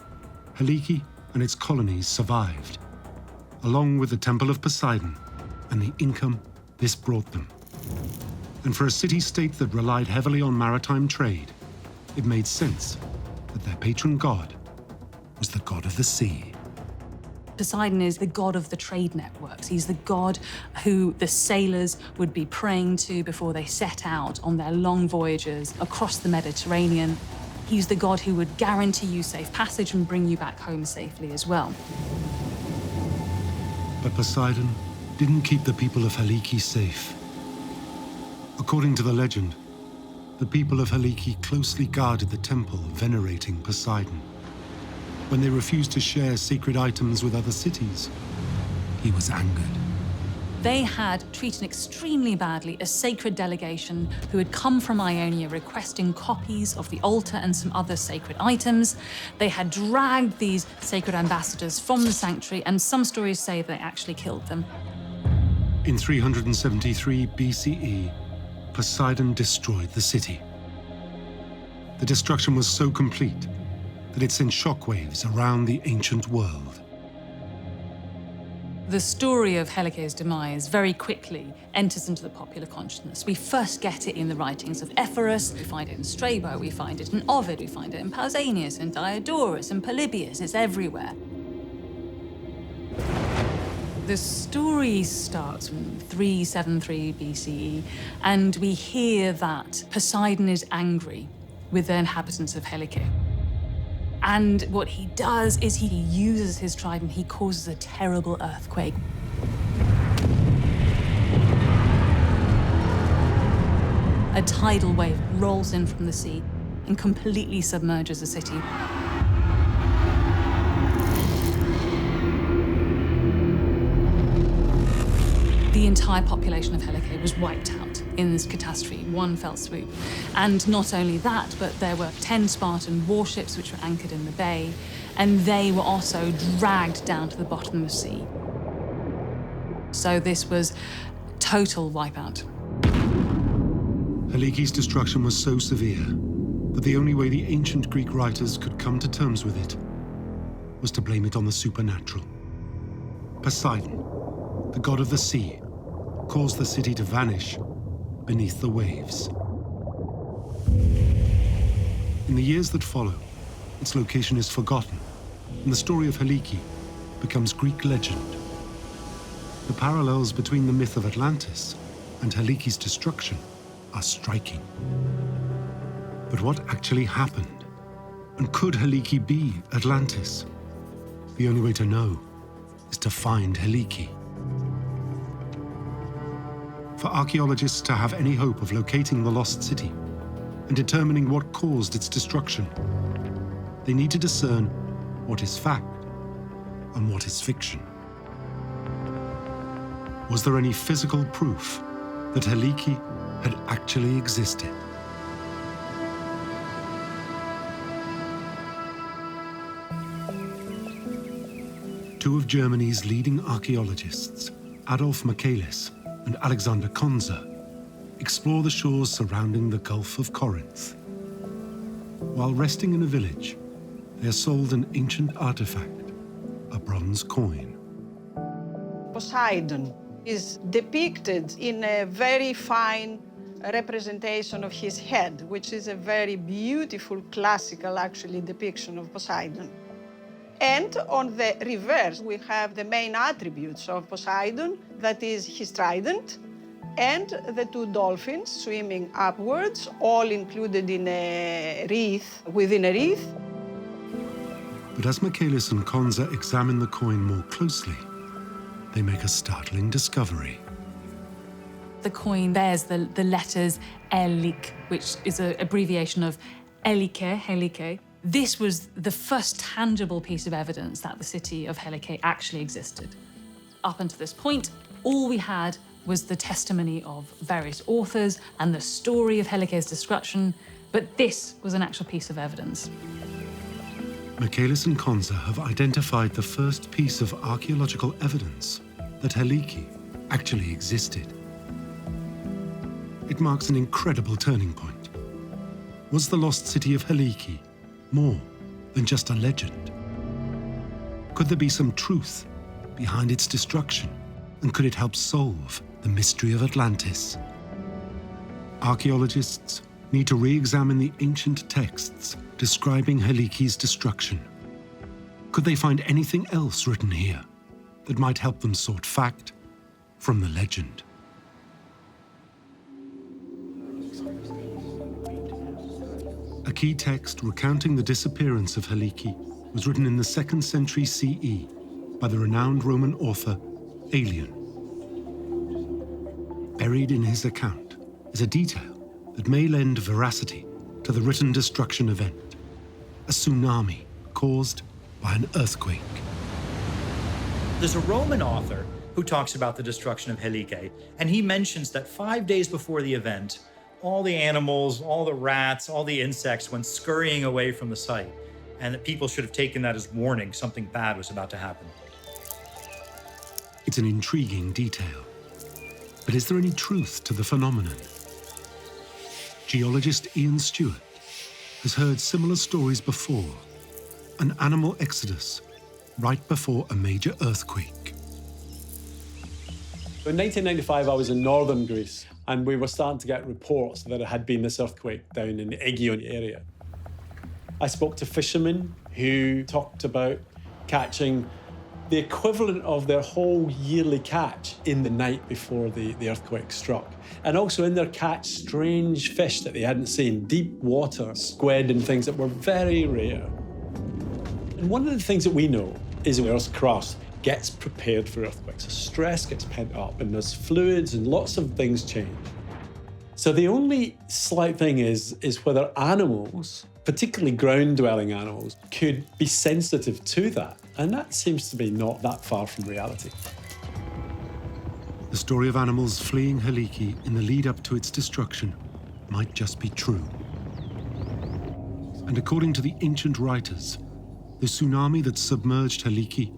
Helike and its colonies survived, along with the Temple of Poseidon and the income this brought them. And for a city-state that relied heavily on maritime trade, it made sense that their patron god was the god of the sea. Poseidon is the god of the trade networks. He's the god who the sailors would be praying to before they set out on their long voyages across the Mediterranean. He's the god who would guarantee you safe passage and bring you back home safely as well. But Poseidon didn't keep the people of Helike safe. According to the legend, the people of Helike closely guarded the temple venerating Poseidon. When they refused to share sacred items with other cities, he was angered. They had treated extremely badly a sacred delegation who had come from Ionia requesting copies of the altar and some other sacred items. They had dragged these sacred ambassadors from the sanctuary, and some stories say they actually killed them. In 373 BCE, Poseidon destroyed the city. The destruction was so complete that it sent shockwaves around the ancient world. The story of Helike's demise very quickly enters into the popular consciousness. We first get it in the writings of Ephorus, we find it in Strabo, we find it in Ovid, we find it in Pausanias, in Diodorus, and Polybius. It's everywhere. The story starts in 373 BCE, and we hear that Poseidon is angry with the inhabitants of Helike. And what he does is he uses his trident, he causes a terrible earthquake. A tidal wave rolls in from the sea and completely submerges the city. The entire population of Helike was wiped out in this catastrophe, one fell swoop. And not only that, but there were 10 Spartan warships which were anchored in the bay, and they were also dragged down to the bottom of the sea. So this was total wipeout. Helike's destruction was so severe that the only way the ancient Greek writers could come to terms with it was to blame it on the supernatural. Poseidon, the god of the sea, caused the city to vanish beneath the waves. In the years that follow, its location is forgotten, and the story of Helike becomes Greek legend. The parallels between the myth of Atlantis and Helike's destruction are striking. But what actually happened? And could Helike be Atlantis? The only way to know is to find Helike. For archaeologists to have any hope of locating the lost city and determining what caused its destruction, they need to discern what is fact and what is fiction. Was there any physical proof that Helike had actually existed? Two of Germany's leading archaeologists, Adolf Michaelis and Alexander Konza, explore the shores surrounding the Gulf of Corinth. While resting in a village, they are sold an ancient artifact, a bronze coin. Poseidon is depicted in a very fine representation of his head, which is a very beautiful classical, actually, depiction of Poseidon. And on the reverse, we have the main attributes of Poseidon, that is his trident, and the two dolphins swimming upwards, all included in a wreath, within a wreath. But as Michaelis and Konza examine the coin more closely, they make a startling discovery. The coin bears the letters Elik, which is an abbreviation of Helike. This was the first tangible piece of evidence that the city of Helike actually existed. Up until this point, all we had was the testimony of various authors and the story of Helike's destruction, but this was an actual piece of evidence. Michaelis and Konza have identified the first piece of archaeological evidence that Helike actually existed. It marks an incredible turning point. Was the lost city of Helike more than just a legend? Could there be some truth behind its destruction? And could it help solve the mystery of Atlantis? Archaeologists need to re-examine the ancient texts describing Helike's destruction. Could they find anything else written here that might help them sort fact from the legend? A key text recounting the disappearance of Helike was written in the 2nd century CE by the renowned Roman author Aelian. Buried in his account is a detail that may lend veracity to the written destruction event, a tsunami caused by an earthquake. There's a Roman author who who talks about the destruction of Helike. And he mentions that 5 days before the event, all the animals, all the rats, all the insects went scurrying away from the site, and that people should have taken that as warning something bad was about to happen. It's an intriguing detail. But is there any truth to the phenomenon? Geologist Ian Stewart has heard similar stories before. An animal exodus right before a major earthquake. In 1995, I was in northern Greece, and we were starting to get reports that there had been this earthquake down in the Aegean area. I spoke to fishermen who talked about catching the equivalent of their whole yearly catch in the night before the earthquake struck. And also in their catch, strange fish that they hadn't seen, deep water, squid and things that were very rare. And one of the things that we know is the Earth's crust gets prepared for earthquakes. The stress gets pent up and there's fluids and lots of things change. So the only slight thing is whether animals, particularly ground-dwelling animals, could be sensitive to that. And that seems to be not that far from reality. The story of animals fleeing Helike in the lead up to its destruction might just be true. And according to the ancient writers, the tsunami that submerged Helike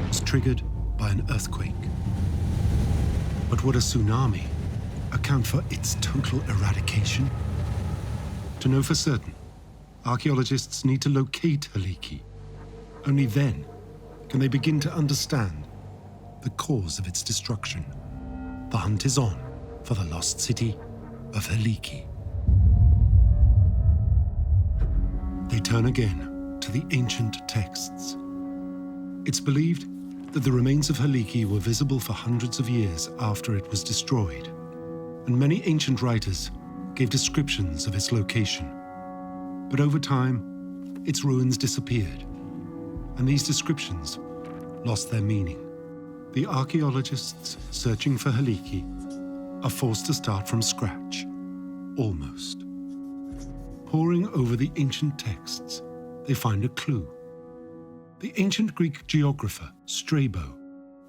was triggered by an earthquake. But would a tsunami account for its total eradication? To know for certain, archaeologists need to locate Helike. Only then can they begin to understand the cause of its destruction. The hunt is on for the lost city of Helike. They turn again to the ancient texts. It's believed that the remains of Helike were visible for hundreds of years after it was destroyed, and many ancient writers gave descriptions of its location. But over time, its ruins disappeared, and these descriptions lost their meaning. The archaeologists searching for Helike are forced to start from scratch, almost. Poring over the ancient texts, they find a clue. The ancient Greek geographer Strabo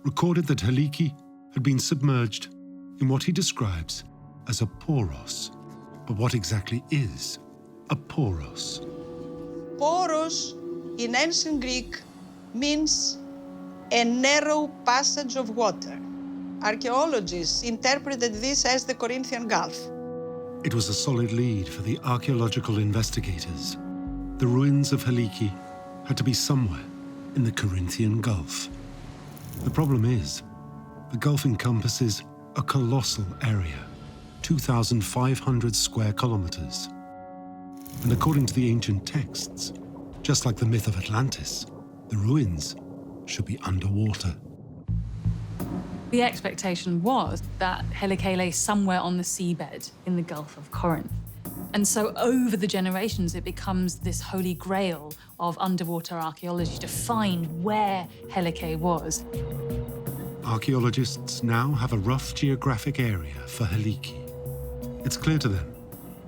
recorded that Helike had been submerged in what he describes as a poros. But what exactly is a poros? Poros in ancient Greek means a narrow passage of water. Archaeologists interpreted this as the Corinthian Gulf. It was a solid lead for the archaeological investigators. The ruins of Helike had to be somewhere in the Corinthian Gulf. The problem is, the Gulf encompasses a colossal area, 2,500 square kilometers. And according to the ancient texts, just like the myth of Atlantis, the ruins should be underwater. The expectation was that Helike lay somewhere on the seabed in the Gulf of Corinth. And so over the generations, it becomes this holy grail of underwater archaeology to find where Helike was. Archaeologists now have a rough geographic area for Helike. It's clear to them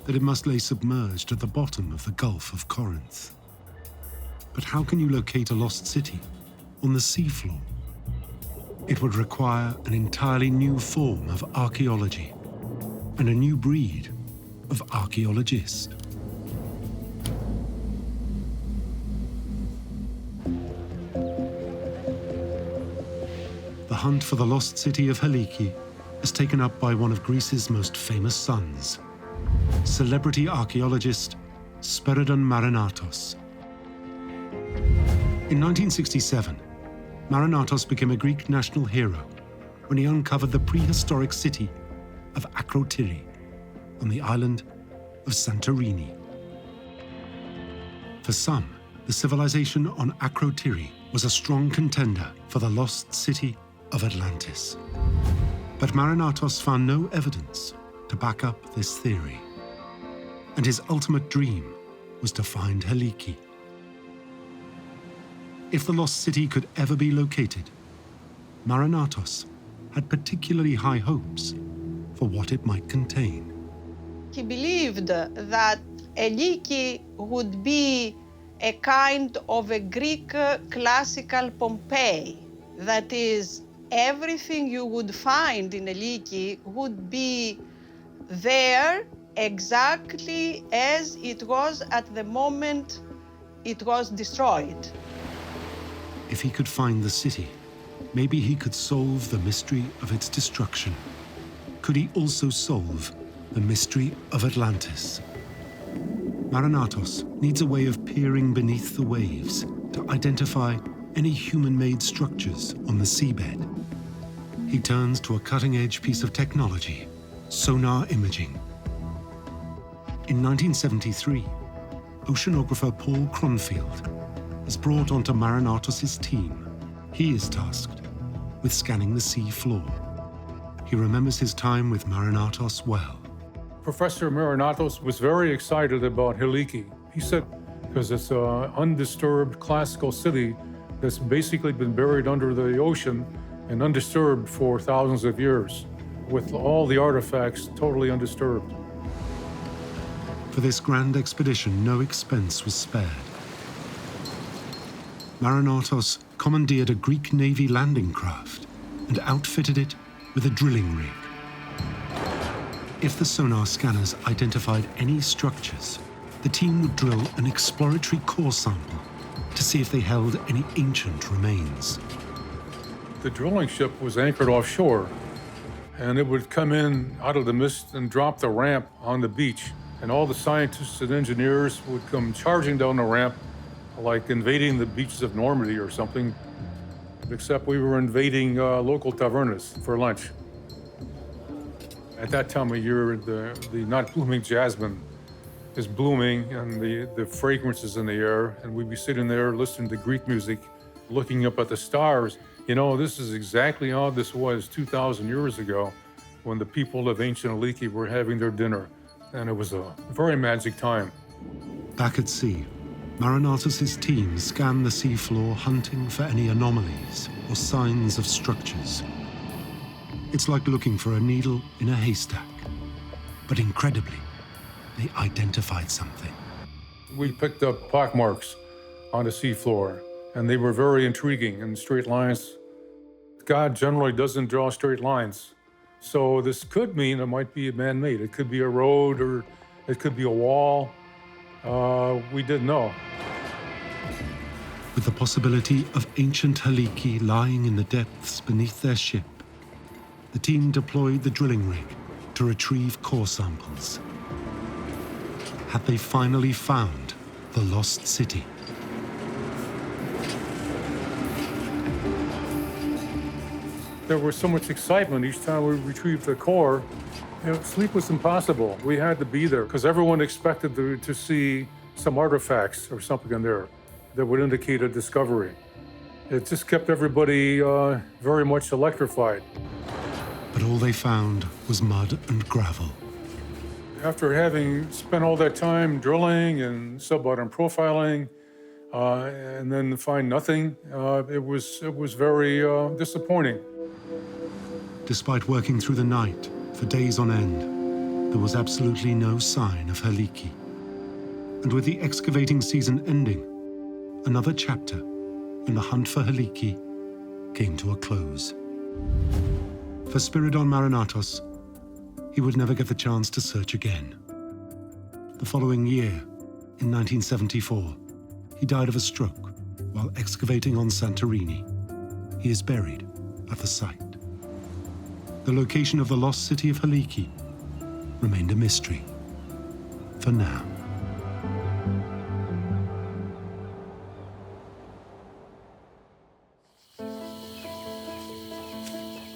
that it must lay submerged at the bottom of the Gulf of Corinth. But how can you locate a lost city on the seafloor? It would require an entirely new form of archaeology and a new breed of archaeologist. The hunt for the lost city of Helike is taken up by one of Greece's most famous sons, celebrity archaeologist Spiridon Marinatos. In 1967, Marinatos became a Greek national hero when he uncovered the prehistoric city of Akrotiri on the island of Santorini. For some, the civilization on Akrotiri was a strong contender for the lost city of Atlantis. But Marinatos found no evidence to back up this theory, and his ultimate dream was to find Helike. If the lost city could ever be located, Marinatos had particularly high hopes for what it might contain. He believed that Helike would be a kind of a Greek classical Pompeii, that is, everything you would find in Helike would be there exactly as it was at the moment it was destroyed. If he could find the city, maybe he could solve the mystery of its destruction. Could he also solve the mystery of Atlantis? Marinatos needs a way of peering beneath the waves to identify any human-made structures on the seabed. He turns to a cutting-edge piece of technology, sonar imaging. In 1973, oceanographer Paul Cronfield is brought onto Marinatos' team. He is tasked with scanning the sea floor. He remembers his time with Marinatos well. Professor Marinatos was very excited about Helike. He said, because it's an undisturbed classical city that's basically been buried under the ocean and undisturbed for thousands of years, with all the artifacts totally undisturbed. For this grand expedition, no expense was spared. Marinatos commandeered a Greek Navy landing craft and outfitted it with a drilling rig. If the sonar scanners identified any structures, the team would drill an exploratory core sample to see if they held any ancient remains. The drilling ship was anchored offshore, and it would come in out of the mist and drop the ramp on the beach. And all the scientists and engineers would come charging down the ramp like invading the beaches of Normandy or something, except we were invading local tavernas for lunch. At that time of year, the not blooming jasmine is blooming and the fragrance is in the air, and we'd be sitting there listening to Greek music, looking up at the stars. You know, this is exactly how this was 2,000 years ago when the people of ancient Helike were having their dinner, and it was a very magic time. Back at sea, Marinatos' team scanned the seafloor, hunting for any anomalies or signs of structures. It's like looking for a needle in a haystack. But incredibly, they identified something. We picked up pockmarks on the seafloor, and they were very intriguing in straight lines. God generally doesn't draw straight lines. So this could mean it might be man-made. It could be a road or it could be a wall. We didn't know. With the possibility of ancient Helike lying in the depths beneath their ship, the team deployed the drilling rig to retrieve core samples. Had they finally found the lost city? There was so much excitement each time we retrieved the core. You know, sleep was impossible. We had to be there because everyone expected to see some artifacts or something in there that would indicate a discovery. It just kept everybody very much electrified. But all they found was mud and gravel. After having spent all that time drilling and subbottom profiling, and then find nothing, it was very disappointing. Despite working through the night for days on end, there was absolutely no sign of Helike. And with the excavating season ending, another chapter in the hunt for Helike came to a close. For Spiridon Marinatos, he would never get the chance to search again. The following year, in 1974, he died of a stroke while excavating on Santorini. He is buried at the site. The location of the lost city of Helike remained a mystery for now.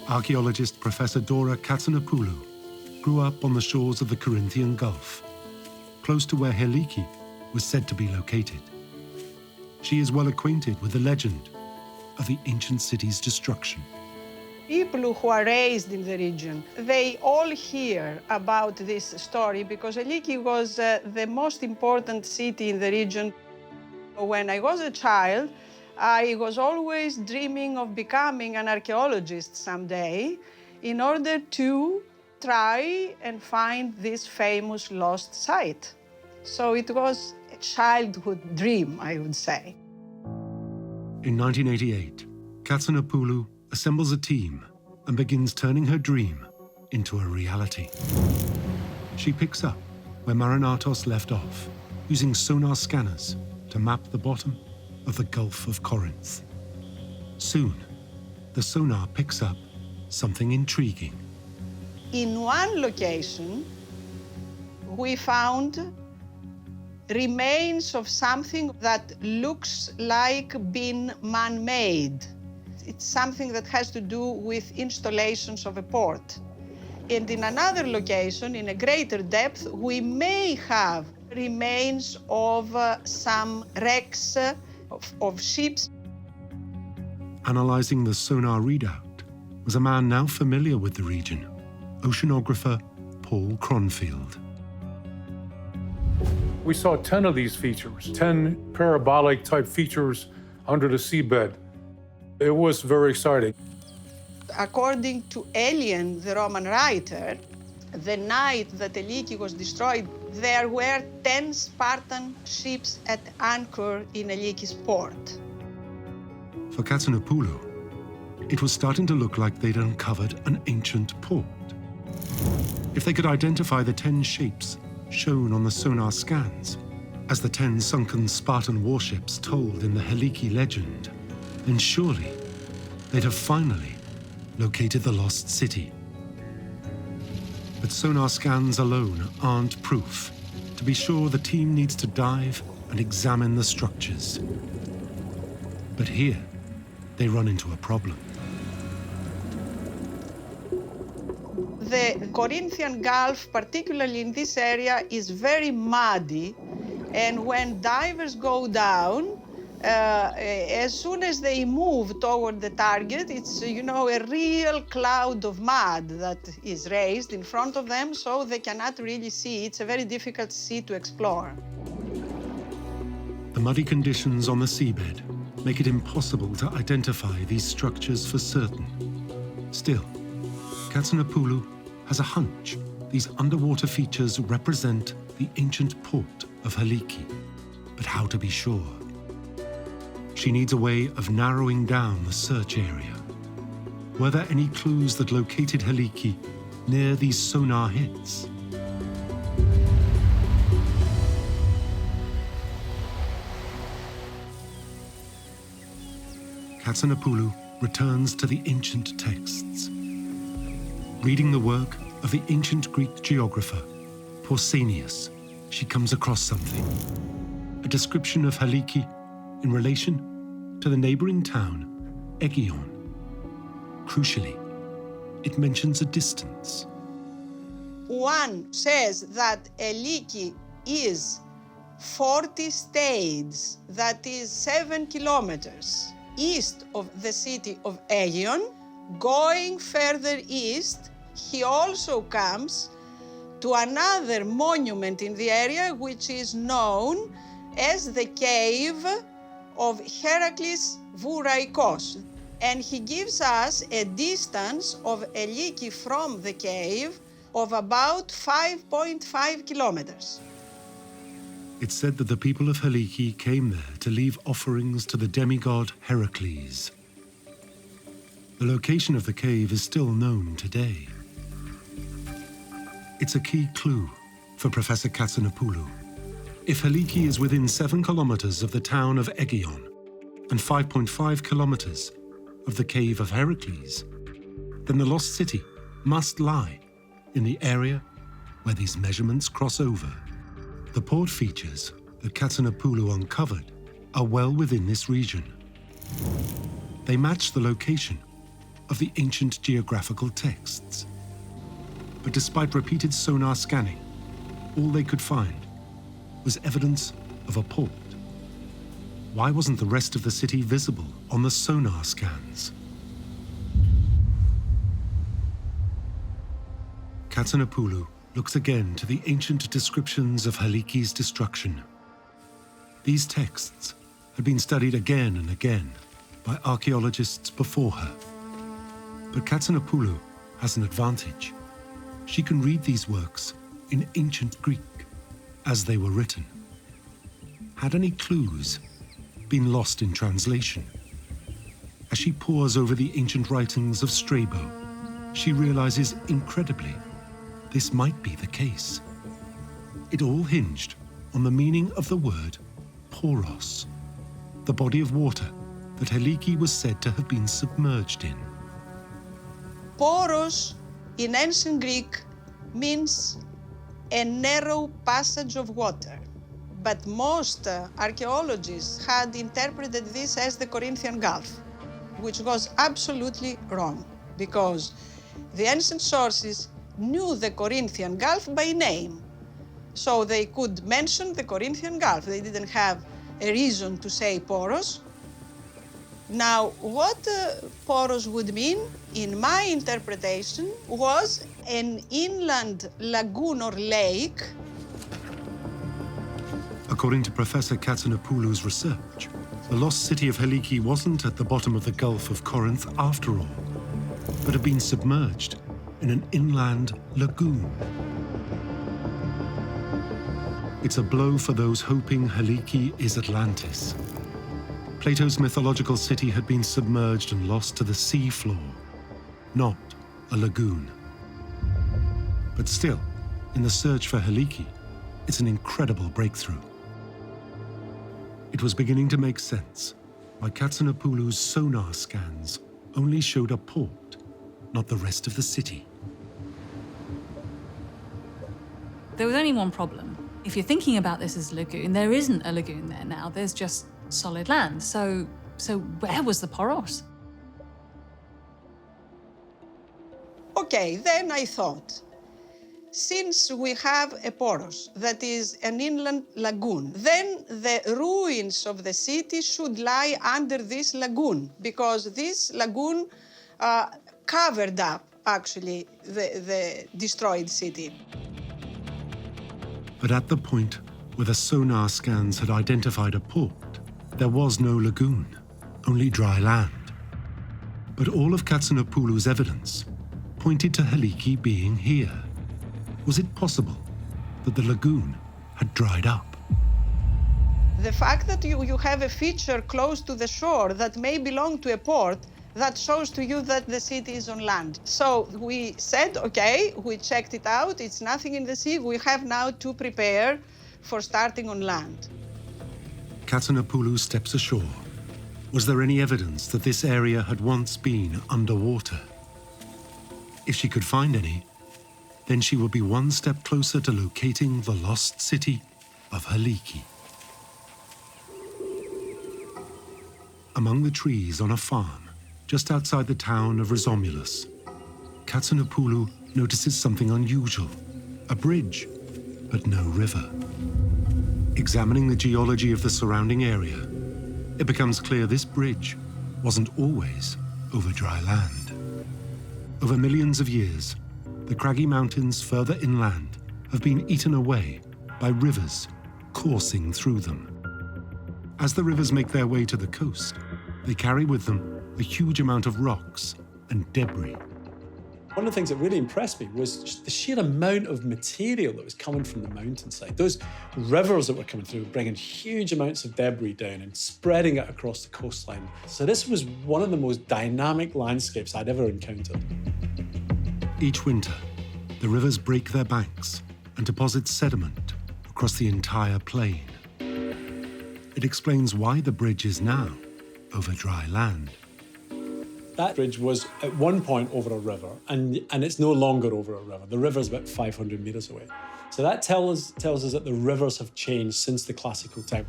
Archaeologist Professor Dora Katsanapoulou grew up on the shores of the Corinthian Gulf, close to where Helike was said to be located. She is well acquainted with the legend of the ancient city's destruction. People who are raised in the region, they all hear about this story because Helike was the most important city in the region. When I was a child, I was always dreaming of becoming an archaeologist someday in order to try and find this famous lost site. So it was a childhood dream, I would say. In 1988, Katsanapoulou assembles a team and begins turning her dream into a reality. She picks up where Marinatos left off, using sonar scanners to map the bottom of the Gulf of Corinth. Soon, the sonar picks up something intriguing. In one location, we found remains of something that looks like being man-made. It's something that has to do with installations of a port. And in another location, in a greater depth, we may have remains of some wrecks of ships. Analyzing the sonar readout was a man now familiar with the region, oceanographer Paul Cronfield. We saw 10 of these features, 10 parabolic type features under the seabed. It was very exciting. According to Aelian, the Roman writer, the night that Helike was destroyed, there were 10 Spartan ships at anchor in Helike's port. For Katsinopoulou, it was starting to look like they'd uncovered an ancient port. If they could identify the 10 shapes shown on the sonar scans as the 10 sunken Spartan warships told in the Helike legend, then surely they'd have finally located the lost city. But sonar scans alone aren't proof. To be sure, the team needs to dive and examine the structures. But here, they run into a problem. The Corinthian Gulf, particularly in this area, is very muddy, and when divers go down, as soon as they move toward the target, it's, a real cloud of mud that is raised in front of them, so they cannot really see. It's a very difficult sea to explore. The muddy conditions on the seabed make it impossible to identify these structures for certain. Still, Katsinopoulou has a hunch these underwater features represent the ancient port of Helike. But how to be sure? She needs a way of narrowing down the search area. Were there any clues that located Helike near these sonar hits? Katsinopoulou returns to the ancient texts. Reading the work of the ancient Greek geographer Pausanias, she comes across something. A description of Helike in relation to the neighboring town, Aegion. Crucially, it mentions a distance. One says that Helike is 40 stades, that is 7 kilometers, east of the city of Aegion. Going further east, he also comes to another monument in the area, which is known as the cave of Heracles Vouraikos. And he gives us a distance of Helike from the cave of about 5.5 kilometers. It's said that the people of Helike came there to leave offerings to the demigod Heracles. The location of the cave is still known today. It's a key clue for Professor Katsinopoulou. If Helike is within 7 kilometers of the town of Aegion and 5.5 kilometers of the cave of Heracles, then the lost city must lie in the area where these measurements cross over. The port features that Katsinopoulou uncovered are well within this region. They match the location of the ancient geographical texts. But despite repeated sonar scanning, all they could find was evidence of a port. Why wasn't the rest of the city visible on the sonar scans? Katsinopoulou looks again to the ancient descriptions of Helike's destruction. These texts had been studied again and again by archaeologists before her. But Katsinopoulou has an advantage. She can read these works in ancient Greek as they were written. Had any clues been lost in translation? As she pores over the ancient writings of Strabo, she realizes incredibly this might be the case. It all hinged on the meaning of the word poros, the body of water that Helike was said to have been submerged in. Poros in ancient Greek means a narrow passage of water. But most archaeologists had interpreted this as the Corinthian Gulf, which was absolutely wrong, because the ancient sources knew the Corinthian Gulf by name. So they could mention the Corinthian Gulf. They didn't have a reason to say poros. Now, what poros would mean, in my interpretation, was an inland lagoon or lake. According to Professor Katsanopoulou's research, the lost city of Helike wasn't at the bottom of the Gulf of Corinth after all, but had been submerged in an inland lagoon. It's a blow for those hoping Helike is Atlantis. Plato's mythological city had been submerged and lost to the sea floor, not a lagoon. But still, in the search for Helike, it's an incredible breakthrough. It was beginning to make sense why Katsanopoulou's sonar scans only showed a port, not the rest of the city. There was only one problem. If you're thinking about this as a lagoon, there isn't a lagoon there now. There's just solid land. So where was the poros? Okay, then I thought, since we have a poros that is an inland lagoon, then the ruins of the city should lie under this lagoon, because this lagoon covered up, actually, the destroyed city. But at the point where the sonar scans had identified a port, there was no lagoon, only dry land. But all of Katsanopoulou's evidence pointed to Helike being here. Was it possible that the lagoon had dried up? The fact that you have a feature close to the shore that may belong to a port, that shows to you that the city is on land. So we said, okay, we checked it out, it's nothing in the sea, we have now to prepare for starting on land. Katsanopoulou steps ashore. Was there any evidence that this area had once been underwater? If she could find any, then she would be one step closer to locating the lost city of Helike. Among the trees on a farm, just outside the town of Rizomulus, Katsanopoulou notices something unusual, a bridge, but no river. Examining the geology of the surrounding area, it becomes clear this bridge wasn't always over dry land. Over millions of years, the craggy mountains further inland have been eaten away by rivers coursing through them. As the rivers make their way to the coast, they carry with them a huge amount of rocks and debris. One of the things that really impressed me was just the sheer amount of material that was coming from the mountainside. Those rivers that were coming through, bringing huge amounts of debris down and spreading it across the coastline. So this was one of the most dynamic landscapes I'd ever encountered. Each winter, the rivers break their banks and deposit sediment across the entire plain. It explains why the bridge is now over dry land. That bridge was at one point over a river, and it's no longer over a river. The river's about 500 meters away. So that tells us that the rivers have changed since the classical time.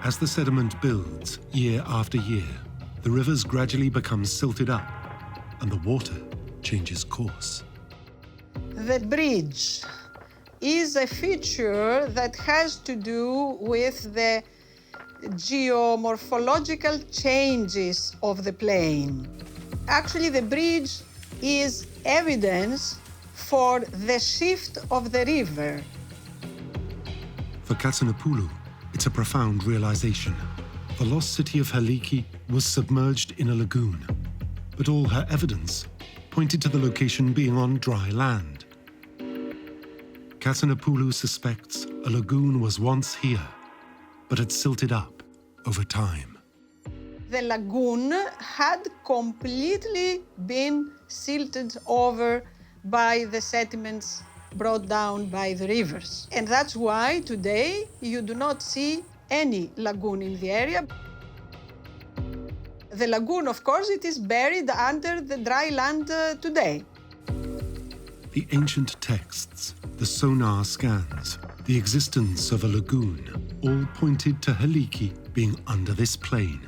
As the sediment builds year after year, the rivers gradually become silted up and the water changes course. The bridge is a feature that has to do with the geomorphological changes of the plain. Actually, the bridge is evidence for the shift of the river. For Katsanopoulou, it's a profound realization. The lost city of Helike was submerged in a lagoon, but all her evidence pointed to the location being on dry land. Katsanopoulou suspects a lagoon was once here, but had silted up over time. The lagoon had completely been silted over by the sediments brought down by the rivers. And that's why today you do not see any lagoon in the area. The lagoon, of course, it is buried under the dry land today. The ancient texts, the sonar scans, the existence of a lagoon, all pointed to Helike being under this plain.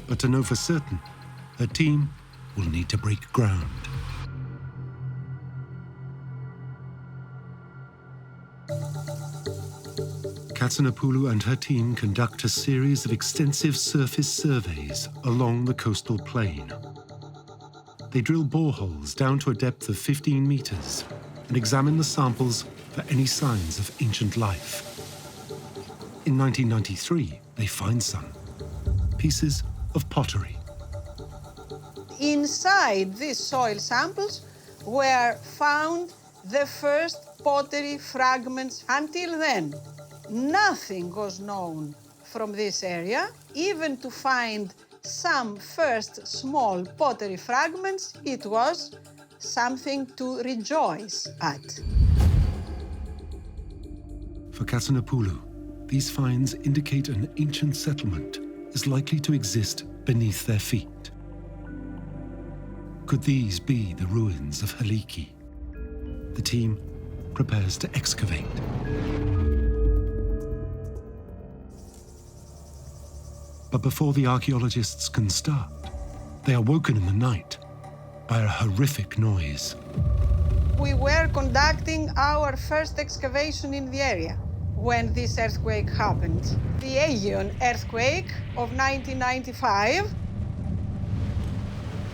But to know for certain, her team will need to break ground. Katsinapoulou and her team conduct a series of extensive surface surveys along the coastal plain. They drill boreholes down to a depth of 15 meters and examine the samples for any signs of ancient life. In 1993, they find some pieces of pottery. Inside these soil samples were found the first pottery fragments. Until then, nothing was known from this area. Even to find some first small pottery fragments, it was something to rejoice at. For Katsinapoulou, these finds indicate an ancient settlement is likely to exist beneath their feet. Could these be the ruins of Helike? The team prepares to excavate. But before the archaeologists can start, they are woken in the night by a horrific noise. We were conducting our first excavation in the area when this earthquake happened. The Aegean earthquake of 1995.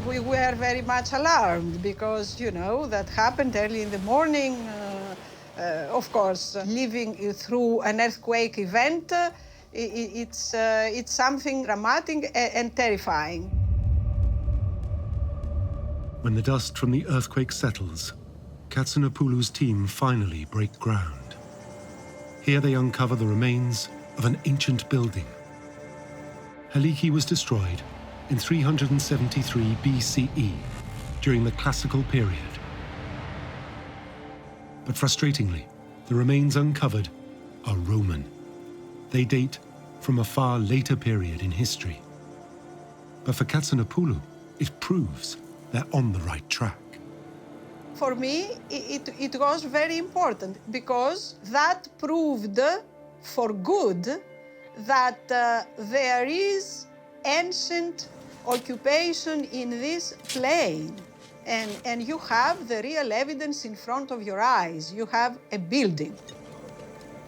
We were very much alarmed because, you know, that happened early in the morning. Of course, living through an earthquake event, it's something dramatic and terrifying. When the dust from the earthquake settles, Katsinapoulou's team finally break ground. Here they uncover the remains of an ancient building. Helike was destroyed in 373 BCE during the classical period. But frustratingly, the remains uncovered are Roman. They date from a far later period in history. But for Katsinapoulou, it proves they're on the right track. For me, it was very important because that proved for good that there is ancient occupation in this plain. And you have the real evidence in front of your eyes. You have a building.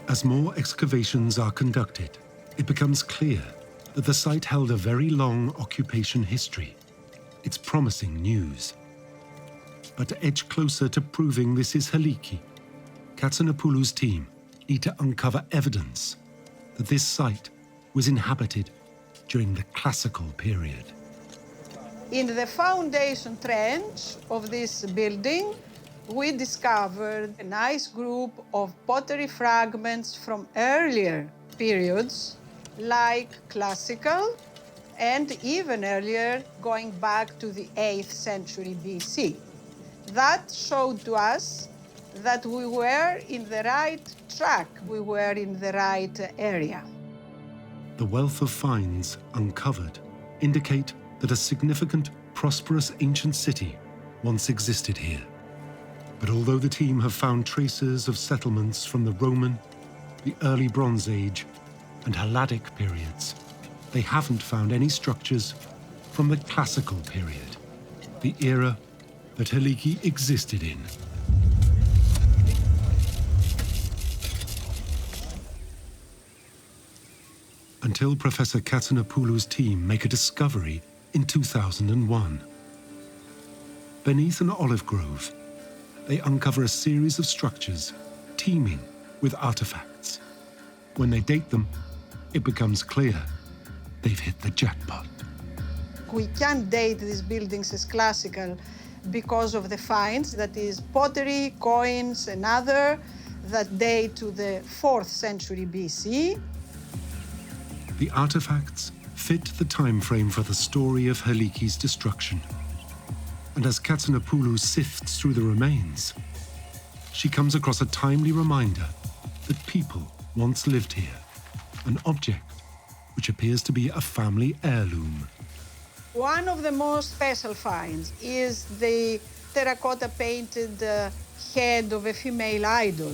As more excavations are conducted, it becomes clear that the site held a very long occupation history. It's promising news. But to edge closer to proving this is Helike, Katsinapoulou's team need to uncover evidence that this site was inhabited during the classical period. In the foundation trench of this building, we discovered a nice group of pottery fragments from earlier periods, like classical, and even earlier, going back to the 8th century BC. That showed to us that we were in the right track, we were in the right area. The wealth of finds uncovered indicate that a significant, prosperous ancient city once existed here. But although the team have found traces of settlements from the Roman, the early Bronze Age, and Helladic periods, they haven't found any structures from the classical period, the era that Helike existed in. Until Professor Katsinapoulou's team make a discovery in 2001. Beneath an olive grove, they uncover a series of structures teeming with artifacts. When they date them, it becomes clear they've hit the jackpot. We can date these buildings as classical because of the finds, that is pottery, coins, and other that date to the 4th century BC. The artifacts fit the time frame for the story of Haliki's destruction. And as Katsunapoulou sifts through the remains, she comes across a timely reminder that people once lived here, an object which appears to be a family heirloom. One of the most special finds is the terracotta painted head of a female idol,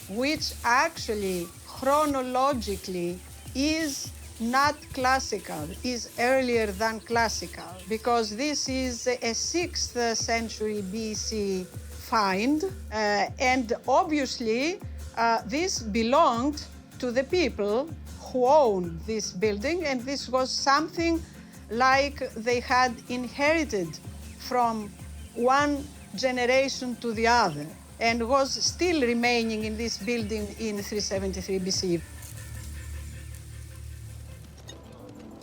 which actually chronologically is not classical, is earlier than classical, because this is a 6th century BC find, and obviously this belonged to the people who owned this building, and this was something like they had inherited from one generation to the other, and was still remaining in this building in 373 BC.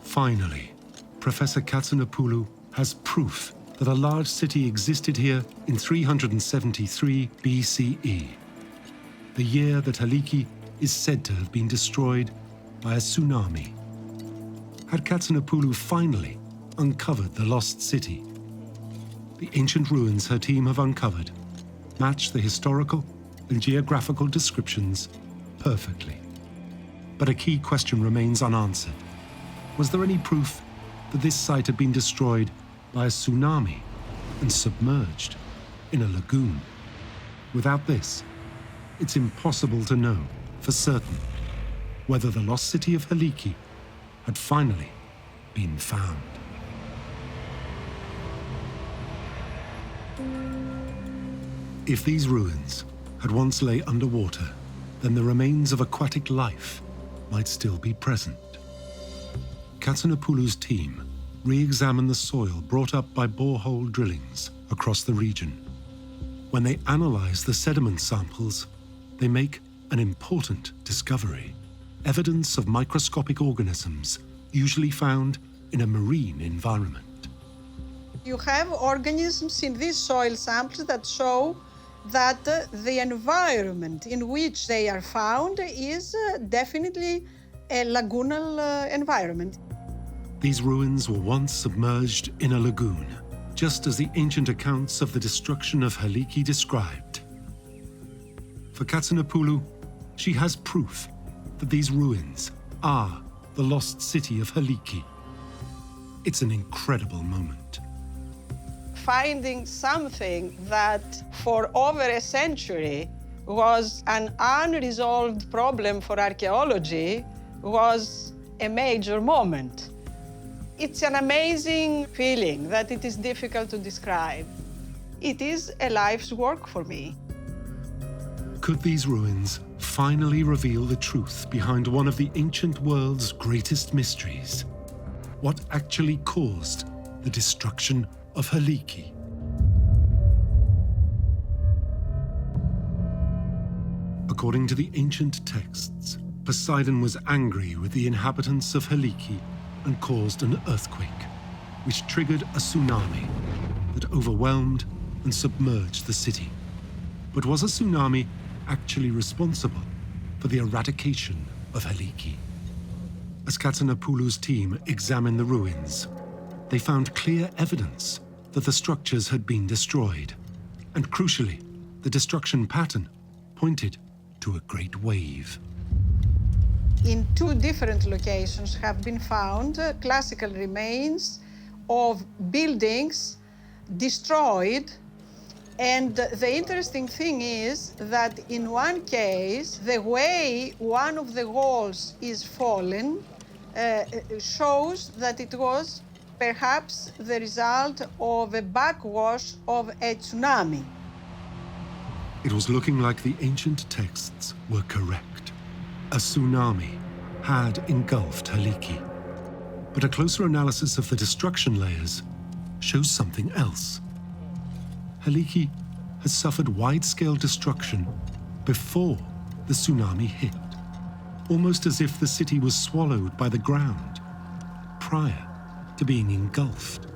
Finally, Professor Katsunapoulou has proof that a large city existed here in 373 BCE, the year that Haliki is said to have been destroyed by a tsunami. Had Katsunapoulou finally uncovered the lost city? The ancient ruins her team have uncovered match the historical and geographical descriptions perfectly. But a key question remains unanswered. Was there any proof that this site had been destroyed by a tsunami and submerged in a lagoon? Without this, it's impossible to know for certain whether the lost city of Haliki had finally been found. If these ruins had once lay underwater, then the remains of aquatic life might still be present. Katsunapoulou's team re-examine the soil brought up by borehole drillings across the region. When they analyze the sediment samples, they make an important discovery: evidence of microscopic organisms usually found in a marine environment. You have organisms in these soil samples that show that the environment in which they are found is definitely a lagoonal environment. These ruins were once submerged in a lagoon, just as the ancient accounts of the destruction of Haliki described. For Katsunapoulou, she has proof that these ruins are the lost city of Haliki. It's an incredible moment. Finding something that for over a century was an unresolved problem for archaeology was a major moment. It's an amazing feeling that it is difficult to describe. It is a life's work for me. Could these ruins finally reveal the truth behind one of the ancient world's greatest mysteries? What actually caused the destruction of Haliki? According to the ancient texts, Poseidon was angry with the inhabitants of Haliki and caused an earthquake, which triggered a tsunami that overwhelmed and submerged the city. But was a tsunami actually responsible for the eradication of Haliki? As Katsunapoulou's team examined the ruins, they found clear evidence that the structures had been destroyed. And crucially, the destruction pattern pointed to a great wave. In 2 different locations have been found classical remains of buildings destroyed. And the interesting thing is that in one case, the way one of the walls is fallen shows that it was perhaps the result of a backwash of a tsunami. It was looking like the ancient texts were correct. A tsunami had engulfed Haliki. But a closer analysis of the destruction layers shows something else. Haliki has suffered wide-scale destruction before the tsunami hit, almost as if the city was swallowed by the ground prior to being engulfed.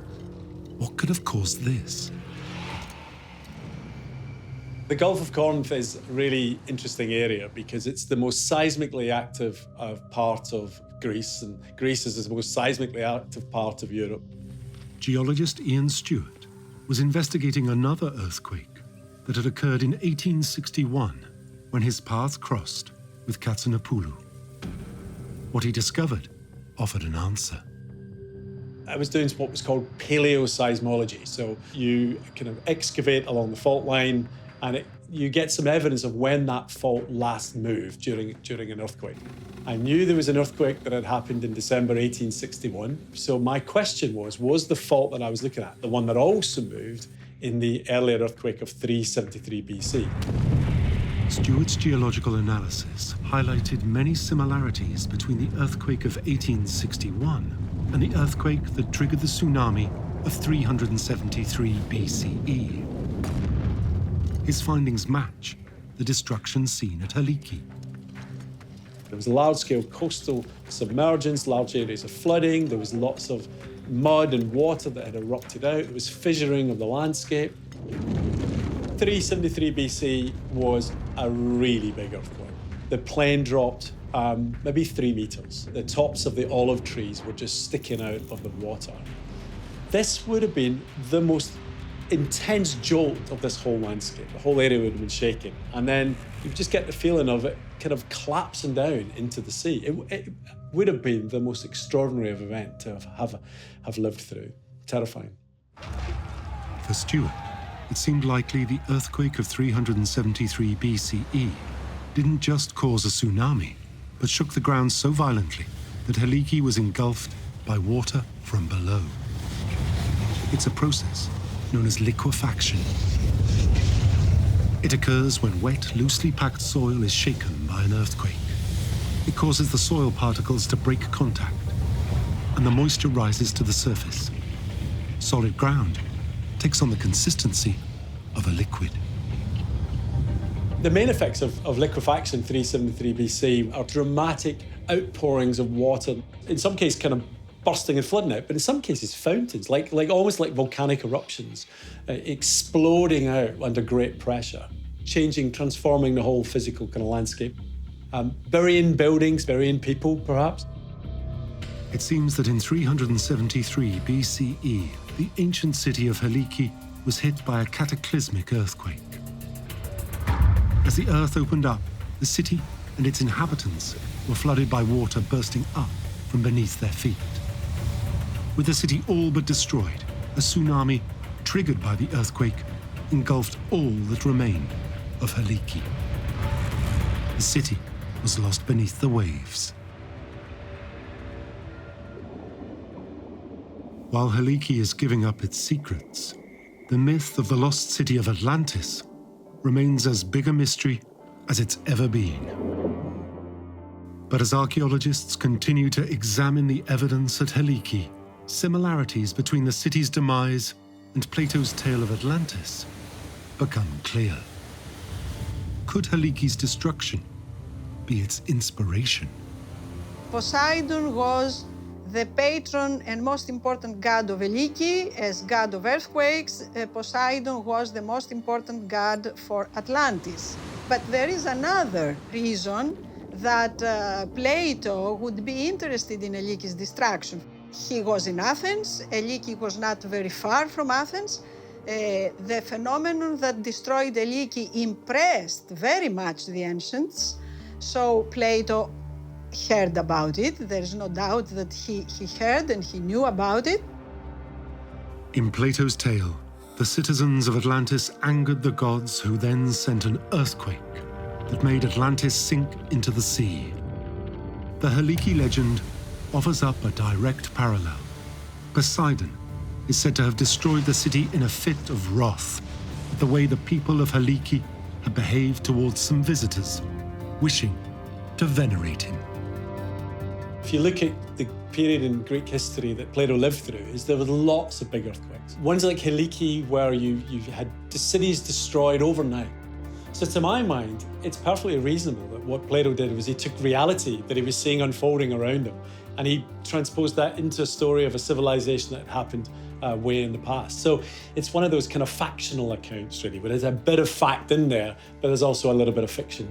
What could have caused this? The Gulf of Corinth is a really interesting area because it's the most seismically active part of Greece, and Greece is the most seismically active part of Europe. Geologist Ian Stewart was investigating another earthquake that had occurred in 1861 when his paths crossed with Katsanapulu. What he discovered offered an answer. I was doing what was called paleoseismology. So you kind of excavate along the fault line and you get some evidence of when that fault last moved during an earthquake. I knew there was an earthquake that had happened in December 1861. So my question was the fault that I was looking at the one that also moved in the earlier earthquake of 373 BC? Stewart's geological analysis highlighted many similarities between the earthquake of 1861 and the earthquake that triggered the tsunami of 373 BCE. His findings match the destruction seen at Helike. There was large-scale coastal submergence, large areas of flooding. There was lots of mud and water that had erupted out. There was fissuring of the landscape. 373 BC was a really big earthquake. The plain dropped maybe 3 meters. The tops of the olive trees were just sticking out of the water. This would have been the most intense jolt of this whole landscape. The whole area would have been shaking. And then you just get the feeling of it kind of collapsing down into the sea. It would have been the most extraordinary of event to have lived through. Terrifying. For Stewart, it seemed likely the earthquake of 373 BCE didn't just cause a tsunami, but shook the ground so violently that Helike was engulfed by water from below. It's a process known as liquefaction. It occurs when wet, loosely packed soil is shaken by an earthquake. It causes the soil particles to break contact, and the moisture rises to the surface. Solid ground takes on the consistency of a liquid. The main effects of liquefaction 373 BC are dramatic outpourings of water, in some cases kind of bursting and flooding out, but in some cases fountains, like almost like volcanic eruptions, exploding out under great pressure, transforming the whole physical kind of landscape, burying buildings, burying people, perhaps. It seems that in 373 BCE, the ancient city of Helike was hit by a cataclysmic earthquake. As the earth opened up, the city and its inhabitants were flooded by water bursting up from beneath their feet. With the city all but destroyed, a tsunami triggered by the earthquake engulfed all that remained of Helike. The city was lost beneath the waves. While Helike is giving up its secrets, the myth of the lost city of Atlantis remains as big a mystery as it's ever been. But as archaeologists continue to examine the evidence at Helike, similarities between the city's demise and Plato's tale of Atlantis become clear. Could Helike's destruction be its inspiration? Poseidon was the patron and most important god of Helike. As god of earthquakes, Poseidon was the most important god for Atlantis. But there is another reason that Plato would be interested in Helike's destruction. He was in Athens. Helike was not very far from Athens. The phenomenon that destroyed Helike impressed very much the ancients. So Plato heard about it. There's no doubt that he heard and he knew about it. In Plato's tale, the citizens of Atlantis angered the gods, who then sent an earthquake that made Atlantis sink into the sea. The Helike legend offers up a direct parallel. Poseidon is said to have destroyed the city in a fit of wrath at the way the people of Helike had behaved towards some visitors, wishing to venerate him. If you look at the period in Greek history that Plato lived through, there were lots of big earthquakes. Ones like Helike, where you had the cities destroyed overnight. So to my mind, it's perfectly reasonable that what Plato did was he took reality that he was seeing unfolding around him, and he transposed that into a story of a civilization that had happened way in the past. So it's one of those kind of factional accounts, really, where there's a bit of fact in there, but there's also a little bit of fiction.